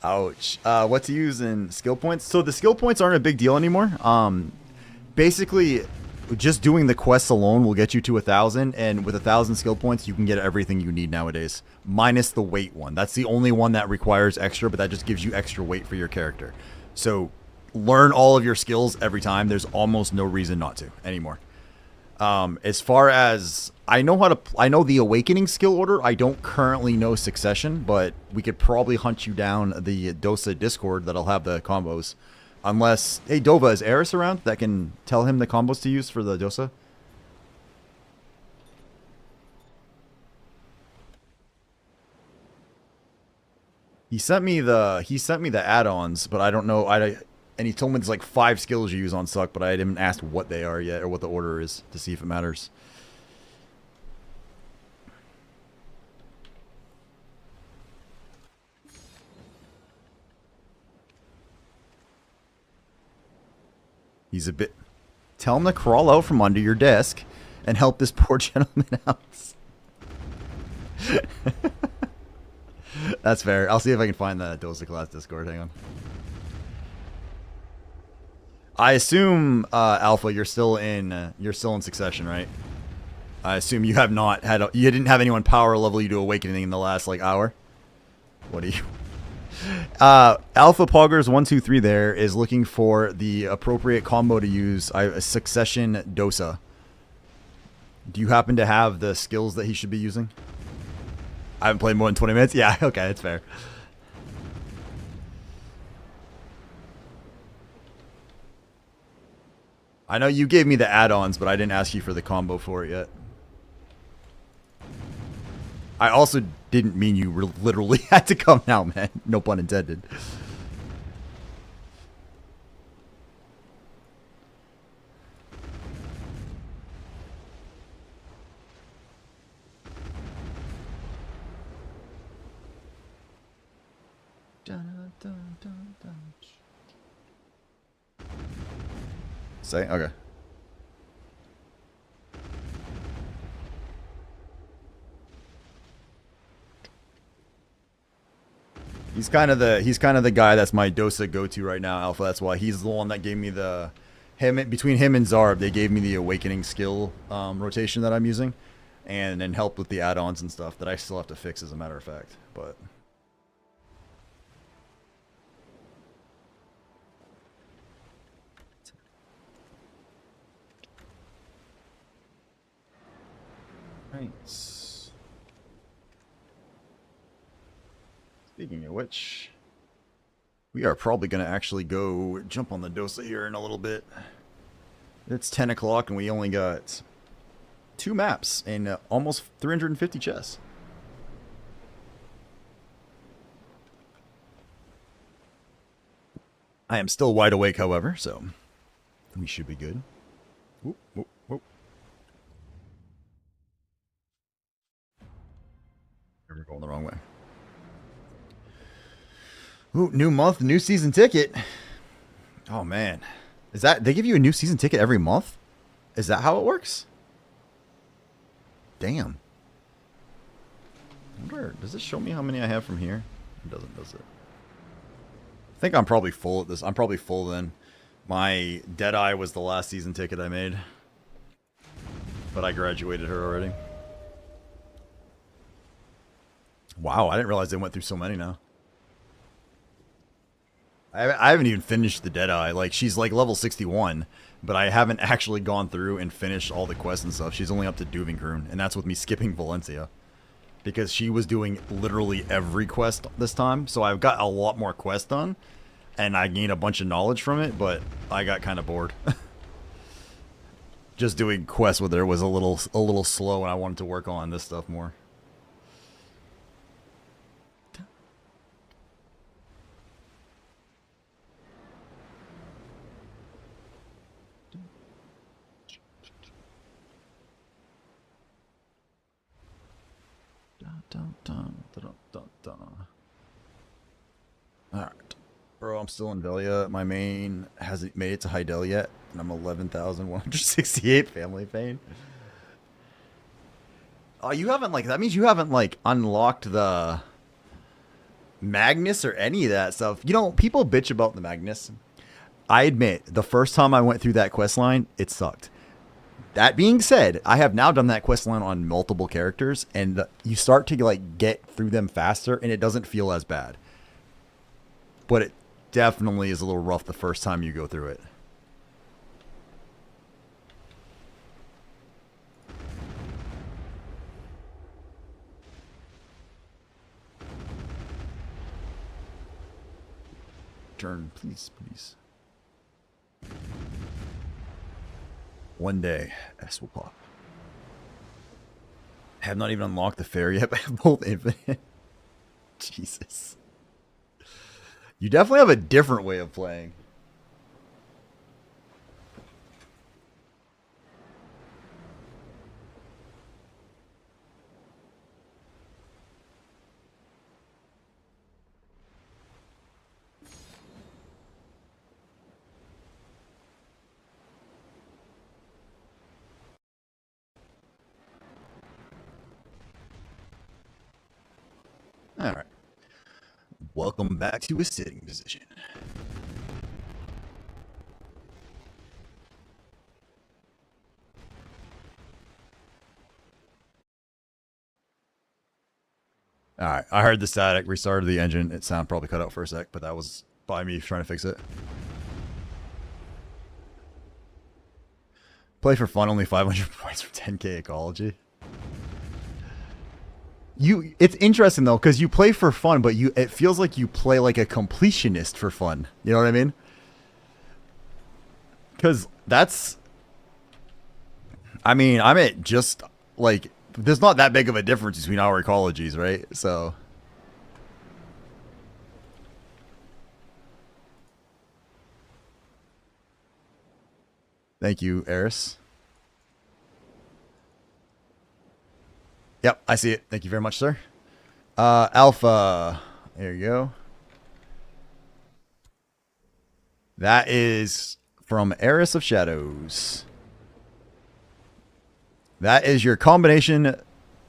Ouch. What to use in skill points? So the skill points aren't a big deal anymore. Basically, just doing the quests alone will get you to 1,000, and with 1,000 skill points, you can get everything you need nowadays, minus the weight one. That's the only one that requires extra, but that just gives you extra weight for your character. So learn all of your skills every time. There's almost no reason not to anymore. As far as I know the awakening skill order. I don't currently know succession, but we could probably hunt you down the Dosa Discord that'll have the combos. Unless, hey Dova, is Eris around that can tell him the combos to use for the Dosa? He sent me the add-ons, but I don't know. And he told me there's like 5 skills you use on Suck, but I haven't asked what they are yet or what the order is to see if it matters. He's a bit... Tell him to crawl out from under your desk and help this poor gentleman out. That's fair. I'll see if I can find the Dosa class Discord. Hang on. I assume, Alpha, you're still in Succession, right? I assume you have not had... you didn't have anyone power level you to Awakening in the last, like, hour? What are you... Alpha Poggers 123 there is looking for the appropriate combo to use a Succession Dosa. Do you happen to have the skills that he should be using? I haven't played more than 20 minutes? Yeah, okay, that's fair. I know you gave me the add-ons, but I didn't ask you for the combo for it yet. I also didn't mean you literally had to come now, man. No pun intended. Say? Okay. He's kind of the guy that's my Dosa go-to right now, Alpha. That's why he's the one that gave me between him and Zarb, they gave me the Awakening skill rotation that I'm using, and then helped with the add-ons and stuff that I still have to fix, as a matter of fact. But right. Speaking of which, we are probably going to actually go jump on the Dosa here in a little bit. It's 10 o'clock and we only got 2 maps and almost 350 chests. I am still wide awake, however, so we should be good. Whoop, whoop, whoop. We're going the wrong way. Ooh, new month, new season ticket. Oh, man. Is that... They give you a new season ticket every month? Is that how it works? Damn. I wonder, does this show me how many I have from here? It doesn't, does it? I think I'm probably full at this. I'm probably full then. My Deadeye was the last season ticket I made. But I graduated her already. Wow, I didn't realize they went through so many now. I haven't even finished the Deadeye. Like, she's like level 61, but I haven't actually gone through and finished all the quests and stuff. She's only up to Duvingkroon, and that's with me skipping Valencia. Because she was doing literally every quest this time, so I've got a lot more quests done, and I gained a bunch of knowledge from it, but I got kind of bored. Just doing quests with her was a little slow, and I wanted to work on this stuff more. Alright. Bro, I'm still in Velia. My main hasn't made it to Hydelia yet. And I'm 11,168 family pain. Oh, you haven't, like, that means you haven't, like, unlocked the Magnus or any of that stuff. You know, people bitch about the Magnus. I admit, the first time I went through that quest line, it sucked. That being said, I have now done that quest line on multiple characters, and you start to, like, get through them faster, and it doesn't feel as bad. But it definitely is a little rough the first time you go through it. Turn, please, please. One day, S will pop. I have not even unlocked the fair yet, but I have both infinite. Jesus. You definitely have a different way of playing. All right. Welcome back to a sitting position. All right. I heard the static, restarted the engine. It sound probably cut out for a sec, but that was by me trying to fix it. Play for fun, only 500 points for 10k ecology. It's interesting though, because you play for fun, but it feels like you play like a completionist for fun. You know what I mean? Because that's, I mean, I'm at just like, there's not that big of a difference between our ecologies, right? So. Thank you, Eris. Yep, I see it. Thank you very much, sir. Alpha. There you go. That is from Eris of Shadows. That is your combination,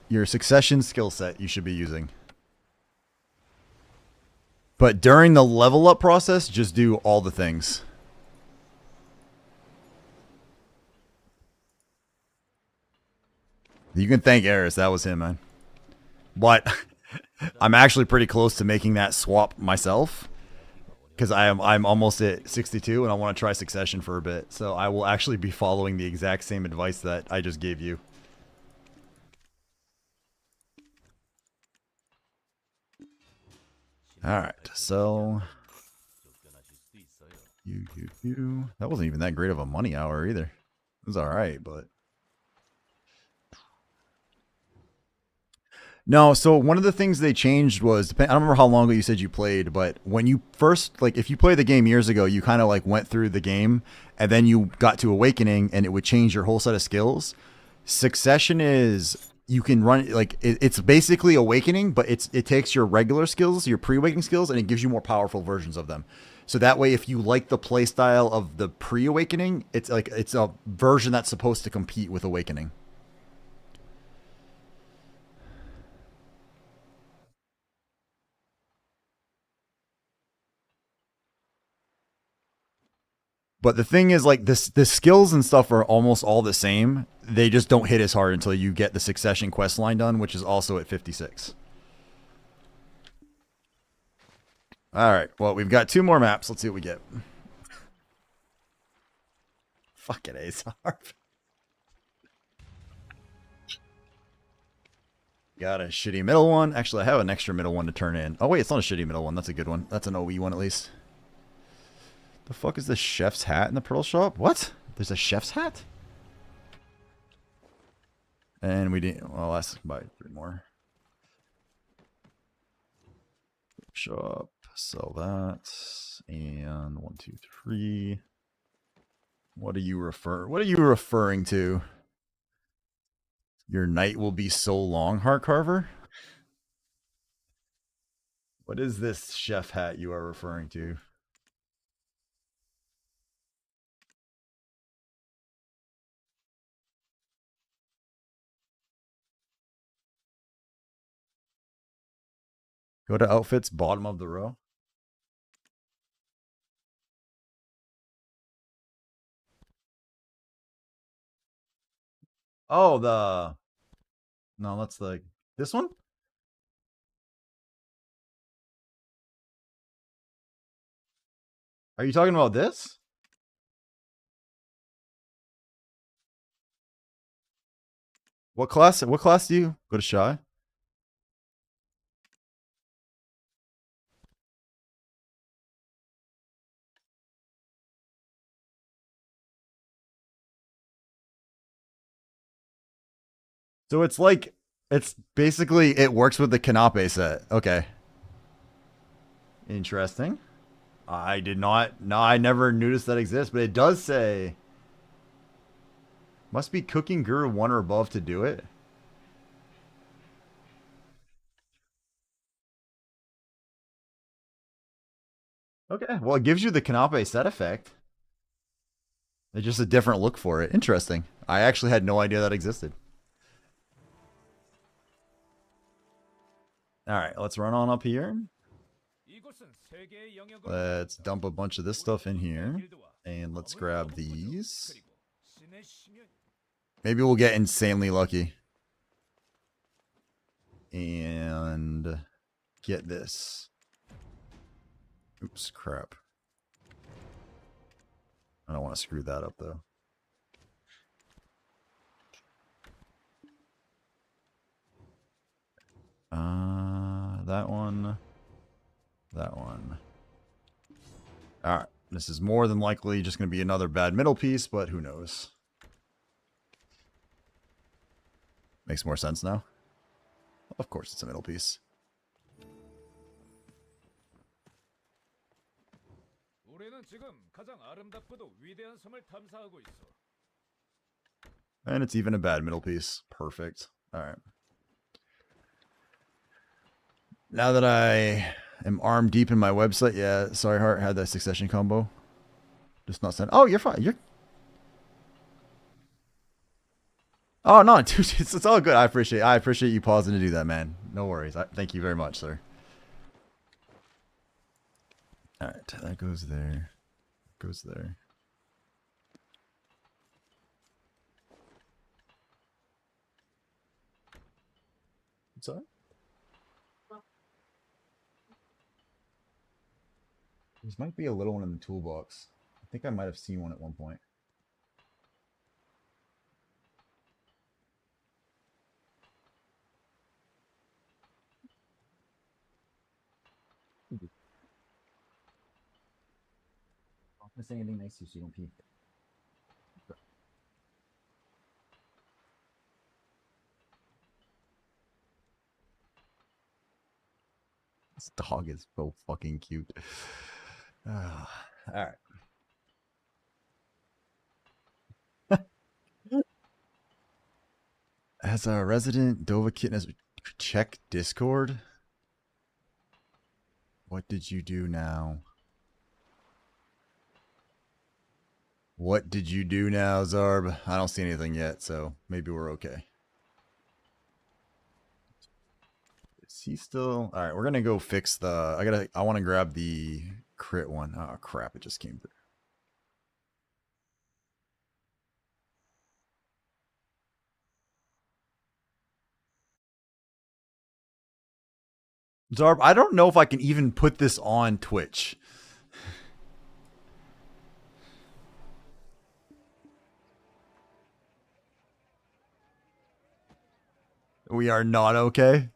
your succession skill set you should be using. But during the level up process, just do all the things. You can thank Eris. That was him, man. But I'm actually pretty close to making that swap myself. Because I'm almost at 62 and I want to try succession for a bit. So I will actually be following the exact same advice that I just gave you. Alright, so... That wasn't even that great of a money hour either. It was alright, but... No, so one of the things they changed was, I don't remember how long ago you said you played, but when you first, like, if you played the game years ago, you kind of, like, went through the game, and then you got to Awakening, and it would change your whole set of skills. Succession is, you can run, like, it's basically Awakening, but it takes your regular skills, your pre-Awakening skills, and it gives you more powerful versions of them. So that way, if you like the playstyle of the pre-Awakening, it's like, it's a version that's supposed to compete with Awakening. But the thing is, like, the skills and stuff are almost all the same. They just don't hit as hard until you get the Succession quest line done, which is also at 56. Alright, well, we've got 2 more maps. Let's see what we get. Fuck it, Azar. Got a shitty middle one. Actually, I have an extra middle one to turn in. Oh, wait, it's not a shitty middle one. That's a good one. That's an OE one, at least. The fuck is the chef's hat in the pearl shop? What? There's a chef's hat? And we didn't. Well, let's buy 3 more. Shop. Sell that. And 1, 2, 3. What are you referring to? Your night will be so long, Heart Carver? What is this chef hat you are referring to? Go to outfits, bottom of the row. Oh, no, that's this one? Are you talking about this? What class do you go to Shy? So it's basically, it works with the Kanape set. Okay. Interesting. I did not, no, I never noticed that exists, but it does say, must be Cooking Guru 1 or above to do it. Okay, well, it gives you the Kanape set effect. It's just a different look for it. Interesting. I actually had no idea that existed. Alright, let's run on up here. Let's dump a bunch of this stuff in here. And let's grab these. Maybe we'll get insanely lucky. And get this. Oops, crap. I don't want to screw that up, though. That one. That one. Alright. This is more than likely just going to be another bad middle piece, but who knows. Makes more sense now. Of course it's a middle piece. And it's even a bad middle piece. Perfect. Alright. Now that I am arm deep in my website, yeah, sorry, Heart, had that succession combo. Just not sent. Oh, you're fine. You're. Oh no, dude, it's all good. I appreciate you pausing to do that, man. No worries. Thank you very much, sir. All right, that goes there. Goes there. What's that? There might be a little one in the toolbox. I think I might have seen one at one point. Not gonna say anything nice to you so you don't pee. This dog is so fucking cute. All right. As a resident Dova kitten, as check Discord. What did you do now? What did you do now, Zarb? I don't see anything yet, so maybe we're okay. Is he still? All right, we're gonna go fix the. I want to grab the crit one. Oh crap! It just came through. Zarb, I don't know if I can even put this on Twitch. We are not okay.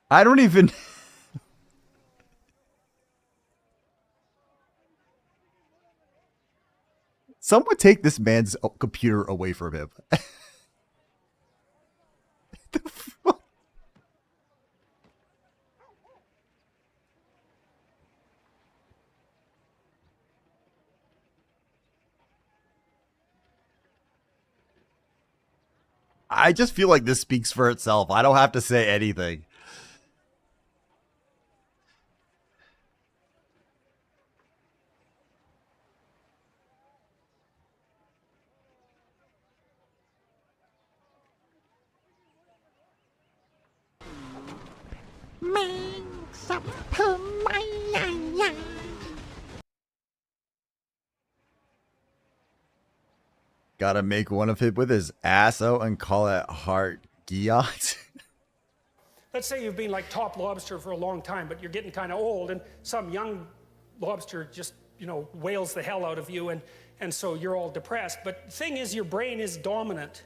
I don't even... Someone take this man's computer away from him. The fuck? I just feel like this speaks for itself. I don't have to say anything. Makes up to my Gotta make one of it with his ass out and call it heart Giot. Let's say you've been like top lobster for a long time, but you're getting kind of old, and some young lobster just, you know, whales the hell out of you, and so you're all depressed. But the thing is, your brain is dominant.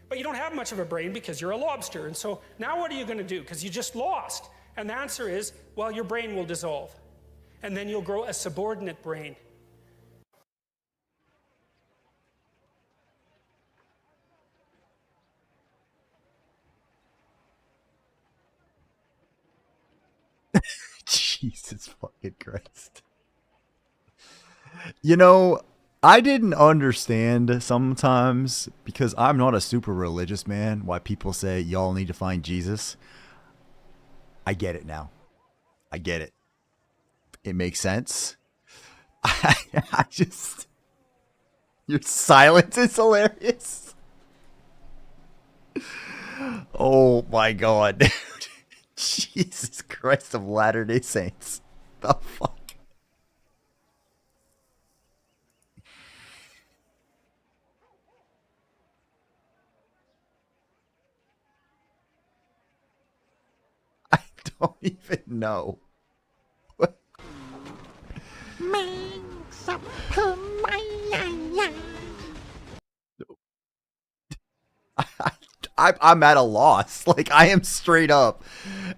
But you don't have much of a brain because you're a lobster. And so now what are you going to do? Because you just lost. And the answer is, well, your brain will dissolve. And then you'll grow a subordinate brain. Jesus fucking Christ. You know, I didn't understand sometimes, because I'm not a super religious man, why people say y'all need to find Jesus. I get it now. I get it. It makes sense. I just... Your silence is hilarious. Oh my god, dude. Jesus Christ of Latter-day Saints. The fuck? I don't even know. Makes up to my I'm at a loss. Like, I am straight up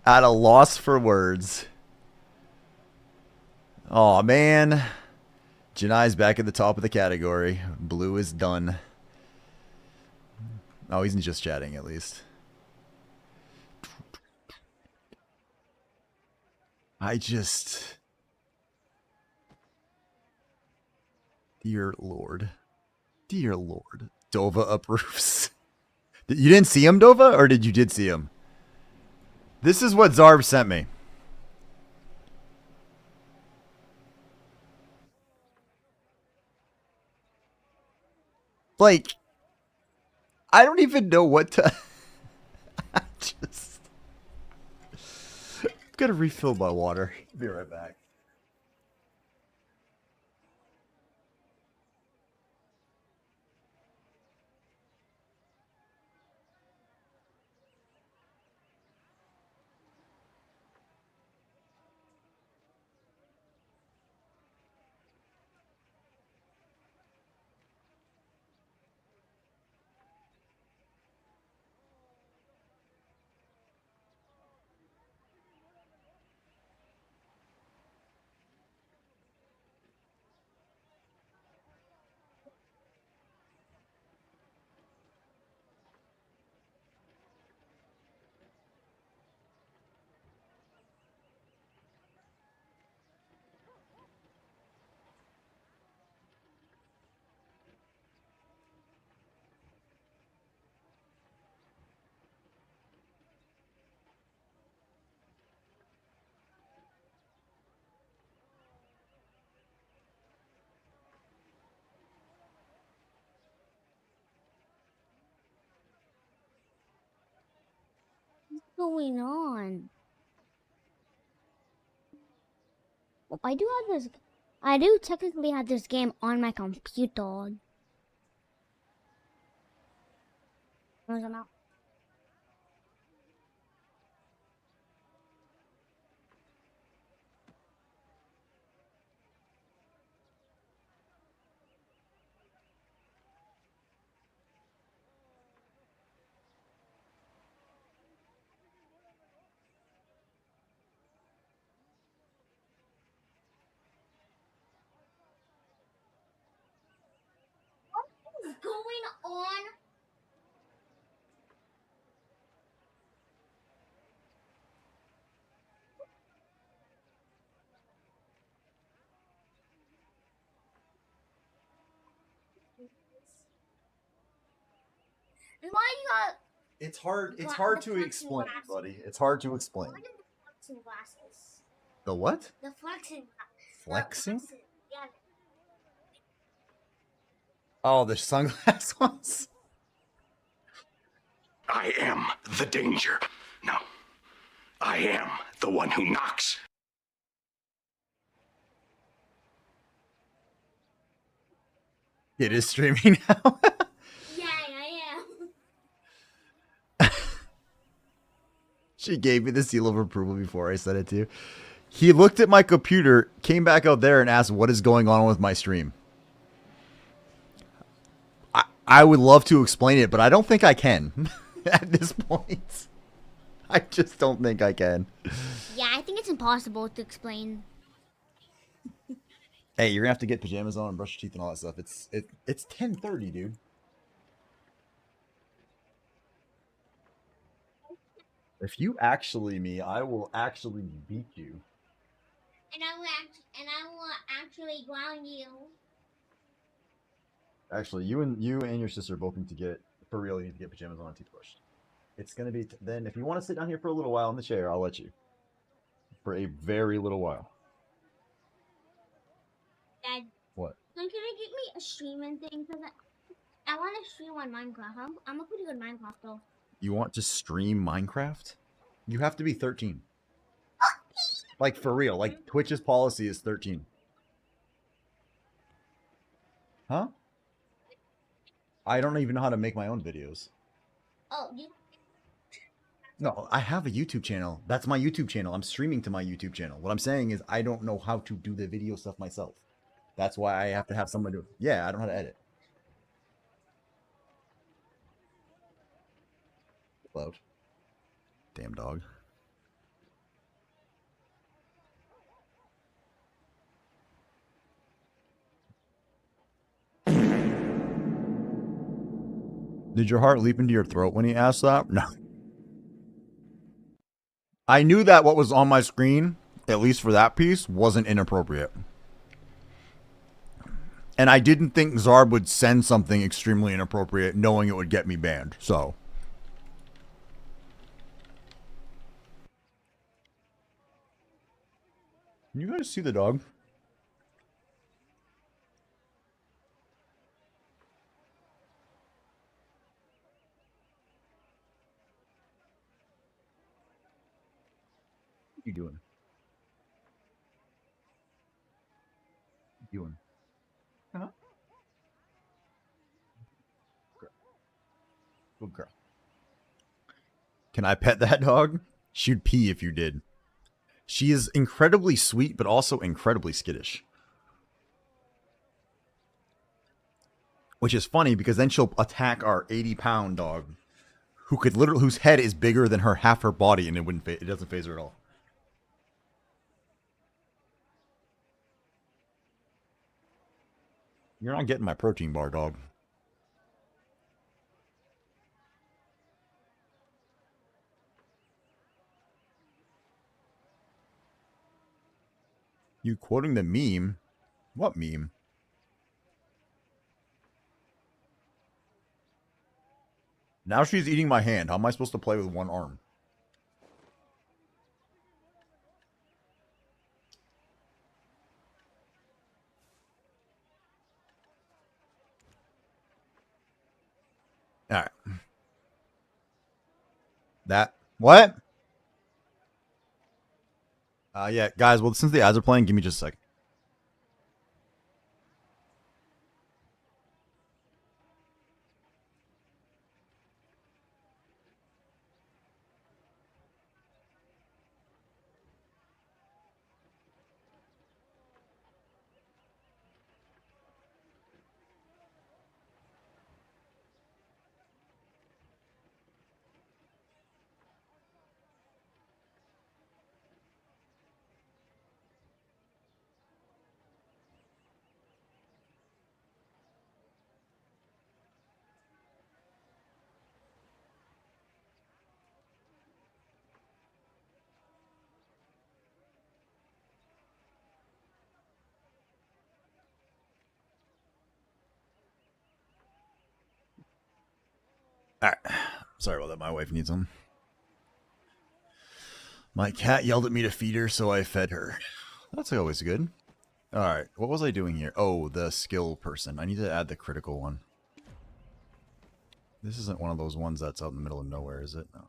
at a loss for words. Oh man. Janai's back at the top of the category. Blue is done. Oh, he's just chatting at least. I just... Dear Lord. Dear Lord. Dova approves. You didn't see him, Dova? Or did you see him? This is what Zarb sent me. Like, I don't even know what to... I just... I'm gonna refill my water. Be right back. What's going on? Well, I do have this. I do technically have this game on my computer. Where's it out? What is going on? Why you got? It's hard to explain, buddy. It's hard to explain. Flexing glasses. The what? The flexing. Flexing? Yeah. Oh, the sunglass ones? I am the danger. Now, I am the one who knocks. It is streaming now. Yeah, I am. She gave me the seal of approval before I said it to you. He looked at my computer, came back out there, and asked what is going on with my stream. I would love to explain it, but I don't think I can at this point. I just don't think I can. Yeah, I think it's impossible to explain. Hey, you're gonna have to get pajamas on and brush your teeth and all that stuff. It's 10:30, dude. If you actually me, I will actually beat you. And I will actually ground you. Actually, you and your sister both need to get, for real, you need to get pajamas on and teeth brushed. It's gonna be then. If you want to sit down here for a little while in the chair, I'll let you. For a very little while. Dad. What? Can you get me a streaming thing? Because I want to stream on Minecraft. I'm a pretty good Minecraft though. You want to stream Minecraft? You have to be 13. Like, for real. Like, Twitch's policy is 13. Huh? I don't even know how to make my own videos. Oh, you... No, I have a YouTube channel. That's my YouTube channel. I'm streaming to my YouTube channel. What I'm saying is I don't know how to do the video stuff myself. That's why I have to have someone do it. Yeah, I don't know how to edit. Loud. Damn dog. Did your heart leap into your throat when he asked that? No. I knew that what was on my screen, at least for that piece, wasn't inappropriate. And I didn't think Zarb would send something extremely inappropriate knowing it would get me banned, so. Can you guys see the dog? What are you doing? What are you doing? Huh? Good girl. Can I pet that dog? She'd pee if you did. She is incredibly sweet, but also incredibly skittish. Which is funny because then she'll attack our 80-pound dog, who could literally, whose head is bigger than half her body, and it doesn't faze her at all. You're not getting my protein bar, dog. You quoting the meme? What meme? Now she's eating my hand. How am I supposed to play with one arm? All right. That. What? Yeah, guys, well, since the ads are playing, give me just a sec. All right. Sorry about that. My wife needs them. My cat yelled at me to feed her, so I fed her. That's always good. All right. What was I doing here? Oh, the skill person. I need to add the critical one. This isn't one of those ones that's out in the middle of nowhere, is it? No.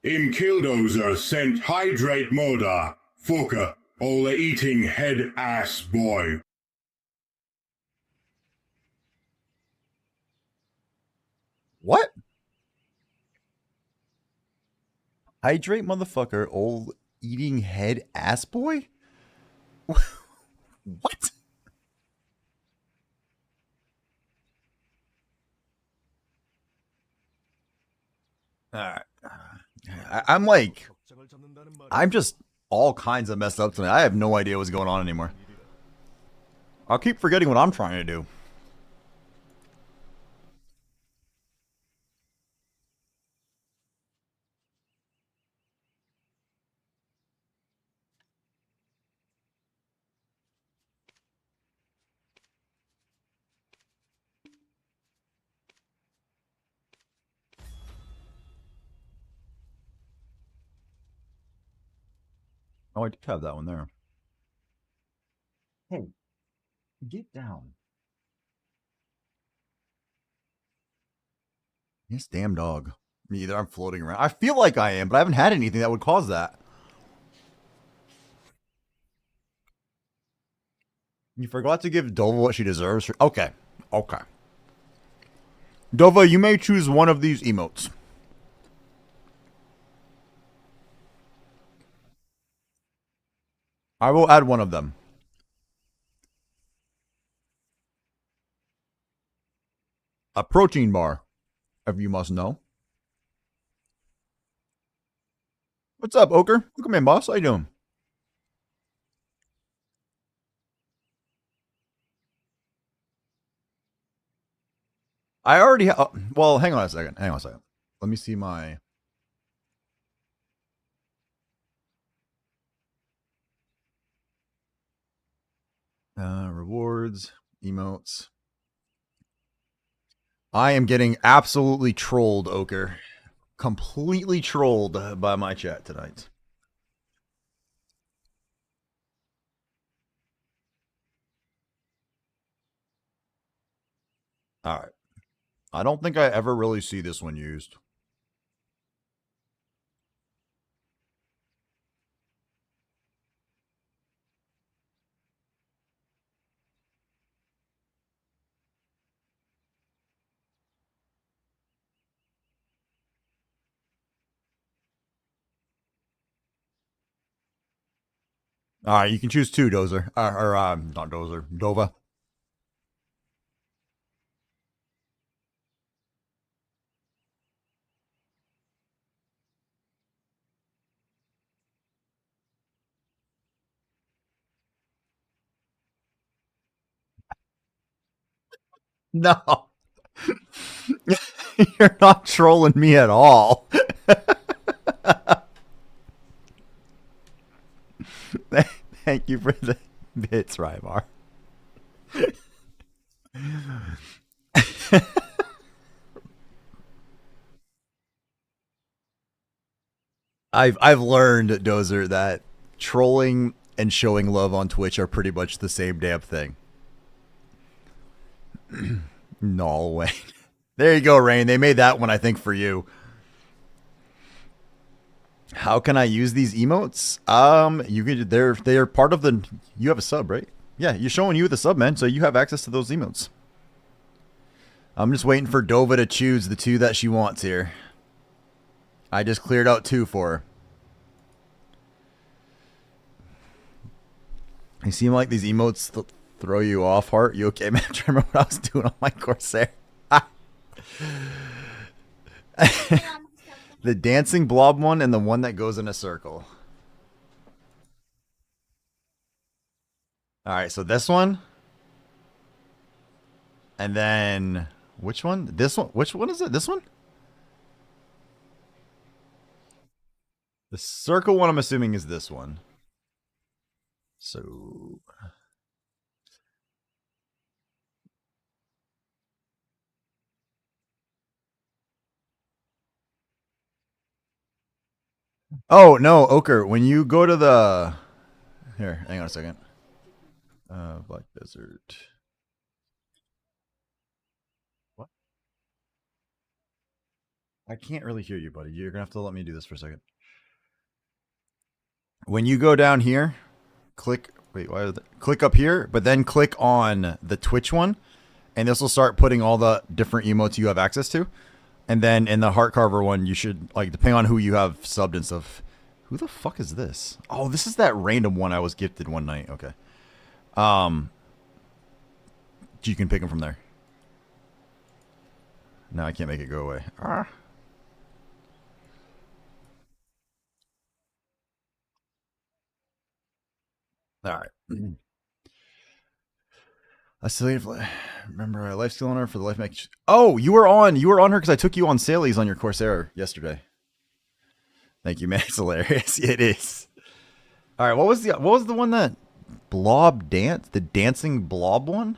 In Killdozer sent Hydrate Moda, Fucker, all the eating head ass boy. What? Hydrate motherfucker, old eating head ass boy? What? I'm like, I'm just all kinds of messed up tonight. I have no idea what's going on anymore. I'll keep forgetting what I'm trying to do. Oh, I did have that one there. Hey, get down. This damn dog. Me either. I'm floating around. I feel like I am, but I haven't had anything that would cause that. You forgot to give Dova what she deserves. Okay. Okay. Dova, you may choose one of these emotes. I will add one of them. A protein bar, if you must know. What's up, Ochre? Welcome in, boss. How you doing? I already have... Oh, well, hang on a second. Hang on a second. Let me see my... rewards, emotes. I am getting absolutely trolled, Ochre. Completely trolled by my chat tonight. Alright. I don't think I ever really see this one used. Alright, you can choose two, Dozer. Not Dozer. Dova. No. You're not trolling me at all. Thank you for the bits, Rybar. I've learned, Dozer, that trolling and showing love on Twitch are pretty much the same damn thing. No way. There you go, Rain. They made that one, I think, for you. How can I use these emotes? You could. They're part of the. You have a sub, right? Yeah, you're showing you the sub, man. So you have access to those emotes. I'm just waiting for Dova to choose the two that she wants here. I just cleared out two for her. You seem like these emotes throw you off, Heart. You okay, man? I'm trying to remember what I was doing on my Corsair. The dancing blob one and the one that goes in a circle. Alright, so this one. And then... Which one? This one? Which one is it? This one? The circle one I'm assuming is this one. So... Oh, no, Ochre, when you go to the... Here, hang on a second. Black Desert. What? I can't really hear you, buddy. You're gonna have to let me do this for a second. When you go down here, click. Wait, why? Click up here, but then click on the Twitch one, and this will start putting all the different emotes you have access to. And then in the Heart Carver one, you should, like, depending on who you have subbed and stuff. Who the fuck is this? Oh, this is that random one I was gifted one night. Okay. You can pick them from there. No, I can't make it go away. Ah. All right. I still remember a life skill on her for the life match. Oh, you were on her because I took you on Sally's on your Corsair yesterday. Thank you, man. It's hilarious. It is. All right. What was the one that blob dance? The dancing blob one?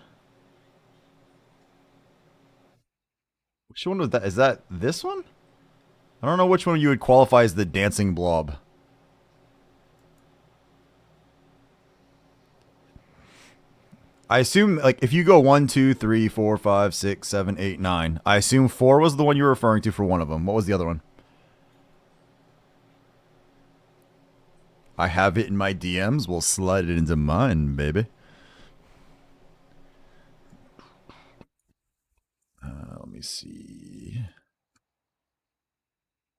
Which one was that? Is that this one? I don't know which one you would qualify as the dancing blob. I assume, like, if you go 1, 2, 3, 4, 5, 6, 7, 8, 9. I assume 4 was the one you were referring to for one of them. What was the other one? I have it in my DMs. We'll slide it into mine, baby. Let me see.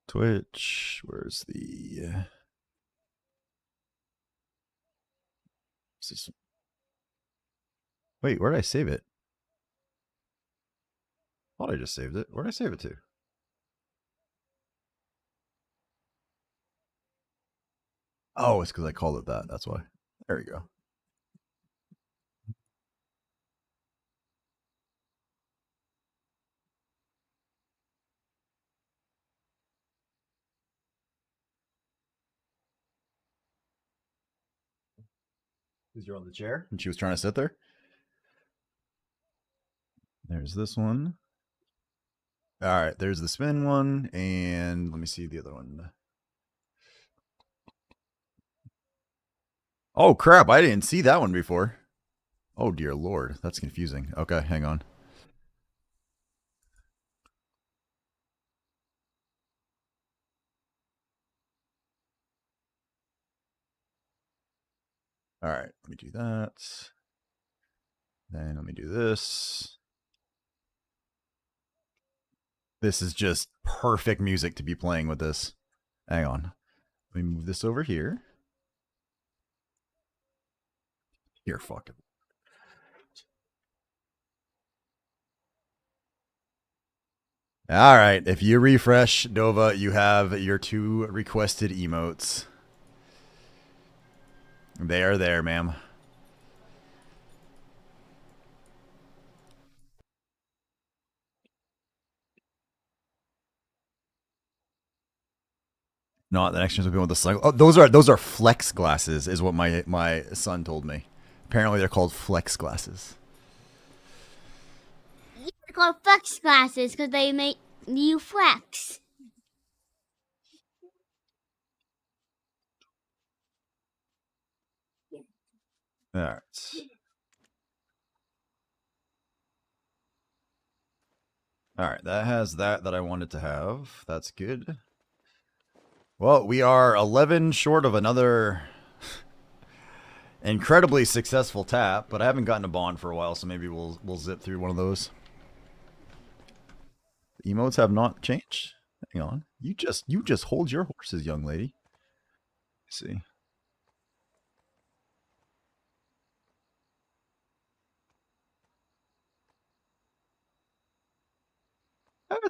Twitch. Where's the... Wait, where did I save it? I thought I just saved it. Where did I save it to? Oh, it's because I called it that. That's why. There we go. Because you're on the chair and she was trying to sit there. There's this one. All right, there's the spin one, and let me see the other one. Oh, crap, I didn't see that one before. Oh, dear Lord, that's confusing. Okay, hang on. All right, let me do that. Then let me do this. This is just perfect music to be playing with this. Hang on. Let me move this over here. Here, fuck it. All right, if you refresh, Nova, you have your 2 requested emotes. They are there, ma'am. No, the next one's will be with the cycle. Oh, those are flex glasses, is what my son told me. Apparently, they're called flex glasses. Yeah, they're called flex glasses because they make you flex. All right. All right, that has that I wanted to have. That's good. Well, we are 11 short of another incredibly successful tap, but I haven't gotten a bond for a while, so maybe we'll zip through one of those. The emotes have not changed. Hang on. You just hold your horses, young lady. Let's see.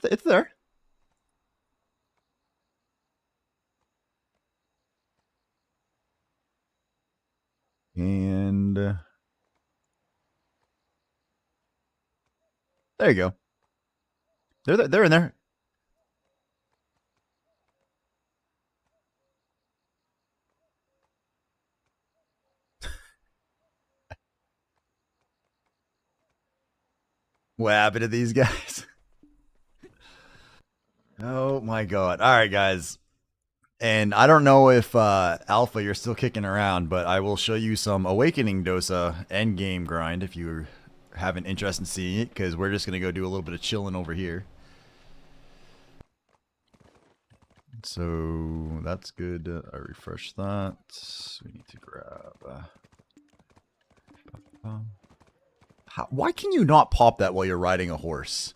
It's there. And there you go. They're in there. What happened to these guys? Oh my god. All right, guys. And I don't know if Alpha, you're still kicking around, but I will show you some Awakening Dosa endgame grind if you have an interest in seeing it, because we're just going to go do a little bit of chilling over here. So that's good. I refresh that. We need to grab. Why can you not pop that while you're riding a horse?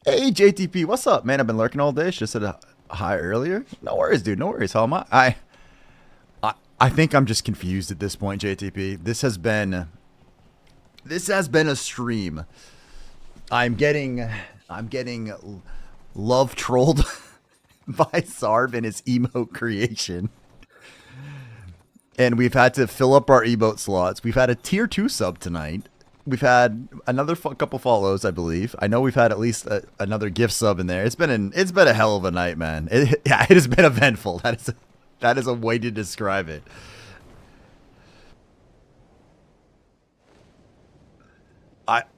Hey, JTP, what's up, man? I've been lurking all day. Should have said hi earlier. No worries, dude. No worries. How am I? I think I'm just confused at this point, JTP. This has been a stream. I'm getting love trolled by Sarv and his emote creation. And we've had to fill up our emote slots. We've had a tier 2 sub tonight. We've had another couple follows, I believe. I know we've had at least another gift sub in there. It's been a hell of a night, man. It has been eventful. That is a way to describe it.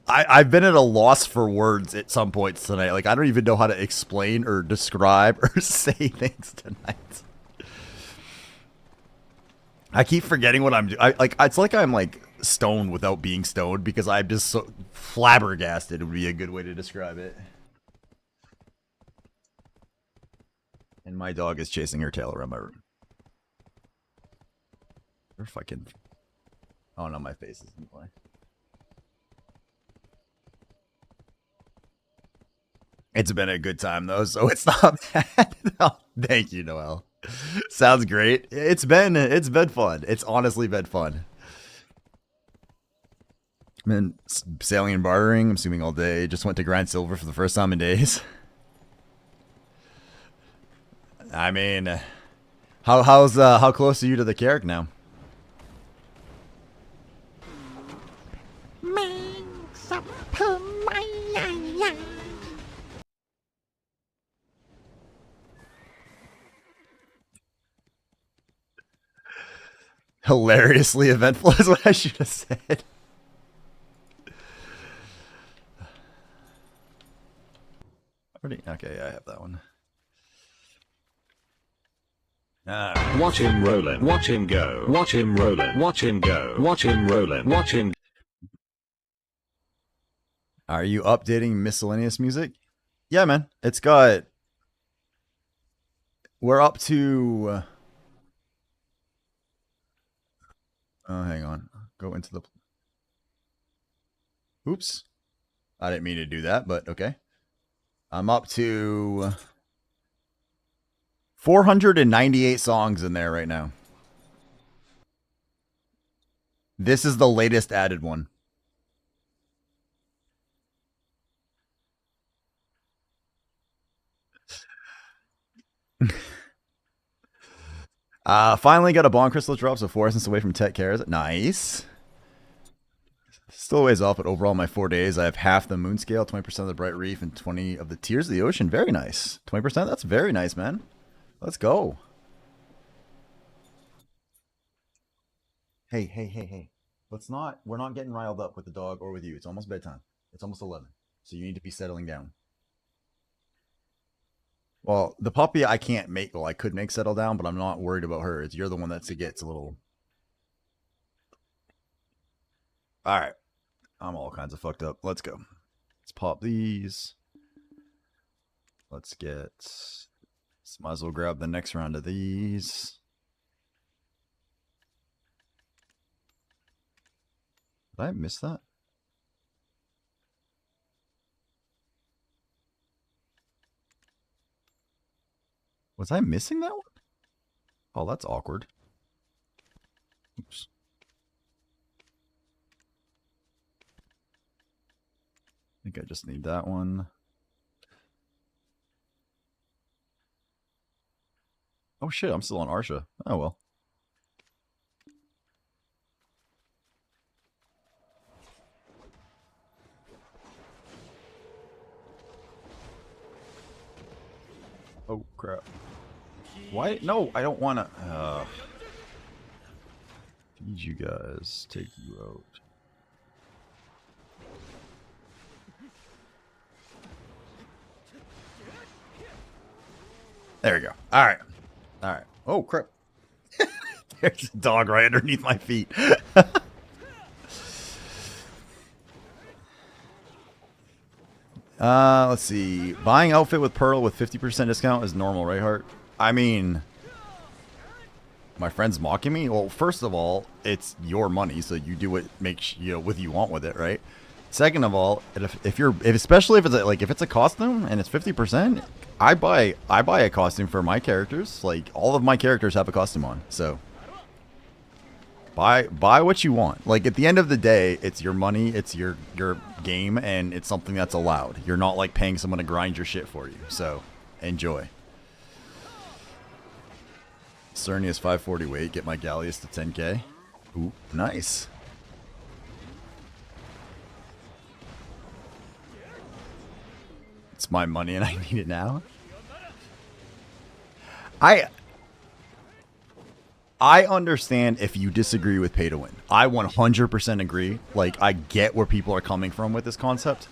I've been at a loss for words at some points tonight. Like, I don't even know how to explain or describe or say things tonight. I keep forgetting what I'm doing. It's like I'm like stoned without being stoned because I'm just so flabbergasted would be a good way to describe it. And my dog is chasing her tail around my room. If I can... Oh no, my face isn't playing. It's been a good time though, so it's not bad. Oh, thank you, Noel. Sounds great. It's been fun. It's honestly been fun. I've been sailing and bartering, I'm assuming all day. Just went to grind silver for the first time in days. I mean, how close are you to the Carrick now? Hilariously eventful is what I should have said. Okay, I have that one. Watch him rollin', watch him go, watch him rollin', watch him go, watch him rollin', watch him. Are you updating miscellaneous music? Yeah, man. It's got... We're up to... Oh, hang on. Go into the... Oops. I didn't mean to do that, but okay. I'm up to 498 songs in there right now. This is the latest added one. Finally got a bond crystal drop, so 4 essence away from Tech Cares. Nice. Still a ways off, but overall my 4 days, I have half the moon scale, 20% of the bright reef, and 20 of the tears of the ocean. Very nice. 20%? That's very nice, man. Let's go. Hey. We're not getting riled up with the dog or with you. It's almost bedtime. It's almost 11. So you need to be settling down. Well, the puppy I can't make, well, I could make settle down, but I'm not worried about her. It's you're the one that gets a little... Alright. I'm all kinds of fucked up. Let's go. Let's pop these. Let's get... Might as well grab the next round of these. Did I miss that? Was I missing that one? Oh, that's awkward. Oops. I think I just need that one. Oh shit, I'm still on Arsha. Oh well. Oh crap. Why? No, I don't want to. Feed you guys. Take you out. There we go. Alright. Alright. Oh crap. There's a dog right underneath my feet. Let's see. Buying outfit with Pearl with 50% discount is normal, right, Hart? I mean, my friend's mocking me. Well, first of all, it's your money, so you do what makes what you want with it, right? Second of all, especially if it's a costume and it's 50%, I buy a costume for my characters. Like all of my characters have a costume on, so buy what you want. Like at the end of the day, it's your money, it's your game, and it's something that's allowed. You're not like paying someone to grind your shit for you. So enjoy. Cernius 540 weight, get my Gallius to 10k. Ooh, nice. It's my money and I need it now. I understand if you disagree with pay to win. I 100% agree. Like, I get where people are coming from with this concept.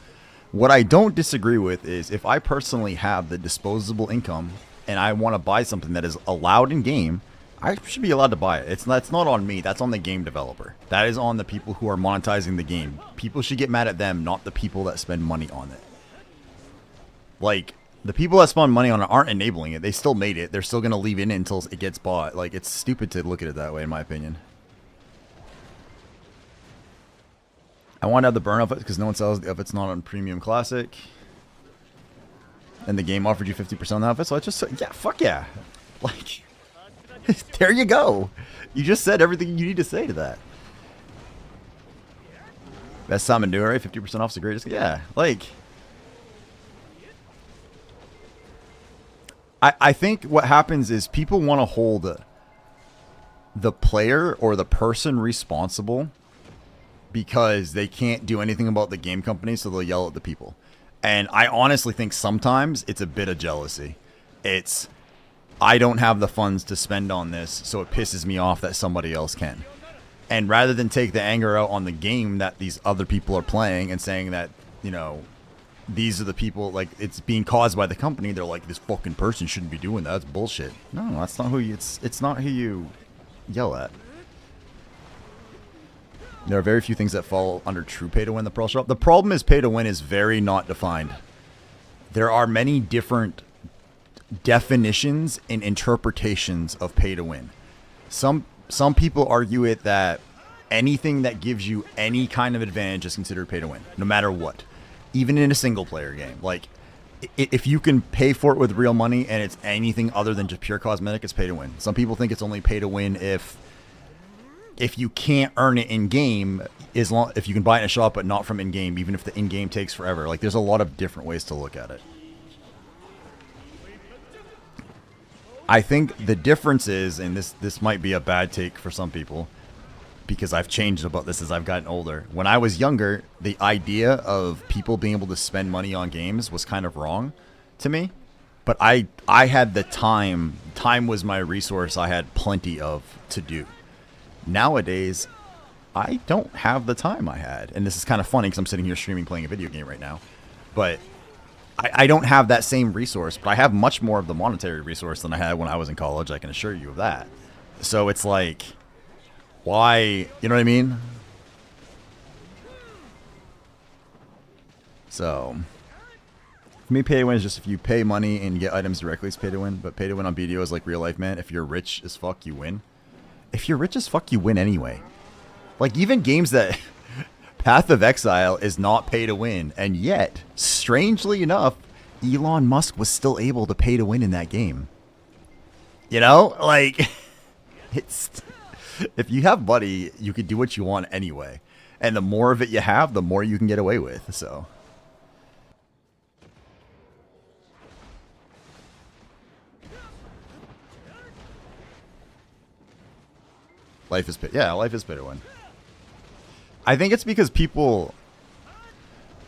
What I don't disagree with is if I personally have the disposable income and I want to buy something that is allowed in game, I should be allowed to buy it. That's not on me. That's on the game developer. That is on the people who are monetizing the game. People should get mad at them, not the people that spend money on it. Like, the people that spend money on it aren't enabling it. They still made it. They're still going to leave it in until it gets bought. Like, it's stupid to look at it that way, in my opinion. I want to have the burn outfit because no one sells the outfit's not on Premium Classic. And the game offered you 50% on the outfit, so I just said, yeah, fuck yeah. Like, there you go. You just said everything you need to say to that. Best time to do it, 50% off is the greatest. Yeah, like... I think what happens is people want to hold the player or the person responsible because they can't do anything about the game company, so they'll yell at the people. And I honestly think sometimes it's a bit of jealousy. It's, I don't have the funds to spend on this, so it pisses me off that somebody else can. And rather than take the anger out on the game that these other people are playing and saying that, you know, these are the people, like, it's being caused by the company, they're like, this fucking person shouldn't be doing that. That's bullshit. No, that's not who you, it's not who you yell at. There are very few things that fall under true pay to win the Pearl Shop. The problem is pay to win is very not defined. There are many different definitions and interpretations of pay to win. Some people argue it that anything that gives you any kind of advantage is considered pay to win, no matter what. Even in a single player game. Like, if you can pay for it with real money and it's anything other than just pure cosmetic, it's pay to win. Some people think it's only pay to win if you can't earn it in game, if you can buy it in a shop but not from in game, even if the in game takes forever. Like, there's a lot of different ways to look at it. I think the difference is, and this might be a bad take for some people, because I've changed about this as I've gotten older. When I was younger, the idea of people being able to spend money on games was kind of wrong to me. But I had the time. Time was my resource I had plenty of to do. Nowadays, I don't have the time I had. And this is kind of funny because I'm sitting here streaming playing a video game right now. But I don't have that same resource. But I have much more of the monetary resource than I had when I was in college. I can assure you of that. So it's like... why, you know what I mean? So, for me, pay to win is just if you pay money and get items directly, it's pay to win. But pay to win on BDO is like real life, man. If you're rich as fuck, you win. If you're rich as fuck, you win anyway. Like, even games that... Path of Exile is not pay to win. And yet, strangely enough, Elon Musk was still able to pay to win in that game. You know? Like, it's... If you have money, you can do what you want anyway. And the more of it you have, the more you can get away with, so. Life is pay. Yeah, life is pay to win. I think it's because people...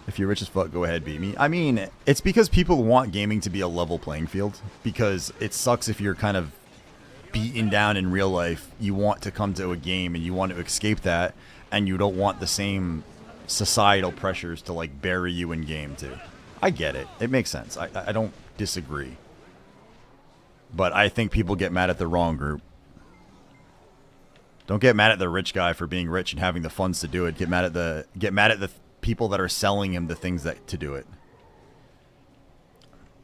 If you're rich as fuck, go ahead, beat me. I mean, it's because people want gaming to be a level playing field. Because it sucks if you're kind of beaten down in real life. You want to come to a game and you want to escape that, and you don't want the same societal pressures to like bury you in game too. I get it. It makes sense. I don't disagree. But I think people get mad at the wrong group. Don't get mad at the rich guy for being rich and having the funds to do it. Get mad at the people that are selling him the things that to do it.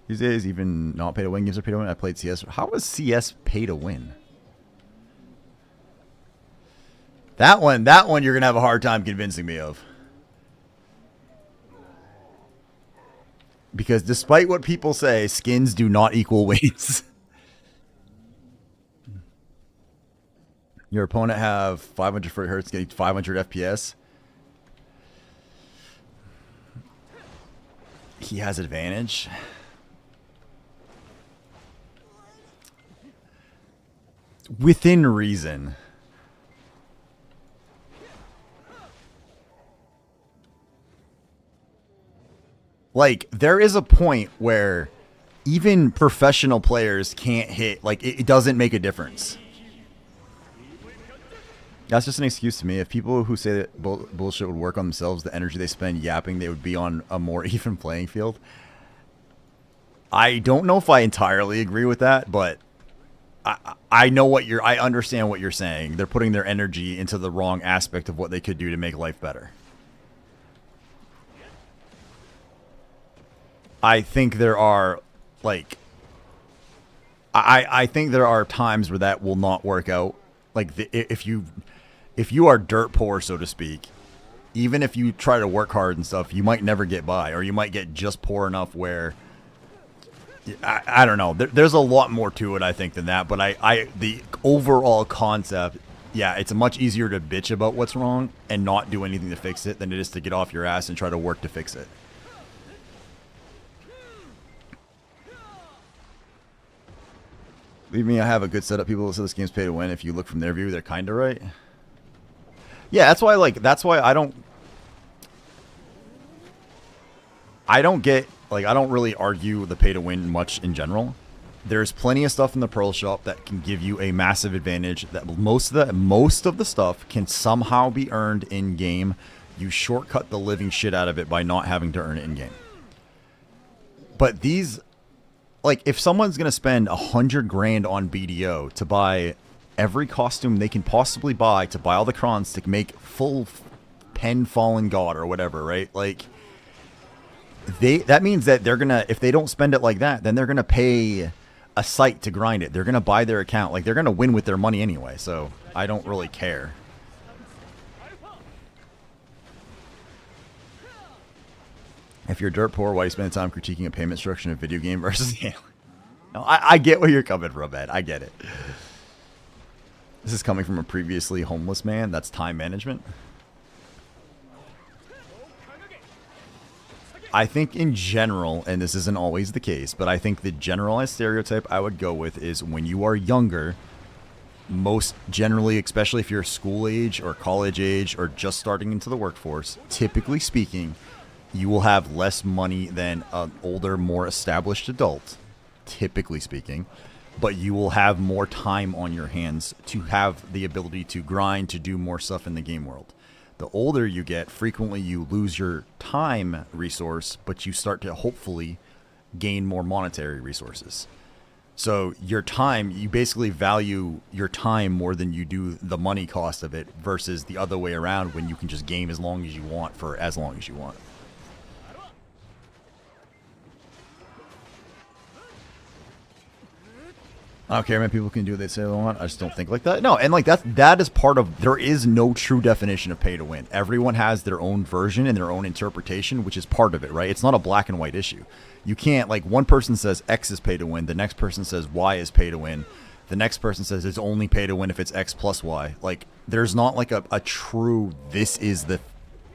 These days, even not pay to win games are pay to win. I played CS. How was CS pay to win? That one you're going to have a hard time convincing me of. Because despite what people say, skins do not equal wins. Your opponent have 500 frame hertz getting 500 FPS. He has advantage. Within reason. Like, there is a point where even professional players can't hit. Like, it doesn't make a difference. That's just an excuse to me. If people who say that bullshit would work on themselves, the energy they spend yapping, they would be on a more even playing field. I don't know if I entirely agree with that, but I know what I understand what you're saying. They're putting their energy into the wrong aspect of what they could do to make life better. I think there are, like, I think there are times where that will not work out. Like, if you are dirt poor, so to speak, even if you try to work hard and stuff, you might never get by, or you might get just poor enough where, I don't know. There's a lot more to it, I think, than that. But the overall concept, yeah, it's much easier to bitch about what's wrong and not do anything to fix it than it is to get off your ass and try to work to fix it. Believe me, I have a good setup. People who say this game's pay to win. If you look from their view, they're kind of right. Yeah, that's why I don't get, like, I don't really argue the pay to win much in general. There's plenty of stuff in the Pearl Shop that can give you a massive advantage. That most of the stuff can somehow be earned in game. You shortcut the living shit out of it by not having to earn it in game. But these, like, if someone's gonna spend 100 grand on BDO to buy every costume they can possibly buy, to buy all the crons to make full pen fallen god or whatever, right? Like, that means that they're gonna, if they don't spend it like that, then they're gonna pay a site to grind it. They're gonna buy their account. Like, they're gonna win with their money anyway. So I don't really care. If you're dirt poor, why do you spend time critiquing a payment structure in a video game versus the alien? No, I get where you're coming from, man. I get it. This is coming from a previously homeless man. That's time management. I think in general, and this isn't always the case, but I think the generalized stereotype I would go with is when you are younger, most generally, especially if you're school age or college age or just starting into the workforce, typically speaking, you will have less money than an older, more established adult, typically speaking, but you will have more time on your hands to have the ability to grind, to do more stuff in the game world. The older you get, frequently you lose your time resource, but you start to hopefully gain more monetary resources. So your time, you basically value your time more than you do the money cost of it, versus the other way around when you can just game as long as you want for as long as you want. I don't care, man. People can do what they say they want. I just don't think like that. No, and like that is part of, there is no true definition of pay to win. Everyone has their own version and their own interpretation, which is part of it, right? It's not a black and white issue. You can't, like, one person says X is pay to win, the next person says Y is pay to win, the next person says it's only pay to win if it's X plus Y. Like, there's not like a true, this is the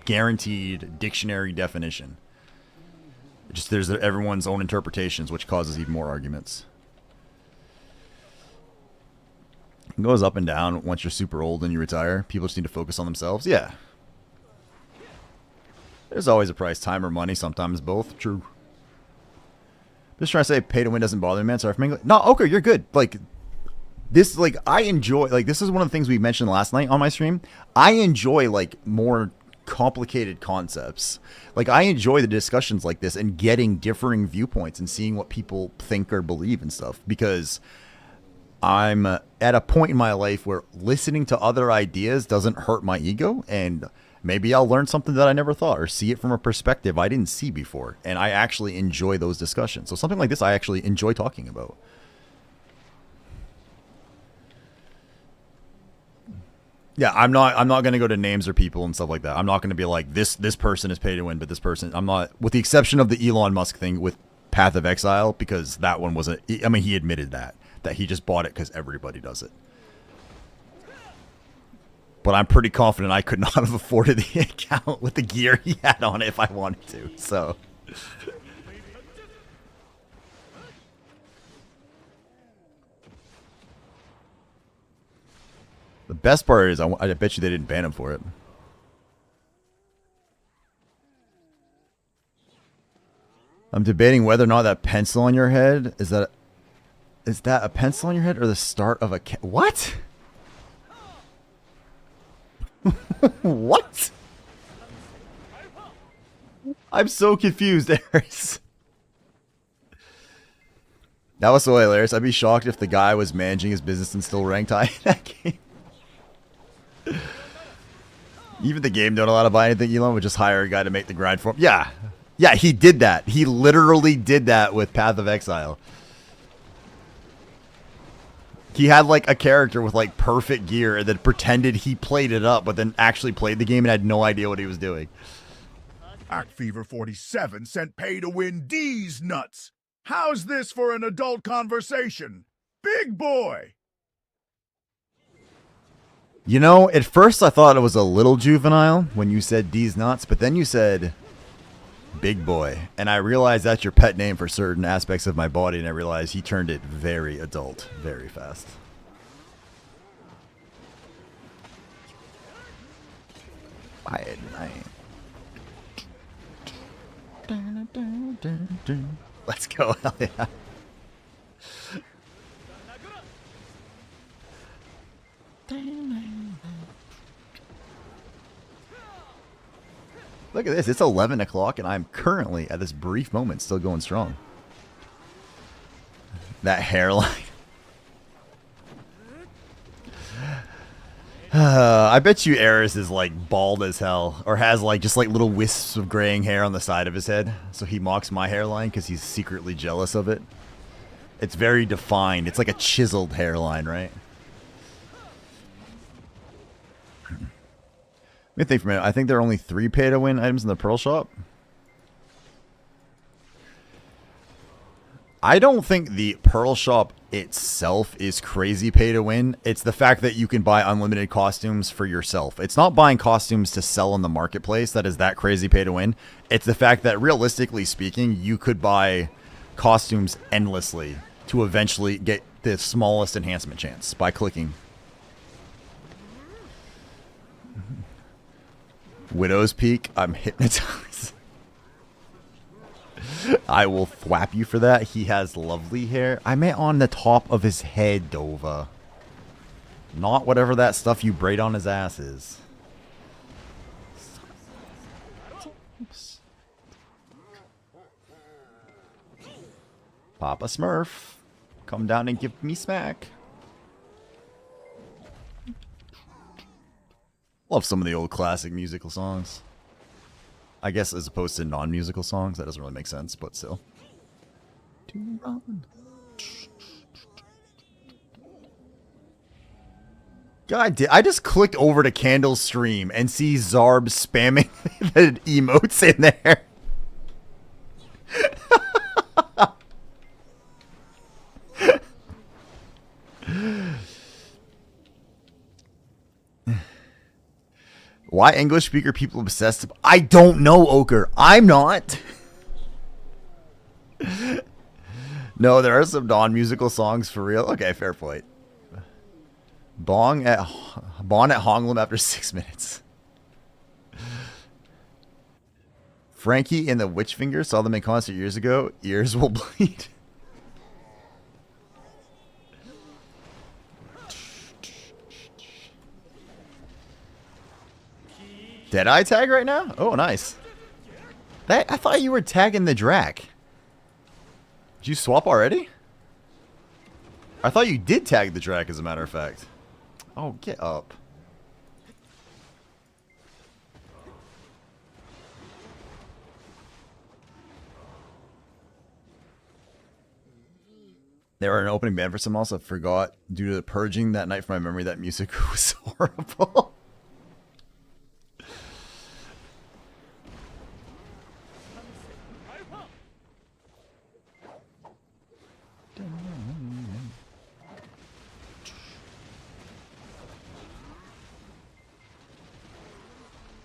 guaranteed dictionary definition. Just there's everyone's own interpretations, which causes even more arguments. It goes up and down once you're super old and you retire. People just need to focus on themselves. Yeah. There's always a price, time or money, sometimes both. True. Just trying to say pay to win doesn't bother me, man. Sorry for making... No, okay, you're good. Like, this, like, I enjoy... Like, this is one of the things we mentioned last night on my stream. I enjoy, like, more complicated concepts. Like, I enjoy the discussions like this and getting differing viewpoints and seeing what people think or believe and stuff. Because... I'm at a point in my life where listening to other ideas doesn't hurt my ego, and Maybe I'll learn something that I never thought, or see it from a perspective I didn't see before. And I actually enjoy those discussions. So something like this I actually enjoy talking about. Yeah, I'm not going to go to names or people and stuff like that. I'm not going to be like, this person is pay to win, but this person, I'm not, with the exception of the Elon Musk thing with Path of Exile, because that one wasn't, I mean, he admitted that he just bought it because everybody does it. But I'm pretty confident I could not have afforded the account with the gear he had on it if I wanted to, so. The best part is, I bet you they didn't ban him for it. I'm debating whether or not that pencil on your head, is that a pencil on your head or the start of a what? What? I'm so confused, Aris. That was so hilarious. I'd be shocked if the guy was managing his business and still ranked high in that game. Even the game don't allow to buy anything. Elon would just hire a guy to make the grind for him. Yeah. Yeah, he did that. He literally did that with Path of Exile. He had like a character with like perfect gear and then pretended he played it up, but then actually played the game and had no idea what he was doing. Act Fever 47 sent pay to win D's nuts. How's this for an adult conversation? Big boy! You know, at first I thought it was a little juvenile when you said D's nuts, but then you said big boy. And I realized that's your pet name for certain aspects of my body, and I realized he turned it very adult very fast. Quiet night. Let's go, hell yeah. Look at this, it's 11 o'clock and I'm currently, at this brief moment, still going strong. That hairline. I bet you Eris is like bald as hell, or has like just like little wisps of graying hair on the side of his head. So he mocks my hairline because he's secretly jealous of it. It's very defined. It's like a chiseled hairline, right? Let me think for a minute. I think there are only 3 pay-to-win items in the Pearl Shop. I don't think the Pearl Shop itself is crazy pay-to-win. It's the fact that you can buy unlimited costumes for yourself. It's not buying costumes to sell in the marketplace that is that crazy pay-to-win. It's the fact that, realistically speaking, you could buy costumes endlessly to eventually get the smallest enhancement chance by clicking. Widow's Peak, I'm hypnotized. I will thwap you for that. He has lovely hair. I meant on the top of his head, Dova. Not whatever that stuff you braid on his ass is. Oops. Papa Smurf, come down and give me smack. Love some of the old classic musical songs. I guess as opposed to non-musical songs, that doesn't really make sense, but still. To run. God, I just clicked over to Candle's stream and see Zarb spamming the emotes in there. Why English speaker people obsessed? I don't know, Ochre. I'm not. No, there are some non-musical songs for real. Okay, fair point. Bon at Honglum after 6 minutes. Frankie and the Witchfinger saw them in concert years ago. Ears will bleed. Deadeye tag right now? Oh, nice. I thought you were tagging the Drac. Did you swap already? I thought you did tag the Drac, as a matter of fact. Oh, get up. They were an opening band for someone else. I forgot due to the purging that night from my memory. That music was horrible.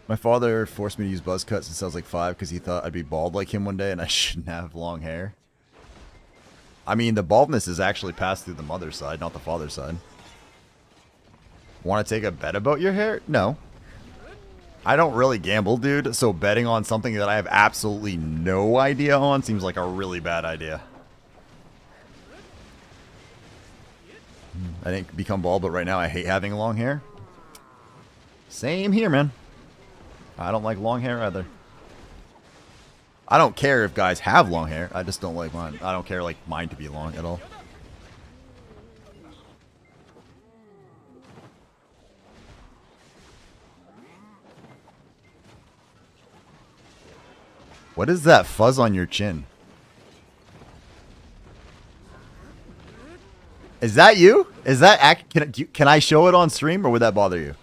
My father forced me to use buzz cuts since I was like 5 because he thought I'd be bald like him one day and I shouldn't have long hair. I mean, the baldness is actually passed through the mother's side, not the father's side. Want to take a bet about your hair? No. I don't really gamble, dude, so betting on something that I have absolutely no idea on seems like a really bad idea. I didn't become bald, but right now I hate having long hair. Same here, man. I don't like long hair either. I don't care if guys have long hair. I just don't like mine. I don't care like mine to be long at all. What is that fuzz on your chin? Is that you? Is that can I show it on stream or would that bother you?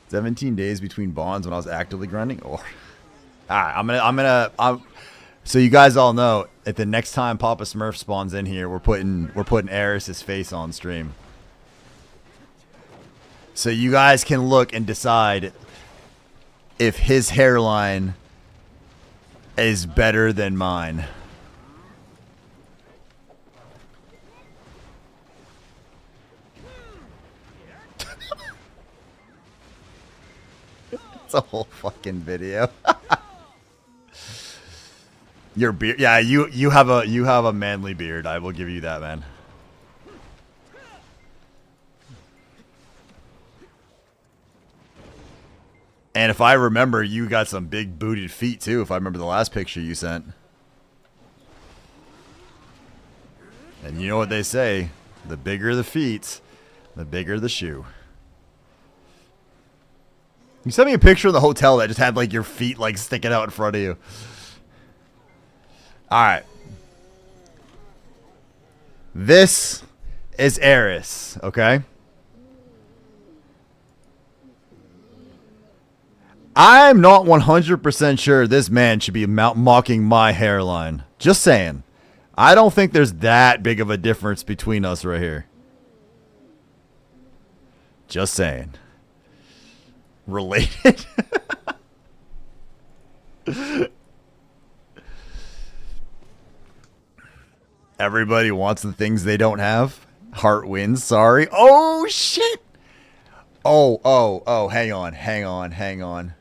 "17 days between bonds when I was actively grinding." Or, alright, so you guys all know at the next time Papa Smurf spawns in here, we're putting Eris's face on stream. So you guys can look and decide if his hairline is better than mine. It's a whole fucking video. Your beard, yeah, you have a manly beard. I will give you that, man. And if I remember, you got some big booted feet too. If I remember the last picture you sent. And you know what they say: the bigger the feet, the bigger the shoe. You sent me a picture of the hotel that just had like your feet like sticking out in front of you. Alright. This is Eris, okay? I'm not 100% sure this man should be mocking my hairline. Just saying. I don't think there's that big of a difference between us right here. Just saying. Related? Everybody wants the things they don't have. Heart wins, sorry. Oh, shit! Oh, hang on.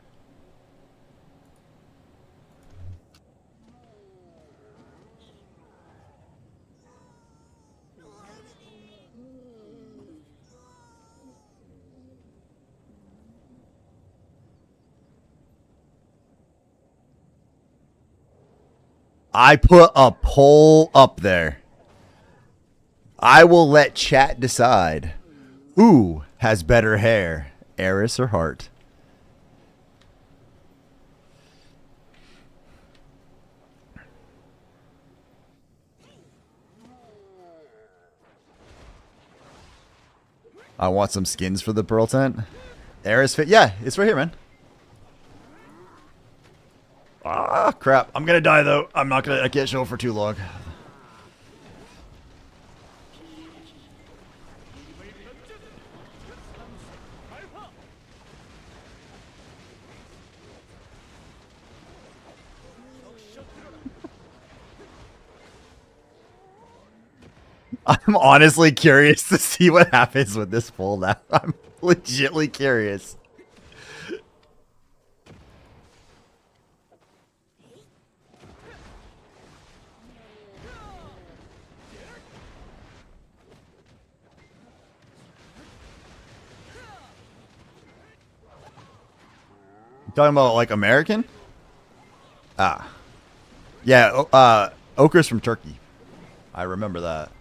I put a poll up there. I will let chat decide who has better hair, Eris or Hart. I want some skins for the Pearl tent. Eris fit. Yeah, it's right here, man. Ah, crap. I'm gonna die though. I can't show it for too long. I'm honestly curious to see what happens with this poll now. I'm legitly curious. Talking about like American? Ah. Yeah, Okra's from Turkey. I remember that.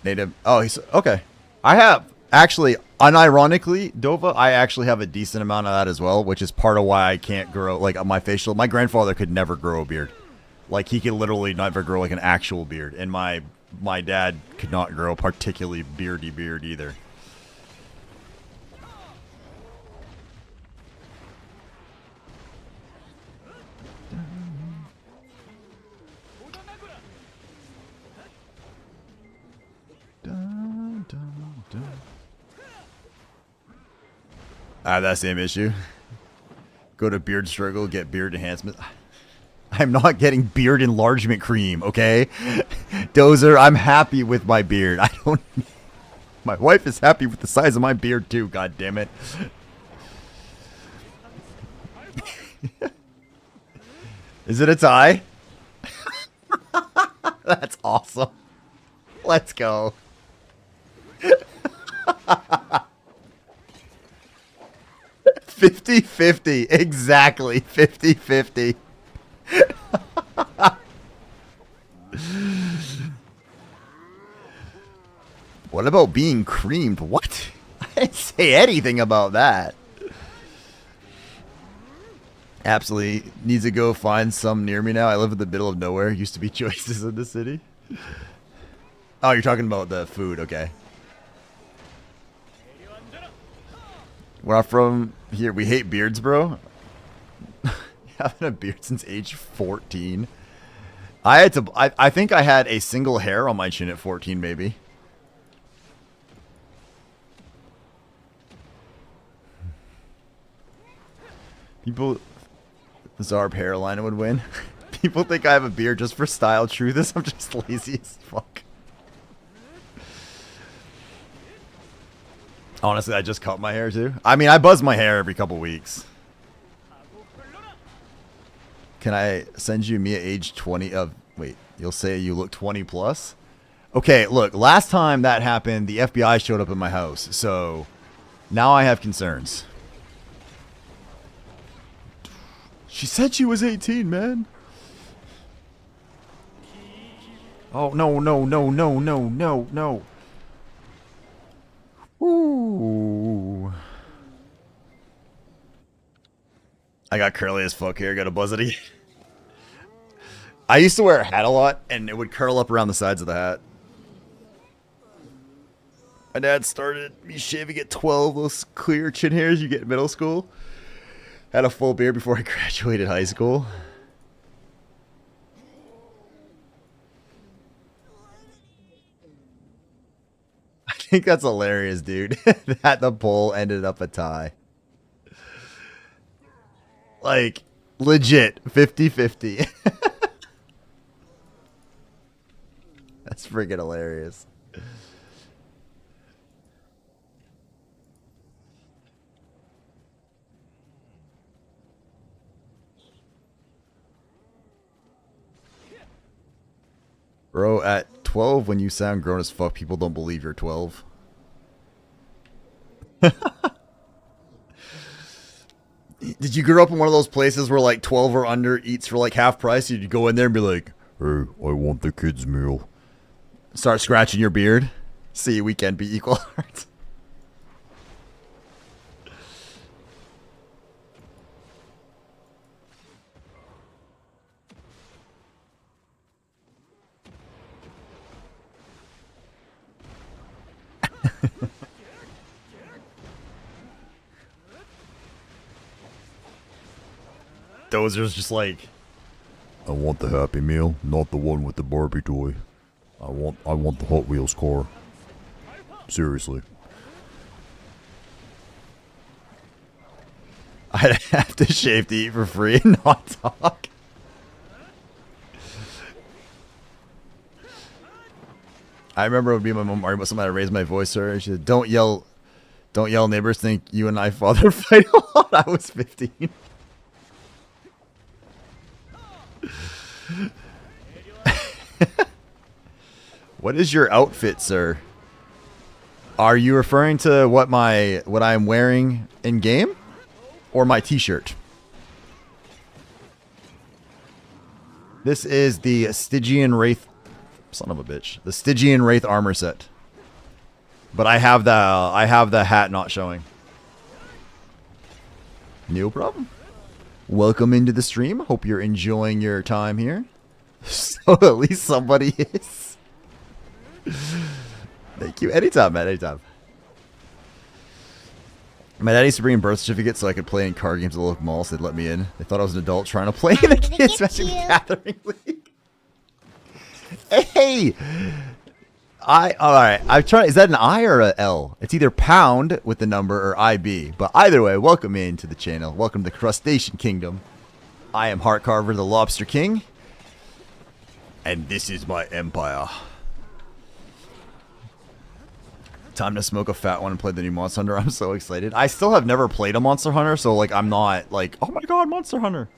Native. Oh, he's okay. I have actually, unironically, Dova, I actually have a decent amount of that as well, which is part of why I can't grow like my facial. My grandfather could never grow a beard. Like he could literally never grow like an actual beard, and my dad could not grow a particularly beardy beard either. I have that same issue. Go to beard struggle, get beard enhancement. I'm not getting beard enlargement cream, okay? Dozer, I'm happy with my beard. I don't. My wife is happy with the size of my beard too. God damn it. Is it a tie? That's awesome. Let's go. 50-50. Exactly. 50-50. What about being creamed? What? I didn't say anything about that. Absolutely needs to go find some near me now. I live in the middle of nowhere. Used to be choices in the city. Oh, you're talking about the food. Okay. Where I'm from here, we hate beards, bro. Having a beard since age 14. I think I had a single hair on my chin at 14, maybe. People, the Zarb hairline would win. People think I have a beard just for style. Truth is, I'm just lazy as fuck. Honestly, I just cut my hair too. I mean, I buzz my hair every couple weeks. Can I send you me at age 20 of... Wait, you'll say you look 20 plus? Okay, look, last time that happened, the FBI showed up at my house. So, now I have concerns. She said she was 18, man. Oh, no, no, no, no, no, no, no. Ooh. I got curly as fuck hair. Got a buzz it again. I used to wear a hat a lot, and it would curl up around the sides of the hat. My dad started me shaving at 12, those clear chin hairs you get in middle school. Had a full beard before I graduated high school. I think that's hilarious, dude. That the poll ended up a tie. Like, legit, 50-50. That's freaking hilarious. Bro, at 12, when you sound grown as fuck, people don't believe you're 12. Did you grow up in one of those places where like 12 or under eats for like half price? You'd go in there and be like, hey, I want the kids' meal. Start scratching your beard. See, we can be equal hearts. Dozer's just like, I want the Happy Meal, not the one with the Barbie toy. I want the Hot Wheels car. Seriously. I'd have to shave to eat for free and not talk. I remember it would be my mom arguing about somebody. I raised my voice to her. She said, don't yell, neighbors think you and I father fight a lot. I was 15. What is your outfit, sir? Are you referring to what I'm wearing in game, or my t-shirt? This is the Stygian Wraith, son of a bitch, the Stygian Wraith armor set. But I have the hat not showing. No problem. Welcome into the stream. Hope you're enjoying your time here. So at least somebody is. Thank you. Anytime, man. Anytime. My dad used to bring in birth certificates so I could play in card games at the local mall, so they'd let me in. They thought I was an adult trying to play in the Kids Magic the Gathering League. Hey! Alright. I've tried. Is that an I or a L? It's either pound with the number or IB. But either way, welcome into the channel. Welcome to the Crustacean Kingdom. I am Heart Carver, the Lobster King. And this is my empire. Time to smoke a fat one and play the new Monster Hunter. I'm so excited. I still have never played a Monster Hunter, so like I'm not like, oh my god, Monster Hunter.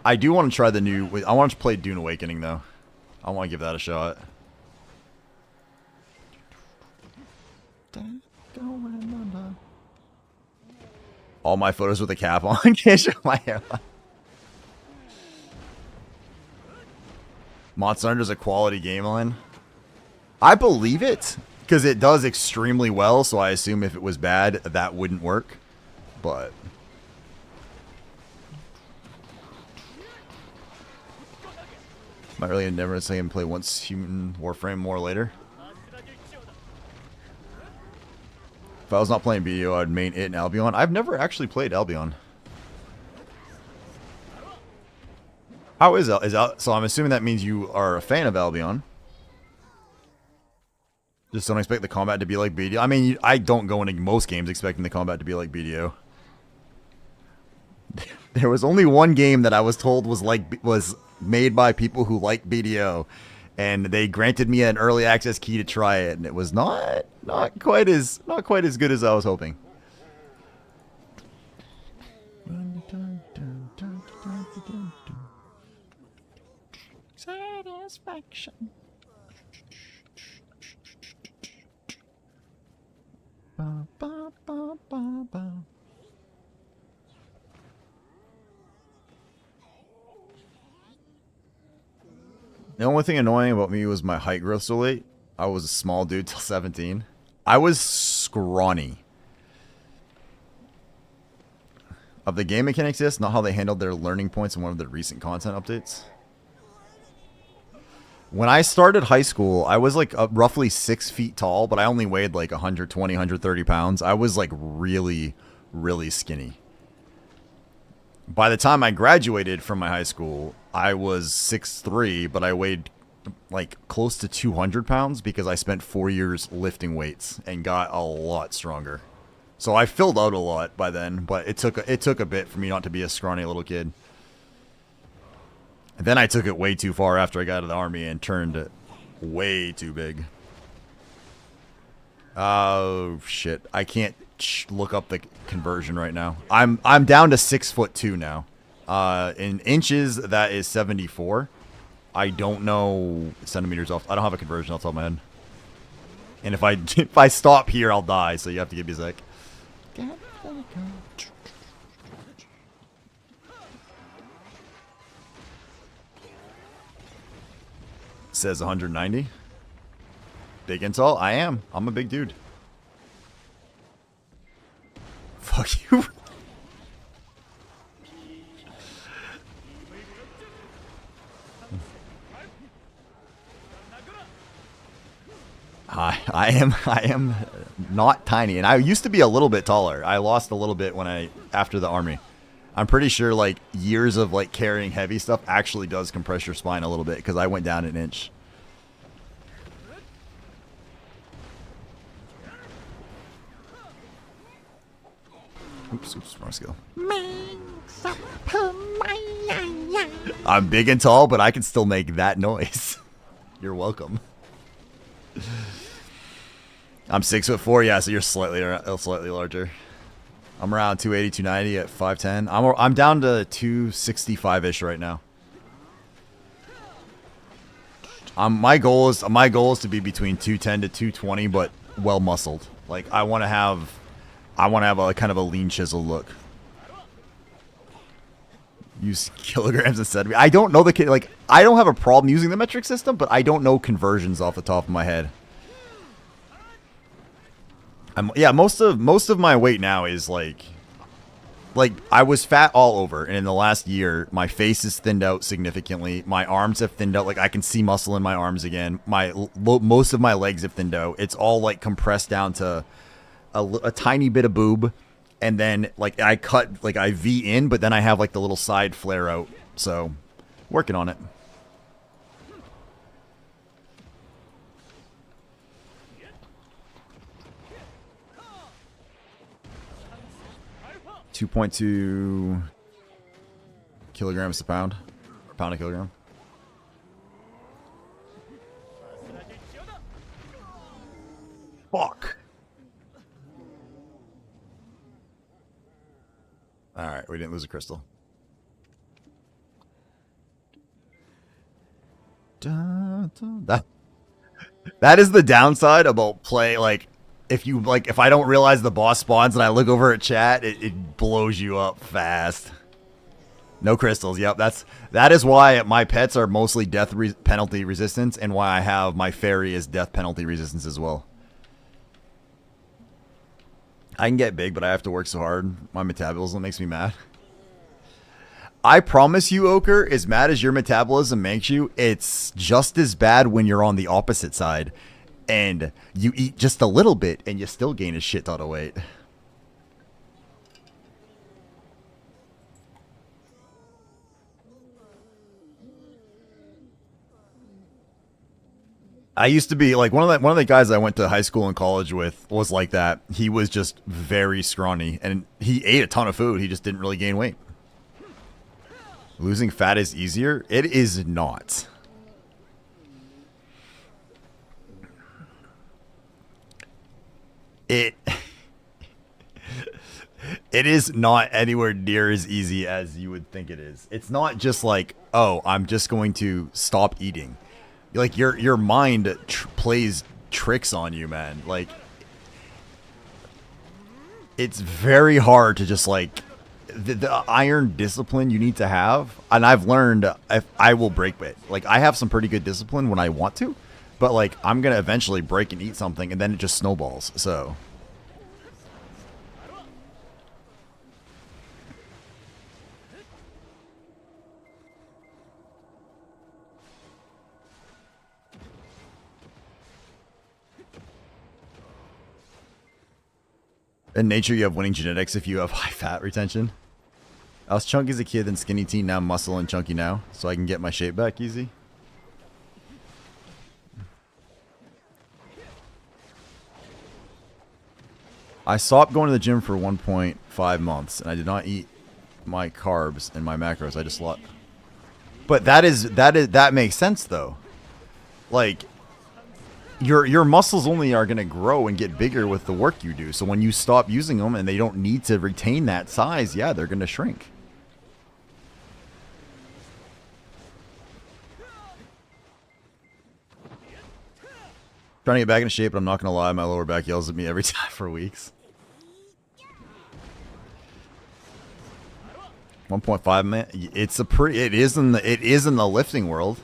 I do want to try the new. I want to play Dune Awakening though. I want to give that a shot. All my photos with a cap on. Can't show my hairline. Monster Hunter is a quality game line. I believe it. Because it does extremely well, so I assume if it was bad, that wouldn't work. But... might really never say and play once Human Warframe more later. If I was not playing BDO, I'd main it and Albion. I've never actually played Albion. How is so I'm assuming that means you are a fan of Albion. Just don't expect the combat to be like BDO. I mean, I don't go into most games expecting the combat to be like BDO. There was only one game that I was told was made by people who like BDO, and they granted me an early access key to try it, and it was not quite as good as I was hoping. Satisfaction. Ba, ba, ba, ba, ba. The only thing annoying about me was my height growth so late. I was a small dude till 17. I was scrawny. Of the game mechanics, yes, not how they handled their learning points in one of the recent content updates. When I started high school, I was like roughly 6 feet tall, but I only weighed like 120, 130 pounds. I was like really, really skinny. By the time I graduated from my high school, I was 6'3", but I weighed like close to 200 pounds because I spent 4 years lifting weights and got a lot stronger. So I filled out a lot by then, but it took a bit for me not to be a scrawny little kid. And then I took it way too far after I got out of the army and turned it way too big. Oh shit! I can't look up the conversion right now. I'm down to 6'2" now. In inches, that is 74. I don't know centimeters off. I don't have a conversion off the top of my head. And if I stop here, I'll die. So you have to give me a sec. Says 190. Big and tall? I am. I'm a big dude. Fuck you. I am not tiny, and I used to be a little bit taller. I lost a little bit after the army. I'm pretty sure like years of like carrying heavy stuff actually does compress your spine a little bit because I went down an inch. Oops, wrong skill. I'm big and tall, but I can still make that noise. You're welcome. I'm 6'4", yeah, so you're slightly larger. I'm around 280, 290 at 5'10". I'm down to 265-ish right now. My goal is to be between 210 to 220, but well muscled. Like I want to have a kind of a lean chisel look. Use kilograms instead of me. I don't know I don't have a problem using the metric system, but I don't know conversions off the top of my head. Yeah, most of my weight now is like I was fat all over, and in the last year, my face is thinned out significantly. My arms have thinned out. Like I can see muscle in my arms again. Most of my legs have thinned out. It's all like compressed down to a tiny bit of boob, and then like I V in, but then I have like the little side flare out. So, working on it. $2.2 kilograms a pound, or pound a kilogram. Fuck. All right, we didn't lose a crystal. That is the downside about play. Like, if I don't realize the boss spawns and I look over at chat, it blows you up fast. No crystals. Yep, that is why my pets are mostly death penalty resistance, and why I have my fairy as death penalty resistance as well. I can get big, but I have to work so hard. My metabolism makes me mad. I promise you, Ochre, as mad as your metabolism makes you, it's just as bad when you're on the opposite side. And you eat just a little bit, and you still gain a shit ton of weight. I used to be like one of the guys I went to high school and college with was like that. He was just very scrawny, and he ate a ton of food. He just didn't really gain weight. Losing fat is easier? It is not. It is not anywhere near as easy as you would think it is. It's not just like, oh, I'm just going to stop eating. Like your mind plays tricks on you, man. Like it's very hard to just like the iron discipline you need to have. And I've learned if I will break it. Like I have some pretty good discipline when I want to. But, like, I'm going to eventually break and eat something, and then it just snowballs, so. In nature, you have winning genetics if you have high fat retention. I was chunky as a kid, then skinny teen, now muscle and chunky now, so I can get my shape back easy. I stopped going to the gym for 1.5 months, and I did not eat my carbs and my macros. I just lost. But that makes sense though. Like your muscles only are going to grow and get bigger with the work you do. So when you stop using them and they don't need to retain that size, yeah, they're going to shrink. Trying to get back into shape, but I'm not going to lie, my lower back yells at me every time for weeks. 1.5 man, it is in the lifting world.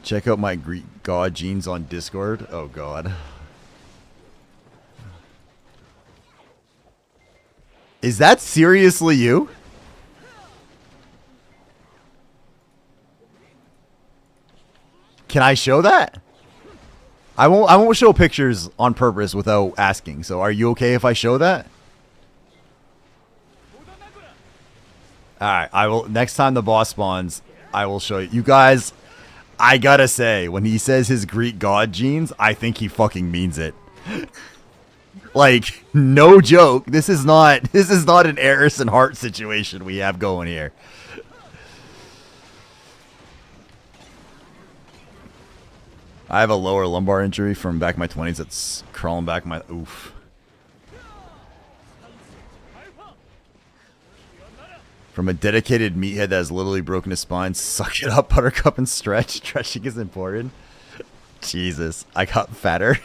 Check out my Greek god genes on Discord. Oh god. Is that seriously you? Can I show that? I won't show pictures on purpose without asking. So are you okay if I show that? Alright, I will. Next time the boss spawns, I will show you. You guys, I gotta say, when he says his Greek god genes, I think he fucking means it. Like, no joke. This is not an Eris and Hart situation we have going here. I have a lower lumbar injury from back in my 20s that's crawling back my... Oof. From a dedicated meathead that has literally broken his spine. Suck it up, Buttercup, and stretch. Stretching is important. Jesus, I got fatter.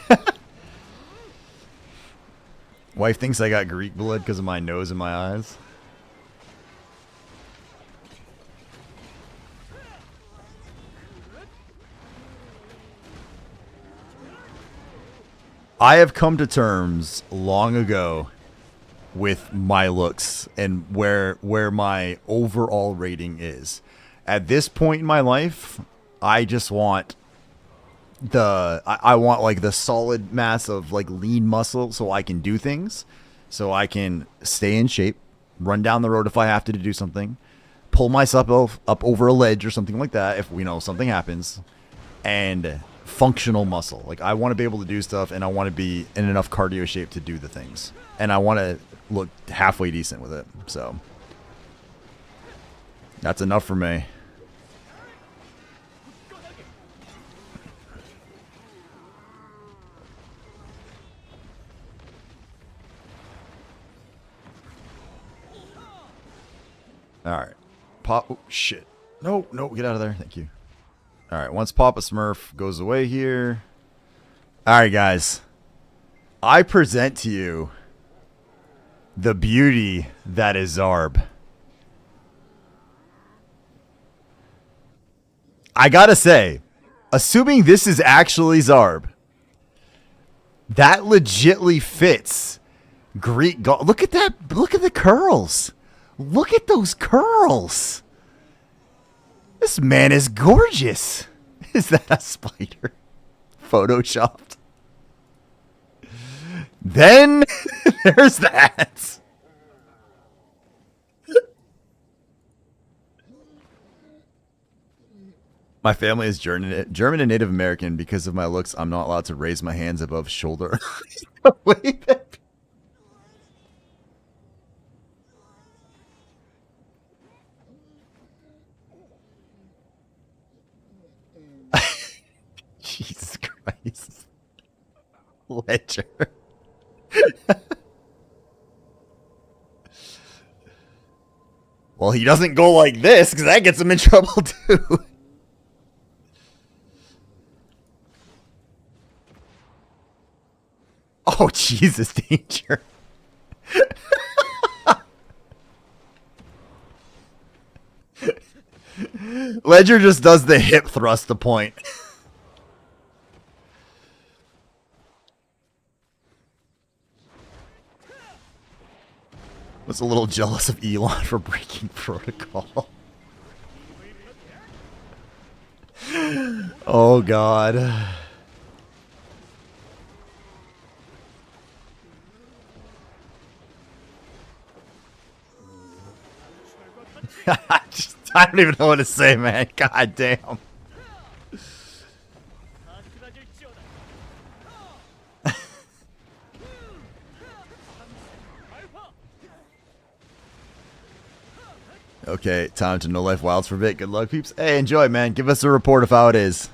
Wife thinks I got Greek blood because of my nose and my eyes. I have come to terms long ago with my looks and where my overall rating is. At this point in my life, I just want I want like the solid mass of like lean muscle so I can do things, so I can stay in shape, run down the road if I have to do something, pull myself up over a ledge or something like that if something happens, and functional muscle. Like I want to be able to do stuff, and I want to be in enough cardio shape to do the things, and I want to look halfway decent with it. So that's enough for me. Alright. Pop. Oh, shit. No, get out of there. Thank you. Alright, once Papa Smurf goes away here. Alright, guys. I present to you the beauty that is Zarb. I gotta say, assuming this is actually Zarb, that legitly fits Greek God. Look at that. Look at the curls. Look at those curls. This man is gorgeous. Is that a spider? Photoshopped. Then there's that. My family is German and Native American. Because of my looks, I'm not allowed to raise my hands above shoulder. Wait. Jesus Christ. Ledger. Well, he doesn't go like this, because that gets him in trouble too. Oh, Jesus, danger. Ledger just does the hip thrust to point. Was a little jealous of Elon for breaking protocol. Oh, God. I don't even know what to say, man. God damn. Okay, time to No Life Wilds for a bit. Good luck, peeps. Hey, enjoy, man. Give us a report of how it is.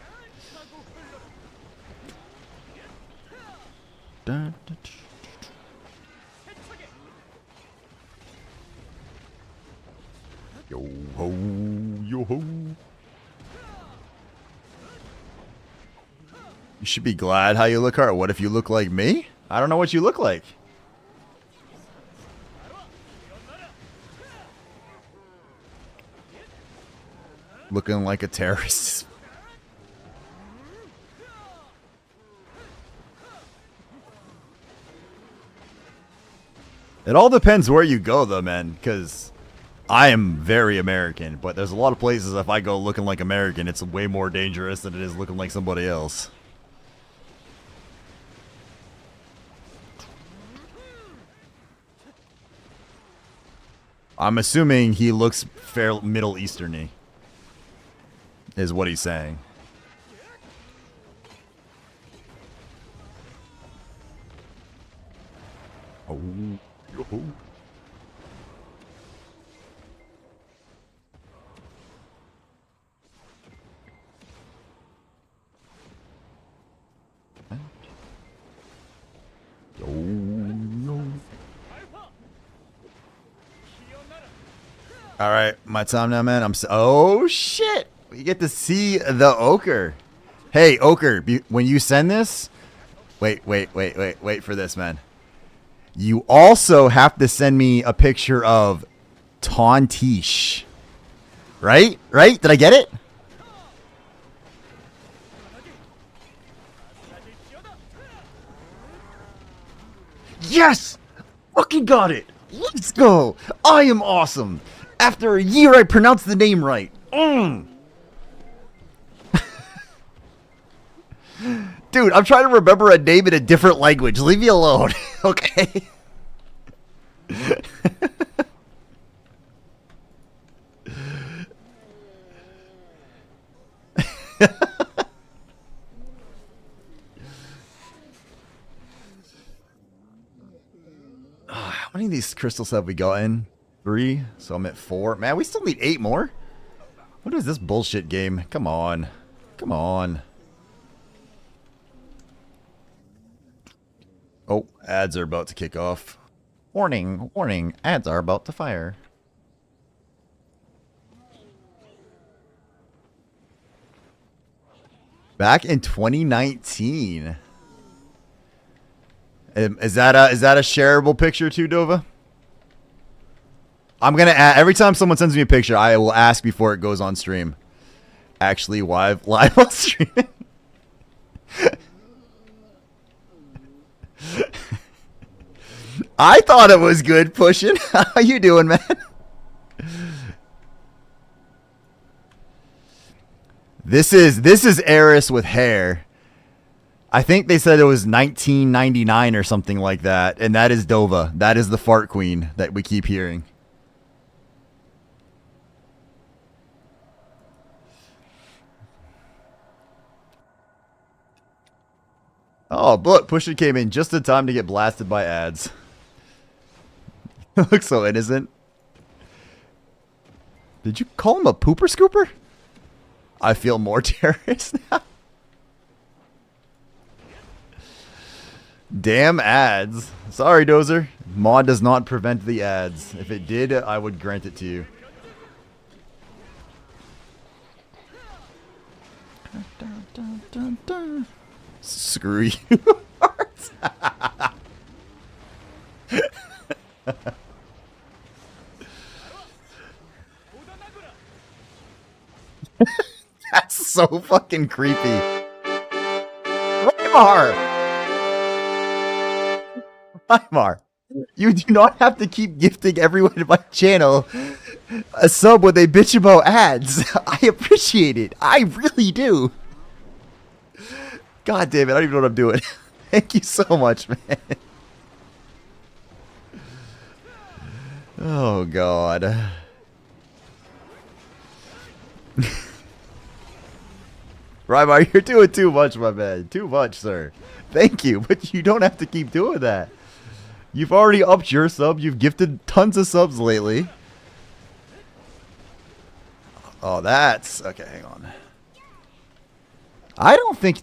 Yo ho, yo ho. You should be glad how you look, Hart. What if you look like me? I don't know what you look like. Looking like a terrorist. It all depends where you go, though, man, because I am very American, but there's a lot of places if I go looking like American, it's way more dangerous than it is looking like somebody else. I'm assuming he looks fair Middle Eastern-y, is what he's saying. Oh, yo. All right, my time now, man. Oh shit! We get to see the ochre. Hey, ochre, when you send this, wait for this, man. You also have to send me a picture of Tontiche. Right? Did I get it? Yes! Fucking got it! Let's go! I am awesome! After a year, I pronounced the name right. Dude, I'm trying to remember a name in a different language. Leave me alone, okay? How many of these crystals have we gotten? 3, so I'm at 4. Man, we still need 8 more? What is this bullshit game? Come on. Come on. Oh, ads are about to kick off. Warning, warning, ads are about to fire. Back in 2019. Is that a shareable picture too, Dova? I'm gonna every time someone sends me a picture, I will ask before it goes on stream. Actually, live on stream. I thought it was good pushing. How you doing, man? This is Eris with hair. I think they said it was 1999 or something like that, and that is Dova. That is the fart queen that we keep hearing. Oh, look, Pusha came in just in time to get blasted by ads. Looks so innocent. Did you call him a pooper scooper? I feel more terrorist now. Damn ads. Sorry, Dozer. Mod does not prevent the ads. If it did, I would grant it to you. Screw you. That's so fucking creepy. Raimar, you do not have to keep gifting everyone in my channel a sub when they bitch about ads. I appreciate it. I really do. God damn it, I don't even know what I'm doing. Thank you so much, man. Oh, God. Raimar, you're doing too much, my man. Too much, sir. Thank you, but you don't have to keep doing that. You've already upped your sub. You've gifted tons of subs lately. Oh, that's... Okay, hang on. I don't think...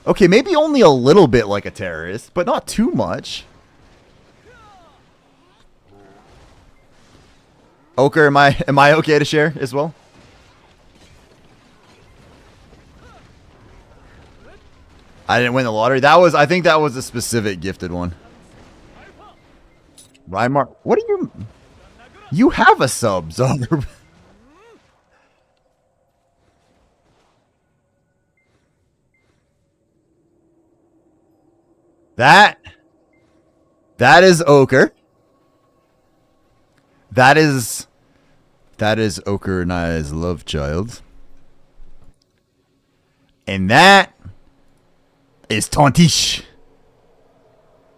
Okay, maybe only a little bit like a terrorist, but not too much. Oker, am I okay to share as well? I didn't win the lottery. I think that was a specific gifted one. Raimar, what are you? You have a sub, Zarb. That is Oker. That is Oker and I's love child. And that is Tontish.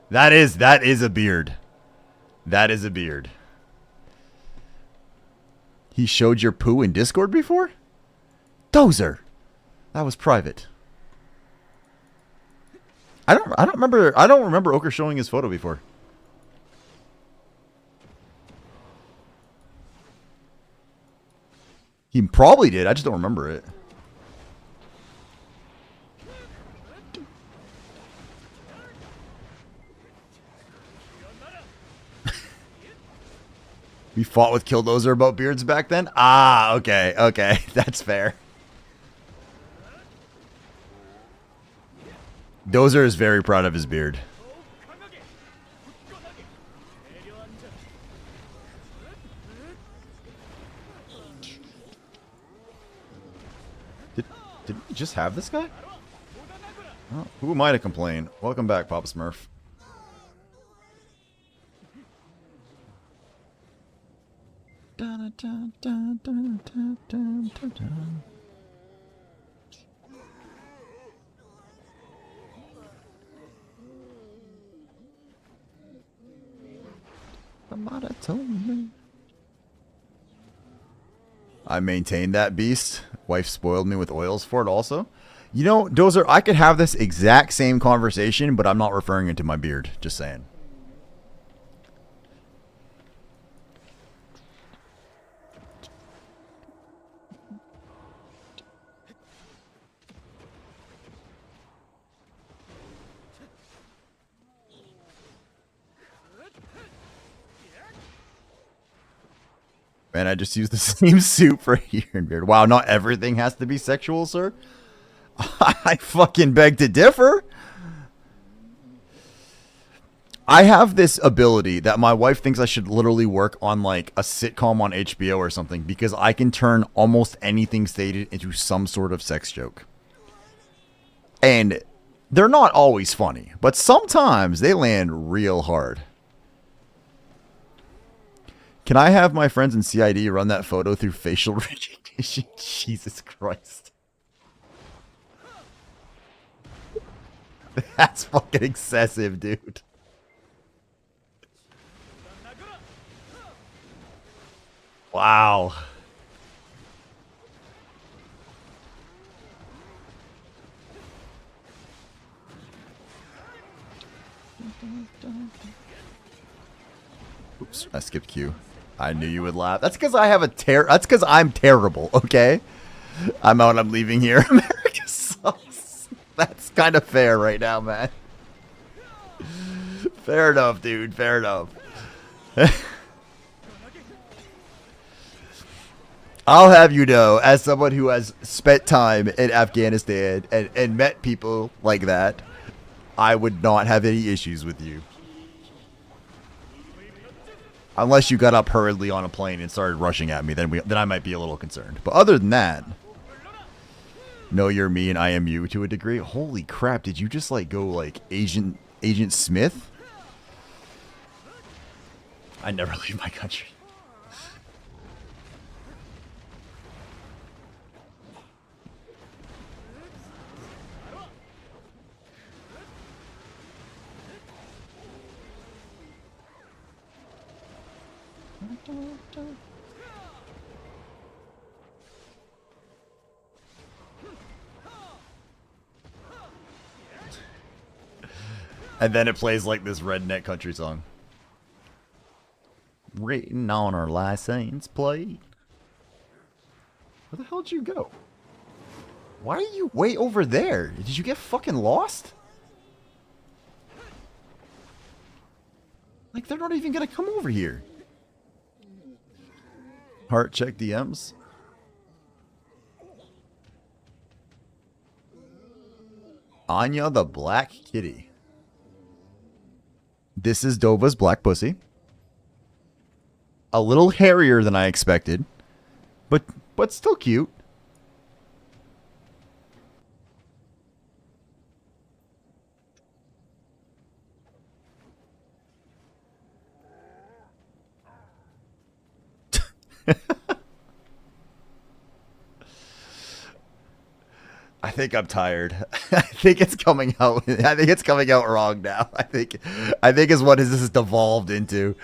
That is a beard. That is a beard. He showed your poo in Discord before? Dozer. That was private. I don't remember Oker showing his photo before. He probably did. I just don't remember it. We fought with Killdozer about beards back then? Ah, okay, okay. That's fair. Dozer is very proud of his beard. Did we just have this guy? Oh, who am I to complain? Welcome back, Papa Smurf. Somebody told me. I maintained that beast. Wife spoiled me with oils for it also. You know, Dozer, I could have this exact same conversation, but I'm not referring it to my beard. Just saying. Man, I just used the same suit for hair and beard. Wow, not everything has to be sexual, sir. I fucking beg to differ. I have this ability that my wife thinks I should literally work on like a sitcom on HBO or something because I can turn almost anything stated into some sort of sex joke. And they're not always funny, but sometimes they land real hard. Can I have my friends in CID run that photo through facial recognition? Jesus Christ. That's fucking excessive, dude. Wow. Oops, I skipped Q. I knew you would laugh. That's because I have a that's because I'm terrible, okay? I'm out, I'm leaving here. America sucks. That's kind of fair right now, man. Fair enough, dude. Fair enough. I'll have you know, as someone who has spent time in Afghanistan and met people like that, I would not have any issues with you. Unless you got up hurriedly on a plane and started rushing at me, then I might be a little concerned. But other than that, know you're me and I am you to a degree. Holy crap, did you just like go like Agent Smith? I never leave my country. And then it plays like this redneck country song. Written on our license plate. Where the hell did you go? Why are you way over there? Did you get fucking lost? Like, they're not even gonna come over here. Heart check DMs. Anya the Black Kitty. This is Dova's black pussy. A little hairier than I expected, but still cute. I think I'm tired. I think it's coming out. I think it's coming out wrong now. I think is what this has devolved into.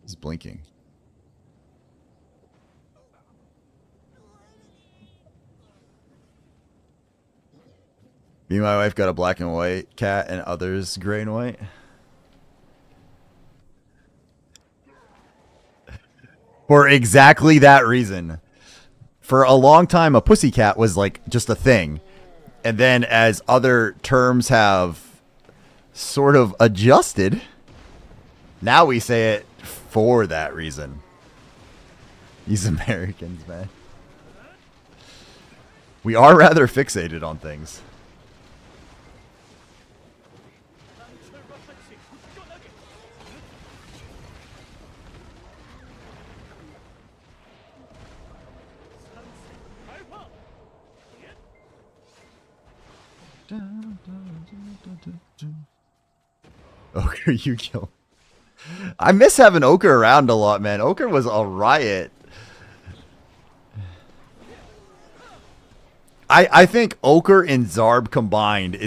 He's blinking. Me and my wife got a black and white cat and others gray and white. For exactly that reason. For a long time, a pussy cat was like just a thing. And then as other terms have sort of adjusted, now we say it for that reason. These Americans, man. We are rather fixated on things. Ochre, you kill. I miss having Ochre around a lot, man. Ochre was a riot. I think Ochre and Zarb combined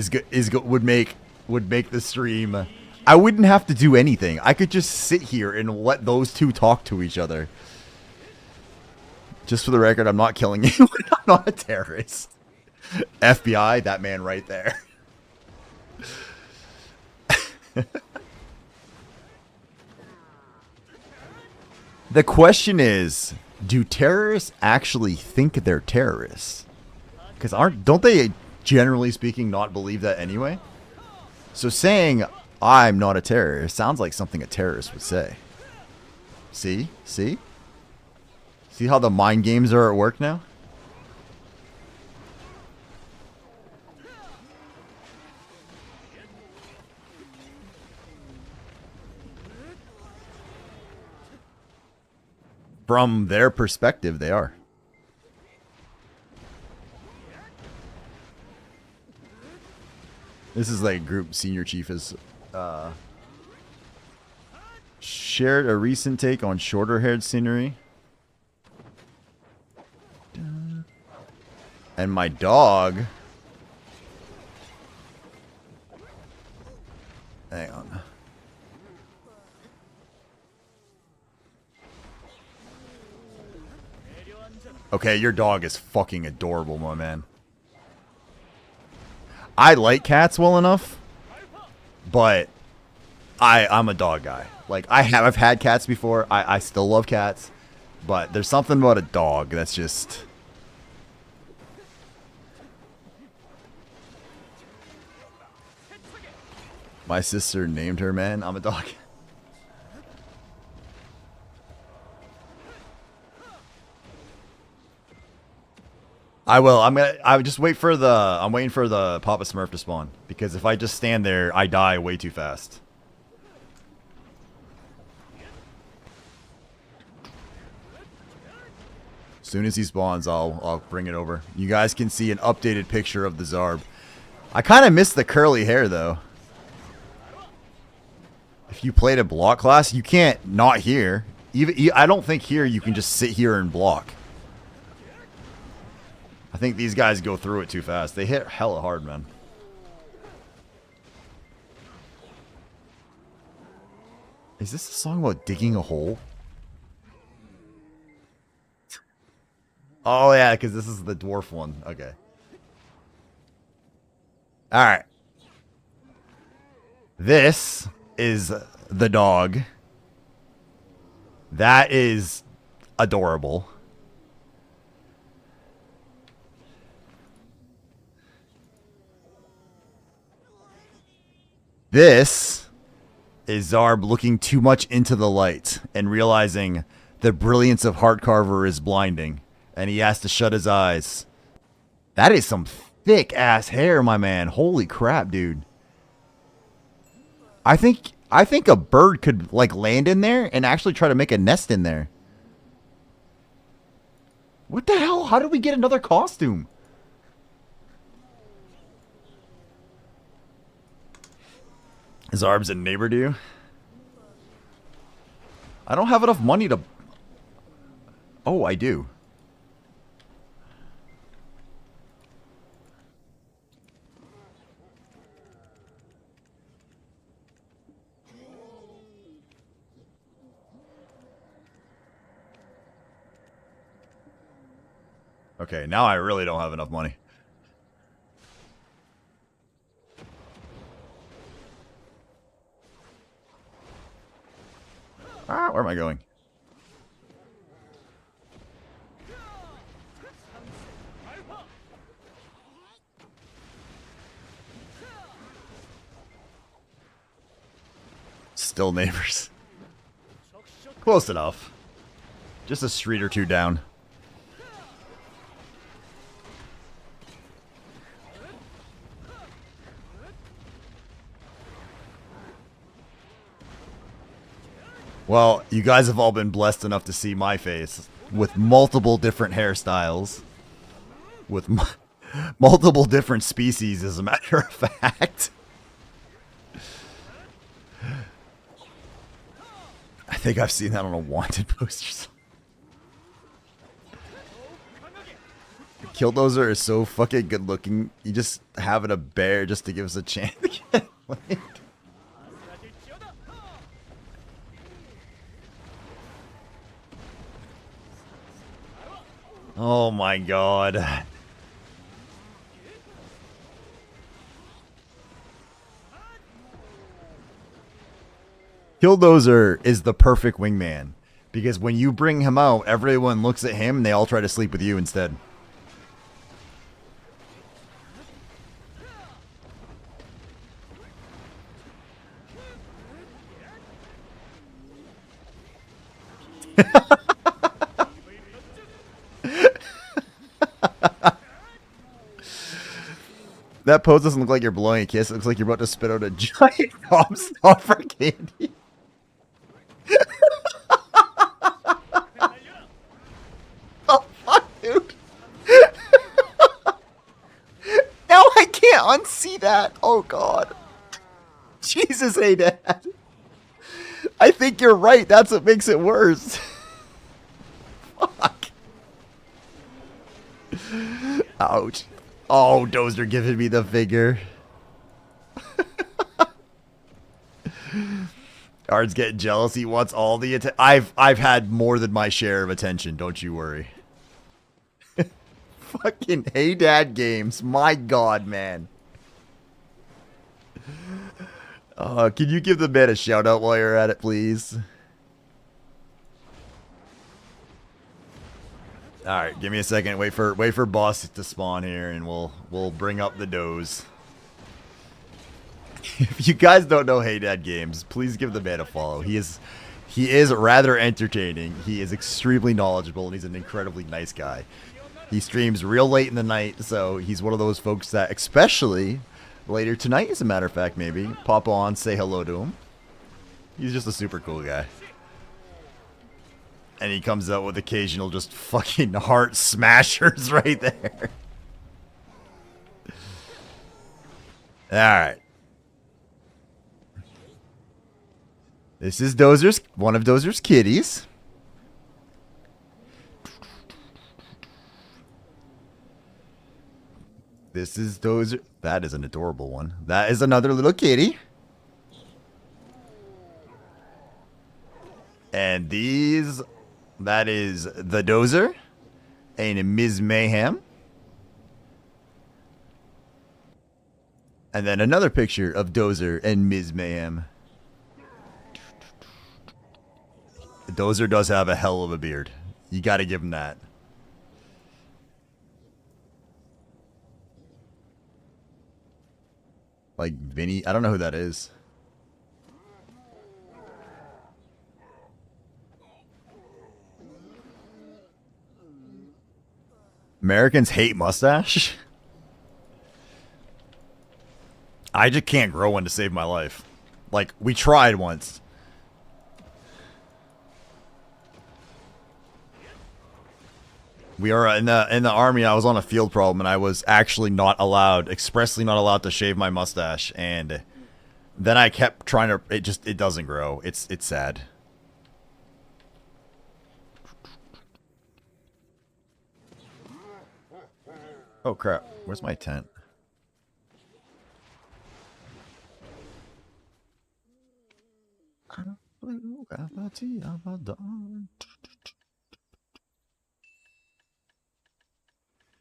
would make the stream. I wouldn't have to do anything. I could just sit here and let those two talk to each other. Just for the record, I'm not killing you. I'm not a terrorist. FBI, that man right there. The question is, do terrorists actually think they're terrorists? Because don't they, generally speaking, not believe that anyway? So saying, I'm not a terrorist, sounds like something a terrorist would say. See? See? See how the mind games are at work now? From their perspective, they are. This is like group senior chief has shared a recent take on shorter-haired scenery. And my dog... Hang on. Okay, your dog is fucking adorable, my man. I like cats well enough, but I'm a dog guy. Like, I've had cats before. I still love cats, but there's something about a dog that's just... My sister named her, man. I'm a dog. I will. I would just wait for I'm waiting for the Papa Smurf to spawn. Because if I just stand there, I die way too fast. As soon as he spawns, I'll bring it over. You guys can see an updated picture of the Zarb. I kind of miss the curly hair, though. If you played a block class, you can't not hear. I don't think here you can just sit here and block. I think these guys go through it too fast. They hit hella hard, man. Is this a song about digging a hole? Oh, yeah, because this is the dwarf one. Okay. Alright. This is the dog. That is adorable. This is Zarb looking too much into the light and realizing the brilliance of Heartcarver is blinding, and he has to shut his eyes. That is some thick ass hair, my man. Holy crap, dude. I think a bird could like land in there and actually try to make a nest in there. What the hell? How did we get another costume? Zarb's a neighbor to you? I don't have enough money to... Oh, I do. Okay, now I really don't have enough money. Ah, where am I going? Still neighbors. Close enough. Just a street or two down. Well, you guys have all been blessed enough to see my face with multiple different hairstyles. With multiple different species, as a matter of fact. I think I've seen that on a wanted poster. Killdozer is so fucking good looking. You just having a bear just to give us a chance to get laid. Oh my god. Killdozer is the perfect wingman. Because when you bring him out, everyone looks at him and they all try to sleep with you instead. That pose doesn't look like you're blowing a kiss. It looks like you're about to spit out a giant gobstopper candy. Oh, fuck, dude. Now I can't unsee that. Oh, God. Jesus, hey, Dad. I think you're right. That's what makes it worse. Fuck. Ouch. Oh, Dozer giving me the figure. Ard's getting jealous. He wants all the attention. I've had more than my share of attention. Don't you worry. Fucking Hey Dad games. My God, man. Can you give the man a shout out while you're at it, please? All right, give me a second. Wait for boss to spawn here, and we'll bring up the does. If you guys don't know Hey Dad Games, please give the man a follow. He is rather entertaining. He is extremely knowledgeable, and he's an incredibly nice guy. He streams real late in the night, so he's one of those folks that, especially later tonight, as a matter of fact, maybe pop on, say hello to him. He's just a super cool guy. And he comes out with occasional just fucking heart smashers right there. Alright. This is Dozer's, one of Dozer's kitties. This is Dozer. That is an adorable one. That is another little kitty. And these... That is the Dozer and Ms. Mayhem. And then another picture of Dozer and Ms. Mayhem. Dozer does have a hell of a beard. You gotta give him that. Like Vinny, I don't know who that is. Americans hate mustache? I just can't grow one to save my life. Like, we tried once. We are in the army. I was on a field problem, and I was actually not allowed, expressly not allowed to shave my mustache. And then I kept trying to. It doesn't grow. It's sad. Oh crap! Where's my tent?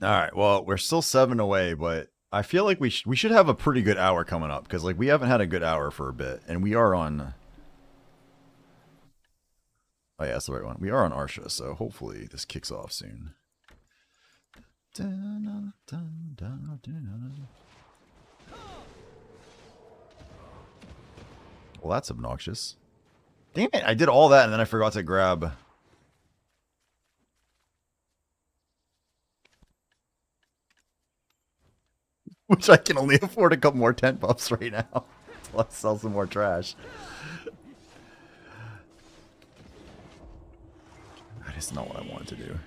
Alright, well, we're still 7 away, but I feel like we should have a pretty good hour coming up, because like we haven't had a good hour for a bit, and we are on... Oh yeah, that's the right one. We are on Arsha, so hopefully this kicks off soon. Well, that's obnoxious. Damn it, I did all that and then I forgot to grab... Which I can only afford a couple more tent buffs right now. Let's sell some more trash. That is not what I wanted to do.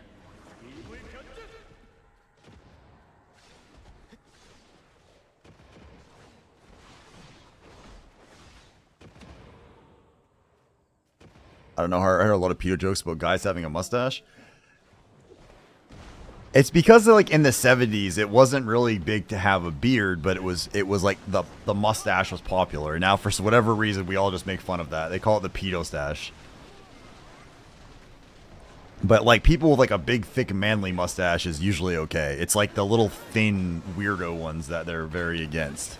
I don't know. I heard a lot of pedo jokes about guys having a mustache. It's because like in the 70s, it wasn't really big to have a beard, but it was like the mustache was popular. Now for whatever reason, we all just make fun of that. They call it the pedo stash. But like people with like a big, thick, manly mustache is usually okay. It's like the little thin, weirdo ones that they're very against.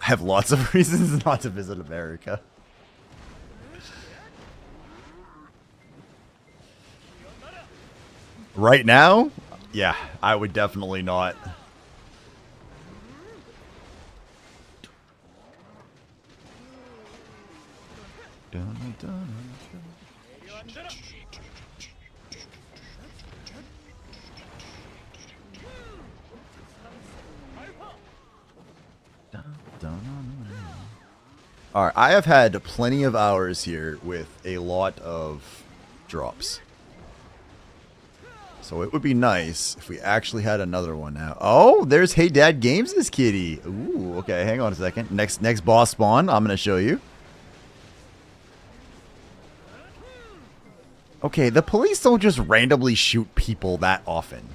I have lots of reasons not to visit America. Right now? Yeah, I would definitely not. Alright, I have had plenty of hours here with a lot of drops. So it would be nice if we actually had another one now. Oh, there's Hey Dad Games this kitty. Ooh, okay, hang on a second. Next boss spawn, I'm going to show you. Okay, the police don't just randomly shoot people that often.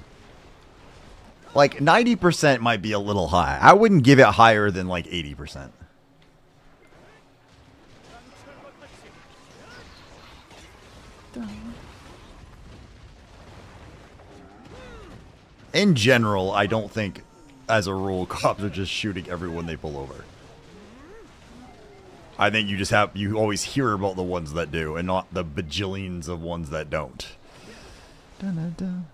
Like, 90% might be a little high. I wouldn't give it higher than like 80%. In general, I don't think, as a rule, cops are just shooting everyone they pull over. I think you always hear about the ones that do, and not the bajillions of ones that don't. Dun-dun-dun.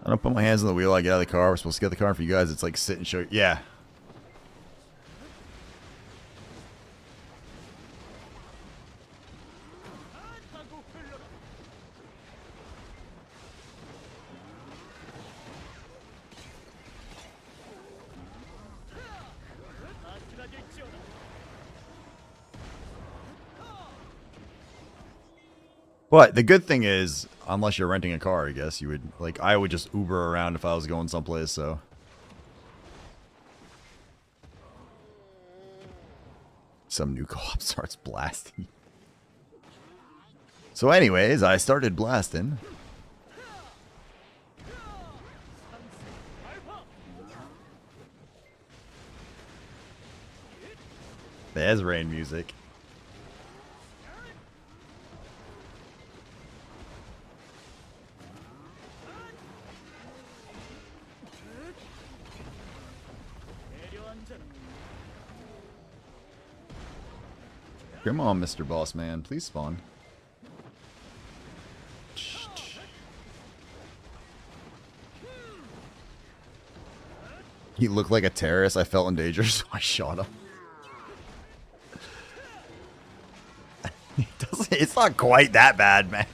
I don't put my hands on the wheel, I get out of the car. We're supposed to get the car for you guys. It's like sit and show. Yeah. But the good thing is, unless you're renting a car, I guess, you would, like, I would just Uber around if I was going someplace, so. Some new co-op starts blasting. So anyways, I started blasting. There's rain music. Come on, Mr. Boss Man. Please spawn. He looked like a terrorist. I felt in danger, so I shot him. It's not quite that bad, man.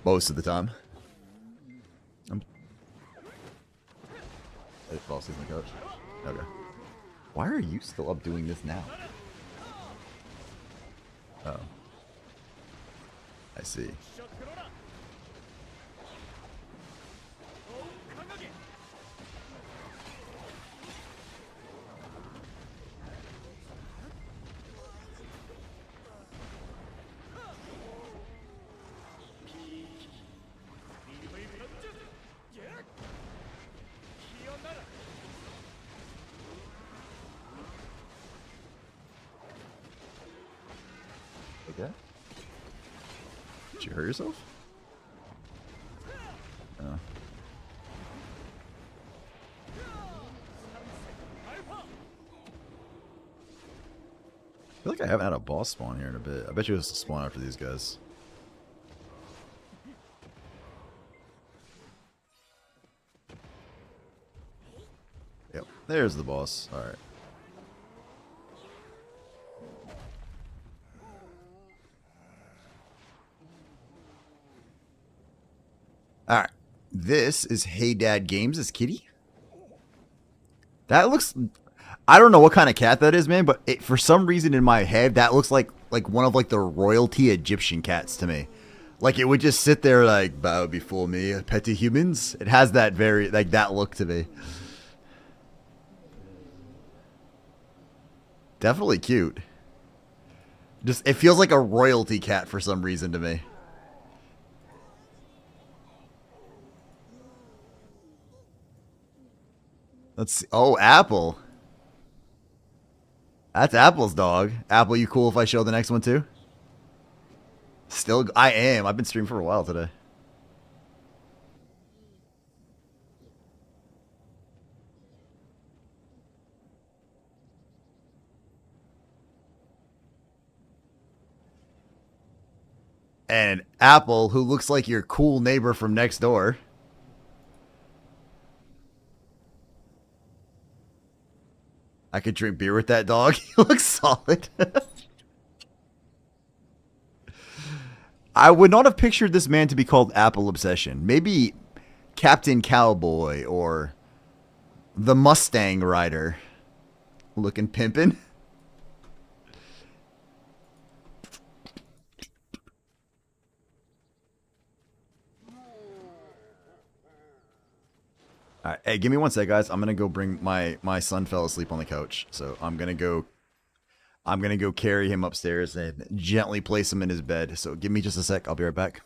Most of the time. Hey, boss, he's my coach. Okay. Why are you still up doing this now? Oh. I see. Okay. Did you hurt yourself? Oh. I feel like I haven't had a boss spawn here in a bit. I bet you it's to spawn after these guys. Yep, there's the boss. Alright. Alright. This is Hey Dad Games' this kitty. That looks... I don't know what kind of cat that is, man, but for some reason in my head, that looks like one of like the royalty Egyptian cats to me. Like it would just sit there like, bow before me, petty humans. It has that very, like that look to me. Definitely cute. Just, it feels like a royalty cat for some reason to me. Let's see. Oh, Apple. That's Apple's dog. Apple, you cool if I show the next one too? Still, I am. I've been streaming for a while today. And Apple, who looks like your cool neighbor from next door. I could drink beer with that dog. He looks solid. I would not have pictured this man to be called Apple Obsession. Maybe Captain Cowboy or the Mustang Rider. Looking pimpin'. All right, hey, give me one sec, guys. I'm gonna go bring my son fell asleep on the couch, so I'm gonna go carry him upstairs and gently place him in his bed. So give me just a sec. I'll be right back.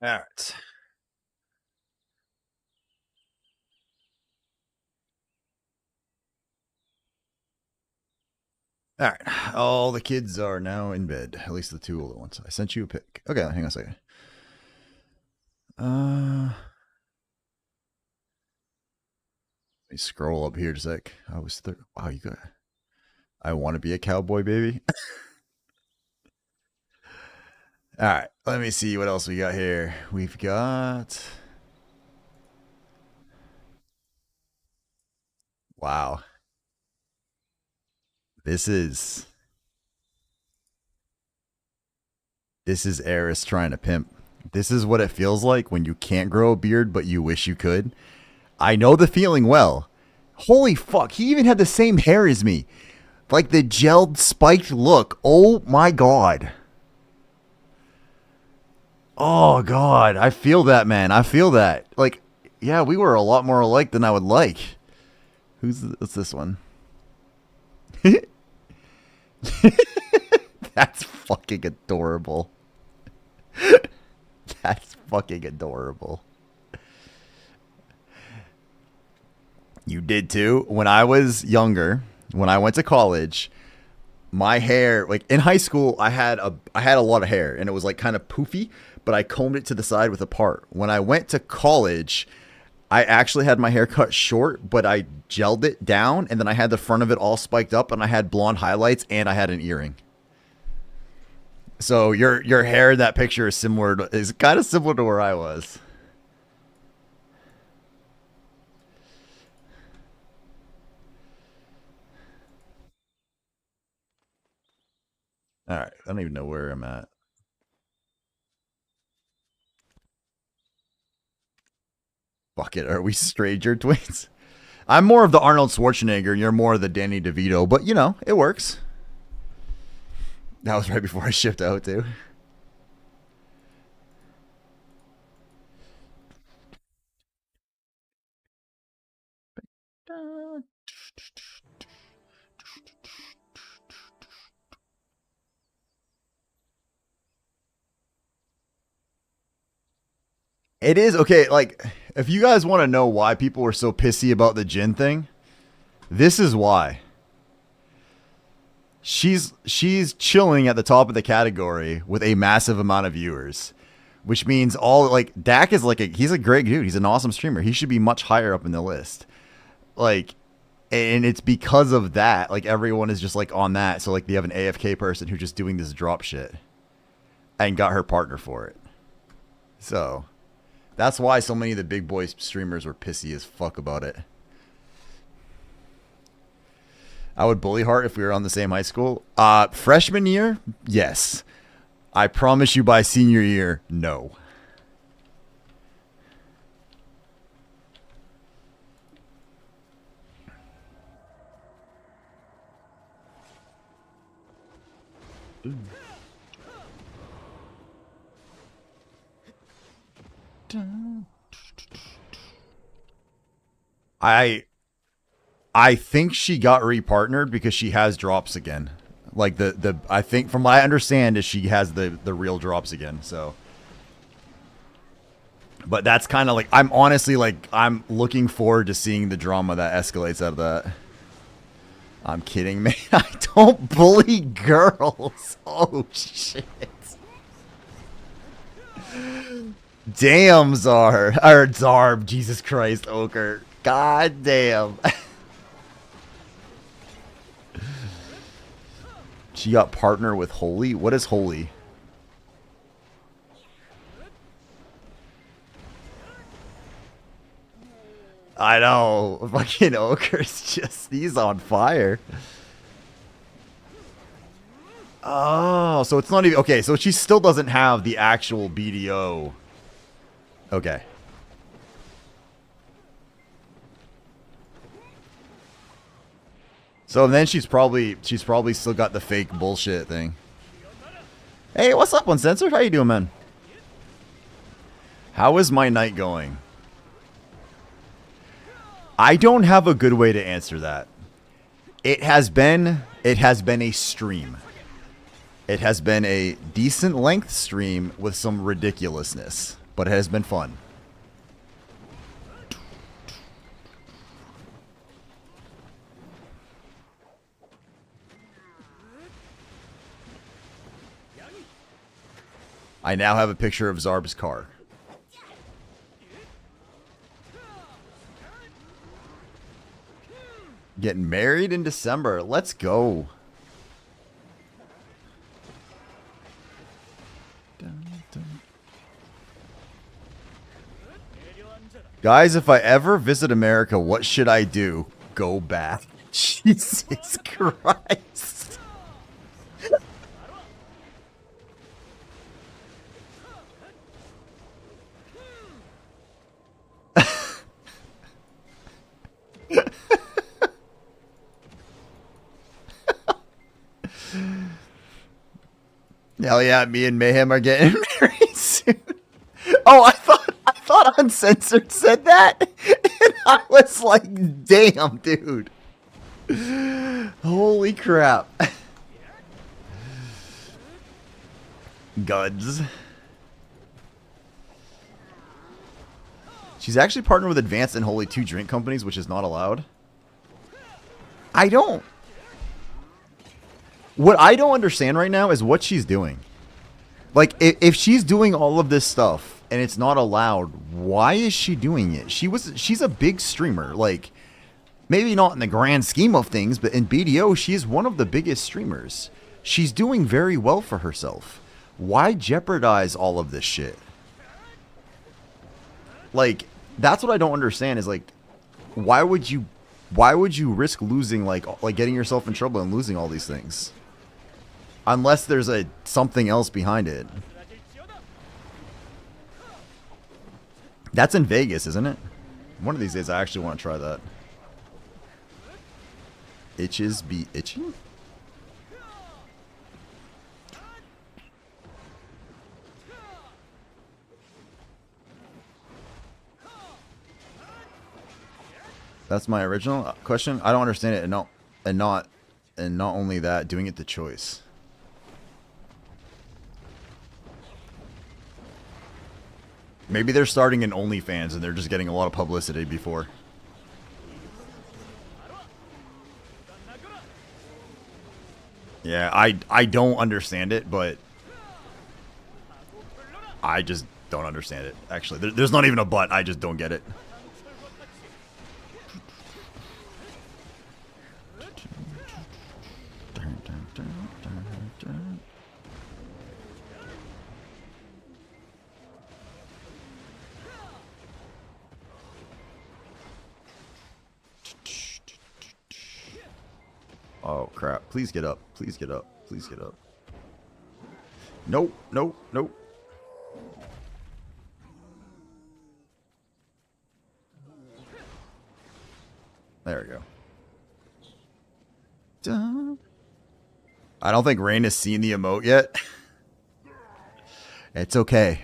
All right. All right. All the kids are now in bed. At least the two older ones. I sent you a pic. Okay, hang on a second. Let me scroll up here just a sec. I was wow, you got. I want to be a cowboy, baby. All right. Let me see what else we got here. We've got. Wow. This is Eris trying to pimp. This is what it feels like when you can't grow a beard, but you wish you could. I know the feeling well. Holy fuck, he even had the same hair as me. Like the gelled, spiked look. Oh my god. Oh god, I feel that, man. I feel that. Like, yeah, we were a lot more alike than I would like. What's this one? That's fucking adorable. That's fucking adorable. You did too. When I was younger, when I went to college, my hair, like in high school, I had a lot of hair and it was like kind of poofy, but I combed it to the side with a part. When I went to college, I actually had my hair cut short, but I gelled it down and then I had the front of it all spiked up and I had blonde highlights and I had an earring. So your hair in that picture is kind of similar to where I was. All right, I don't even know where I'm at. Fuck it, are we stranger twins? I'm more of the Arnold Schwarzenegger and you're more of the Danny DeVito, but you know, it works. That was right before I shipped out too. It is okay, like if you guys want to know why people were so pissy about the Jin thing, this is why. She's chilling at the top of the category with a massive amount of viewers, which means all like Dak is like he's a great dude. He's an awesome streamer. He should be much higher up in the list. Like, and it's because of that. Like everyone is just like on that. So like they have an AFK person who's just doing this drop shit, and got her partner for it. So that's why so many of the big boy streamers were pissy as fuck about it. I would bully Hart if we were on the same high school. Freshman year, yes. I promise you by senior year, no. I think she got repartnered because she has drops again. Like I think from what I understand is she has the real drops again. So, but that's kind of like I'm honestly like I'm looking forward to seeing the drama that escalates out of that. I'm kidding, man. I don't bully girls. Oh shit. Damn, Czar. Or Zarb. Jesus Christ, Ochre. God damn. She got partner with Holy? What is Holy? I know. Fucking Ochre's just, he's on fire. Oh, so it's not even, okay, so she still doesn't have the actual BDO. Okay. So then she's probably still got the fake bullshit thing. Hey, what's up, Uncensored? How you doing, man? How is my night going? I don't have a good way to answer that. It has been a stream. It has been a decent length stream with some ridiculousness. but it has been fun. I now have a picture of Zarb's car. Getting married in December. Let's go. Guys, if I ever visit America, what should I do? Go back. Jesus Christ. Hell yeah, me and Mayhem are getting married soon. Oh, I thought Uncensored said that. And I was like, damn, dude. Holy crap. Guds. She's actually partnered with Advanced and Holy, 2 drink companies, which is not allowed. What I don't understand right now is what she's doing. Like, if she's doing all of this stuff and it's not allowed, why is she doing it? She's a big streamer. Like, maybe not in the grand scheme of things, but in BDO, she is one of the biggest streamers. She's doing very well for herself. Why jeopardize all of this shit? Like, that's what I don't understand is, like, why would you risk losing, like getting yourself in trouble and losing all these things? Unless there's something else behind it. That's in Vegas, isn't it? One of these days I actually want to try that. Itches be itching? That's my original question. I don't understand it, and not only that, doing it to choice. Maybe they're starting an OnlyFans and they're just getting a lot of publicity before. Yeah, I don't understand it, but I just don't understand it. Actually, there's not even a but. I just don't get it. Oh crap, please get up, please get up, please get up. Nope, nope, nope. There we go. Dun. I don't think Rain has seen the emote yet. It's okay.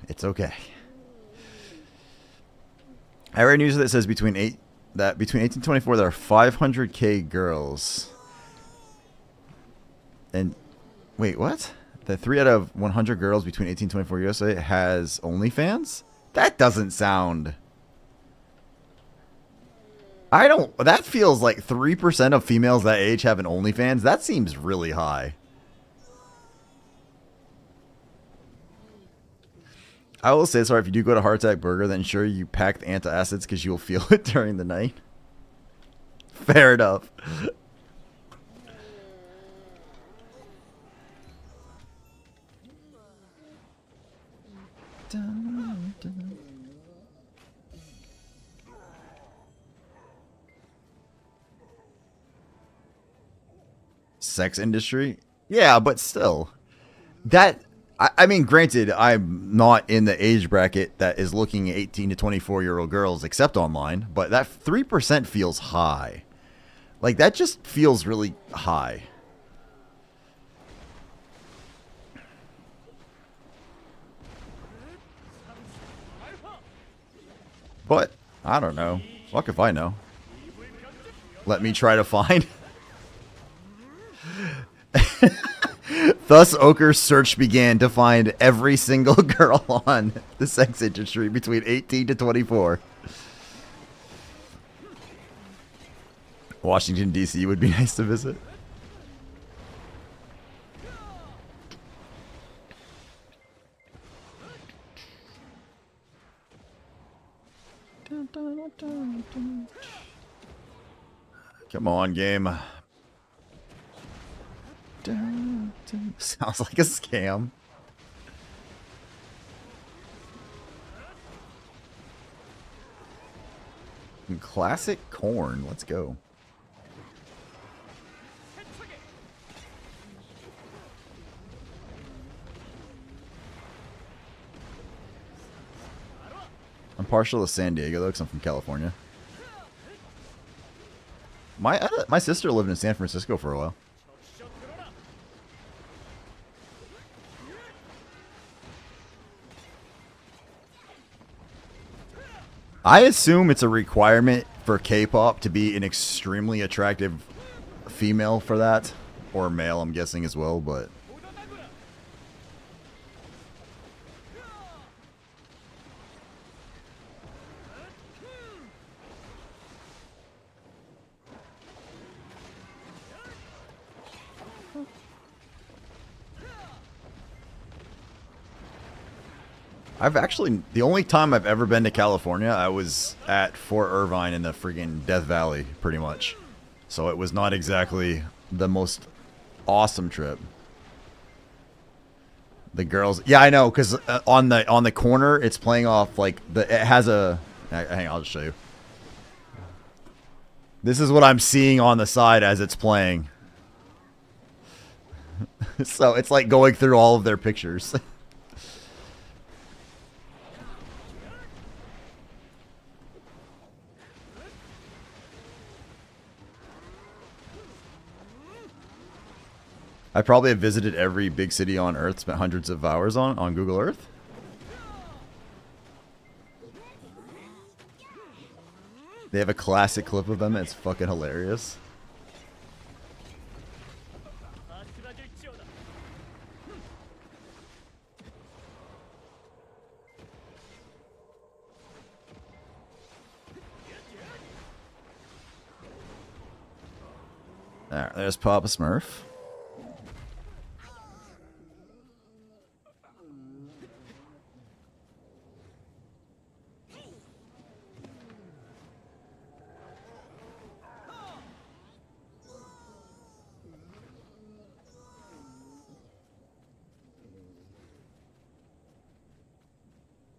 It's okay. I read news that says between 18 and 24 there are 500k girls. And wait, what? That 3 out of 100 girls between 18 and 24 USA has OnlyFans? That doesn't sound... that feels like 3% of females that age have an OnlyFans. That seems really high. I will say, sorry, if you do go to Heart Attack Burger, then sure you pack the antacids because you will feel it during the night. Fair enough. Dun, dun. Sex industry? Yeah, but still. That... I mean, granted, I'm not in the age bracket that is looking at 18 to 24-year-old girls except online, but that 3% feels high. Like, that just feels really high. But, I don't know. Fuck if I know. Let me try to find... Thus, Oker's search began to find every single girl on the sex industry between 18 to 24. Washington, D.C. would be nice to visit. Come on, game. Sounds like a scam. Classic corn. Let's go. I'm partial to San Diego though, because I'm from California. My sister lived in San Francisco for a while. I assume it's a requirement for K-pop to be an extremely attractive female for that, or male, I'm guessing as well, but I've actually, the only time I've ever been to California, I was at Fort Irvine in the friggin' Death Valley, pretty much. So it was not exactly the most awesome trip. The girls, yeah, I know, because on the corner, it's playing off like it has a. Hang on, I'll just show you. This is what I'm seeing on the side as it's playing. So it's like going through all of their pictures. I probably have visited every big city on Earth, spent hundreds of hours on Google Earth. They have a classic clip of them that's fucking hilarious. Alright, there's Papa Smurf.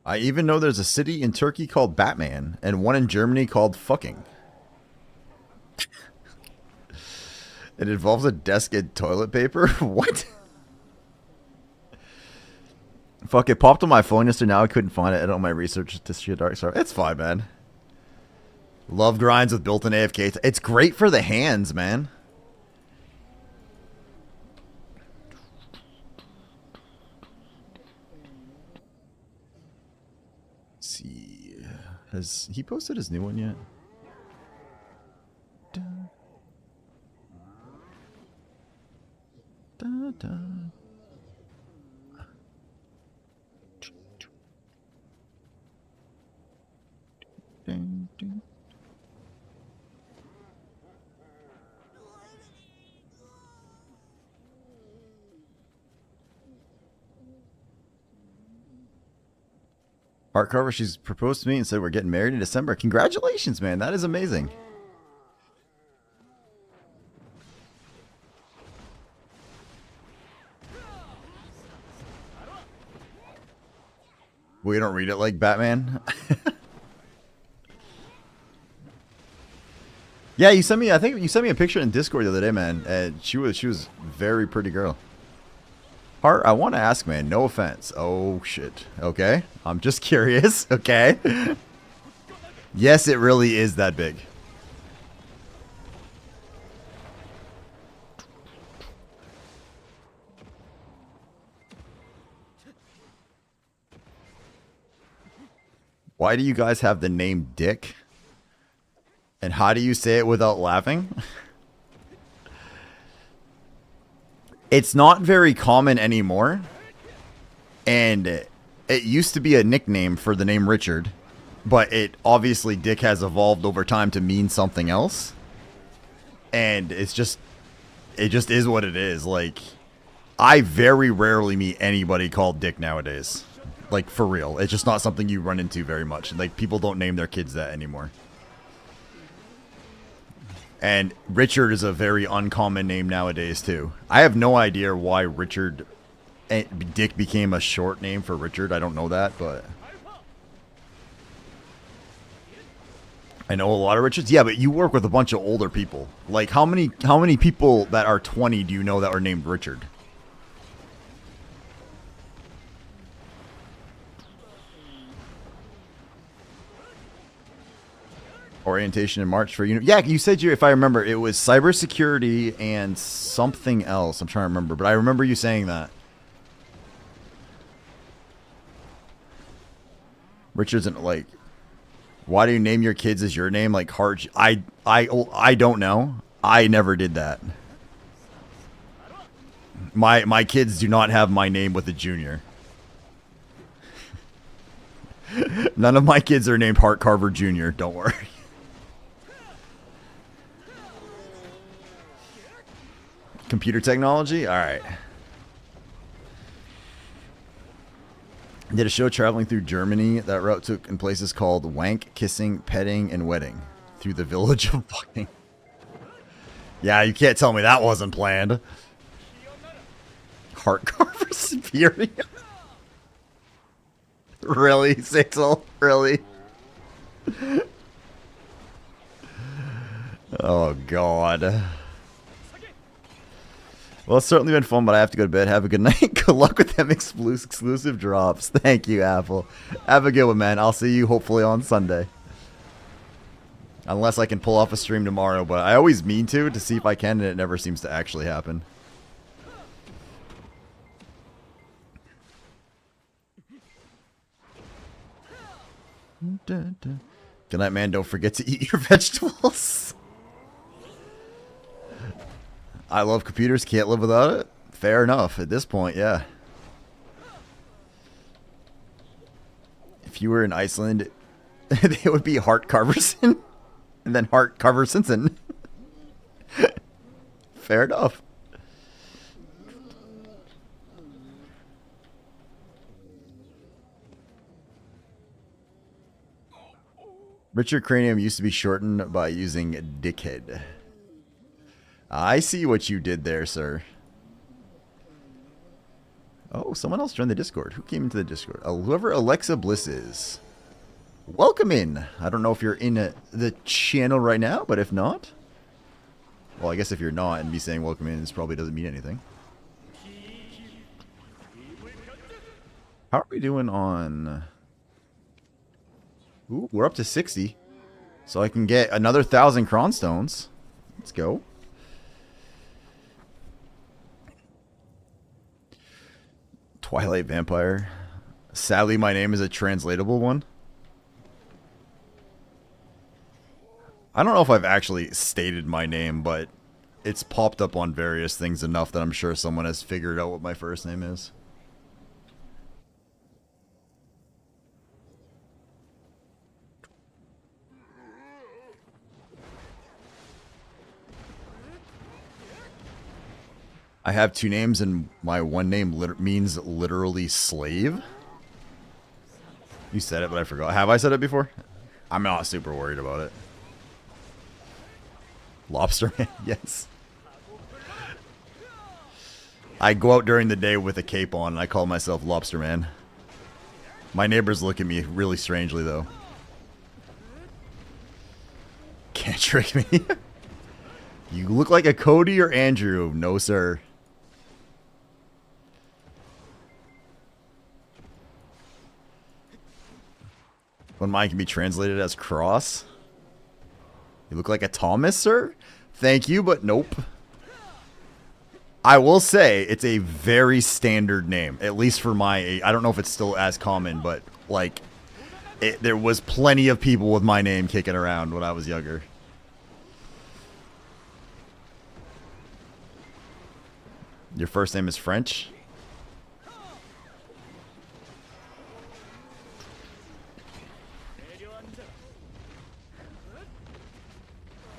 I even know there's a city in Turkey called Batman and one in Germany called Fucking. It involves a desk and toilet paper? What? Fuck, it popped on my phone yesterday. Now I couldn't find it. I don't my research to shit dark. Sorry. It's fine, man. Love grinds with built-in AFK. It's great for the hands, man. Has he posted his new one yet? Da, da, da. Ding, ding. Art Carver, she's proposed to me and said we're getting married in December. Congratulations, man. That is amazing. We don't read it like Batman. Yeah, you sent me. I think you sent me a picture in Discord the other day, man. And she was very pretty girl. Heart, I want to ask, man. No offense. Oh shit. Okay, I'm just curious. Okay. Yes, it really is that big. Why do you guys have the name Dick? And how do you say it without laughing? It's not very common anymore. And it used to be a nickname for the name Richard. But it obviously, Dick has evolved over time to mean something else. And it just is what it is. Like, I very rarely meet anybody called Dick nowadays. Like, for real. It's just not something you run into very much. Like, people don't name their kids that anymore. And Richard is a very uncommon name nowadays, too. I have no idea why Dick became a short name for Richard. I don't know that, but I know a lot of Richards. Yeah, but you work with a bunch of older people. Like, how many people that are 20 do you know that are named Richard? Orientation in March for you. Yeah, you said if I remember, it was cybersecurity and something else. I'm trying to remember, but I remember you saying that. Richard's like, why do you name your kids as your name? Like Hart. I don't know. I never did that. My kids do not have my name with a junior. None of my kids are named Hart Carver Jr. Don't worry. Computer technology? Alright. Did a show traveling through Germany. That route took in places called Wank, Kissing, Petting, and Wedding. Through the village of fucking... Yeah, you can't tell me that wasn't planned. Heart Carver Superior? Really, Sixel? Really? Oh, God. Well, it's certainly been fun, but I have to go to bed. Have a good night. Good luck with them exclusive drops. Thank you, Apple. Have a good one, man. I'll see you hopefully on Sunday. Unless I can pull off a stream tomorrow, but I always mean to see if I can, and it never seems to actually happen. Good night, man. Don't forget to eat your vegetables. I love computers. Can't live without it. Fair enough. At this point, yeah. If you were in Iceland, they would be Hart Carverson. And then Hart Carverson. Fair enough. Richard Cranium used to be shortened by using dickhead. I see what you did there, sir. Oh, someone else joined the Discord. Who came into the Discord? Whoever Alexa Bliss is. Welcome in. I don't know if you're in the channel right now, but if not... Well, I guess if you're not and me saying welcome in, this probably doesn't mean anything. How are we doing on... Ooh, we're up to 60. So I can get another 1,000 Cronstones. Let's go. Twilight Vampire. Sadly, my name is a translatable one. I don't know if I've actually stated my name, but it's popped up on various things enough that I'm sure someone has figured out what my first name is. I have two names, and my one name means literally slave. You said it, but I forgot. Have I said it before? I'm not super worried about it. Lobster Man, yes. I go out during the day with a cape on, and I call myself Lobster Man. My neighbors look at me really strangely, though. Can't trick me. You look like a Cody or Andrew. No, sir. When mine can be translated as cross. You look like a Thomas, sir? Thank you, but nope. I will say it's a very standard name, at least for my age. I don't know if it's still as common, but like there was plenty of people with my name kicking around when I was younger. Your first name is French?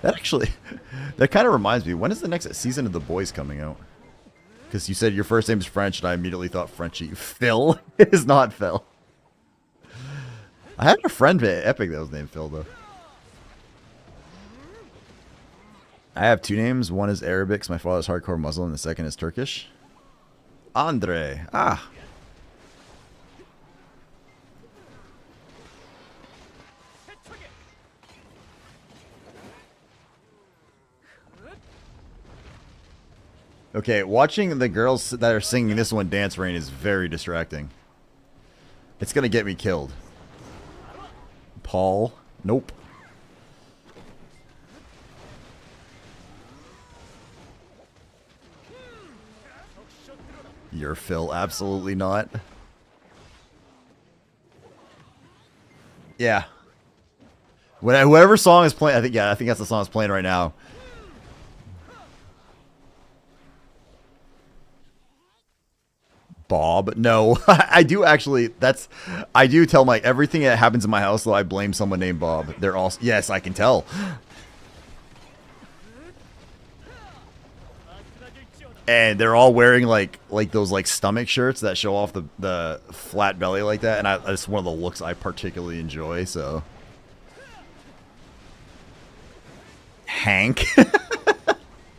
That actually, that kind of reminds me, when is the next season of The Boys coming out? Because you said your first name is French, and I immediately thought Frenchie. Phil? It is not Phil. I had a friend at Epic that was named Phil, though. I have two names. One is Arabic, so my father's hardcore Muslim, and the second is Turkish. Andre. Ah. Okay, watching the girls that are singing this one dance Rain is very distracting. It's gonna get me killed. Paul. Nope. You're Phil. Absolutely not. Yeah. Whatever song is playing, I think that's the song that's playing right now. Bob. No. I do actually, I do tell everything that happens in my house, though, I blame someone named Bob. They're all, yes, I can tell. And they're all wearing like those stomach shirts that show off the flat belly like that, and that's one of the looks I particularly enjoy. So, Hank?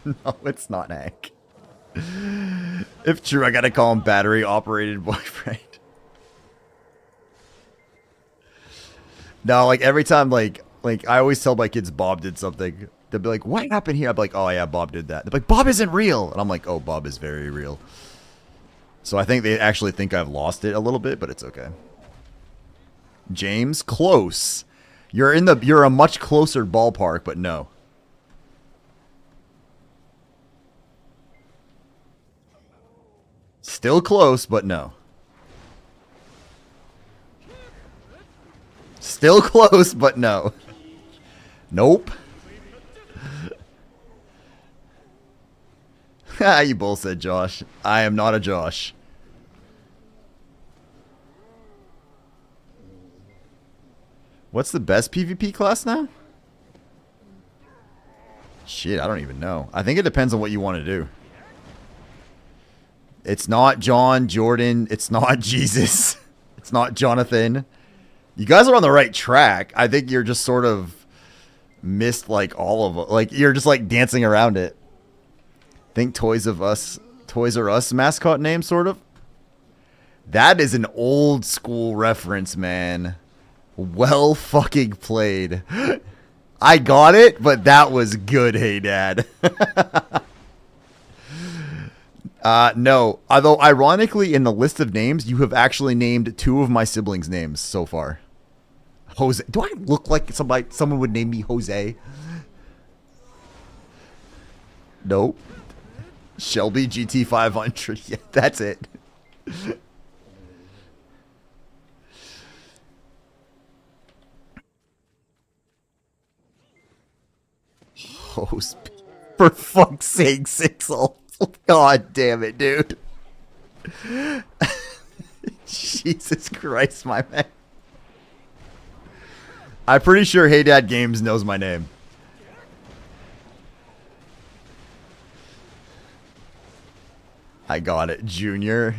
No, it's not Hank. If true, I gotta call him battery operated boyfriend. No, every time I always tell my kids Bob did something. They'll be like, what happened here? I'm like, oh yeah, Bob did that. They're like, Bob isn't real. And I'm like, oh, Bob is very real. So I think they actually think I've lost it a little bit, but it's okay. James, close. You're a much closer ballpark, but no. Still close, but no. Still close, but no. Nope. You both said Josh. I am not a Josh. What's the best PvP class now? Shit, I don't even know. I think it depends on what you want to do. It's not John, Jordan. It's not Jesus. It's not Jonathan. You guys are on the right track. I think you're just sort of missed all of them. You're just dancing around it. Think Toys R Us mascot name, sort of. That is an old school reference, man. Well fucking played. I got it, but that was good, hey dad. No. Although, ironically, in the list of names, you have actually named two of my siblings' names so far. Jose. Do I look like someone would name me Jose? Nope. Shelby GT500. Yeah, that's it. Host. For fuck's sake, Sixel. God damn it, dude. Jesus Christ, my man. I'm pretty sure Hey Dad Games knows my name. I got it, Junior.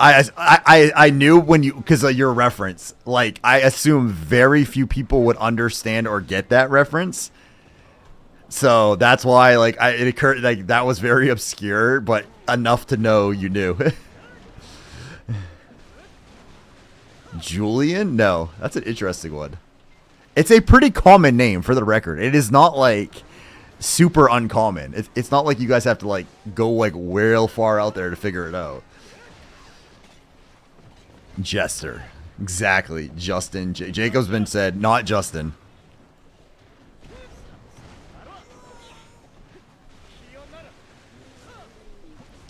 I knew when you, because of your reference, I assume very few people would understand or get that reference. So that's why, it occurred, that was very obscure, but enough to know you knew. Julian? No, that's an interesting one. It's a pretty common name, for the record. It is not, super uncommon. It's not like you guys have to, go, real far out there to figure it out. Jester. Exactly. Justin. Jacob's been said, not Justin.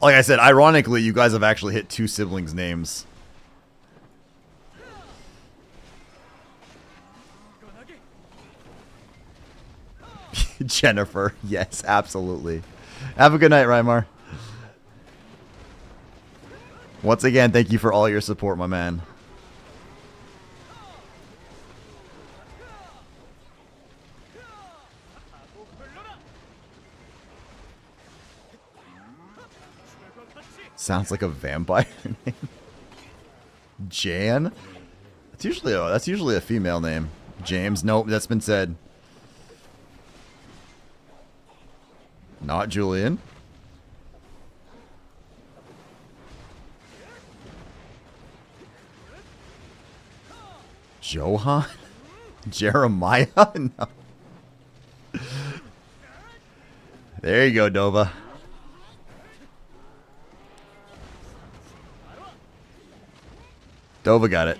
Like I said, ironically, you guys have actually hit 2 siblings' names. Jennifer. Yes, absolutely. Have a good night, Rymar. Once again, thank you for all your support, my man. Sounds like a vampire name. Jan? That's usually a female name. James? Nope, that's been said. Not Julian. Johan? Jeremiah? No. There you go, Dova. Dova got it.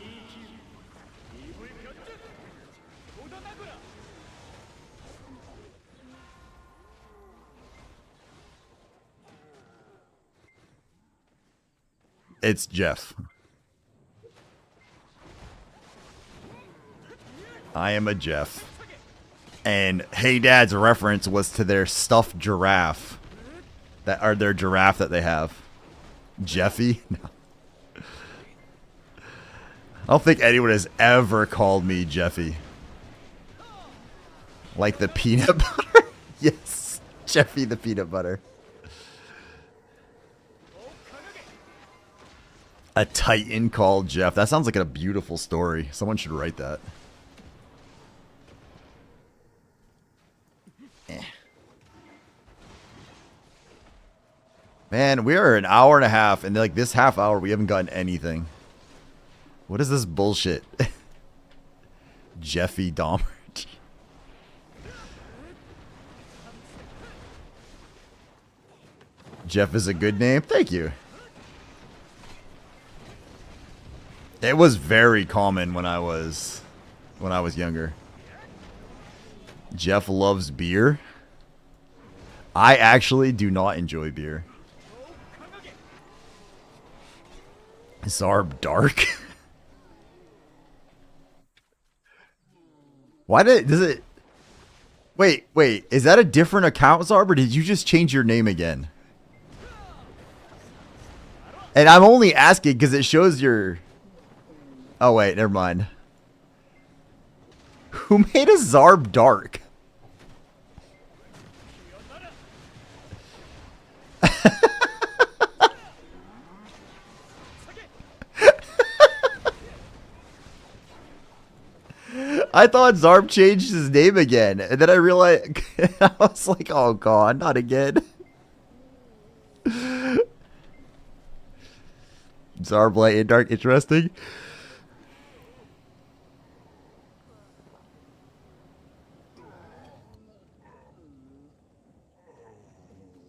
It's Jeff. I am a Jeff. And Hey Dad's reference was to their stuffed giraffe. Their giraffe that they have. Jeffy? No. I don't think anyone has ever called me Jeffy. Like the peanut butter? Yes. Jeffy the peanut butter. A Titan called Jeff. That sounds like a beautiful story. Someone should write that. Man, we are an hour and a half, and like this half hour, we haven't gotten anything. What is this bullshit? Jeffy Dahmer. Jeff is a good name. Thank you. It was very common when I was younger. Jeff loves beer. I actually do not enjoy beer. Zarb Dark. Why does it? Wait. Is that a different account, Zarb, or did you just change your name again? And I'm only asking because it shows your. Oh wait, never mind. Who made a Zarb Dark? I thought Zarb changed his name again, and then I realized I was like, "Oh God, not again." Zarb Light and Dark, interesting.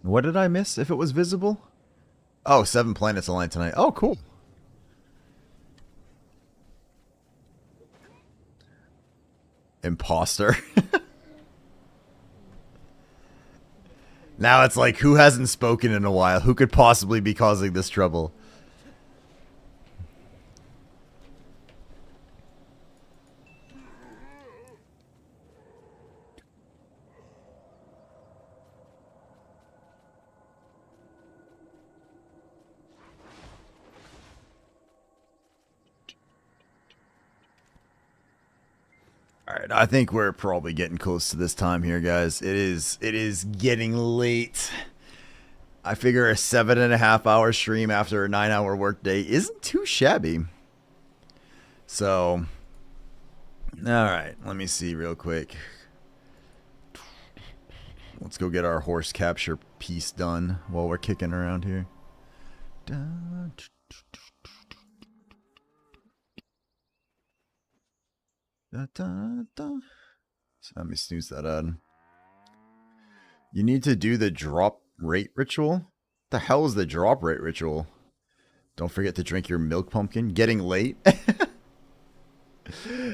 What did I miss? If it was visible? Oh, 7 planets aligned tonight. Oh, cool. Imposter. Now it's like, who hasn't spoken in a while? Who could possibly be causing this trouble? Alright, I think we're probably getting close to this time here, guys. It is getting late. I figure a 7.5 hour stream after a 9 hour workday isn't too shabby. So, alright, let me see real quick. Let's go get our horse capture piece done while we're kicking around here. So let me snooze that out. You need to do the drop rate ritual? What the hell is the drop rate ritual? Don't forget to drink your milk pumpkin. Getting late?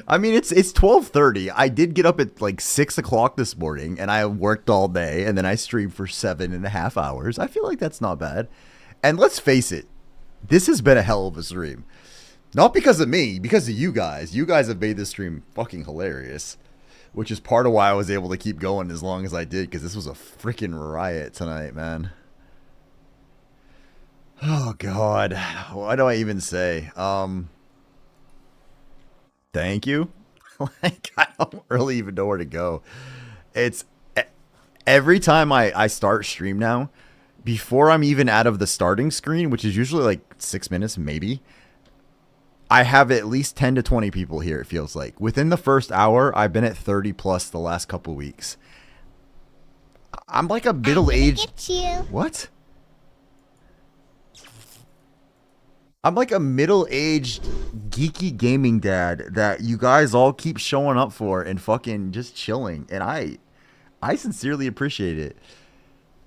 I mean, it's 12:30. I did get up at like 6 o'clock this morning, and I worked all day, and then I streamed for 7.5 hours. I feel like that's not bad. And let's face it, this has been a hell of a stream. Not because of me, because of you guys. You guys have made this stream fucking hilarious. Which is part of why I was able to keep going as long as I did, because this was a freaking riot tonight, man. Oh, God. What do I even say? Thank you. Like, I don't really even know where to go. It's every time I start stream now, before I'm even out of the starting screen, which is usually like 6 minutes, maybe, I have at least 10 to 20 people here, it feels like. Within the first hour, I've been at 30 plus the last couple weeks. I'm like a middle-aged... What? I'm like a middle-aged, geeky gaming dad that you guys all keep showing up for and fucking just chilling. And I sincerely appreciate it.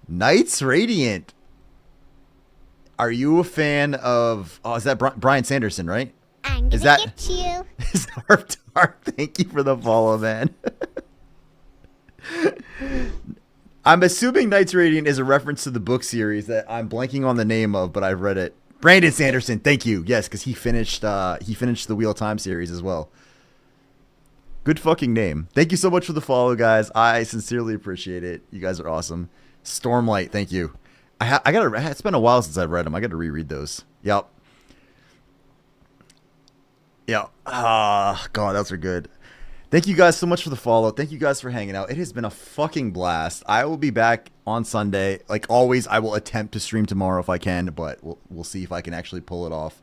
Knights Radiant. Are you a fan of... Oh, is that Brian Sanderson, right? I'm gonna get you. Zarb, thank you for the follow, man. I'm assuming Knights Radiant is a reference to the book series that I'm blanking on the name of, but I've read it. Brandon Sanderson, thank you. Yes, because he finished the Wheel of Time series as well. Good fucking name. Thank you so much for the follow, guys. I sincerely appreciate it. You guys are awesome. Stormlight, thank you. It's been a while since I've read them. I got to reread those. Yep. Yeah. God, those are good. Thank you guys so much for the follow. Thank you guys for hanging out. It has been a fucking blast. I will be back on Sunday. Like always, I will attempt to stream tomorrow if I can, but we'll see if I can actually pull it off.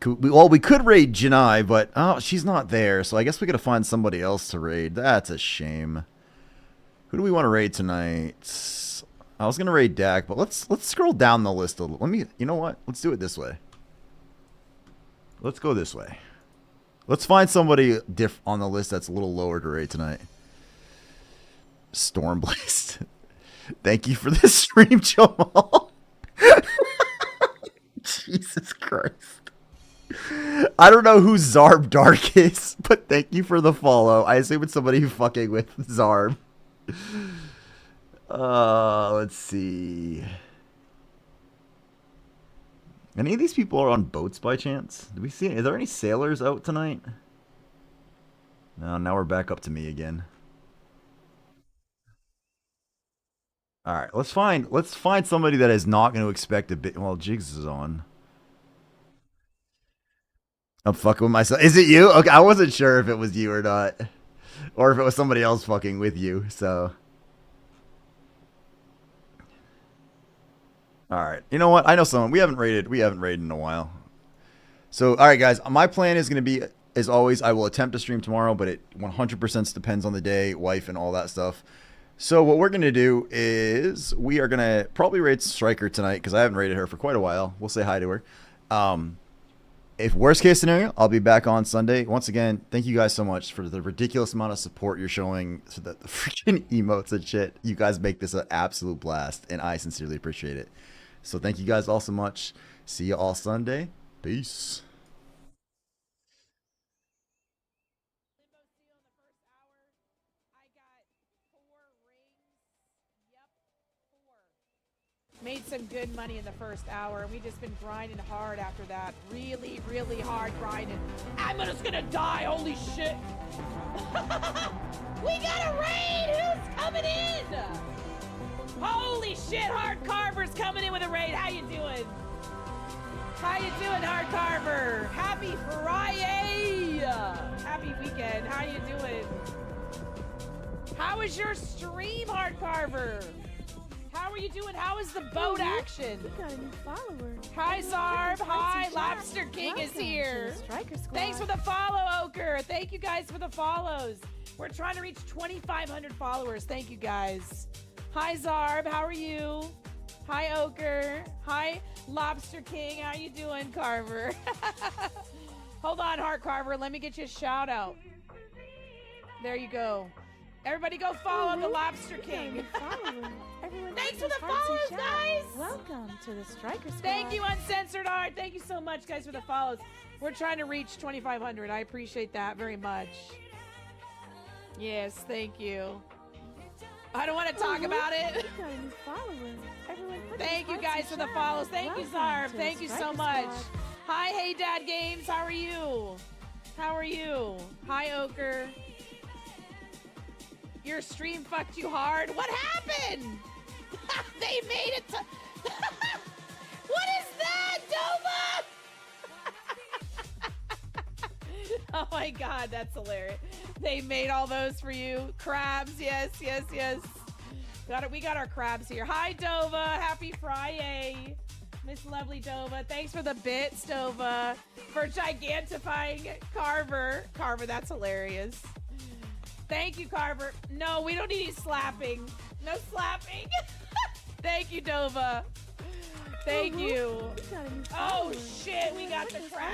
We could raid Janai, but she's not there, so I guess we gotta find somebody else to raid. That's a shame. Who do we want to raid tonight? I was gonna raid Dak, but let's scroll down the list a little. You know what? Let's do it this way. Let's go this way. Let's find somebody on the list that's a little lower to rate tonight. Stormblast. Thank you for the stream, Jamal. Jesus Christ. I don't know who Zarb Dark is, but thank you for the follow. I assume it's somebody who's fucking with Zarb. Let's see. Any of these people are on boats by chance? Do we see? Are there any sailors out tonight? No, now we're back up to me again. All right, let's find somebody that is not going to expect a bit. Well, Jigs is on. I'm fucking with myself. Is it you? Okay, I wasn't sure if it was you or not, or if it was somebody else fucking with you. So. All right. You know what? I know someone. We haven't raided in a while. So, all right, guys. My plan is going to be, as always, I will attempt to stream tomorrow, but it 100% depends on the day, wife, and all that stuff. So, what we're going to do is we are going to probably raid Striker tonight because I haven't raided her for quite a while. We'll say hi to her. If worst case scenario, I'll be back on Sunday. Once again, thank you guys so much for the ridiculous amount of support you're showing to the freaking emotes and shit. You guys make this an absolute blast, and I sincerely appreciate it. So thank you guys all so much. See you all Sunday. Peace. Made some good money in the first hour, and we've just been grinding hard after that. Really, really hard grinding. I'm just gonna die, holy shit! We got a raid! Who's coming in? Holy shit, Hard Carver's coming in with a raid. How you doing? How you doing, Hard Carver? Happy Friday! Happy weekend. How you doing? How was your stream, Hard Carver? How are you doing? How is the boat action? We got a new follower. Hi, Zarb. Hi, Lobster King is here. Thanks for the follow, Ochre. Thank you guys for the follows. We're trying to reach 2,500 followers. Thank you guys. Hi, Zarb. How are you? Hi, Ochre. Hi, Lobster King. How you doing, Carver? Hold on, Heart Carver. Let me get you a shout out. There you go. Everybody go follow the Lobster King. Thanks for the follows, guys. Welcome to the Striker Squad. Thank you, Uncensored Art. Thank you so much, guys, for the follows. We're trying to reach 2,500. I appreciate that very much. Yes, thank you. I don't want to talk about it. We got a new follower. Everyone put Thank those you hearts guys in for the chat. follows. Thank you, Welcome Zarb. to Thank the you so Striker much. Squad. Hi, Hey Dad Games. How are you? How are you? Hi, Ochre. Your stream fucked you hard. What happened? They made it to... What is that, Dova? Oh my god, that's hilarious. They made all those for you. Crabs, yes, yes, yes. Got it. We got our crabs here. Hi, Dova. Happy Friday. Miss Lovely Dova. Thanks for the bits, Dova. For gigantifying Carver. Carver, that's hilarious. Thank you, Carver. No, we don't need any slapping. No slapping. Thank you, Dova. Thank you. We got a new Oh, follower. shit. We Everyone got put the those hearts